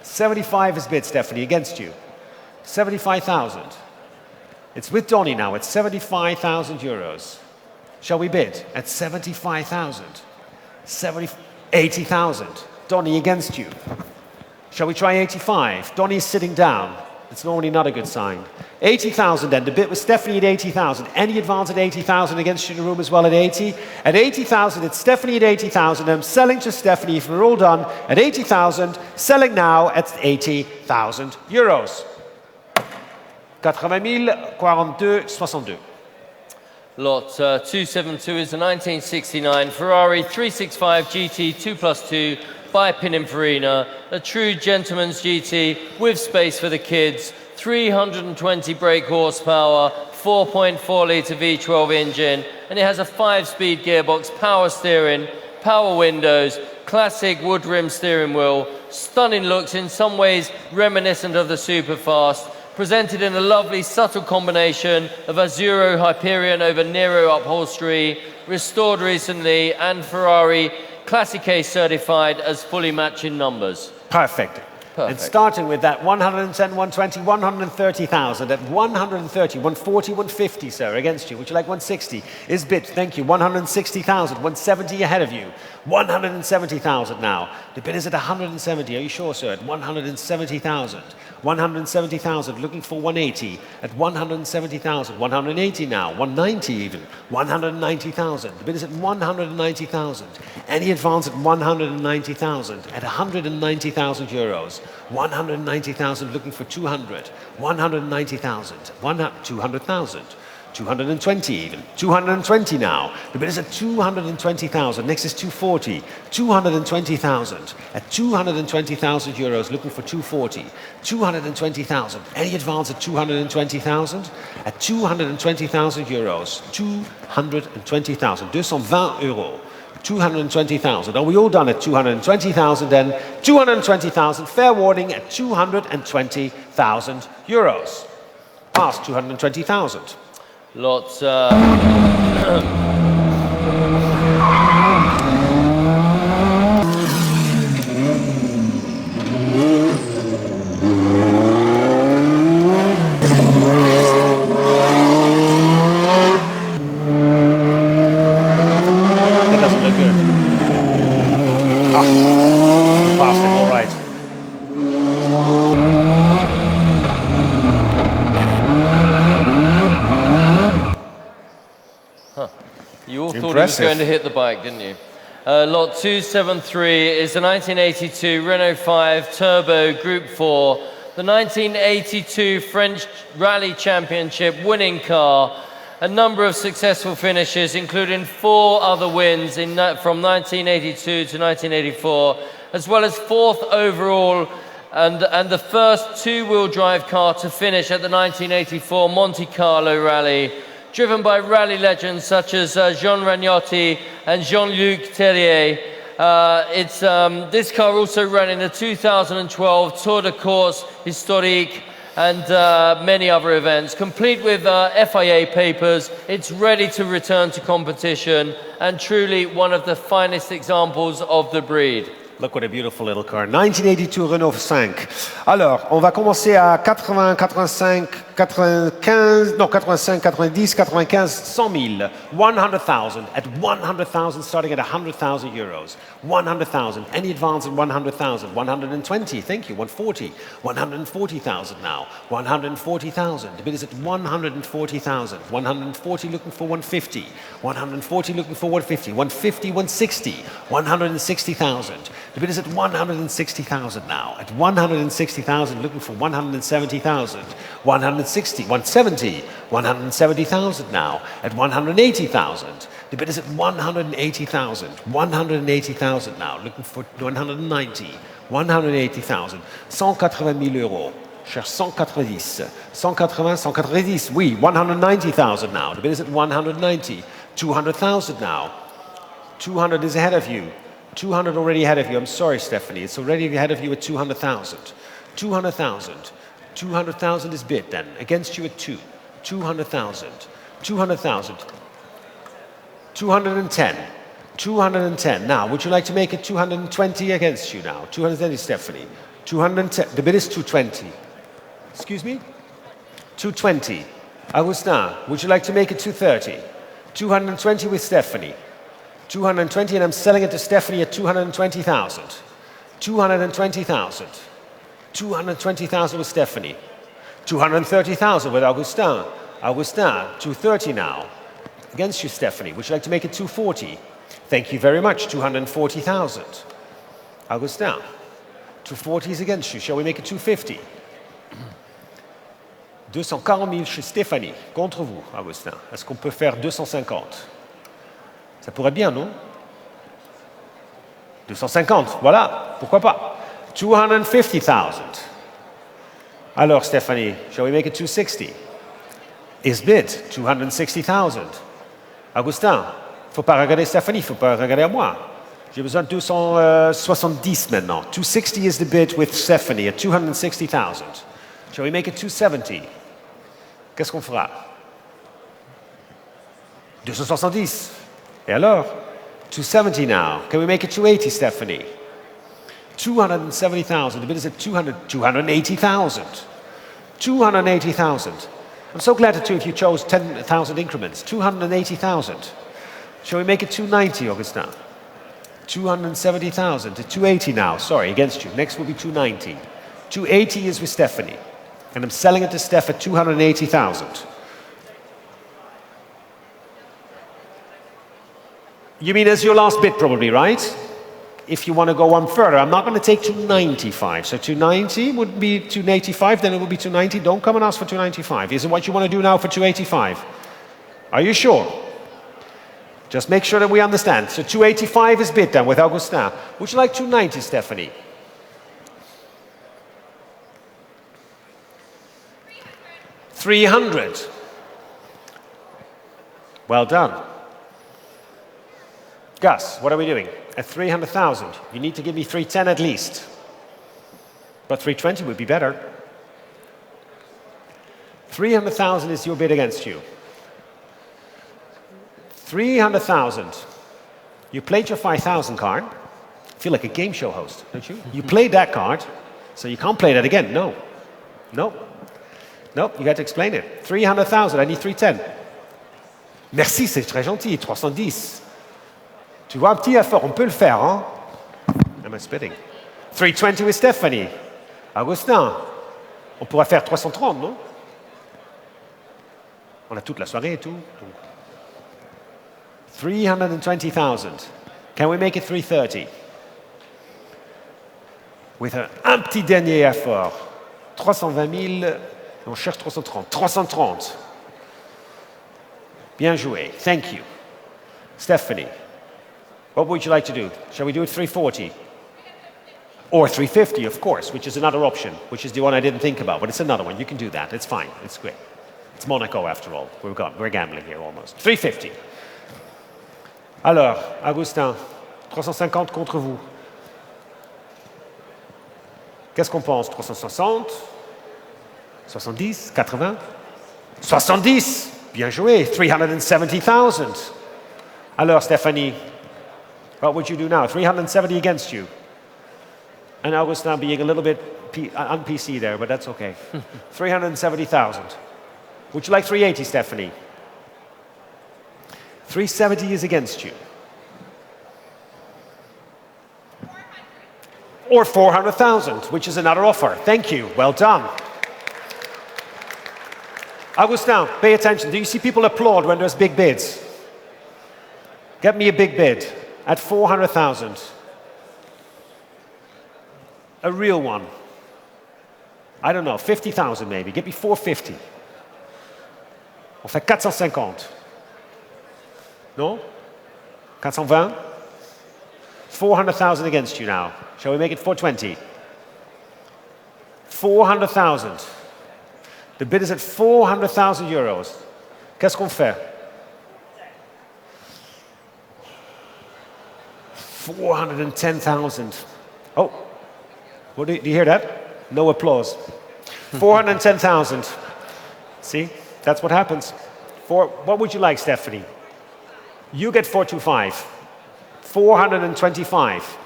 75 is bid, Stephanie, against you. 75,000. It's with Donny now, it's 75,000 euros. Shall we bid at 75,000? 80,000. Donny against you. Shall we try 85? Donny's sitting down. It's normally not a good sign. 80,000 then, the bid with Stephanie at 80,000. Any advance at 80,000 against you in the room as well at 80? At 80,000, it's Stephanie at 80,000. I'm selling to Stephanie if we're all done at 80,000. Selling now at 80,000 euros. 80 000, 42, 62. Lot 272 is a 1969 Ferrari 365 GT 2+2 by Pininfarina, a true gentleman's GT with space for the kids, 320 brake horsepower, 4.4 litre V12 engine, and it has a 5-speed gearbox, power steering, power windows, classic wood rim steering wheel, stunning looks in some ways reminiscent of the Superfast, presented in a lovely subtle combination of Azzurro Hyperion over Nero upholstery, restored recently, and Ferrari Classic A certified as fully matching numbers. Perfect. And starting with that 110, 120, 130,000 at 130, 140, 150, sir, against you. Would you like 160? Is bid, thank you. 160,000, 170 ahead of you. 170,000 now. The bid is at 170. Are you sure, sir? At 170,000. 170,000, looking for 180 at 170,000. 180 now, 190 even. 190,000. The bid is at 190,000. Any advance at 190,000 at 190,000 euros. 190,000, looking for 200. 190,000. 200,000. 220 even. 220 now. The bid is at 220,000. Next is 240. 220,000. At 220,000 euros, looking for 240. 220,000. Any advance at 220,000? At 220,000 euros. 220,000. 220 euros. 220,000. Are we all done at 220,000 then? 220,000. Fair warning at 220,000 euros. Past 220,000. Lots. That doesn't look good. Passed it all right. You all thought he was going to hit the bike, didn't you? Lot 273 is the 1982 Renault 5 Turbo Group 4, the 1982 French Rally Championship winning car, a number of successful finishes, including 4 other wins from 1982 to 1984, as well as 4th overall and the first two-wheel drive car to finish at the 1984 Monte Carlo Rally, driven by rally legends such as Jean Ragnotti and Jean-Luc Terrier. This car also ran in the 2012 Tour de Course Historique and many other events. Complete with FIA papers, it's ready to return to competition and truly one of the finest examples of the breed. Look what a beautiful little car. 1982 Renault 5. Alors, on va commencer à 80, 85, 95, non, 85, 90, 95, 100 000, 100,000. At 100,000, starting at 100,000 euros. 100,000. Any advance at 100,000. 120, thank you. 140. 140,000 now. 140,000. The bid is at 140,000. 140 looking for 150. 140 looking for 150. 150, 160. 160,000. The bid is at 160,000 now. At 160,000, looking for 170,000. 160, 170, 170,000 now. At 180,000. The bid is at 180,000. 180,000 now. Looking for 190. 180,000. 180,000 euros. Cherche 190. 180, 190. Oui, 190,000 now. The bid is at 190. 200,000 now. 200 is ahead of you. 200 already ahead of you. I'm sorry, Stephanie. It's already ahead of you at 200,000. 200,000. 200,000 is bid then. Against you at 2. 200,000. 200,000. 210. 210. Now, would you like to make it 220 against you now? 220, Stephanie. 210. The bid is 220. Excuse me? 220. Augustin, would you like to make it 230? 220 with Stephanie. 220, and I'm selling it to Stephanie at 220,000. 220,000. 220,000 with Stephanie. 230,000 with Augustin. Augustin, 230 now. Against you, Stephanie. Would you like to make it 240? Thank you very much. 240,000. Augustin, 240 is against you. Shall we make it 250? 240 000 chez Stéphanie. Contre vous, Augustin. Est-ce qu'on peut faire 250? Ça pourrait bien, non? 250, voilà, pourquoi pas? 250,000. Alors, Stephanie, shall we make it 260? Is bid, 260,000. Augustin, faut pas regarder Stephanie, faut pas regarder à moi. J'ai besoin de 270 maintenant. 260 is the bid with Stephanie at 260,000. Shall we make it 270? Qu'est-ce qu'on fera? 270. Et alors? 270 now. Can we make it 280, Stephanie? 270,000. The bid is at 280,000. 280,000. I'm so glad too if you chose 10,000 increments. 280,000. Shall we make it 290, Augustin? 270,000 to 280 now. Sorry, against you. Next will be 290. 280 is with Stephanie. And I'm selling it to Steph at 280,000. You mean as your last bid probably, right? If you want to go one further, I'm not going to take 295. So 290 would be 285, then it would be 290. Don't come and ask for 295. Is it what you want to do now for 285? Are you sure? Just make sure that we understand. So 285 is bid then with Augustin. Would you like 290, Stephanie? 300. Well done. Gus, what are we doing? At 300,000, you need to give me 310 at least. But 320 would be better. 300,000 is your bid against you. 300,000. You played your 5,000 card. I feel like a game show host, don't you? You played that card, so you can't play that again. No. No. No, you got to explain it. 300,000, I need 310. Merci, c'est très gentil. 310. Tu vois, un petit effort, on peut le faire, hein? Am I spitting? 320 with Stephanie. Augustin, on pourrait faire 330, non? On a toute la soirée et tout. 320,000. Can we make it 330? With un petit dernier effort. 320 000, on cherche 330. 330. Bien joué. Thank you. Stephanie. What would you like to do? Shall we do it 340? Or 350, of course, which is another option, which is the one I didn't think about, but it's another one. You can do that. It's fine. It's great. It's Monaco, after all. We're gambling here almost. 350. Alors, Augustin, 350 contre vous. Qu'est-ce qu'on pense? 360? 70? 80? 70! Bien joué. 370,000. Alors, Stephanie, what would you do now? 370 against you. And Augustin being a little bit un-PC there, but that's okay. 370,000. Would you like 380, Stephanie? 370 is against you. Or 400,000, which is another offer. Thank you. Well done. Augustin, pay attention. Do you see people applaud when there's big bids? Get me a big bid at 400,000. A real one. I don't know, 50,000 maybe. Get me 450. On fait 450. No? 420? 400,000 against you now. Shall we make it 420? 400,000. The bid is at 400,000 euros. Qu'est-ce qu'on fait? 410,000. Oh, well, do you hear that? No applause. 410,000. See, that's what happens. What would you like, Stephanie? You get 425. 425.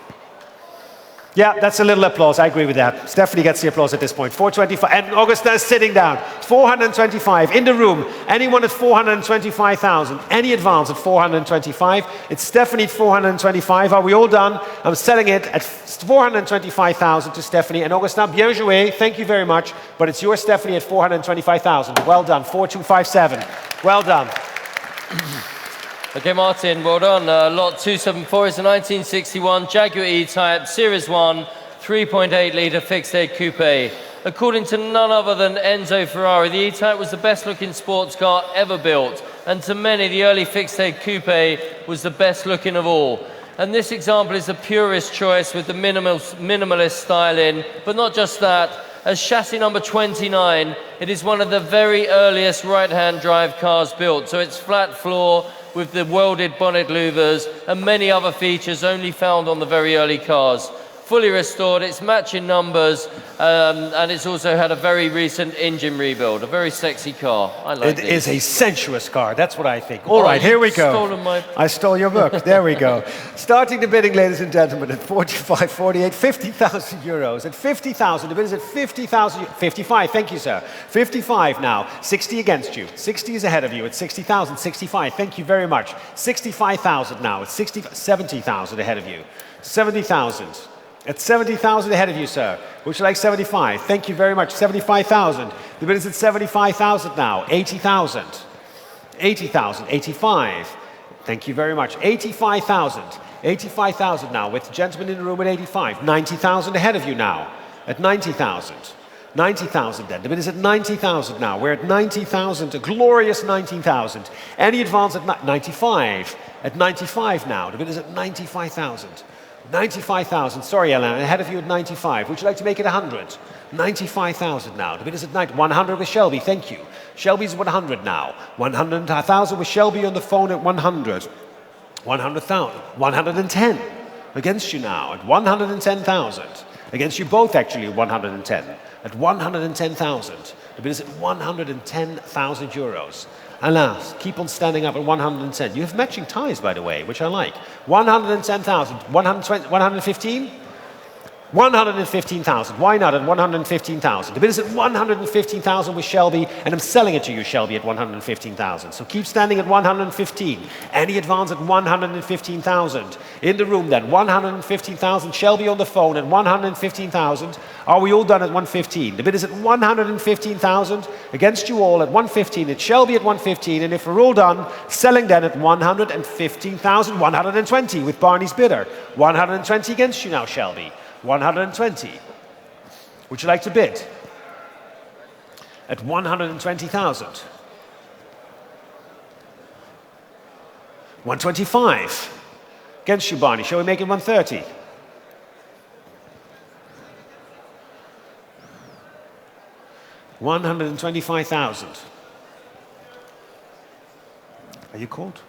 Yeah, that's a little applause. I agree with that. Stephanie gets the applause at this point. 425. And Augustin is sitting down. 425 in the room. Anyone at 425,000? Any advance at 425? It's Stephanie at 425. Are we all done? I'm selling it at 425,000 to Stephanie. And Augustin, bien joué. Thank you very much. But it's your Stephanie at 425,000. Well done. 4257. Well done. Okay, Martin, well done. Lot 274 is a 1961 Jaguar E-Type Series 1 3.8 litre fixed-head coupe. According to none other than Enzo Ferrari, the E-Type was the best-looking sports car ever built, and to many, the early fixed-head coupe was the best-looking of all. And this example is the purest choice with the minimalist styling, but not just that. As chassis number 29, it is one of the very earliest right-hand drive cars built, so it's flat floor with the welded bonnet louvers and many other features only found on the very early cars. fully restored. It's matching numbers, and it's also had a very recent engine rebuild. A very sexy car. I like it. It is a sensuous car, that's what I think. All right, here we go. Stolen my... I stole your book. There we go. Starting the bidding, ladies and gentlemen, at 45, 48, 50,000 euros. At 50,000, the bid is at 50,000. 55, thank you, sir. 55 now. 60 against you. 60 is ahead of you at 60,000. 65, thank you very much. 65,000 now. It's 70,000 ahead of you. 70,000. At 70,000 ahead of you, sir. Would you like 75? Thank you very much. 75,000. The bid is at 75,000 now. 80,000. 80,000. 85. Thank you very much. 85,000. 85,000 now, with the gentleman in the room at 85. 90,000 ahead of you now. At 90,000. 90,000 then. The bid is at 90,000 now. We're at 90,000, a glorious 19,000. Any advance at 95. At 95 now. The bid is at 95,000. 95,000, sorry Alain, ahead of you at 95. Would you like to make it 100? 95,000 now. The bid is at 100 with Shelby, thank you. Shelby's at 100 now. 100,000 with Shelby on the phone at 100. 100,000. 110 against you now at 110,000. Against you both actually at 110. At 110,000. The bid is at 110,000 euros. Alain, keep on standing up at 110. You have matching ties, by the way, which I like. 110,000. 120, 115? 115,000. Why not at 115,000? The bid is at 115,000 with Shelby, and I'm selling it to you, Shelby, at 115,000. So keep standing at 115. Any advance at 115,000. In the room then, 115,000. Shelby on the phone at 115,000. Are we all done at 115? The bid is at 115,000. Against you all at 115. It's Shelby at 115. And if we're all done, selling then at 115,000. 120 with Barney's bidder. 120 against you now, Shelby. 120. Would you like to bid? At 120,000. 125. Against you, Barney. Shall we make it 130? $125,000. Are you called?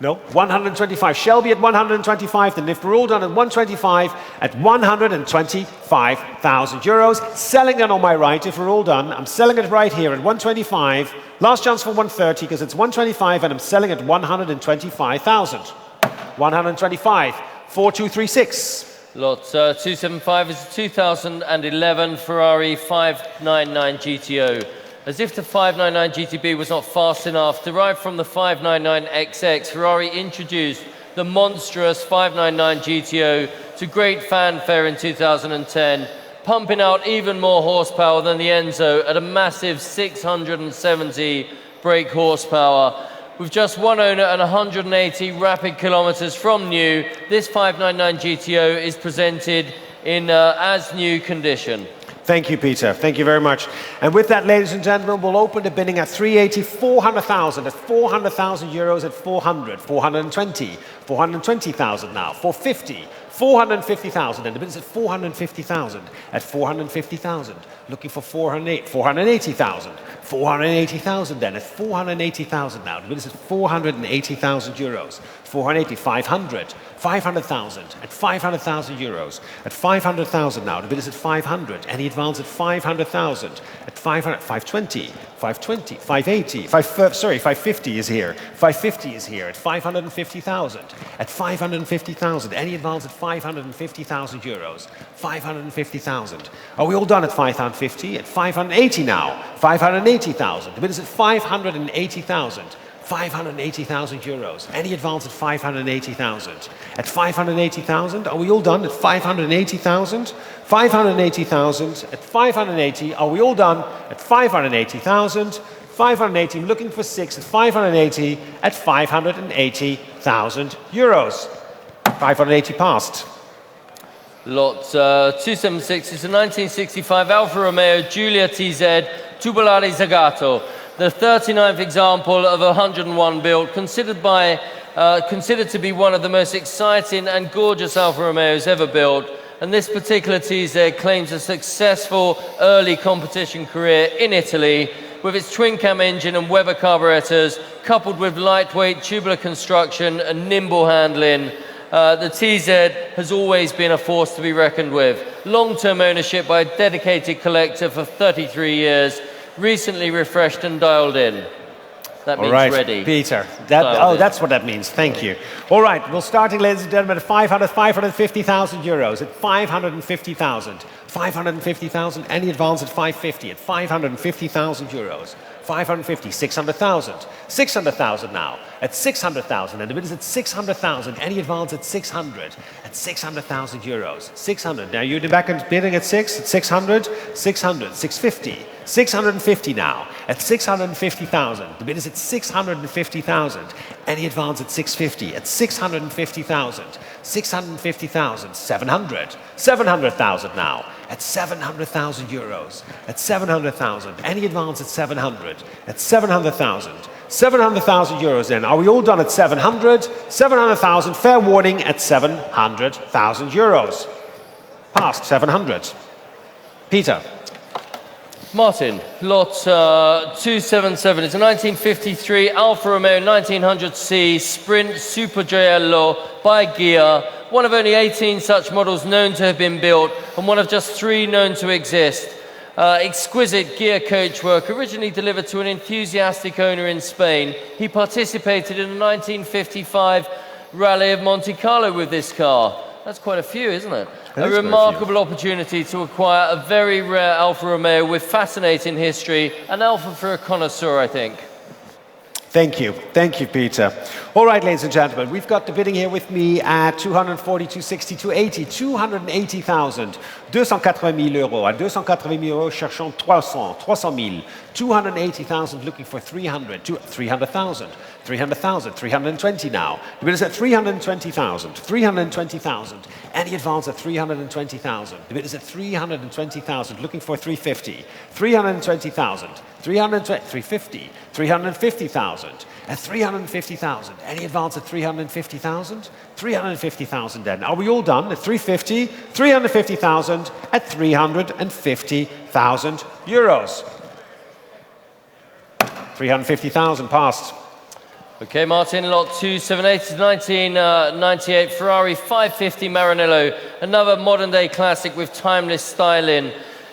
No, 125. Shelby at 125. Then if we're all done at 125, at 125,000 euros. Selling it on my right. If we're all done, I'm selling it right here at 125. Last chance for 130 because it's 125, and I'm selling at 125,000. 125. 4236. Lot 275 is a 2011 Ferrari 599 GTO. As if the 599 GTB was not fast enough, derived from the 599 XX, Ferrari introduced the monstrous 599 GTO to great fanfare in 2010, pumping out even more horsepower than the Enzo at a massive 670 brake horsepower. With just one owner and 180 rapid kilometers from new, this 599 GTO is presented in as new condition. Thank you, Peter. Thank you very much. And with that, ladies and gentlemen, we'll open the bidding at 380, 400,000, at 400,000 euros at 400, 420, 420,000 now, 450, 450,000, and the bid is at 450,000, at 450,000, looking for 480,000, 480,000 then, at 480,000 now, the bid is at 480,000 euros, 480, 500, 500,000, at 500,000 euros, at 500,000 now, the bid is at 500, any advance at 500,000, at 500, 520, 520, 580, 550 is here, 550 is here, at 550,000, at 550,000, any advance at 550,000 euros, 550,000. Are we all done at 550? At 580 now, 580,000, the bid is at 580,000. 580,000 euros. Any advance at 580,000. At 580,000, are we all done at 580,000? 580,000 at 580. Are we all done at 580,000? 580. I'm looking for 6 at 580 at 580,000 euros. 580 passed. Lot 276 is a 1965 Alfa Romeo Giulia TZ Tubolare Zagato. The 39th example of a 101 build, considered to be one of the most exciting and gorgeous Alfa Romeos ever built. And this particular TZ claims a successful early competition career in Italy with its twin-cam engine and Weber carburetors, coupled with lightweight tubular construction and nimble handling. The TZ has always been a force to be reckoned with. Long-term ownership by a dedicated collector for 33 years, recently refreshed and dialed in. That means ready. Peter. That's what that means. Thank you. All right, we're starting, ladies and gentlemen, at 550,000 euros. At 550,000. 550,000. Any advance at 550. At 550,000 euros. 550, 600,000. 600,000 now. At 600,000. And the bid is at 600,000. Any advance at 600. At 600,000 euros. 600. Now you're back and bidding at 600. 600. 650. 650 now. At 650,000. The bid is at 650,000. Any advance at 650. At 650,000. 650,000. 700. 700,000 now. At 700,000 euros. At 700,000. Any advance at 700. At 700,000. 700,000 euros then. Are we all done at 700? 700,000. Fair warning at 700,000 euros. Past 700. Peter. Martin, lot 277. It's a 1953 Alfa Romeo 1900C Sprint Super Gioiello by Ghia. One of only 18 such models known to have been built, and one of just 3 known to exist. Exquisite Ghia coachwork, originally delivered to an enthusiastic owner in Spain. He participated in the 1955 Rally of Monte Carlo with this car. That's quite a few, isn't it? A remarkable opportunity to acquire a very rare Alfa Romeo with fascinating history. An Alfa for a connoisseur, I think. Thank you, Peter. All right, ladies and gentlemen, we've got the bidding here with me at 240, 260, 280, 280,000, 280 000 euros. À 280 000 euros, cherchons 300 000, 280,000, looking for 300, 300,000, 300,000, 320 now. The bid is at 320,000, 320,000. Any advance at 320,000. The bid is at 320,000, looking for 350, 320,000, 350, 350,000. At 350,000. Any advance at 350,000? 350,000 then. Are we all done? At 350, 350,000 at 350,000 euros. 350,000 passed. Okay, Martin, lot 278 is 1998 Ferrari 550 Maranello, another modern-day classic with timeless styling,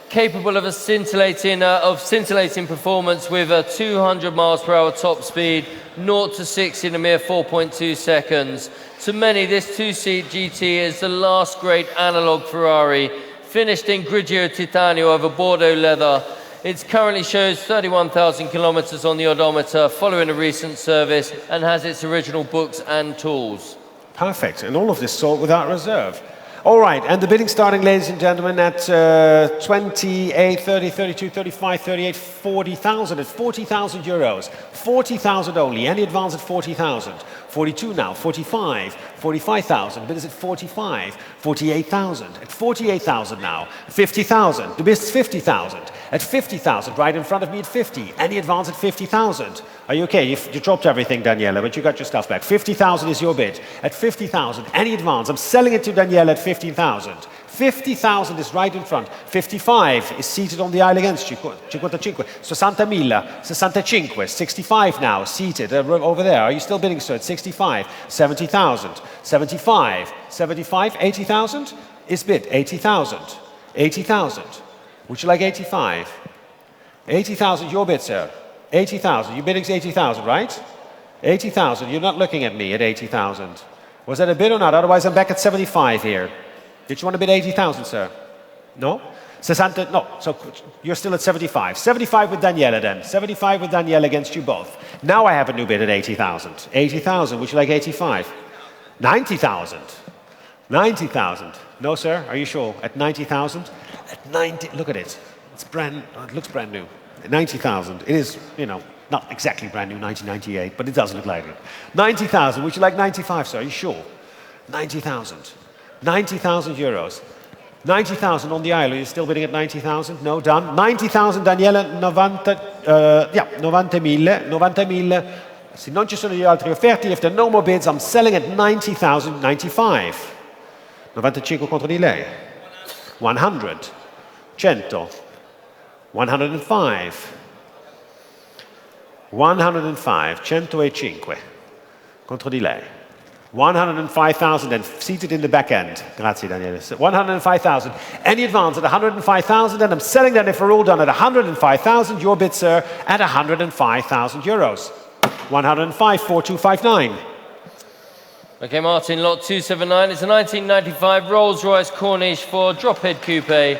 capable of scintillating performance with a 200 miles per hour top speed, 0 to 60 in a mere 4.2 seconds. To many, this two-seat GT is the last great analog Ferrari, finished in Grigio Titanio over Bordeaux leather. It currently shows 31,000 kilometers on the odometer following a recent service and has its original books and tools. Perfect, and all of this sold without reserve. All right, and the bidding starting, ladies and gentlemen, at 28, 30, 32, 35, 38, 40,000. At 40,000 euros. 40,000 only. Any advance at 40,000. 42 now. 45. 45,000. Bid is at 45. 48,000. At 48,000 now. 50,000. The bid is 50,000. At 50,000, right in front of me at 50. Any advance at 50,000. Are you okay? You dropped everything, Daniela, but you got your stuff back. 50,000 is your bid. At 50,000, any advance. I'm selling it to Daniela at 15,000. 50,000 is right in front. 55 is seated on the aisle against you. 55. 60,000. 65. 65 now, seated over there. Are you still bidding, sir? At 65. 70,000. 75. 75. 80,000 is bid. 80,000. 80,000. Would you like 85? 80,000, your bid, sir. 80,000. You're bidding 80,000, right? 80,000. You're not looking at me at 80,000. Was that a bid or not? Otherwise, I'm back at 75 here. Did you want to bid 80,000, sir? No? 60, no. So you're still at 75. 75 with Daniela then. 75 with Daniela against you both. Now I have a new bid at 80,000. 80,000. Would you like 85? 90,000. 90,000. No, sir? Are you sure? At 90,000? At 90, look at it. It's brand, it looks brand new. At 90,000. It is, you know, not exactly brand new, 1998, but it does look like it. 90,000. Would you like 95, sir? Are you sure? 90,000. 90,000 euros. 90,000 on the aisle. Are you still bidding at 90,000? No, done. 90,000, Daniela. 90,000. 90,000. Se non ci sono gli altri offerti, if there are no more bids, I'm selling at 90,000. 95. 95 contro di lei. 100. 100. 105. 105. 105 contro di lei. 105,000 and seated in the back end. Grazie, Daniele. 105,000. Any advance at 105,000, and I'm selling that if we're all done at 105,000. Your bid, sir, at 105,000 euros. 105, 4259. Okay, Martin, lot 279. It's a 1995 Rolls-Royce Corniche for Drophead Coupe.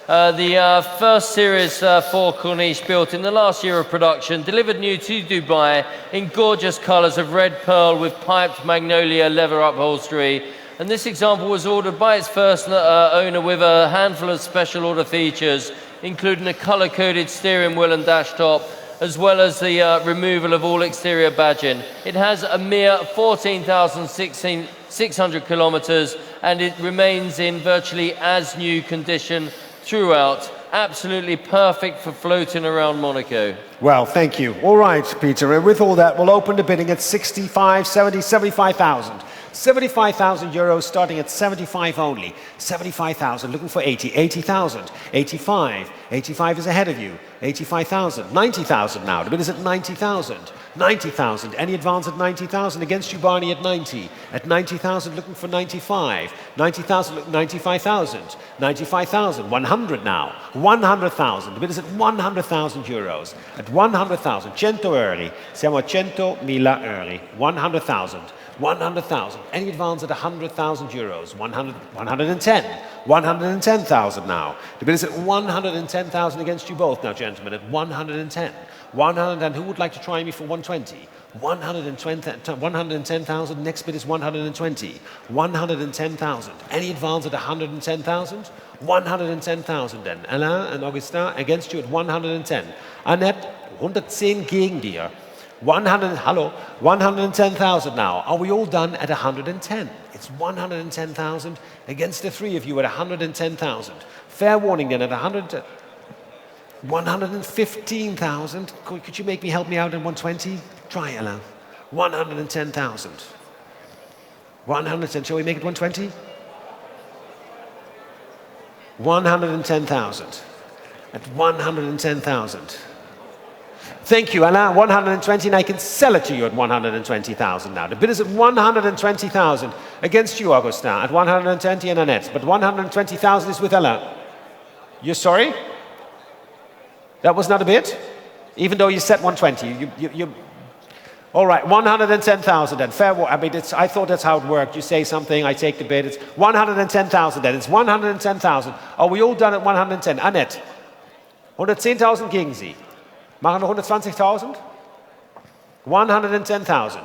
The first Series 4 Corniche built in the last year of production, delivered new to Dubai in gorgeous colours of red pearl with piped magnolia leather upholstery. And this example was ordered by its first owner with a handful of special order features, including a colour-coded steering wheel and dash top, as well as the removal of all exterior badging. It has a mere 14,600 kilometres, and it remains in virtually as new condition throughout. Absolutely perfect for floating around Monaco. Well, thank you. All right, Peter, and with all that, we'll open the bidding at 65, 70, 75,000. 75,000 euros starting at 75 only. 75,000, looking for 80. 80,000. 85. 85 is ahead of you. 85,000. 90,000 now. The bid is at 90,000. 90,000. Any advance at 90,000? Against you, Barney, at 90. At 90,000, looking for 95. 90,000, 95,000. 95,000. 100 now. 100,000. The bid is at 100,000 euros. At 100,000. 100 euro. Siamo a 100.000 euro. 100,000. 100,000. Any advance at 100,000 euros. 110. 110,000 now. The bid is at 110,000 against you both now, gentlemen, at 110. 100, and who would like to try me for 120? 110,000. Next bid is 120. 110,000. Any advance at 110,000? 110,000 then. Alain and Augustin against you at 110. Annette, 110 gegen dir. 110,000 now. Are we all done at 110? It's 110,000 against the three of you at 110,000. Fair warning then at 115,000. Could you help me out at 120? Try, Alain. 110,000. 110. Shall we make it 120? 110,000. At 110,000. Thank you, Alain. 120, and I can sell it to you at 120,000 now. The bid is at 120,000 against you, Augustin, at 120 and Annette. But 120,000 is with Alain. You're sorry? That was not a bid? Even though you said 120. All right, 110,000 then. Fair. I mean, I thought that's how it worked. You say something, I take the bid. It's 110,000 then. It's 110,000. Are we all done at 110? Annette, 110,000 gegen Sie. Machen wir 120,000? 110,000.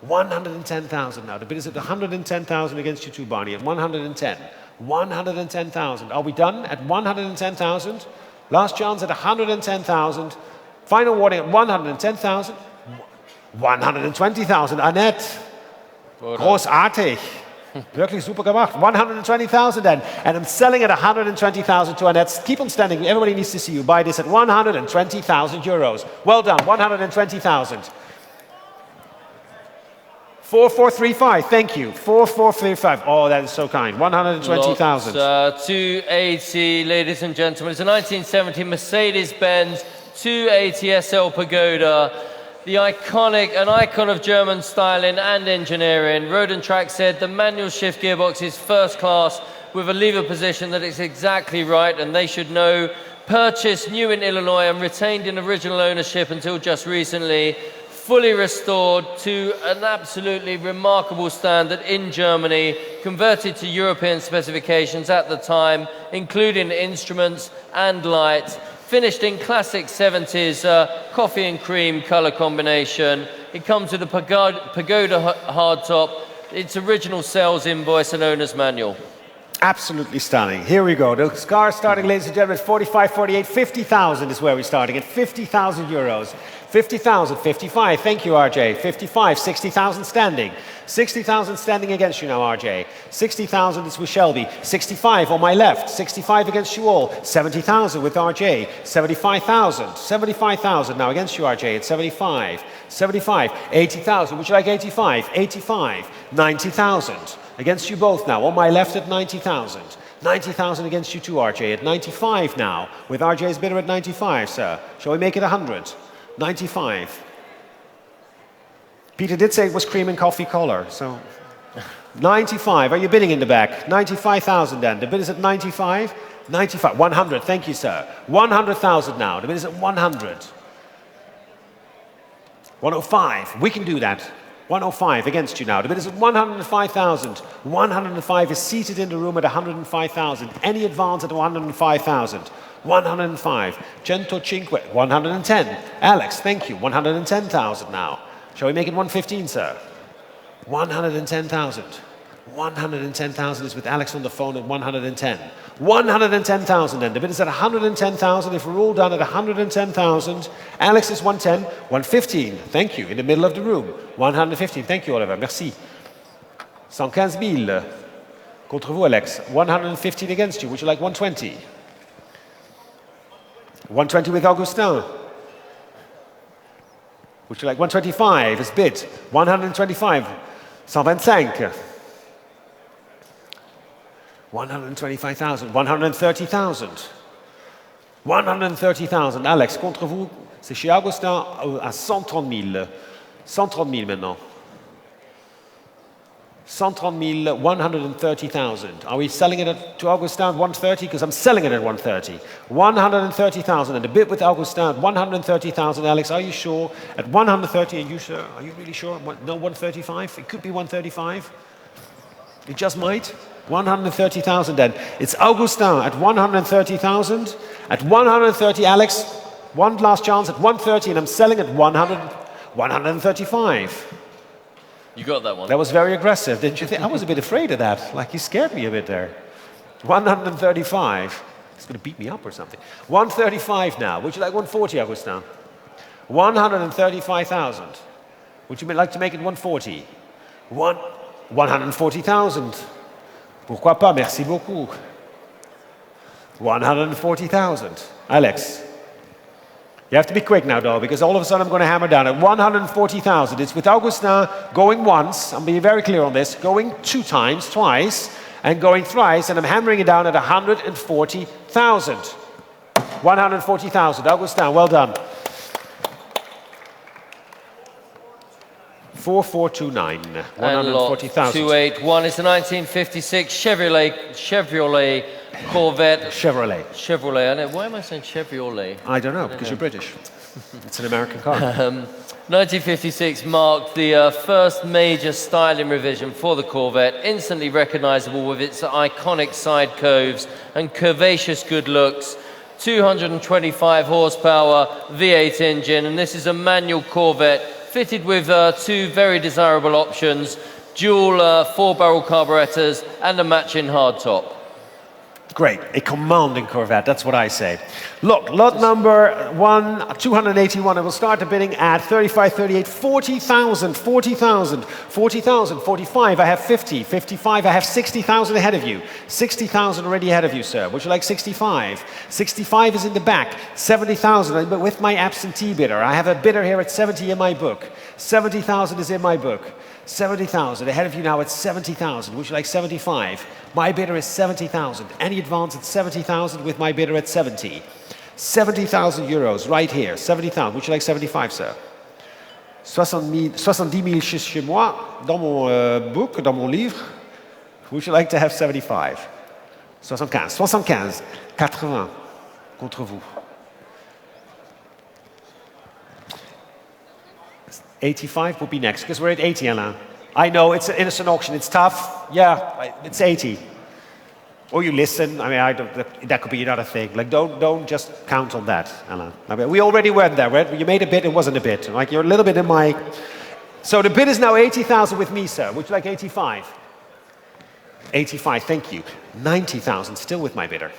110,000 now. The bid is at 110,000 against you two, Barney, at 110. 110,000. Are we done at 110,000? Last chance at 110,000. Final warning at 110,000. 120,000. Annette. Großartig. Wirklich super gemacht. 120,000 then. And I'm selling at 120,000 to Annette. Keep on standing. Everybody needs to see you. Buy this at 120,000 euros. Well done. 120,000. 4435. Thank you. 4435. Oh, that is so kind. 120,000. 280, ladies and gentlemen. It's a 1970 Mercedes-Benz 280 SL Pagoda. The an icon of German styling and engineering. Road and Track said the manual shift gearbox is first class with a lever position that is exactly right, and they should know. Purchased new in Illinois and retained in original ownership until just recently. Fully restored to an absolutely remarkable standard in Germany, converted to European specifications at the time, including instruments and lights. Finished in classic 70s coffee and cream color combination. It comes with a Pagoda hardtop, its original sales invoice and owner's manual. Absolutely stunning. Here we go. The car starting, ladies and gentlemen, at 45, 48, 50,000 is where we're starting at 50,000 euros. 50,000, 55. Thank you, RJ. 55, 60,000 standing. 60,000 standing against you now, RJ. 60,000 is with Shelby. 65 on my left. 65 against you all. 70,000 with RJ. 75,000. 75,000 now against you, RJ, at 75. 75. 80,000. Would you like 85? 85. 90,000. Against you both now. On my left at 90,000. 90,000 against you too, RJ, at 95 now. With RJ's bidder at 95, sir. Shall we make it 100? 95. Peter did say it was cream and coffee color, so 95. Are you bidding in the back? 95,000 then. The bid is at 95. 95. 100. Thank you, sir. 100,000 now. The bid is at 100. 105. We can do that. 105 against you now. The bid is at 105,000. 105 is seated in the room at 105,000. Any advance at 105,000. 105. 105. 110. Alex, thank you. 110,000 now. Shall we make it 115, sir? 110,000. 110,000 is with Alex on the phone at 110. 110,000 then. The bid is at 110,000. If we're all done at 110,000, Alex is 110. 115. Thank you. In the middle of the room. 115. Thank you, Oliver. Merci. 115,000. Contre vous, Alex. 115 against you. Would you like 120? 120 with Augustin. Would you like 125 as bid? 125. 125. 125,000. 130,000. 130,000. Alex, contre vous, c'est chez Augustin à 130 000. 130 000 maintenant. 130 000, 130,000. Are we selling it to Augustin at 130? Because I'm selling it at 130. 130,000. And the bid with Augustin at 130,000. Alex, are you sure? At 130, and you, sir? Are you really sure? No, 135? It could be 135. It just might. 130,000 then. It's Augustin at 130,000. At 130, Alex, one last chance at 130, and I'm selling at 135. You got that one. That was very aggressive, didn't you think? I was a bit afraid of that. Like, you scared me a bit there. 135. He's going to beat me up or something. 135 now. Would you like 140, Augustin? 135,000. Would you like to make it 140? 140,000. Pourquoi pas? Merci beaucoup. 140,000. Alex. You have to be quick now, though, because all of a sudden I'm going to hammer down at 140,000. It's with Augustin going once, I'm being very clear on this, going twice, and going thrice, and I'm hammering it down at 140,000. 140,000. Augustin, well done. 4429. 140,000. 281 is the 1956 Chevrolet Corvette. Chevrolet. I know. Why am I saying Chevrolet? I don't know, because you're British. It's an American car. 1956 marked the first major styling revision for the Corvette, instantly recognizable with its iconic side coves and curvaceous good looks. 225 horsepower V8 engine, and this is a manual Corvette fitted with two very desirable options, dual 4-barrel carburetors and a matching hardtop. Great, a commanding Corvette, that's what I say. Look, lot number 281, and we'll start the bidding at 35, 38, 40,000, 40,000, 40,000, 45, I have 50, 55, I have 60,000 ahead of you. 60,000 already ahead of you, sir. Would you like 65? 65 is in the back, 70,000, but with my absentee bidder. I have a bidder here at 70 in my book. 70,000 is in my book. 70,000, ahead of you now at 70,000. Would you like 75? My bidder is 70,000. Any advance at 70,000 with my bidder at 70. 70,000 euros right here. 70,000. Would you like 75, sir? 70 000 chez moi, dans mon book, dans mon livre. Would you like to have 75? 75. 75. 80. Contre vous. 85 would be next, because we're at 80, Alain. I know, it's an innocent auction, it's tough. Yeah, it's 80. Or you listen, I mean, that could be another thing. Like, don't just count on that, Alain. I mean, we already went there, right? You made a bid, it wasn't a bid. Like, you're a little bit in my... So the bid is now 80,000 with me, sir. Would you like 85? 85, thank you. 90,000, still with my bidder.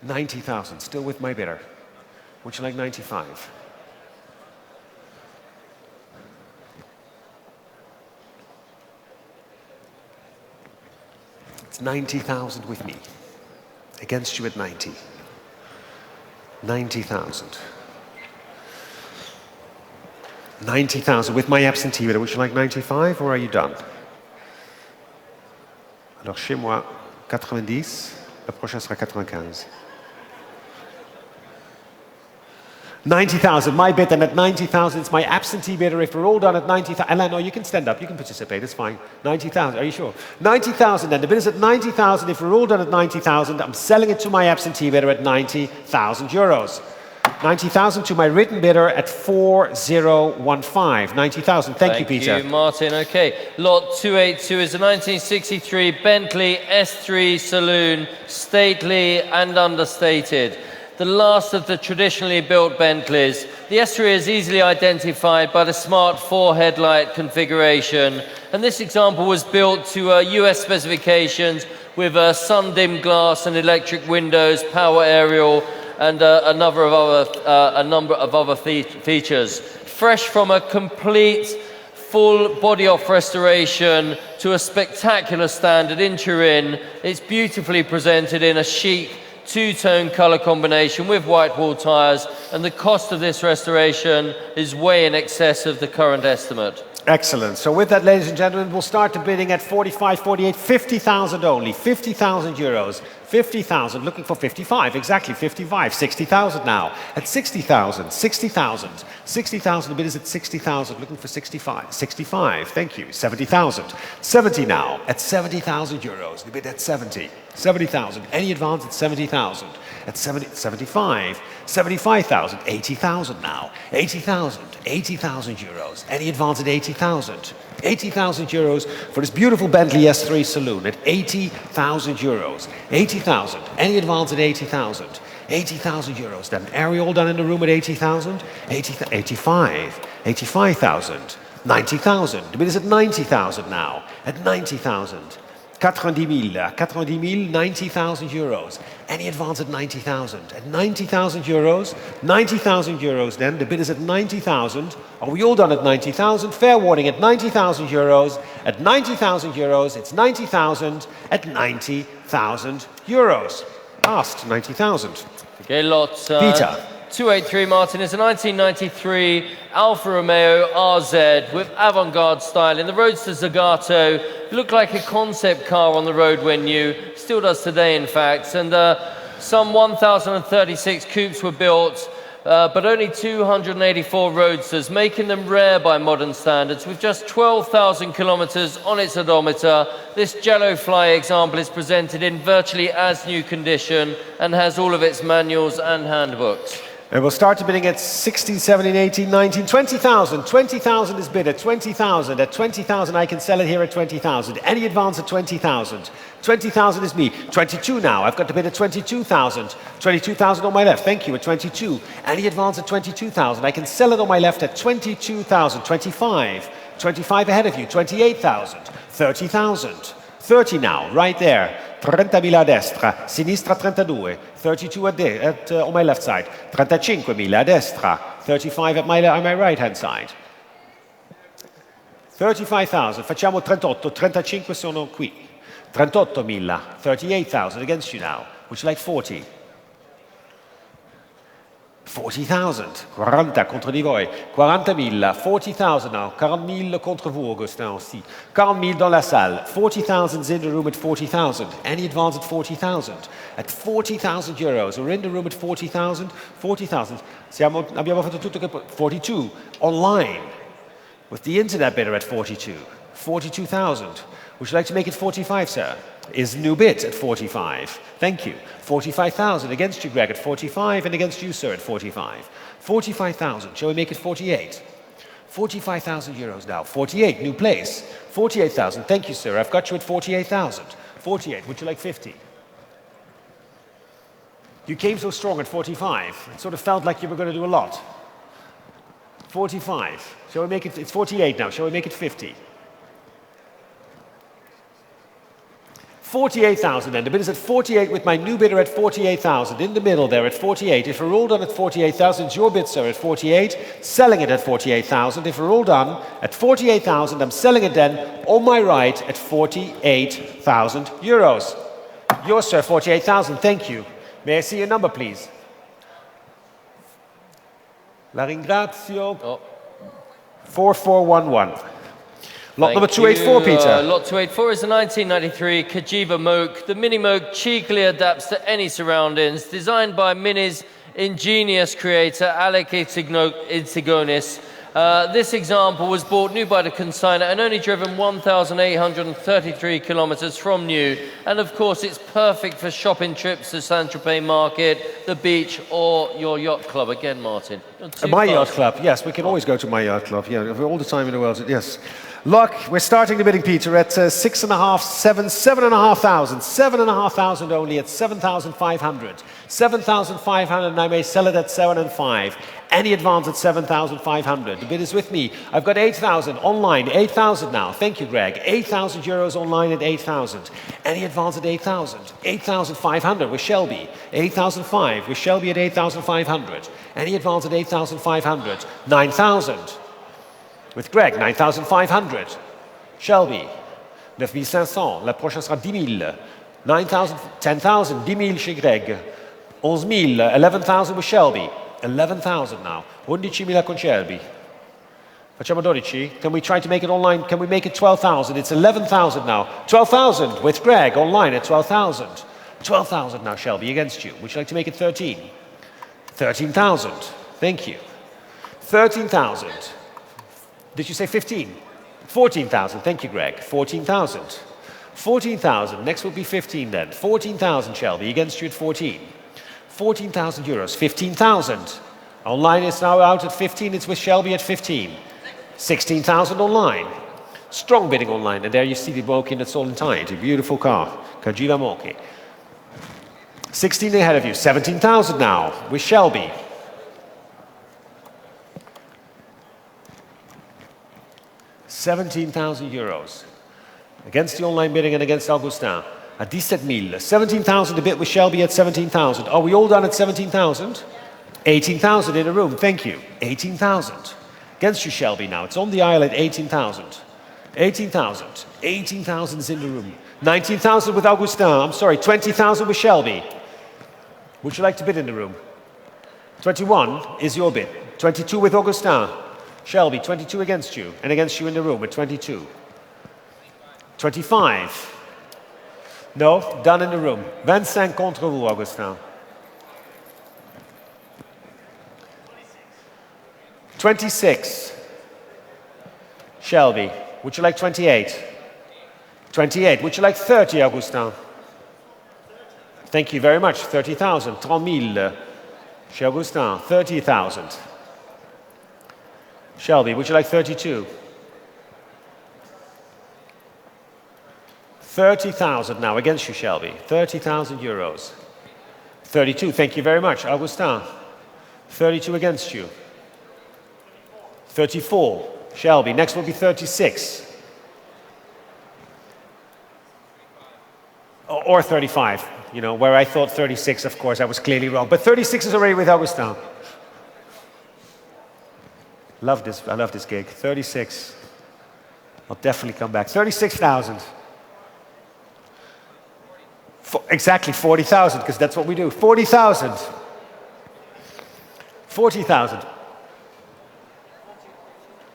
90,000, still with my bidder. Would you like 95? It's 90,000 with me. Against you at 90. 90,000. 90,000 with my absentee bidder. Would you like 95 or are you done? Alors chez moi, 90. La prochaine sera 95. 90,000, my bid, and at 90,000, it's my absentee bidder. If we're all done at 90,000, Alain, no, you can stand up, you can participate, it's fine. 90,000, are you sure? 90,000 then, the bid is at 90,000. If we're all done at 90,000, I'm selling it to my absentee bidder at 90,000 euros. 90,000 to my written bidder at 4015. 90,000, thank you, Peter. Thank you, Martin. Okay, lot 282 is a 1963 Bentley S3 Saloon, stately and understated. The last of the traditionally built Bentleys. The S3 is easily identified by the smart 4 headlight configuration, and this example was built to US specifications with sun-dimmed glass and electric windows, power aerial, and a number of other features. Fresh from a complete full body-off restoration to a spectacular standard interior, it's beautifully presented in a chic two-tone color combination with white wall tires, and the cost of this restoration is way in excess of the current estimate. Excellent. So with that, ladies and gentlemen, we'll start the bidding at 45, 48, 50,000 only. 50,000 euros. 50,000, looking for 55, exactly, 55. 60,000 now. At 60,000, 60,000. 60,000, the bid is at 60,000, looking for 65. 65, thank you. 70,000. 70 now, at 70,000 euros. The bid at 70. 70,000. Any advance at 70,000. At 75. 75,000. 80,000 now. 80,000. 80,000 euros. Any advance at 80,000. 80,000 euros for this beautiful Bentley S3 Saloon at 80,000 euros. 80,000. Any advance at 80,000. 80,000 euros. Then Ariel done in the room at 80,000. 85. 85,000. 90,000. The bid is at 90,000 now. At 90,000. 90,000. 90,000 euros. Any advance at 90,000. At 90,000 euros. 90,000 euros then. The bid is at 90,000. Are we all done at 90,000? Fair warning at 90,000 euros. At 90,000 euros, it's 90,000 at 90,000 euros. Asked 90,000. Okay, lot Peter. 283, Martin, is a 1993 Alfa Romeo RZ with avant-garde style in the Roadster Zagato. Looked like a concept car on the road when new, still does today in fact, and some 1,036 coupes were built, but only 284 Roadsters, making them rare by modern standards. With just 12,000 kilometers on its odometer, this Jello-Fly example is presented in virtually as new condition and has all of its manuals and handbooks. And we'll start the bidding at 16, 17, 18, 19, 20,000. 20,000 is bid at 20,000. At 20,000, I can sell it here at 20,000. Any advance at 20,000. 20,000 is me. 22 now. I've got the bid at 22,000. 22,000 on my left. Thank you. At 22. Any advance at 22,000. I can sell it on my left at 22,000. 25. 25 ahead of you. 28,000. 30,000. 30 now. Right there. 30.000 a destra, sinistra 32, 32 on my left side, 35.000 a destra, 35 on my right hand side. 35,000, facciamo 38, 35 sono qui. 38.000, 38,000 against you now. Would you like 40? 40,000, 40 contre di voi, 40.000, 40,000 now, 40.000 contre vous, Augustin aussi. 40.000 dans la salle, 40,000's in the room at 40,000. Any advance at 40,000? At 40,000 euros, we're in the room at 40,000, 40,000. Abbiamo fatto tutto che 42, online, with the internet bidder at 42, 42,000. Would you like to make it 45, sir? Is new bid at 45. Thank you. 45,000 against you, Greg, at 45, and against you, sir, at 45. 45,000. Shall we make it 48? 45,000 euros now. 48, new place. 48,000. Thank you, sir. I've got you at 48,000. 48. Would you like 50? You came so strong at 45. It sort of felt like you were going to do a lot. 45. Shall we make it? It's 48 now. Shall we make it 50? 48,000 then. The bid is at 48 with my new bidder at 48,000. In the middle there at 48. If we're all done at 48,000, it's your bid, sir, at 48. Selling it at 48,000. If we're all done at 48,000, I'm selling it then on my right at 48,000 euros. Yours, sir, 48,000. Thank you. May I see your number, please? La ringrazio. Oh. 4411. Lot number 284, Peter. Lot 284 is a 1993 Cagiva Moke. The Mini Moke cheekily adapts to any surroundings. Designed by Minis ingenious creator Alec Itsigonis. This example was bought new by the consignor and only driven 1,833 kilometers from new. And of course, it's perfect for shopping trips to Saint-Tropez Market, the beach, or your yacht club. Again, Martin. My yacht club, yes, we can always go to my yacht club. Yeah, all the time in the world, yes. Look, we're starting the bidding, Peter, at 6,500, 7,500, 7,500 only at 7,500. 7,500, and I may sell it at 7,500. Any advance at 7,500. The bid is with me. I've got 8,000 online, 8,000 now. Thank you, Greg. 8,000 euros online at 8,000. Any advance at 8,000. 8,500 with Shelby. 8,500 with Shelby at 8,500. Any advance at 8,500. 9,000 with Greg, 9,500. Shelby, 9,500. La prochaine sera 10,000. 9,000, 10,000, 10,000 chez Greg. 11,000, 11,000 with Shelby. 11,000 now. 11,000 con Shelby. Facciamo 12? Can we try to make it online? Can we make it 12,000? It's 11,000 now. 12,000 with Greg online at 12,000. 12,000 now, Shelby, against you. Would you like to make it 13? 13,000. Thank you. 13,000. Did you say 15? 14,000. Thank you, Greg. 14,000. 14,000. Next will be 15 then. 14,000, Shelby, against you at 14. 14,000 euros. 15,000. Online is now out at 15. It's with Shelby at 15. 16,000 online. Strong bidding online. And there you see the Moki that's all in tight. A beautiful car. Kajiva Moki. 16 ahead of you. 17,000 now with Shelby. 17,000 euros. Against the online bidding and against Augustin. At 17,000. 17,000 a bit with Shelby at 17,000. Are we all done at 17,000? 18,000 in a room, thank you. 18,000. Against you, Shelby, now. It's on the aisle at 18,000. 18,000. 18,000 is in the room. 19,000 with Augustin. I'm sorry, 20,000 with Shelby. Would you like to bid in the room? 21 is your bid. 22 with Augustin. Shelby, 22 against you. And against you in the room at 22. 25. No, done in the room. 25 contre vous, Augustin. 26. Shelby, would you like 28? 28. Would you like 30, Augustin? Thank you very much. 30,000. 30,000. Chez Augustin, 30,000. Shelby, would you like 32? 30,000 now against you, Shelby. 30,000 euros. 32, thank you very much. Augustin, 32 against you. 34, Shelby. Next will be 36. Or 35, you know, where I thought 36, of course, I was clearly wrong. But 36 is already with Augustin. Love this, I love this gig. 36. I'll definitely come back. 36,000. Exactly 40,000, because that's what we do. 40,000. 40,000.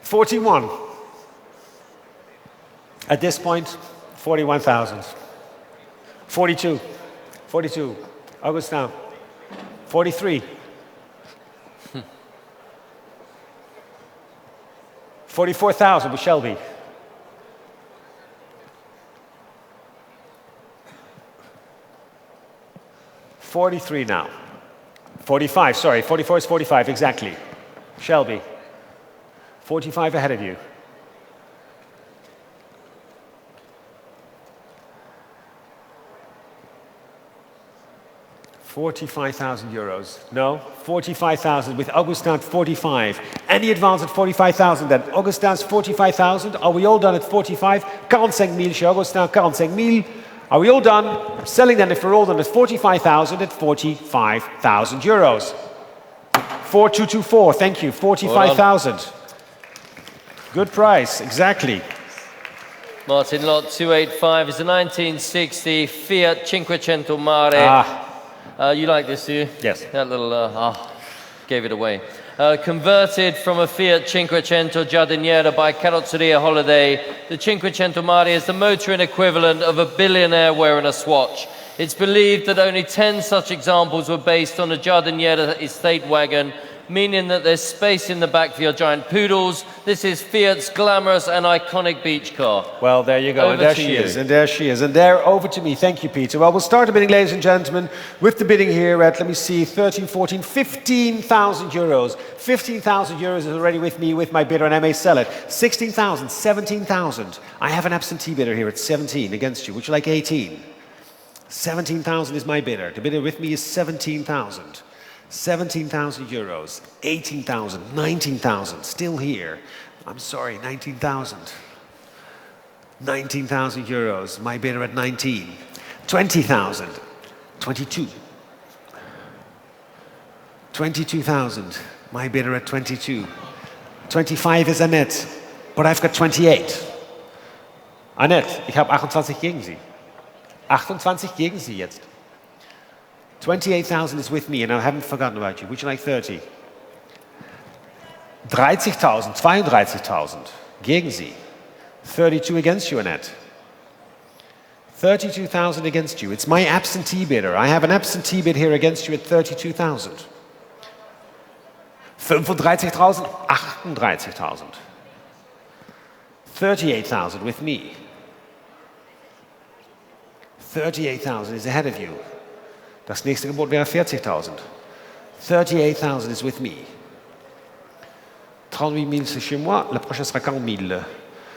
41. At this point, 41,000. 42. 42. Augustin. 43. 44,000 with Shelby. 43 now. 45, sorry. 44 is 45, exactly. Shelby. 45 ahead of you. 45,000 euros. No, 45,000 with Augustin at 45. Any advance at 45,000 then? Augustin's 45,000. Are we all done at 45? 45,000 chez Augustin, 45,000. Are we all done? Selling then, if we're all done, at 45,000 at 45,000 euros. 4224, thank you. 45,000. Good price, exactly. Martin, lot 285 is a 1960 Fiat 500 Mare. You like this, do you? Yes. That little, gave it away. Converted from a Fiat 500 Giardiniera by Carrozzeria Holiday, the 500 Mare is the motoring equivalent of a billionaire wearing a swatch. It's believed that only 10 such examples were based on a Giardiniera estate wagon, meaning that there's space in the back for your giant poodles. This is Fiat's glamorous and iconic beach car. Well, there you go. Over And there to she you. is. And there she is. And there, over to me. Thank you, Peter. Well, we'll start the bidding, ladies and gentlemen, with the bidding here at, let me see, 13, 14, 15,000 euros. 15,000 euros is already with me with my bidder, and I may sell it. 16,000, 17,000. I have an absentee bidder here at 17 against you. Would you like 18? 17,000 is my bidder. The bidder with me is 17,000. 17,000 euros, 18,000, 19,000, still here. I'm sorry, 19,000. 19,000 euros, my bidder at 19. 20,000, 22. 22,000, my bidder at 22. 25 is Annette, but I've got 28. Annette, ich habe 28 gegen Sie. 28 gegen Sie jetzt. 28,000 is with me, and I haven't forgotten about you. Would you like 30? 30,000, 32,000 gegen Sie. 32 against you, Annette. 32,000 against you. It's my absentee bidder. I have an absentee bid here against you at 32,000. 35,000, 38,000. 38,000 with me. 38,000 is ahead of you. Das nächste Gebot wäre 40,000. 38,000 is with me. 38,000 c'est chez moi, la prochaine sera 40,000.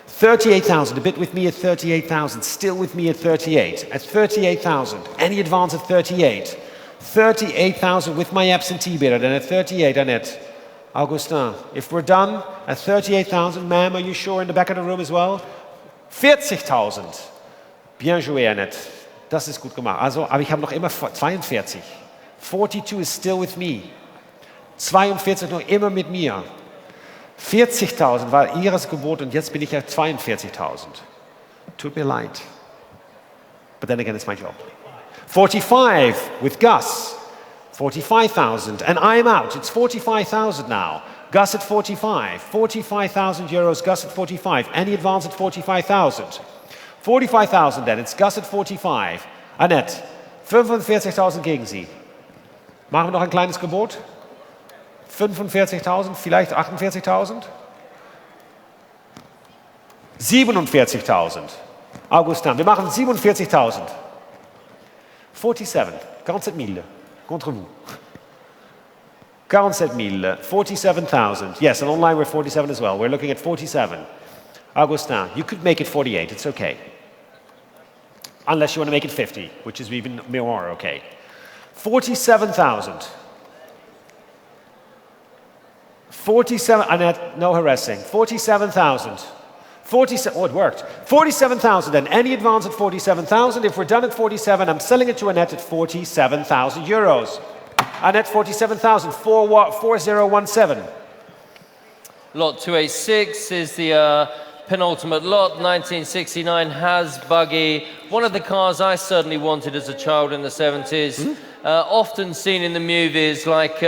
38,000, a bit with me at 38,000, still with me at 38. At 38,000, any advance at 38. 38,000 with my absentee bidder, then at 38, Annette. Augustin, if we're done at 38,000, ma'am, are you sure in the back of the room as well? 40,000. Bien joué, Annette. Das ist gut gemacht. Also, aber ich habe noch immer 42. 42 is still with me. 42 noch immer mit mir. 40,000 war ihres Gebot und jetzt bin ich auf 42,000. Tut mir leid. But then again, it's my job. 45 with Gus. 45,000 and I'm out. It's 45,000 now. Gus at 45. 45,000 euros, Gus at 45. Any advance at 45,000. 45,000 then, it's Gus at 45. Annette, 45,000 gegen Sie. Machen wir noch ein kleines Gebot? 45,000, vielleicht 48,000? 47,000. Augustin, wir machen 47,000. 47, 47,000 contre vous. 47,000, 47,000. Yes, and online we're 47 as well. We're looking at 47. Augustin, you could make it 48, it's okay. Unless you want to make it 50, which is even more okay. 47,000. 47, Annette, no harassing. 47,000. 47, oh, it worked. 47,000 then. Any advance at 47,000. If we're done at 47, I'm selling it to Annette at 47,000 euros. Annette, 47,000, 4017. Lot 286 is the penultimate lot, 1969 Has buggy. One of the cars I certainly wanted as a child in the 70s. Often seen in the movies, like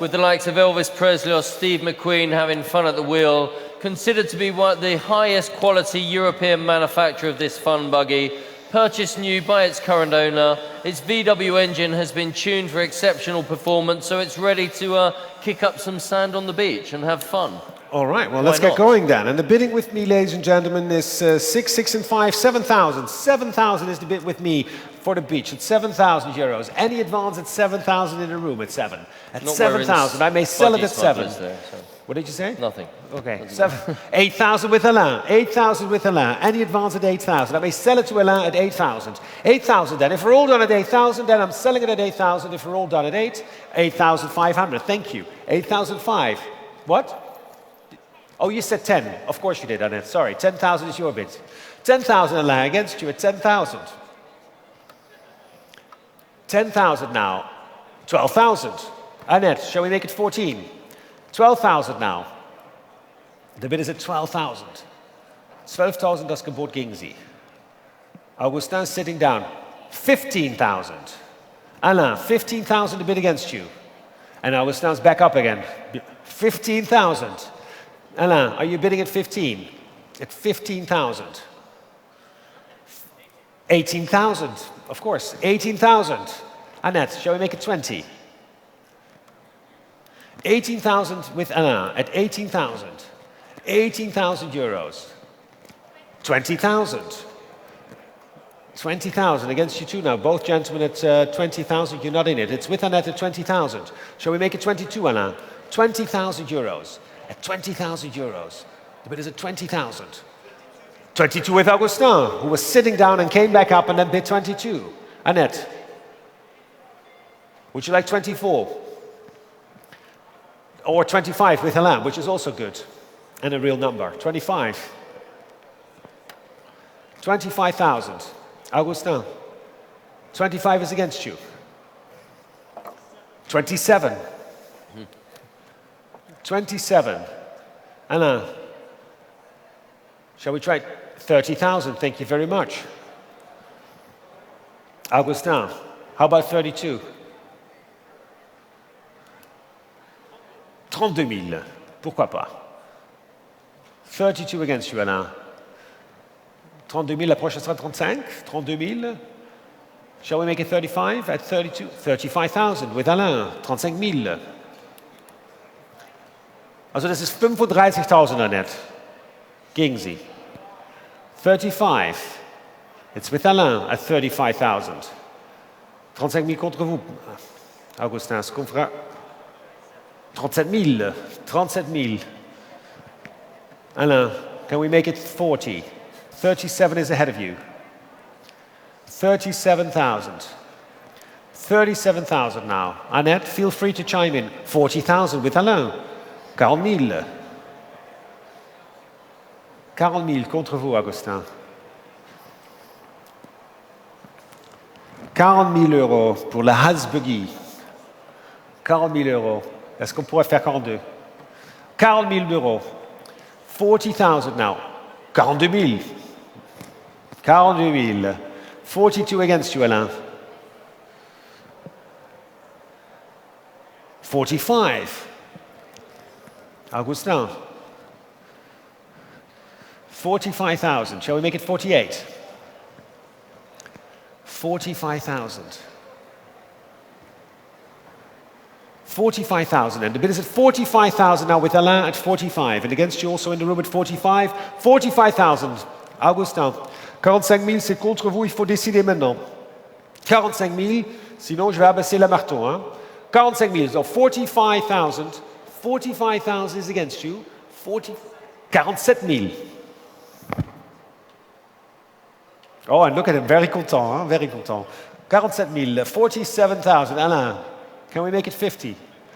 with the likes of Elvis Presley or Steve McQueen having fun at the wheel. Considered to be one of the highest quality European manufacturer of this fun buggy. Purchased new by its current owner. Its VW engine has been tuned for exceptional performance, so it's ready to kick up some sand on the beach and have fun. All right, well, let's get going then. And the bidding with me, ladies and gentlemen, is 6, 6 and 5, 7,000. 7,000 is the bid with me for the beach. It's 7,000 euros. Any advance at 7,000 in the room at 7. At 7,000, I may sell it at 7. There, so. What did you say? Nothing. Okay, 8,000 with Alain. 8,000 with Alain. Any advance at 8,000. I may sell it to Alain at 8,000. 8,000 then. If we're all done at 8,000, then I'm selling it at 8,000. If we're all done at 8,500. Thank you. 8,005. What? Oh, you said 10. Of course you did, Annette. Sorry. 10,000 is your bid. 10,000 Alain against you at 10,000. 10,000 now. 12,000. Annette, shall we make it 14? 12,000 now. The bid is at 12,000. 12,000 das Gebot gegen Sie. Augustin sitting down. 15,000. Alain, 15,000 the bid against you. And Augustin's back up again. 15,000. Alain, are you bidding at 15? At 15,000. 18,000, of course, 18,000. Annette, shall we make it 20? 18,000 with Alain at 18,000. 18,000 euros. 20,000. 20,000 against you two now. Both gentlemen at 20,000. You're not in it. It's with Annette at 20,000. Shall we make it 22, Alain? 20,000 euros. At 20,000 euros. The bid is at 20,000. 22 with Augustin, who was sitting down and came back up and then bid 22. Annette, would you like 24? Or 25 with Alain, which is also good. And a real number. 25. 25,000. Augustin. 25 is against you. 27. 27. Alain. Shall we try 30,000? Thank you very much. Augustin. How about 32? 32,000. Pourquoi pas? 32 against you, Alain. 32,000, la prochaine sera 35. 32,000. Shall we make it 35 at 32? 35,000 with Alain. 35,000. Also das ist 35,000, Annette. Gegen Sie. 35. It's with Alain at 35,000. 35,000 contre vous. Augustin, ce qu'on fera? 37,000. 37,000. Alain, can we make it 40? 37 is ahead of you. 37,000. 37,000 now. Annette, feel free to chime in. 40,000 with Alain. 40,000. 40,000 contre vous, Augustin. 40,000 euros pour le Hasbuggy. 40,000 euros. Est-ce qu'on pourrait faire 42? 40,000 euros. 40,000 now. 42,000. 42,000. 42 against you, Alain. 45. Augustin. 45,000. Shall we make it 48? 45,000. 45,000. And the bid is at 45,000 now with Alain at 45. And against you also in the room at 45. 45,000. Augustin. 45,000, c'est contre vous, il faut décider maintenant. 45,000, sinon je vais abaisser le marteau. Hein? 45,000, so 45,000. 45,000 is against you. 47,000. Oh, and look at him, very content, hein? Very content. 47,000, 47,000. Alain, can we make it 50?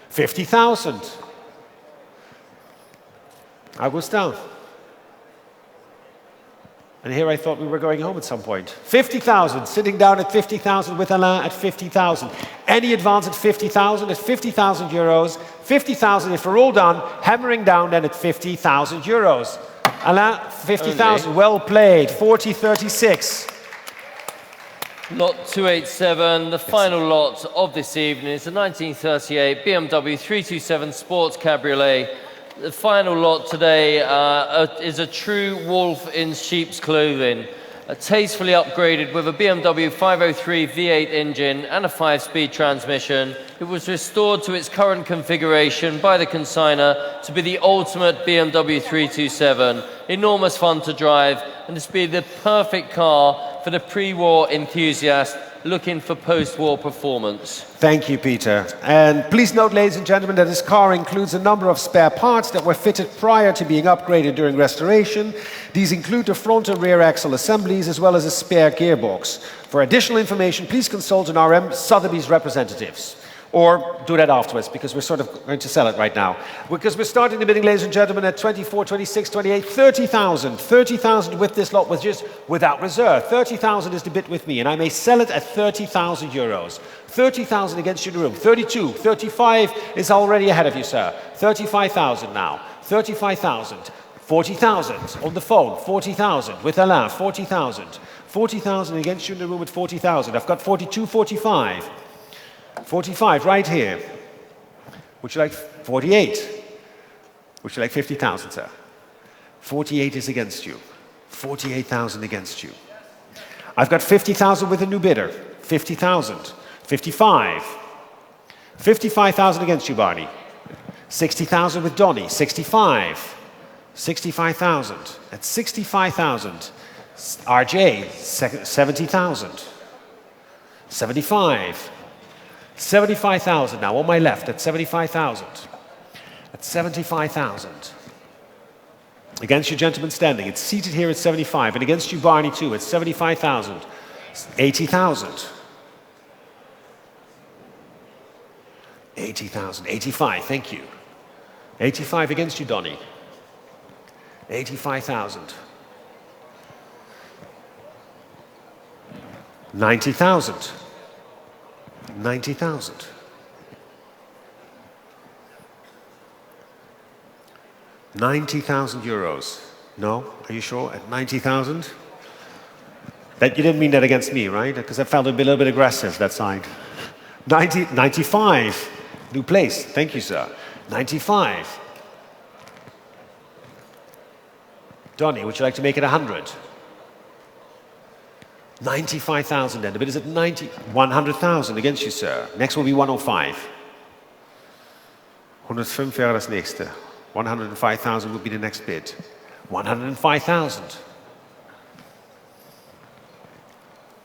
50,000. Augustin. And here I thought we were going home at some point. 50,000, sitting down at 50,000 with Alain at 50,000. Any advance at 50,000 at 50,000 euros. 50,000 if we're all done, hammering down then at 50,000 euros. Alain, 50,000, well played, 40-36. Lot 287, the final lot of this evening is the 1938 BMW 327 Sports Cabriolet. The final lot today is a true wolf in sheep's clothing. Tastefully upgraded with a BMW 503 V8 engine and a 5-speed transmission. It was restored to its current configuration by the consignor to be the ultimate BMW 327. Enormous fun to drive, and this be the perfect car for the pre-war enthusiast looking for post-war performance. Thank you, Peter. And please note, ladies and gentlemen, that this car includes a number of spare parts that were fitted prior to being upgraded during restoration. These include the front and rear axle assemblies, as well as a spare gearbox. For additional information, please consult an RM Sotheby's representatives. Or do that afterwards, because we're sort of going to sell it right now. Because we're starting the bidding, ladies and gentlemen, at 24, 26, 28, 30,000. 30,000 with this lot was just without reserve. 30,000 is the bid with me, and I may sell it at 30,000 euros. 30,000 against you in the room. 32, 35 is already ahead of you, sir. 35,000 now. 35,000. 40,000 on the phone. 40,000 with Alain. 40,000. 40,000 against you in the room at 40,000. I've got 42, 45. 45 right here. Would you like 48? Would you like 50,000, sir? 48 is against you. 48,000 against you. I've got 50,000 with a new bidder. 50,000. 55. 55,000 against you, Barney. 60,000 with Donny. 65. 65,000. At 65,000. RJ, 70,000. 75. 75,000 now on my left at 75,000. At 75,000. Against you, gentlemen standing. It's seated here at 75. And against you, Barney, too. It's 75,000. 80,000. 80,000. 85, thank you. 85 against you, Donny. 85,000. 90,000. 90,000. 90,000 euros. No? Are you sure? At 90,000? That you didn't mean that against me, right? Because I felt a little bit aggressive that side. 95. New place. Thank you, sir. 95. Donny, would you like to make it 100? 95,000 then. The bid is at 100,000 against you, sir. Next will be 105. 105 wäre das nächste. 105,000 would be the next bid. 105,000.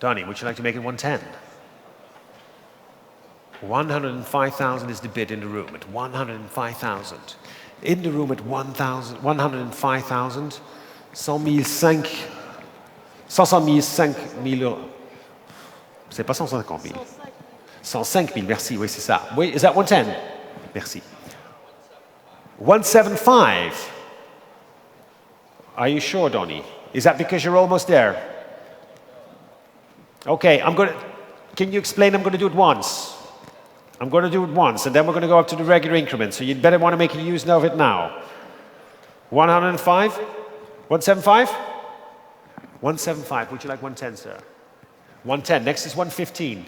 Donny, would you like to make it 110? 105,000 is the bid in the room at 105,000. In the room at 105,000. 100,005. 500 000 euros. C'est pas 150 000. 105 000, merci, oui, c'est ça. Oui, is that 110? Merci. 175. Are you sure, Donny? Is that because you're almost there? Okay, can you explain? I'm going to do it once. I'm going to do it once, and then we're going to go up to the regular increment. So you'd better want to make use of it now. 105? 175? 175. Would you like 110, sir? 110. Next is 115.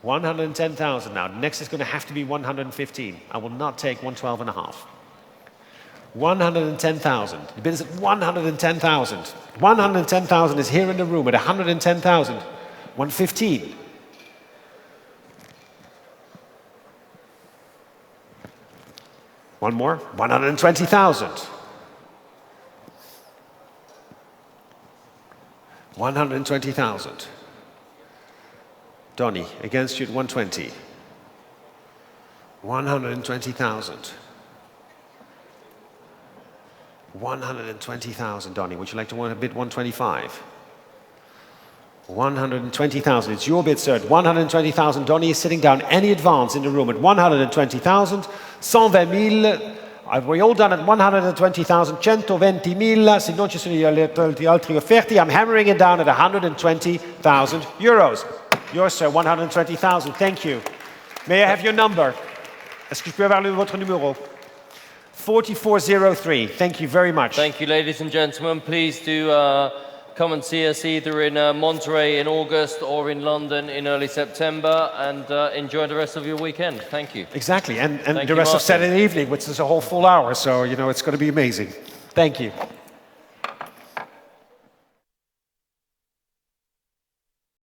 110,000 now. Next is going to have to be 115. I will not take 112.5. 110,000. The bid is at 110,000. 110,000 is here in the room at 110,000. 115. One more. 120,000. 120,000. Donny, against you at 120. 120,000. 120,000, Donny. Would you like to want a bid 125? 120,000. It's your bid, sir. At 120,000. Donny is sitting down. Any advance in the room at 120,000. 120 000. We're all done at 120,000. 120 000. Se non ci sono gli altri offerti, I'm hammering it down at 120,000 euros. Yours, sir. 120,000. Thank you. May I have your number? Est-ce que je peux avoir votre numéro? 4403. Thank you very much. Thank you, ladies and gentlemen. Please do come and see us either in Monterey in August or in London in early September, and enjoy the rest of your weekend. Thank you. Exactly, and the rest of Saturday evening, which is a whole full hour, so, you know, it's going to be amazing. Thank you.